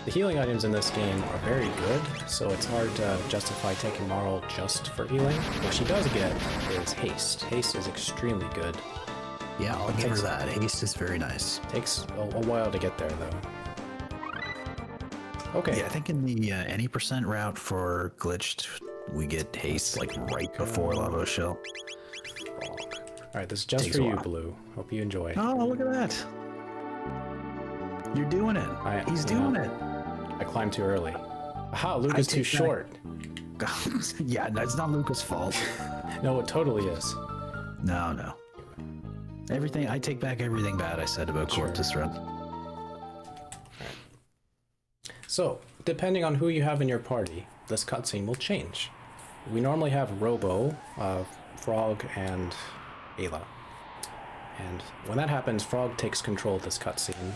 B: The healing items in this game are very good, so it's hard to justify taking Marl just for healing. What she does get is haste. Haste is extremely good.
C: Yeah, I'll give her that. Haste is very nice.
B: Takes a while to get there, though. Okay.
C: Yeah, I think in the any percent route for glitched, we get haste like right before Lava Shell.
B: Alright, this is just
C: Takes
B: for
C: a
B: you,
C: while.
B: Blue. Hope you enjoy.
C: Oh, look at that! You're doing it. He's doing it.
B: I climbed too early. Aha, Luke is too
C: take that.
B: short.
C: Yeah, that's not Luca's fault.
B: No, it totally is.
C: No. Everything, I take back everything bad I said about Corp this run.
B: So, depending on who you have in your party, this cutscene will change. We normally have Robo, Frog, and Ayla. And when that happens, Frog takes control of this cutscene.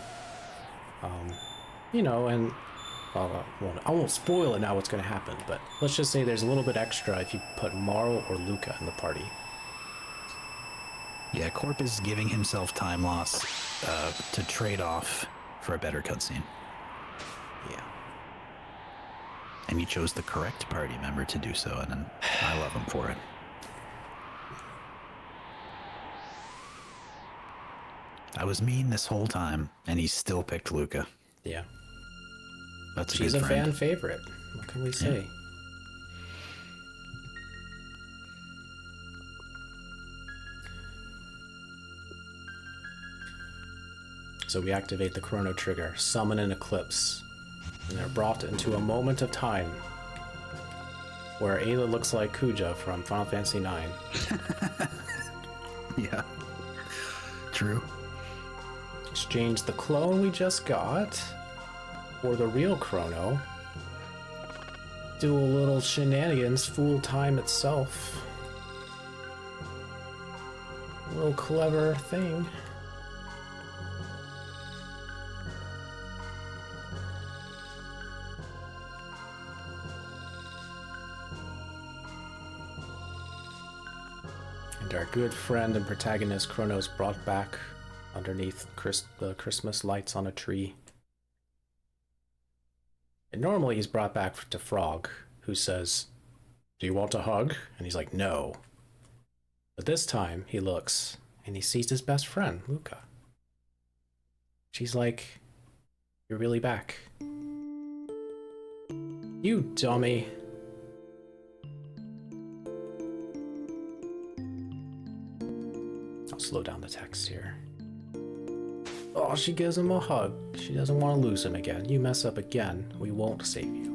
B: You know, and I won't spoil it now what's going to happen, but let's just say there's a little bit extra if you put Marl or Luca in the party.
C: Yeah, Corp is giving himself time loss to trade off for a better cutscene.
B: Yeah.
C: And he chose the correct party member to do so, and I love him for it. I was mean this whole time, and he still picked Luca.
B: Yeah.
C: That's a
B: She's
C: good
B: a
C: friend.
B: fan favorite. What can we say? So we activate the Chrono trigger, summon an eclipse, and they're brought into a moment of time where Ayla looks like Kuja from Final Fantasy IX.
C: Yeah. True.
B: Exchange the clone we just got for the real Chrono. Do a little shenanigans, fool time itself. A little clever thing. And our good friend and protagonist Chrono's brought back underneath the Christmas lights on a tree. And normally he's brought back to Frog, who says, "Do you want a hug?" And he's like, "No." But this time he looks and he sees his best friend, Luca. She's like, "You're really back." You dummy. I'll slow down the text here. Oh, she gives him a hug. She doesn't want to lose him again. You mess up again, we won't save you.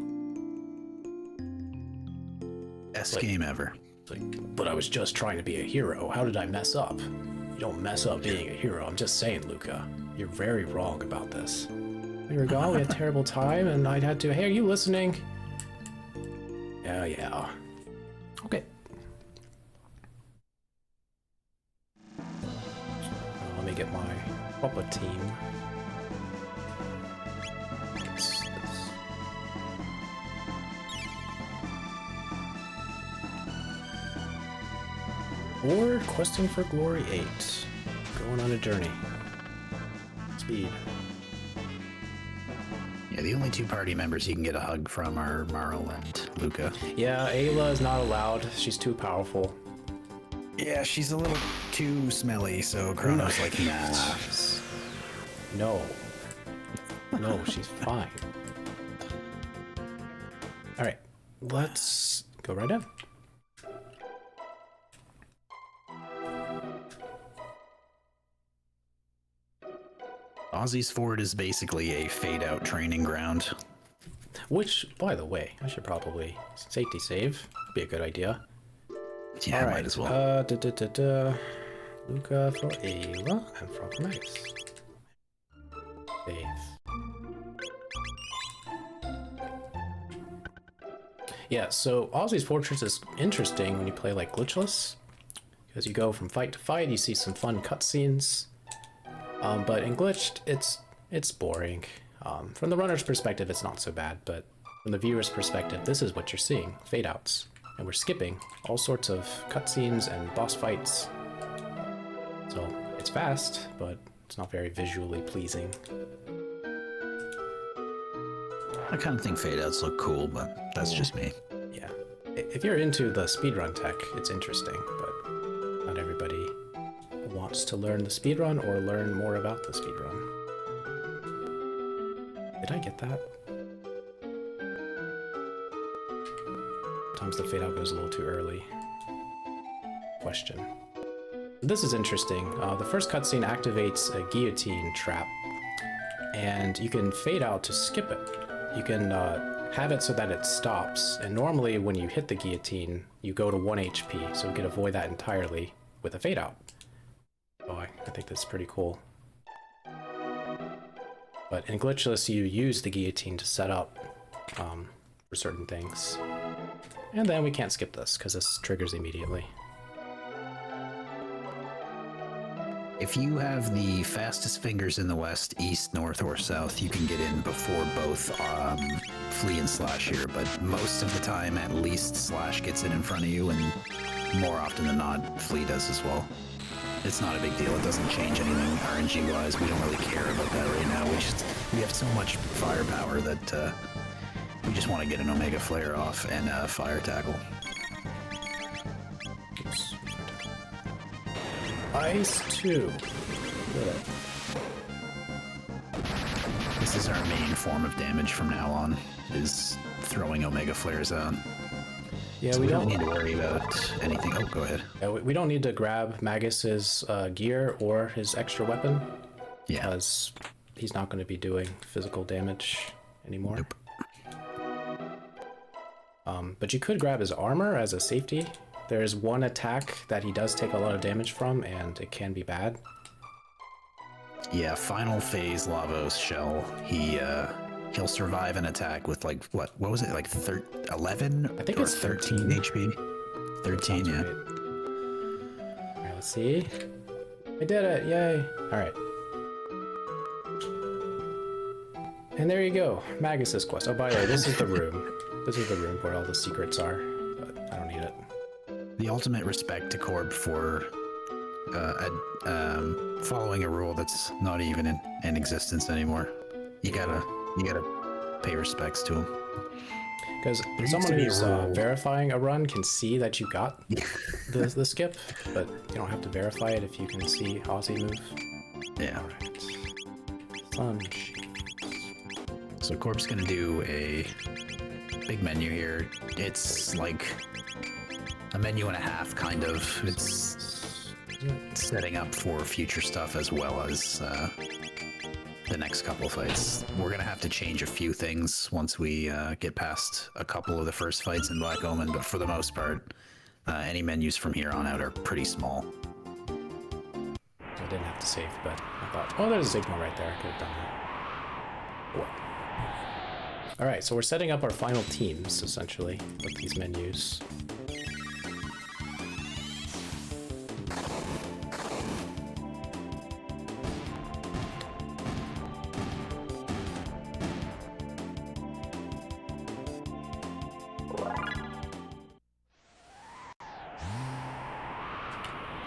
C: Best game ever.
B: It's like, but I was just trying to be a hero. How did I mess up? You don't mess up being a hero. I'm just saying, Luca. You're very wrong about this. We were gone, we had a terrible time, and I'd had to... Hey, are you listening? Yeah. Okay. Let me get my proper team. What's this? Board questing for glory 8. Going on a journey. Speed.
C: Yeah, the only two party members you can get a hug from are Marl and Luca.
B: Yeah, Ayla is not allowed. She's too powerful.
C: Yeah, she's a little too smelly, so Chrono's like, nah.
B: No, she's fine. Alright, let's go right in.
C: Ozzy's Ford is basically a fade-out training ground.
B: Which, by the way, I should probably safety save. Be a good idea.
C: Yeah, might as well.
B: Luca for Ayla and for Max. Save. Yeah, so Ozzy's Fortress is interesting when you play like glitchless, As you go from fight to fight, you see some fun cutscenes. But in Glitched, it's boring. From the runner's perspective, it's not so bad, but from the viewer's perspective, this is what you're seeing, fade outs. And we're skipping all sorts of cutscenes and boss fights. So it's fast, but it's not very visually pleasing.
C: I kind of think fade outs look cool, but that's just me.
B: Yeah. If you're into the speedrun tech, it's interesting, but not everybody wants to learn the speedrun or learn more about the speedrun. Did I get that? Sometimes the fade out goes a little too early. Question. This is interesting. The first cutscene activates a guillotine trap, and you can fade out to skip it. You can have it so that it stops, and normally when you hit the guillotine, you go to 1 HP, so you can avoid that entirely with a fade out. So I think that's pretty cool. But in Glitchless, you use the guillotine to set up for certain things. And then we can't skip this, because this triggers immediately.
C: If you have the fastest fingers in the west, east, north, or south, you can get in before both Flea and Slash here, but most of the time, at least Slash gets in front of you, and more often than not, Flea does as well. It's not a big deal. It doesn't change anything RNG-wise. We don't really care about that right now. We have so much firepower that we just want to get an Omega Flare off and Fire Tackle.
B: Oops. Ice 2.
C: This is our main form of damage from now on, is throwing Omega Flares out.
B: Yeah,
C: So
B: we
C: we
B: don't
C: don't need to worry about anything. Oh, go ahead.
B: Yeah, we don't need to grab Magus's gear or his extra weapon,
C: Yeah.
B: because he's not going to be doing physical damage anymore.
C: Nope.
B: But you could grab his armor as a safety. There is one attack that he does take a lot of damage from, and it can be bad.
C: Yeah, final phase Lavos Shell. He'll survive an attack with like what was it, like 11?
B: I think
C: or
B: it's 13
C: HP. 13, yeah.
B: Alright, let's see. I did it, yay! Alright. And there you go, Magus's quest. Oh, by the way, this is the room. This is the room where all the secrets are, but I don't need it.
C: The ultimate respect to Corp for following a rule that's not even in existence anymore. You gotta pay respects to him.
B: Because
C: used
B: someone
C: to be a
B: who's
C: rule.
B: verifying a run can see that you got the skip, but you don't have to verify it if you can see Aussie move.
C: Yeah.
B: Alright. Fun.
C: So Corp's gonna do a big menu here. It's like a menu and a half, kind of. It's setting up for future stuff as well as the next couple of fights. We're gonna have to change a few things once we get past a couple of the first fights in Black Omen, but for the most part, any menus from here on out are pretty small.
B: I didn't have to save, but I thought, oh, there's a signal right there. I could have done that. What? Alright, so we're setting up our final teams, essentially, with these menus.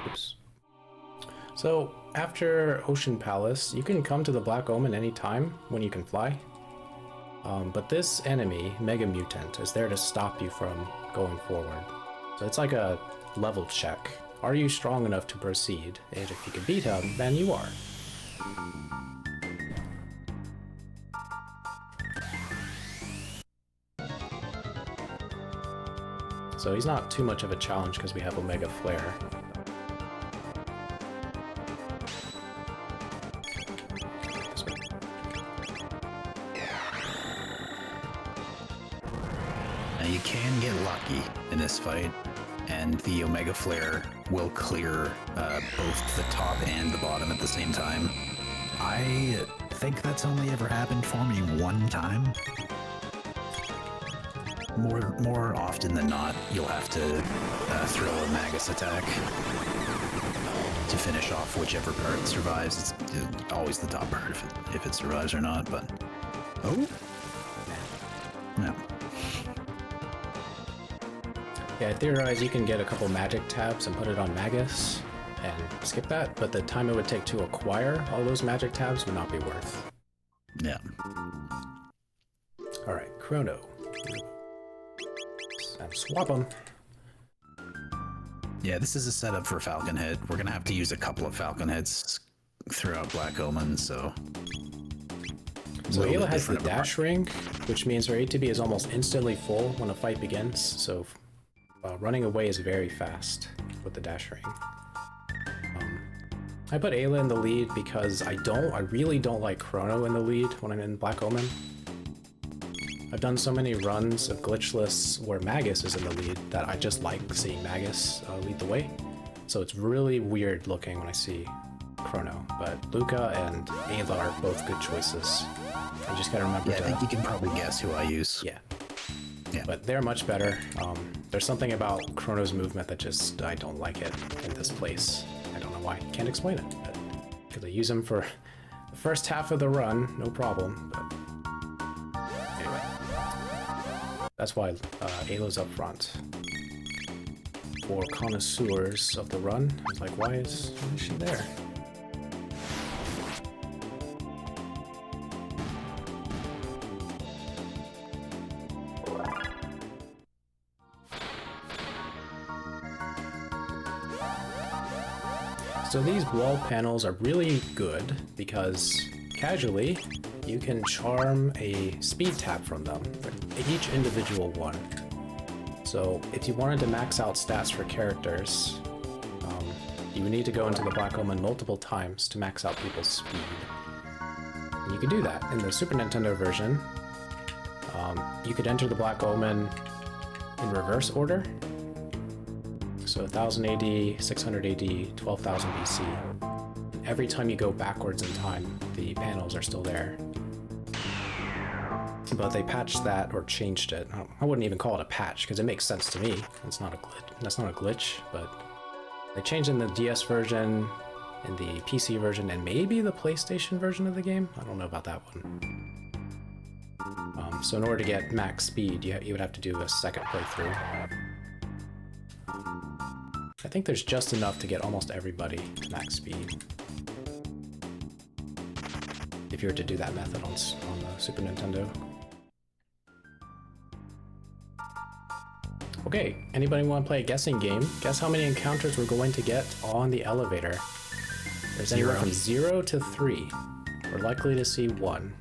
B: Oops. So, after Ocean Palace, you can come to the Black Omen anytime when you can fly. But this enemy, Mega Mutant, is there to stop you from going forward. So it's like a level check. Are you strong enough to proceed? And if you can beat him, then you are. So he's not too much of a challenge because we have Omega Flare.
C: Now you can get lucky in this fight, and the Omega Flare will clear both the top and the bottom at the same time. I think that's only ever happened for me one time. More often than not, you'll have to throw a Magus attack to finish off whichever part survives. It's always the top part if it survives or not, but... Oh? Yeah.
B: Yeah, I theorize you can get a couple magic tabs and put it on Magus and skip that, but the time it would take to acquire all those magic tabs would not be worth.
C: Yeah.
B: Alright, Chrono. And swap them.
C: Yeah, this is a setup for Falcon Head. We're gonna have to use a couple of Falcon Heads throughout Black Omen, so...
B: So Ayla has the dash ring, which means her ATB is almost instantly full when a fight begins, so running away is very fast with the dash ring. I put Ayla in the lead because I really don't like Chrono in the lead when I'm in Black Omen. I've done so many runs of glitchless where Magus is in the lead that I just like seeing Magus lead the way. So it's really weird looking when I see Chrono, but Luca and Ayla are both good choices. I just gotta remember to...
C: I think you can probably guess who I use.
B: Yeah.
C: Yeah.
B: But they're much better. There's something about Chrono's movement that just, I don't like it in this place. I don't know why. Can't explain it. Because I use him for the first half of the run, no problem. But anyway. That's why Ayla's up front. For connoisseurs of the run, it's like, why is she there? So these wall panels are really good because casually you can charm a speed tap from them, each individual one. So if you wanted to max out stats for characters, you would need to go into the Black Omen multiple times to max out people's speed. And you can do that. In the Super Nintendo version, you could enter the Black Omen in reverse order. So 1000 AD, 600 AD, 12,000 BC. And every time you go backwards in time, the panels are still there. But they patched that or changed it. I wouldn't even call it a patch because it makes sense to me. It's not a glitch. That's not a glitch, but they changed in the DS version, in the PC version, and maybe the PlayStation version of the game. I don't know about that one. So in order to get max speed, you would have to do a second playthrough. I think there's just enough to get almost everybody to max speed. If you were to do that method on the Super Nintendo. Okay, anybody want to play a guessing game? Guess how many encounters we're going to get on the elevator. There's anywhere from 0 to 3. We're likely to see 1.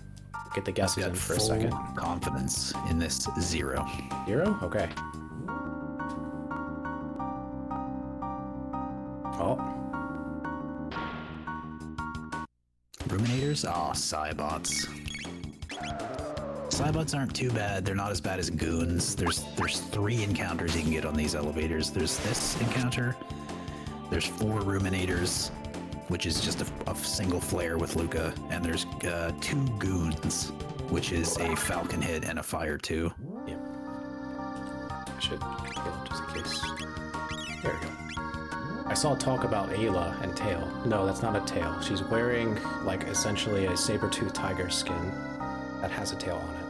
B: Get the guesses in for a second.
C: Confidence in this 0.
B: 0? Okay. Oh.
C: Ruminators? Oh, Cybots. Cybots aren't too bad. They're not as bad as goons. There's 3 encounters you can get on these elevators. There's this encounter. There's 4 Ruminators, which is just a single flare with Luca. And there's 2 goons, which is a Falcon hit and a Fire 2.
B: Yep. I should heal just in case. There we go. I saw talk about Ayla and tail. No, that's not a tail. She's wearing, like, essentially a saber-toothed tiger skin that has a tail on it.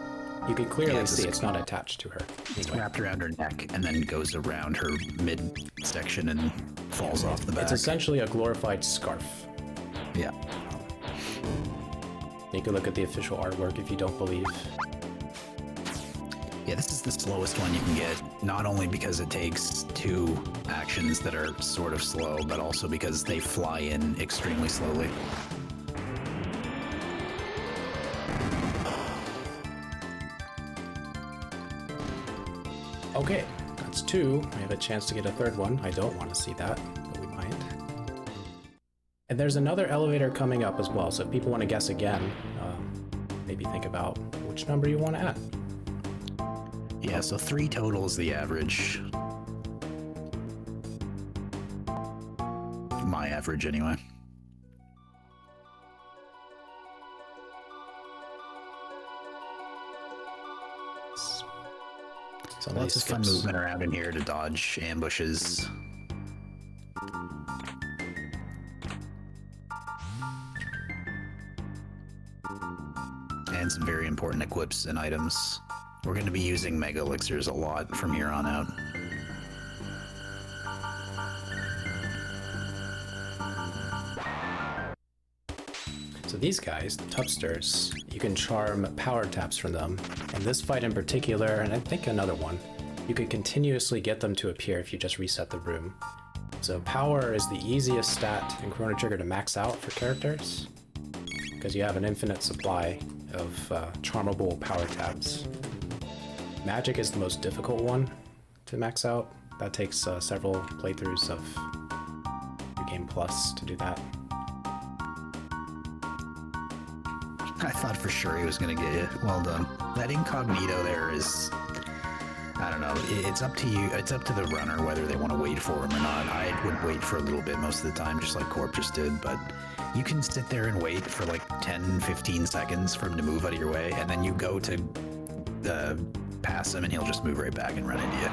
B: You can clearly see it's not attached to her.
C: It's wrapped around her neck and then goes around her midsection and falls off the back.
B: It's essentially a glorified scarf.
C: Yeah.
B: You can look at the official artwork if you don't believe.
C: Yeah, this is the slowest one you can get, not only because it takes 2 actions that are sort of slow, but also because they fly in extremely slowly.
B: Okay, that's 2. I have a chance to get a 3rd one. I don't want to see that, but we might. And there's another elevator coming up as well, so if people want to guess again, maybe think about which number you want to add.
C: Yeah, so 3 total is the average. My average, anyway.
B: Somebody
C: Lots of fun
B: skips.
C: movement around in here to dodge ambushes. And some very important equips and items. We're going to be using Mega Elixirs a lot from here on out.
B: So these guys, the Tubsters, you can charm power taps from them. And this fight in particular, and I think another one, you could continuously get them to appear if you just reset the room. So power is the easiest stat in Chrono Trigger to max out for characters, because you have an infinite supply of charmable power tabs. Magic is the most difficult one to max out. That takes several playthroughs of New Game Plus to do that.
C: I thought for sure he was going to get you. Well done. That incognito there is... I don't know. It's up to you. It's up to the runner whether they want to wait for him or not. I would wait for a little bit most of the time, just like Corp just did, but you can sit there and wait for like 10, 15 seconds for him to move out of your way, and then you go to pass him, and he'll just move right back and run into you.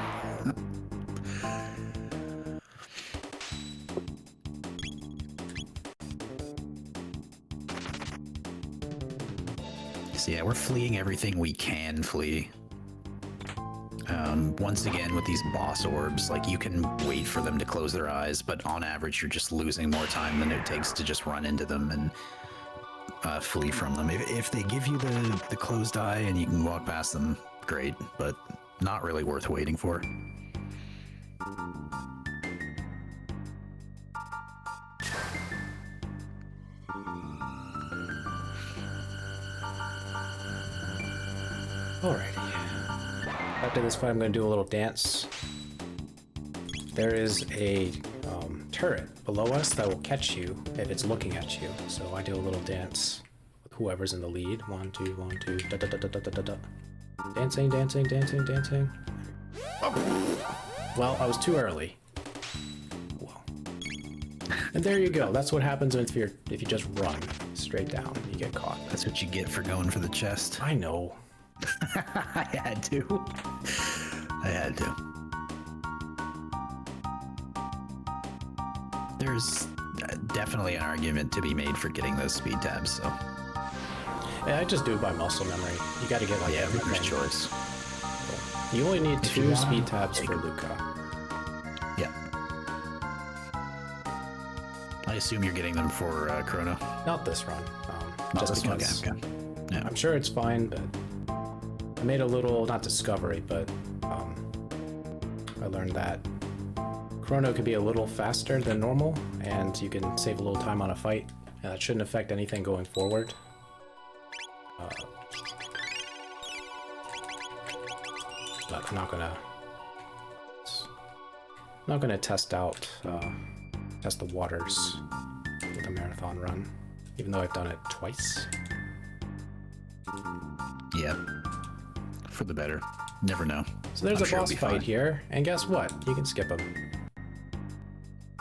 C: So yeah, we're fleeing everything we can flee. Once again, with these boss orbs, like you can wait for them to close their eyes, but on average, you're just losing more time than it takes to just run into them and flee from them. If they give you the closed eye and you can walk past them, great, but not really worth waiting for.
B: Alrighty. After this fight, I'm going to do a little dance. There is a turret below us that will catch you if it's looking at you. So I do a little dance with whoever's in the lead. 1, 2, 1, 2, da da da da da da da da. Dancing, dancing, dancing, dancing. Well, I was too early. Whoa. And there you go. That's what happens if you just run straight down. You get caught.
C: That's what you get for going for the chest.
B: I know.
C: I had to. I had to. There's definitely an argument to be made for getting those speed tabs, so.
B: Yeah, I just do it by muscle memory. You gotta get like everything.
C: Runner's choice.
B: You only need
C: If you
B: 2
C: want,
B: speed tabs
C: take
B: for
C: it.
B: Luca.
C: Yeah. I assume you're getting them for Chrono.
B: Not this run.
C: Not
B: Just
C: this one,
B: because
C: okay. Yeah.
B: I'm sure it's fine, but I made a little, not discovery, but I learned that Chrono could be a little faster than normal, and you can save a little time on a fight, and that shouldn't affect anything going forward. But I'm not gonna test the waters with a marathon run, even though I've done it twice.
C: Yeah. For the better. Never know.
B: So there's
C: I'm
B: a
C: sure it'll
B: boss
C: be
B: fight
C: fine.
B: here, and guess what? You can skip them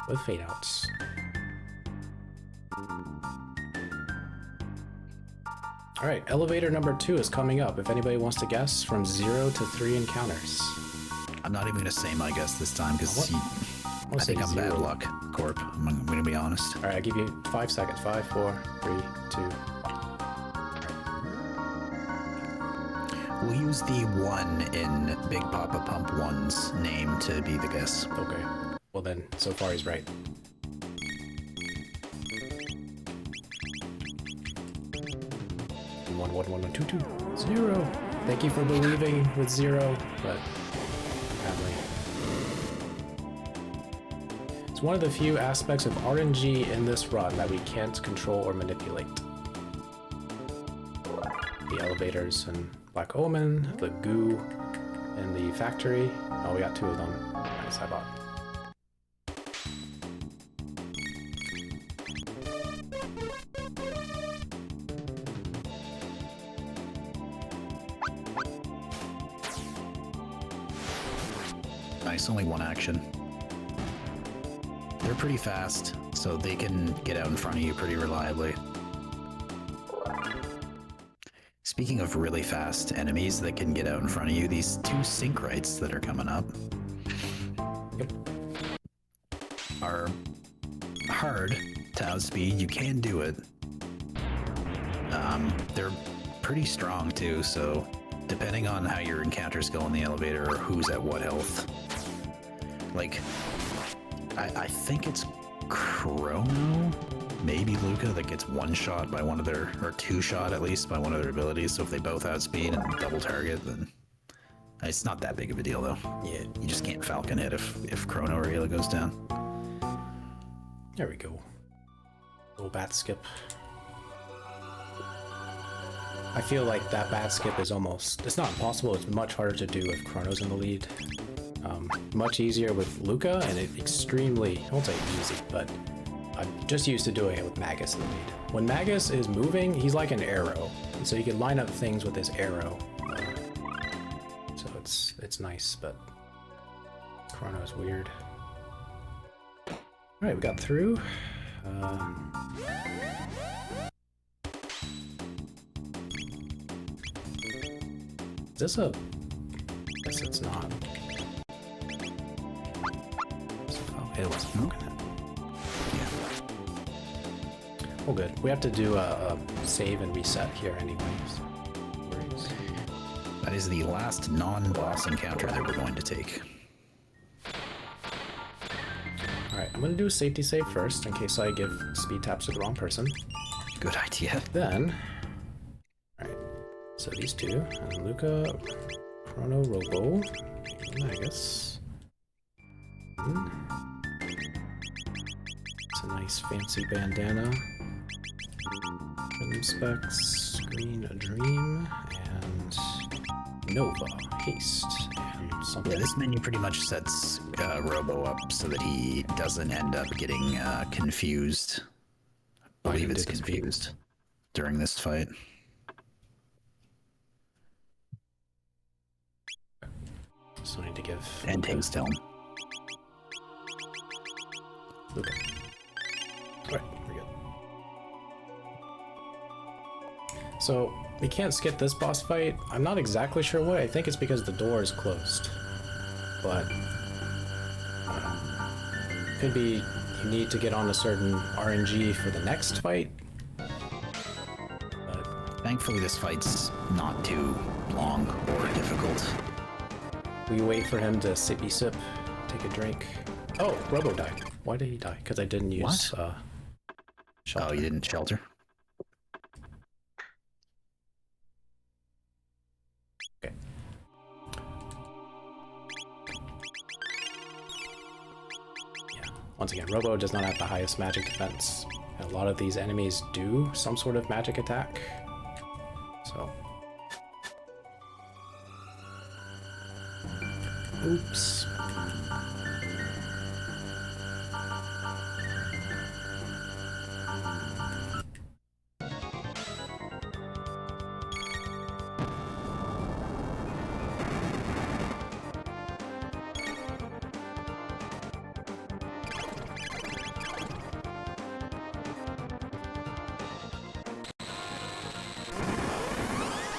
B: with fade outs. All right, elevator number 2 is coming up. If anybody wants to guess, from 0 to 3 encounters.
C: I'm not even going to say my guess this time because I
B: say
C: think I'm bad
B: 0.
C: luck, Corp. I'm going to be honest.
B: All right, I give you 5 seconds. 5, 4, 3, 2, 1.
C: We'll use the 1 in Big Papa Pump 1's name to be the guess.
B: Okay. Well then, so far he's right. One, 2, 2, 0. Thank you for believing with 0, but sadly. It's one of the few aspects of RNG in this run that we can't control or manipulate. The elevators and Black Omen, the goo in the factory. Oh, we got 2 of them. Nice, I bought.
C: Nice, only 1 action. They're pretty fast, so they can get out in front of you pretty reliably. Speaking of really fast enemies that can get out in front of you, these two synchronites that are coming up are hard to outspeed. You can do it. They're pretty strong too, so depending on how your encounters go in the elevator or who's at what health. Like, I think it's Chrono, maybe Luca, that gets one shot by one of their, or two shot at least by one of their abilities. So if they both outspeed and double target, then it's not that big of a deal though. Yeah, you just can't Falcon hit if Chrono or Ayla goes down.
B: There we go. Little bat skip. I feel like that bat skip is almost, it's not impossible, it's much harder to do if Chrono's in the lead. Much easier with Luca, and it extremely, I won't say easy, but I'm just used to doing it with Magus in the lead. When Magus is moving, he's like an arrow, and so you can line up things with his arrow. So it's nice, but Chrono's weird. Alright, we got through. Is this a... I guess it's not. Oh, it was. Okay. Yeah. Oh, good. We have to do a save and reset here anyways. Worries.
C: That is the last non-boss encounter that we're going to take.
B: Alright, I'm going to do a safety save first in case I give speed taps to the wrong person.
C: Good idea.
B: Then... Alright, so these two, and then Luca, Chrono, Robo, Magus. It's a nice fancy bandana. Rhythm specs, Screen a Dream, and Nova, Haste, and something.
C: Yeah, this menu pretty much sets Robo up so that he doesn't end up getting confused. I believe it's confused during this fight.
B: So I need to give...
C: And Tailstone.
B: Okay. Alright, we're good. So, we can't skip this boss fight. I'm not exactly sure why. I think it's because the door is closed. But, I don't know. Could be you need to get on a certain RNG for the next fight. But
C: thankfully, this fight's not too long or difficult.
B: we wait for him to sippy sip, take a drink. Oh, Robo died. Why did he die? Because I didn't use shelter.
C: Oh, you didn't shelter?
B: Okay. Yeah. Once again, Robo does not have the highest magic defense. And a lot of these enemies do some sort of magic attack. So. Oops.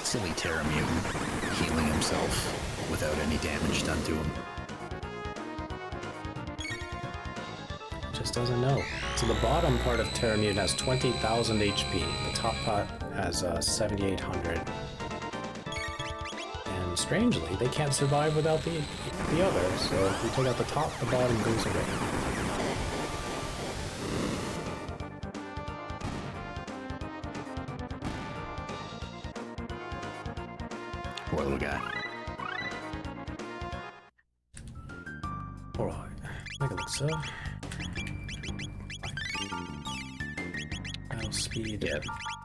C: Silly Terra Mutant healing himself without any damage done to him.
B: Just doesn't know. So the bottom part of Terra Mutant has 20,000 HP. The top part has 7,800. And strangely, they can't survive without the other. So if we take out the top, the bottom goes away.
C: Poor little guy.
B: Alright, make it look so. Battle speed.
C: Yeah.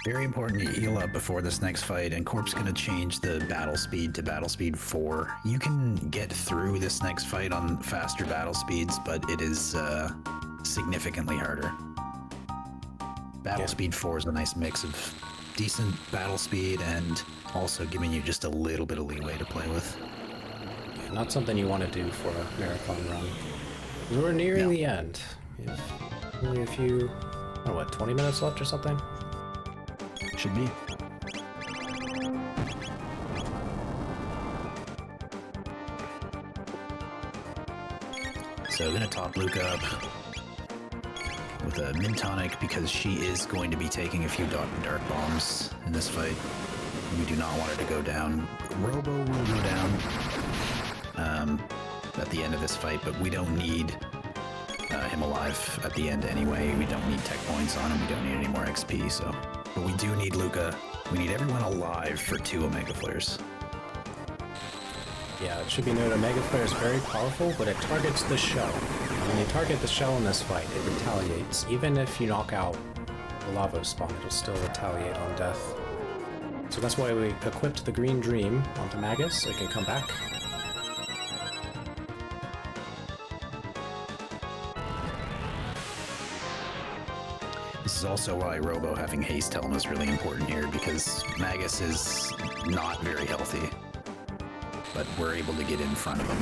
C: Very important to heal up before this next fight, and Corp's gonna change the battle speed to battle speed 4. You can get through this next fight on faster battle speeds, but it is significantly harder. Battle speed 4 is a nice mix of decent battle speed and also giving you just a little bit of leeway to play with.
B: Yeah, not something you want to do for a marathon run. We're nearing the end. We have only a few, oh, what, 20 minutes left or something?
C: Should be. So gonna top Luca up with a mid tonic because she is going to be taking a few dark bombs in this fight. We do not want her to go down. Robo will go down at the end of this fight, but we don't need him alive at the end anyway. We don't need tech points on him. We don't need any more XP. So, but we do need Luca. We need everyone alive for 2 Omega Flares.
B: Yeah, it should be noted, Omega Flare is very powerful, but it targets the shell. When you target the shell in this fight, it retaliates. Even if you knock out the lava spawn, it'll still retaliate on death. So that's why we equipped the Green Dream onto Magus, so it can come back.
C: This is also why Robo having Haste Helm is really important here, because Magus is not very healthy. But we're able to get in front of him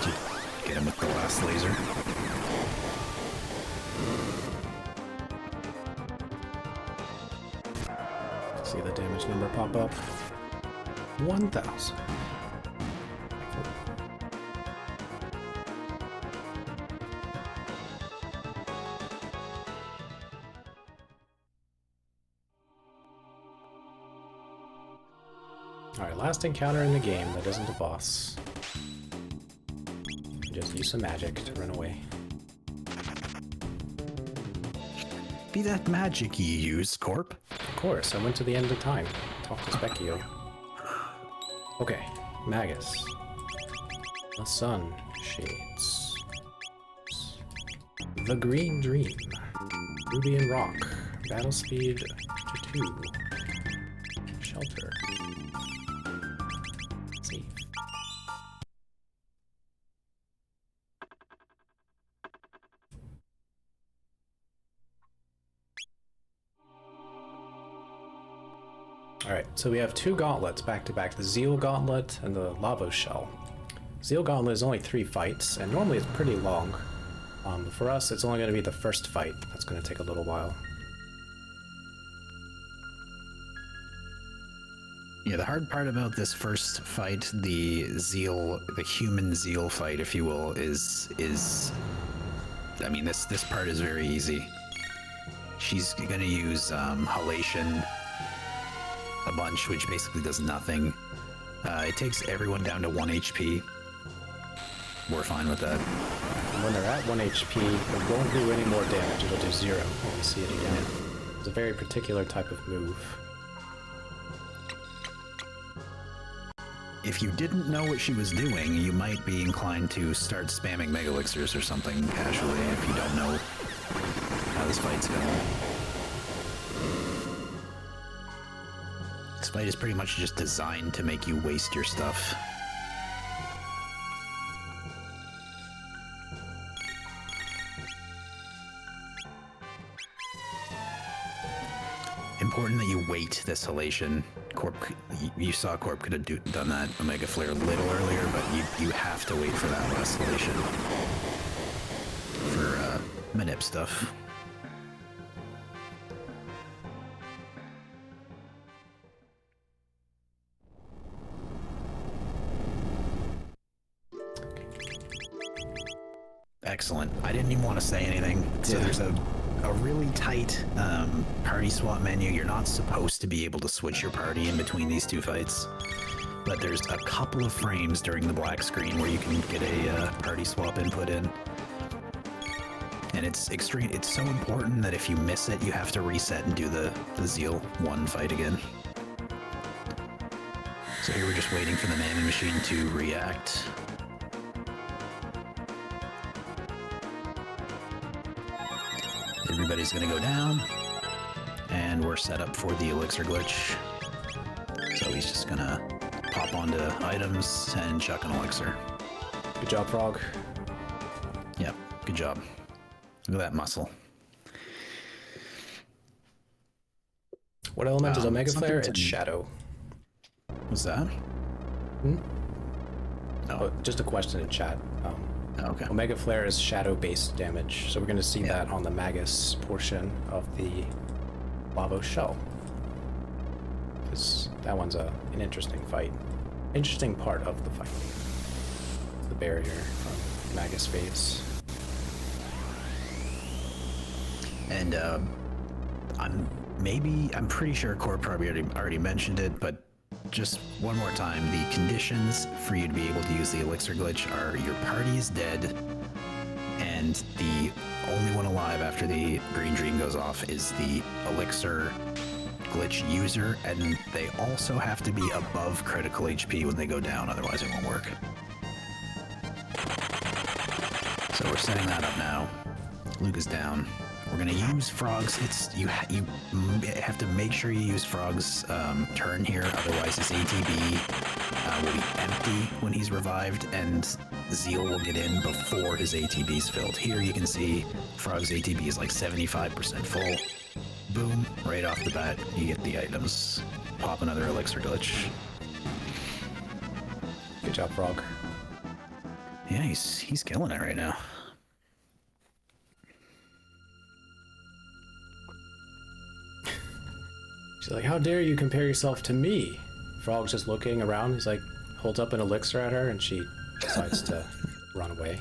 C: to get him with the last laser.
B: See the damage number pop up. 1,000. Alright, last encounter in the game that isn't a boss. Just use some magic to run away.
C: Be that magic you use, Corp.
B: Of course, I went to the end of time. Talk to Specchio. Okay, Magus. The Sun Shades. The Green Dream. Ruby and Rock. Battle speed to 2. Shelter. Safe. Alright, so we have 2 gauntlets back to back, the Zeal Gauntlet and the Lavo Shell. Zeal Gauntlet is only 3 fights, and normally it's pretty long. For us, it's only going to be the first fight. That's going to take a little while.
C: Yeah, the hard part about this first fight, the human Zeal fight, if you will, is I mean, this part is very easy. She's gonna use halation a bunch, which basically does nothing. It takes everyone down to 1 HP. We're fine with that.
B: And when they're at 1 HP, it won't do any more damage. It'll do 0 when we see it again. It's a very particular type of move.
C: If you didn't know what she was doing, you might be inclined to start spamming Mega Elixirs or something casually if you don't know how this fight's going. This fight is pretty much just designed to make you waste your stuff. Important that you wait this halation. Corp, you saw Corp could have done that Omega Flare a little earlier, but you have to wait for that last halation for Manip stuff. Excellent. I didn't even want to say anything. So there's a really tight party swap menu. You're not supposed to be able to switch your party in between these 2 fights, but there's a couple of frames during the black screen where you can get a party swap input in. And it's extreme. It's so important that if you miss it, you have to reset and do the Zeal 1 fight again. So here we're just waiting for the Mammon Machine to react. Everybody's gonna go down, and we're set up for the elixir glitch. So he's just gonna pop onto items and chuck an elixir.
B: Good job, Frog.
C: Yep, good job. Look at that muscle.
B: What element is Omega
C: something
B: Flare?
C: to-
B: It's Shadow.
C: What's that?
B: Oh, just a question in chat.
C: Okay.
B: Omega Flare is shadow-based damage, so we're going to see that on the Magus portion of the Lavo Shell. Because that one's an interesting fight. Interesting part of the fight. The barrier from Magus phase.
C: And I'm pretty sure Corp probably already mentioned it, but just one more time, the conditions for you to be able to use the elixir glitch are your party is dead, and the only one alive after the green dream goes off is the elixir glitch user, and they also have to be above critical HP when they go down, otherwise it won't work. So we're setting that up now. Luke is down. We're gonna use Frog's. You have to make sure you use Frog's turn here, otherwise his ATB will be empty when he's revived, and Zeal will get in before his ATB is filled. Here you can see Frog's ATB is like 75% full. Boom! Right off the bat, you get the items. Pop another elixir glitch.
B: Good job, Frog.
C: Yeah, he's killing it right now.
B: She's like, how dare you compare yourself to me? Frog's just looking around. He's like, holds up an elixir at her, and she decides to run away.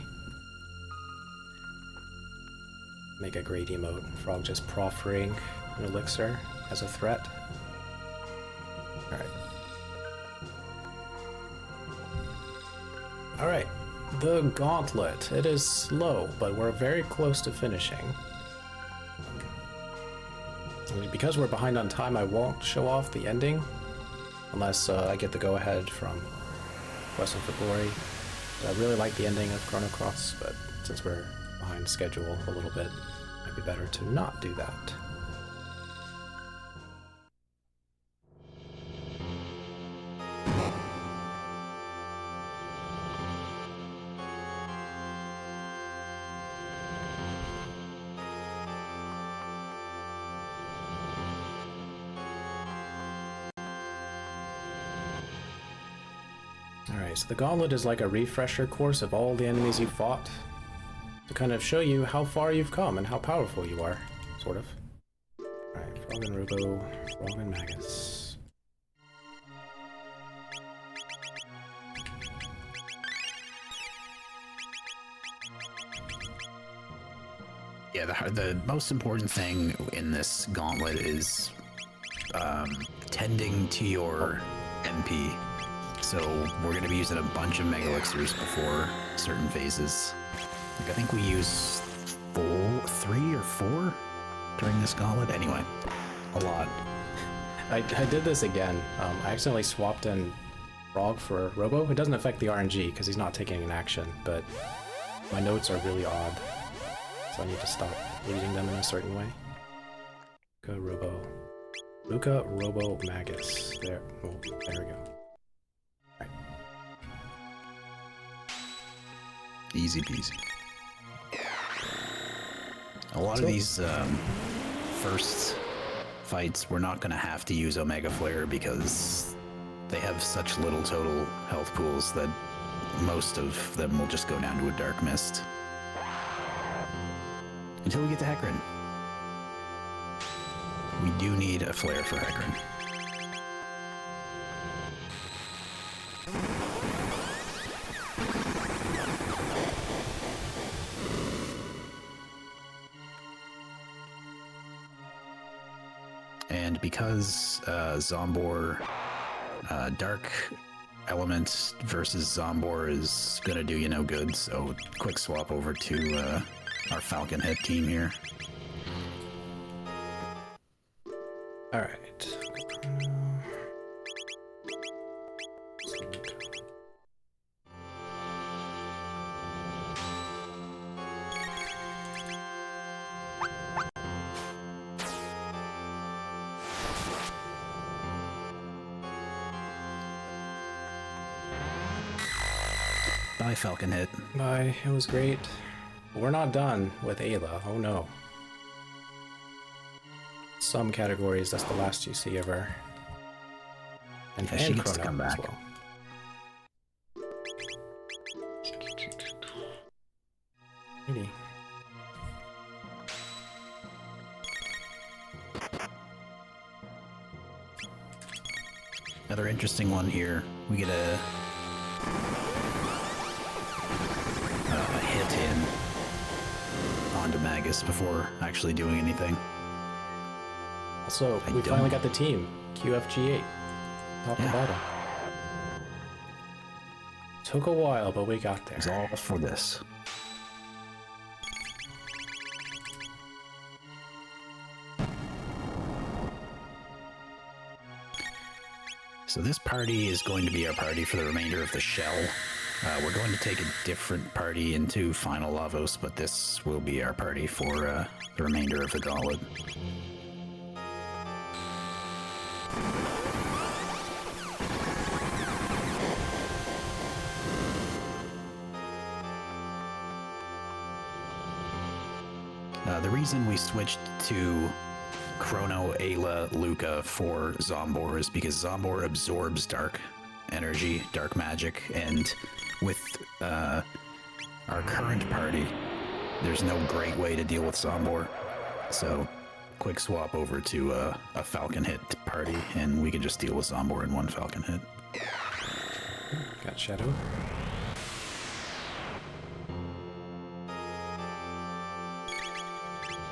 B: Make a great emote. Frog just proffering an elixir as a threat. Alright. Alright. The gauntlet. It is slow, but we're very close to finishing. Because we're behind on time, I won't show off the ending unless I get the go-ahead from Questing for Glory. I really like the ending of Chrono Cross, but since we're behind schedule a little bit, it might be better to not do that. Alright, so the gauntlet is like a refresher course of all the enemies you've fought to kind of show you how far you've come and how powerful you are, sort of. Alright, Frog and Robo, Frog and Magus.
C: Yeah, the most important thing in this gauntlet is tending to your MP. So we're going to be using a bunch of Mega Elixirs before certain phases. Like I think we use 3 or 4 during this gauntlet. Anyway, a lot.
B: I did this again. I accidentally swapped in Frog for Robo. It doesn't affect the RNG because he's not taking an action, but my notes are really odd. So I need to stop reading them in a certain way. Luca, Robo, Magus. There we go. Right.
C: Easy peasy. A lot of these first fights, we're not going to have to use Omega Flare because they have such little total health pools that most of them will just go down to a Dark Mist. Until we get to Hecarim. We do need a flare for Hecarim. And because Zombor Dark Element versus Zombor is gonna do you no good, so quick swap over to our Falcon Head team here.
B: Alright.
C: Bye, Falcon Head.
B: Bye, it was great. We're not done with Ayla, oh no. Some categories, that's the last you see of her. And,
C: Yeah, she gets to
B: Chrono
C: come
B: as
C: back.
B: well. Really?
C: Another interesting one here. We get a hit in on to Magus before actually doing anything.
B: Also, we finally got the team. QFG8. Top to bottom. Took a while, but we got there.
C: It's all for this. So this party is going to be our party for the remainder of the shell. We're going to take a different party into Final Lavos, but this will be our party for the remainder of the gauntlet. The reason we switched to Chrono, Ayla, Luca for Zombor is because Zombor absorbs dark energy, dark magic, and with our current party, there's no great way to deal with Zombor. So, quick swap over to a Falcon hit party, and we can just deal with Zombor in one Falcon hit.
B: Got Shadow.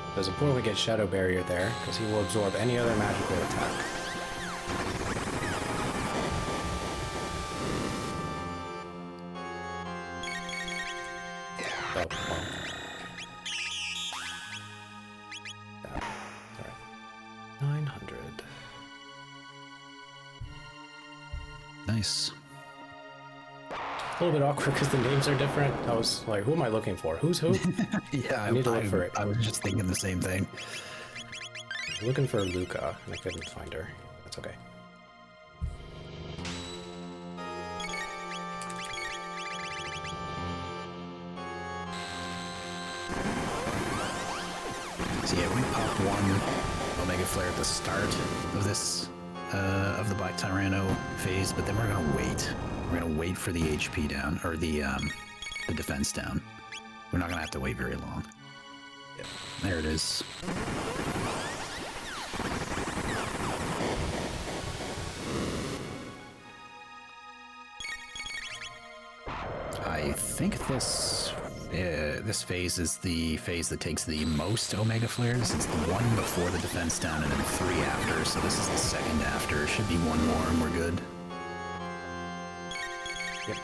B: It was important we get Shadow Barrier there, because he will absorb any other magical attack. Oh, well. Sorry. 900.
C: Nice.
B: A little bit awkward because the names are different. I was like, who am I looking for? Who's who?
C: Yeah,
B: I need to look for it.
C: I was just thinking the same thing.
B: I'm looking for Luca, and I couldn't find her. That's okay.
C: So yeah, we popped one Omega Flare at the start of this, of the Black Tyranno phase, but then we're gonna wait. We're gonna wait for the HP down, or the defense down. We're not gonna have to wait very long.
B: Yep.
C: There it is. I think this phase is the phase that takes the most Omega Flares. It's the one before the defense down and then 3 after, so this is the second after. Should be one more and we're good.
B: Yep.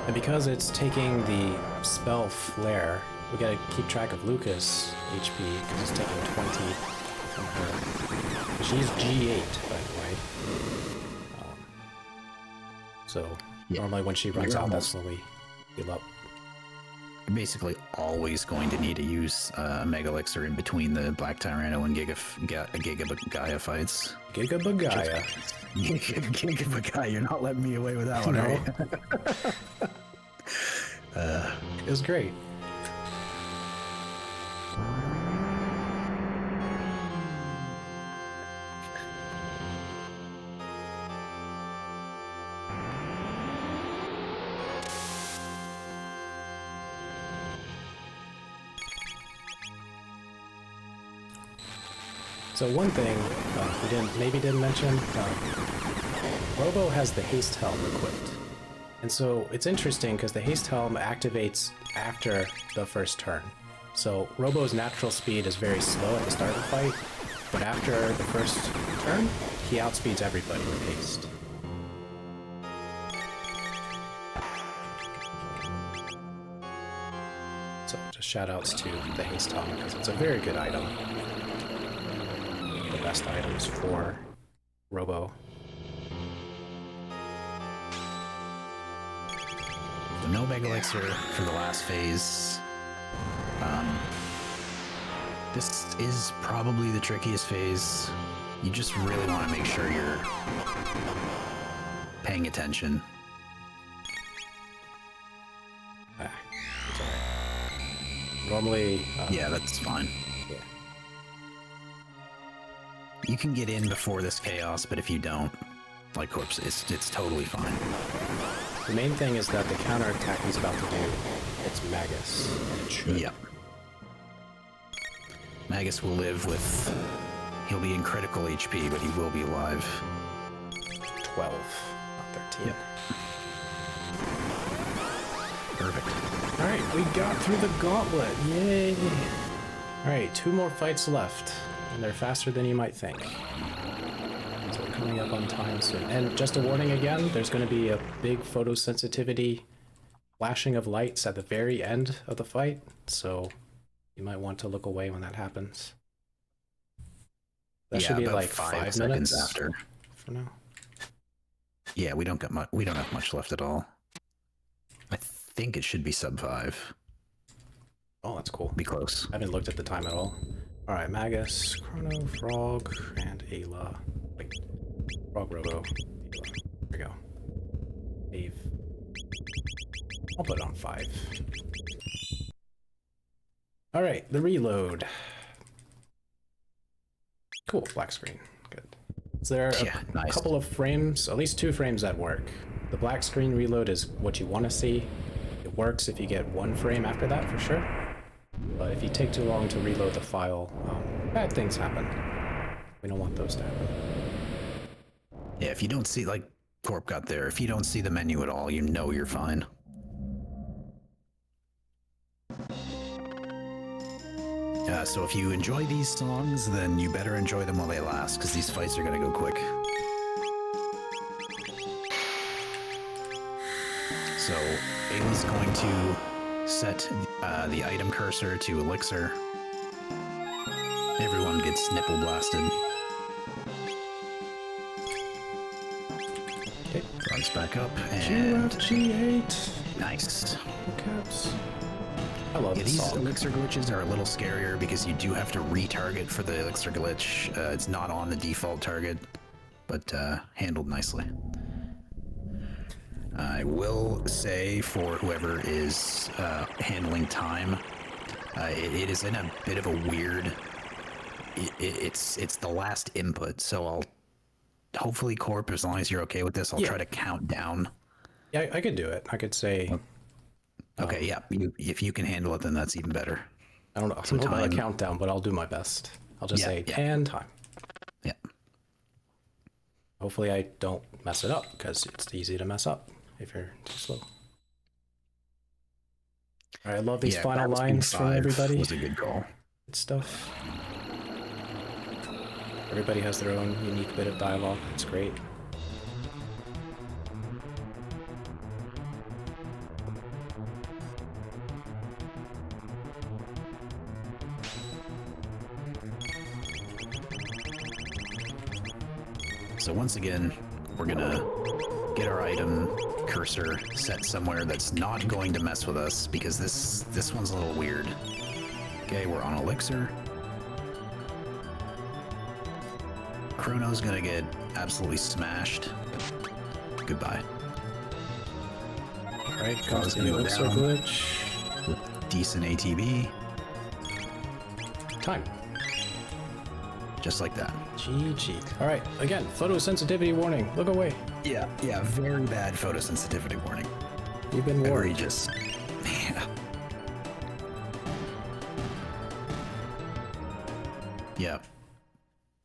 B: And because it's taking the spell flare, we gotta keep track of Lucas' HP, because it's taking 20 from her. She's G8, by the way. So,
C: Yeah.
B: normally when she runs
C: You're
B: out, that's
C: almost-
B: when we heal up.
C: You're basically always going to need to use Mega Elixir in between the Black Tyranno and Giga Gaia fights.
B: Giga Bagaya.
C: Giga Gaia, you're not letting me away with that one,
B: No.
C: right?
B: It was great. So one thing we maybe didn't mention, Robo has the Haste Helm equipped. And so it's interesting because the Haste Helm activates after the first turn. So Robo's natural speed is very slow at the start of the fight, but after the first turn, he outspeeds everybody with Haste. So just shout outs to the Haste Helm because it's a very good item. The best items for Robo.
C: So no Mega Elixir for the last phase. This is probably the trickiest phase. You just really want to make sure you're paying attention.
B: It's alright. Normally,
C: Yeah, that's fine.
B: yeah.
C: You can get in before this chaos, but if you don't, like Corpse, it's totally fine.
B: The main thing is that the counterattack he's about to do, it's Magus, and it should.
C: Yep. Magus will live with... He'll be in critical HP, but he will be alive.
B: 12, not 13.
C: Yep. Perfect.
B: Alright, we got through the gauntlet. Yay! Alright, 2 more fights left. And they're faster than you might think. So we're coming up on time soon. And just a warning again, there's going to be a big photosensitivity flashing of lights at the very end of the fight. So you might want to look away when that happens. That should be like 5 minutes
C: after.
B: For now.
C: Yeah, we don't have much left at all. I think it should be sub 5.
B: Oh, that's cool.
C: Be close.
B: I haven't looked at the time at all. Alright, Magus, Chrono, Frog, and Ayla. Wait, Frog, Robo, Ayla. There we go. Dave. I'll put it on 5. Alright, the reload. Cool, black screen. Good. Is there a couple of frames, at least 2 frames that work? The black screen reload is what you want to see. It works if you get 1 frame after that, for sure. But if you take too long to reload the file, bad things happen. We don't want those to happen.
C: Yeah, if you don't see, like Corp got there, if you don't see the menu at all, you know you're fine. So if you enjoy these songs, then you better enjoy them while they last, because these fights are going to go quick. So Ayla's going to set the item cursor to Elixir. Everyone gets nipple blasted.
B: Okay.
C: Frogs back up, and
B: G8.
C: nice.
B: Caps. I love this
C: These
B: song.
C: Elixir glitches are a little scarier because you do have to retarget for the Elixir glitch. It's not on the default target, but handled nicely. I will say for whoever is handling time, it is in a bit of a weird. It's the last input, so I'll hopefully Corp, as long as you're okay with this, I'll try to count down.
B: Yeah, I could do it. I could say.
C: Okay, yeah. If you can handle it, then that's even better.
B: I don't know. I don't know about a countdown, but I'll do my best. I'll just say and time.
C: Yeah.
B: Hopefully I don't mess it up, because it's easy to mess up if you're too slow. All right, I love these final lines from everybody.
C: Was a good call.
B: Good stuff. Everybody has their own unique bit of dialogue. It's great.
C: So once again, we're gonna get our item cursor set somewhere that's not going to mess with us, because this one's a little weird. Okay, we're on Elixir. Chrono's gonna get absolutely smashed. Goodbye.
B: Alright, comes the Elixir glitch.
C: With decent ATB.
B: Time.
C: Just like that.
B: GG. Alright, again, photosensitivity warning. Look away.
C: Yeah, very bad photosensitivity warning.
B: You've been warned.
C: Egregious. Yeah. Yeah.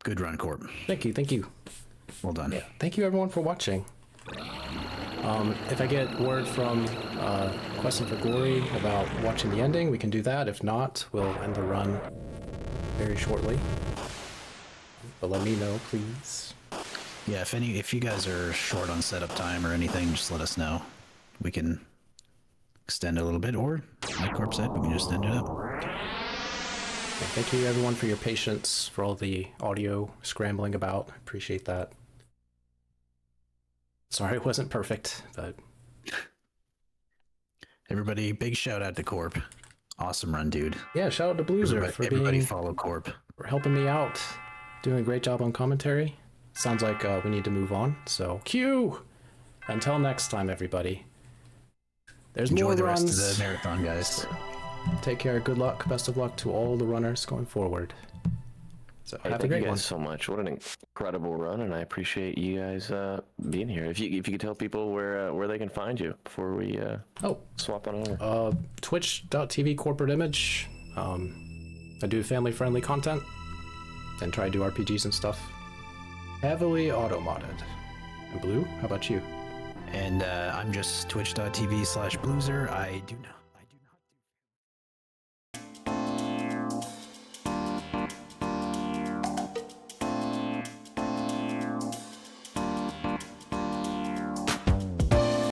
C: Good run, Corp.
B: Thank you, thank you.
C: Well done.
B: Yeah, thank you everyone for watching. If I get word from Question for Glory about watching the ending, we can do that. If not, we'll end the run very shortly. But let me know, please.
C: Yeah, if you guys are short on setup time or anything, just let us know. We can extend it a little bit, or like Corp said, we can just end it up.
B: Yeah, thank you everyone for your patience, for all the audio scrambling about. I appreciate that. Sorry it wasn't perfect, but...
C: Everybody, big shout out to Corp. Awesome run, dude.
B: Yeah, shout out to Blueser
C: everybody follow Corp.
B: For helping me out. Doing a great job on commentary. Sounds like we need to move on, so cue! Until next time, everybody. There's
C: Enjoy
B: more
C: the
B: runs.
C: rest of the marathon, guys.
B: Take care, good luck, best of luck to all the runners going forward. So
A: Hey,
B: have a
A: thank
B: great
A: you guys
B: one.
A: so much. What an incredible run, and I appreciate you guys being here. If you could tell people where they can find you before we swap on over.
B: Twitch.tv CorporateImage. I do family-friendly content and try to do RPGs and stuff. Heavily auto-modded. And Blue, how about you?
C: And I'm just twitch.tv/blueser. I do know.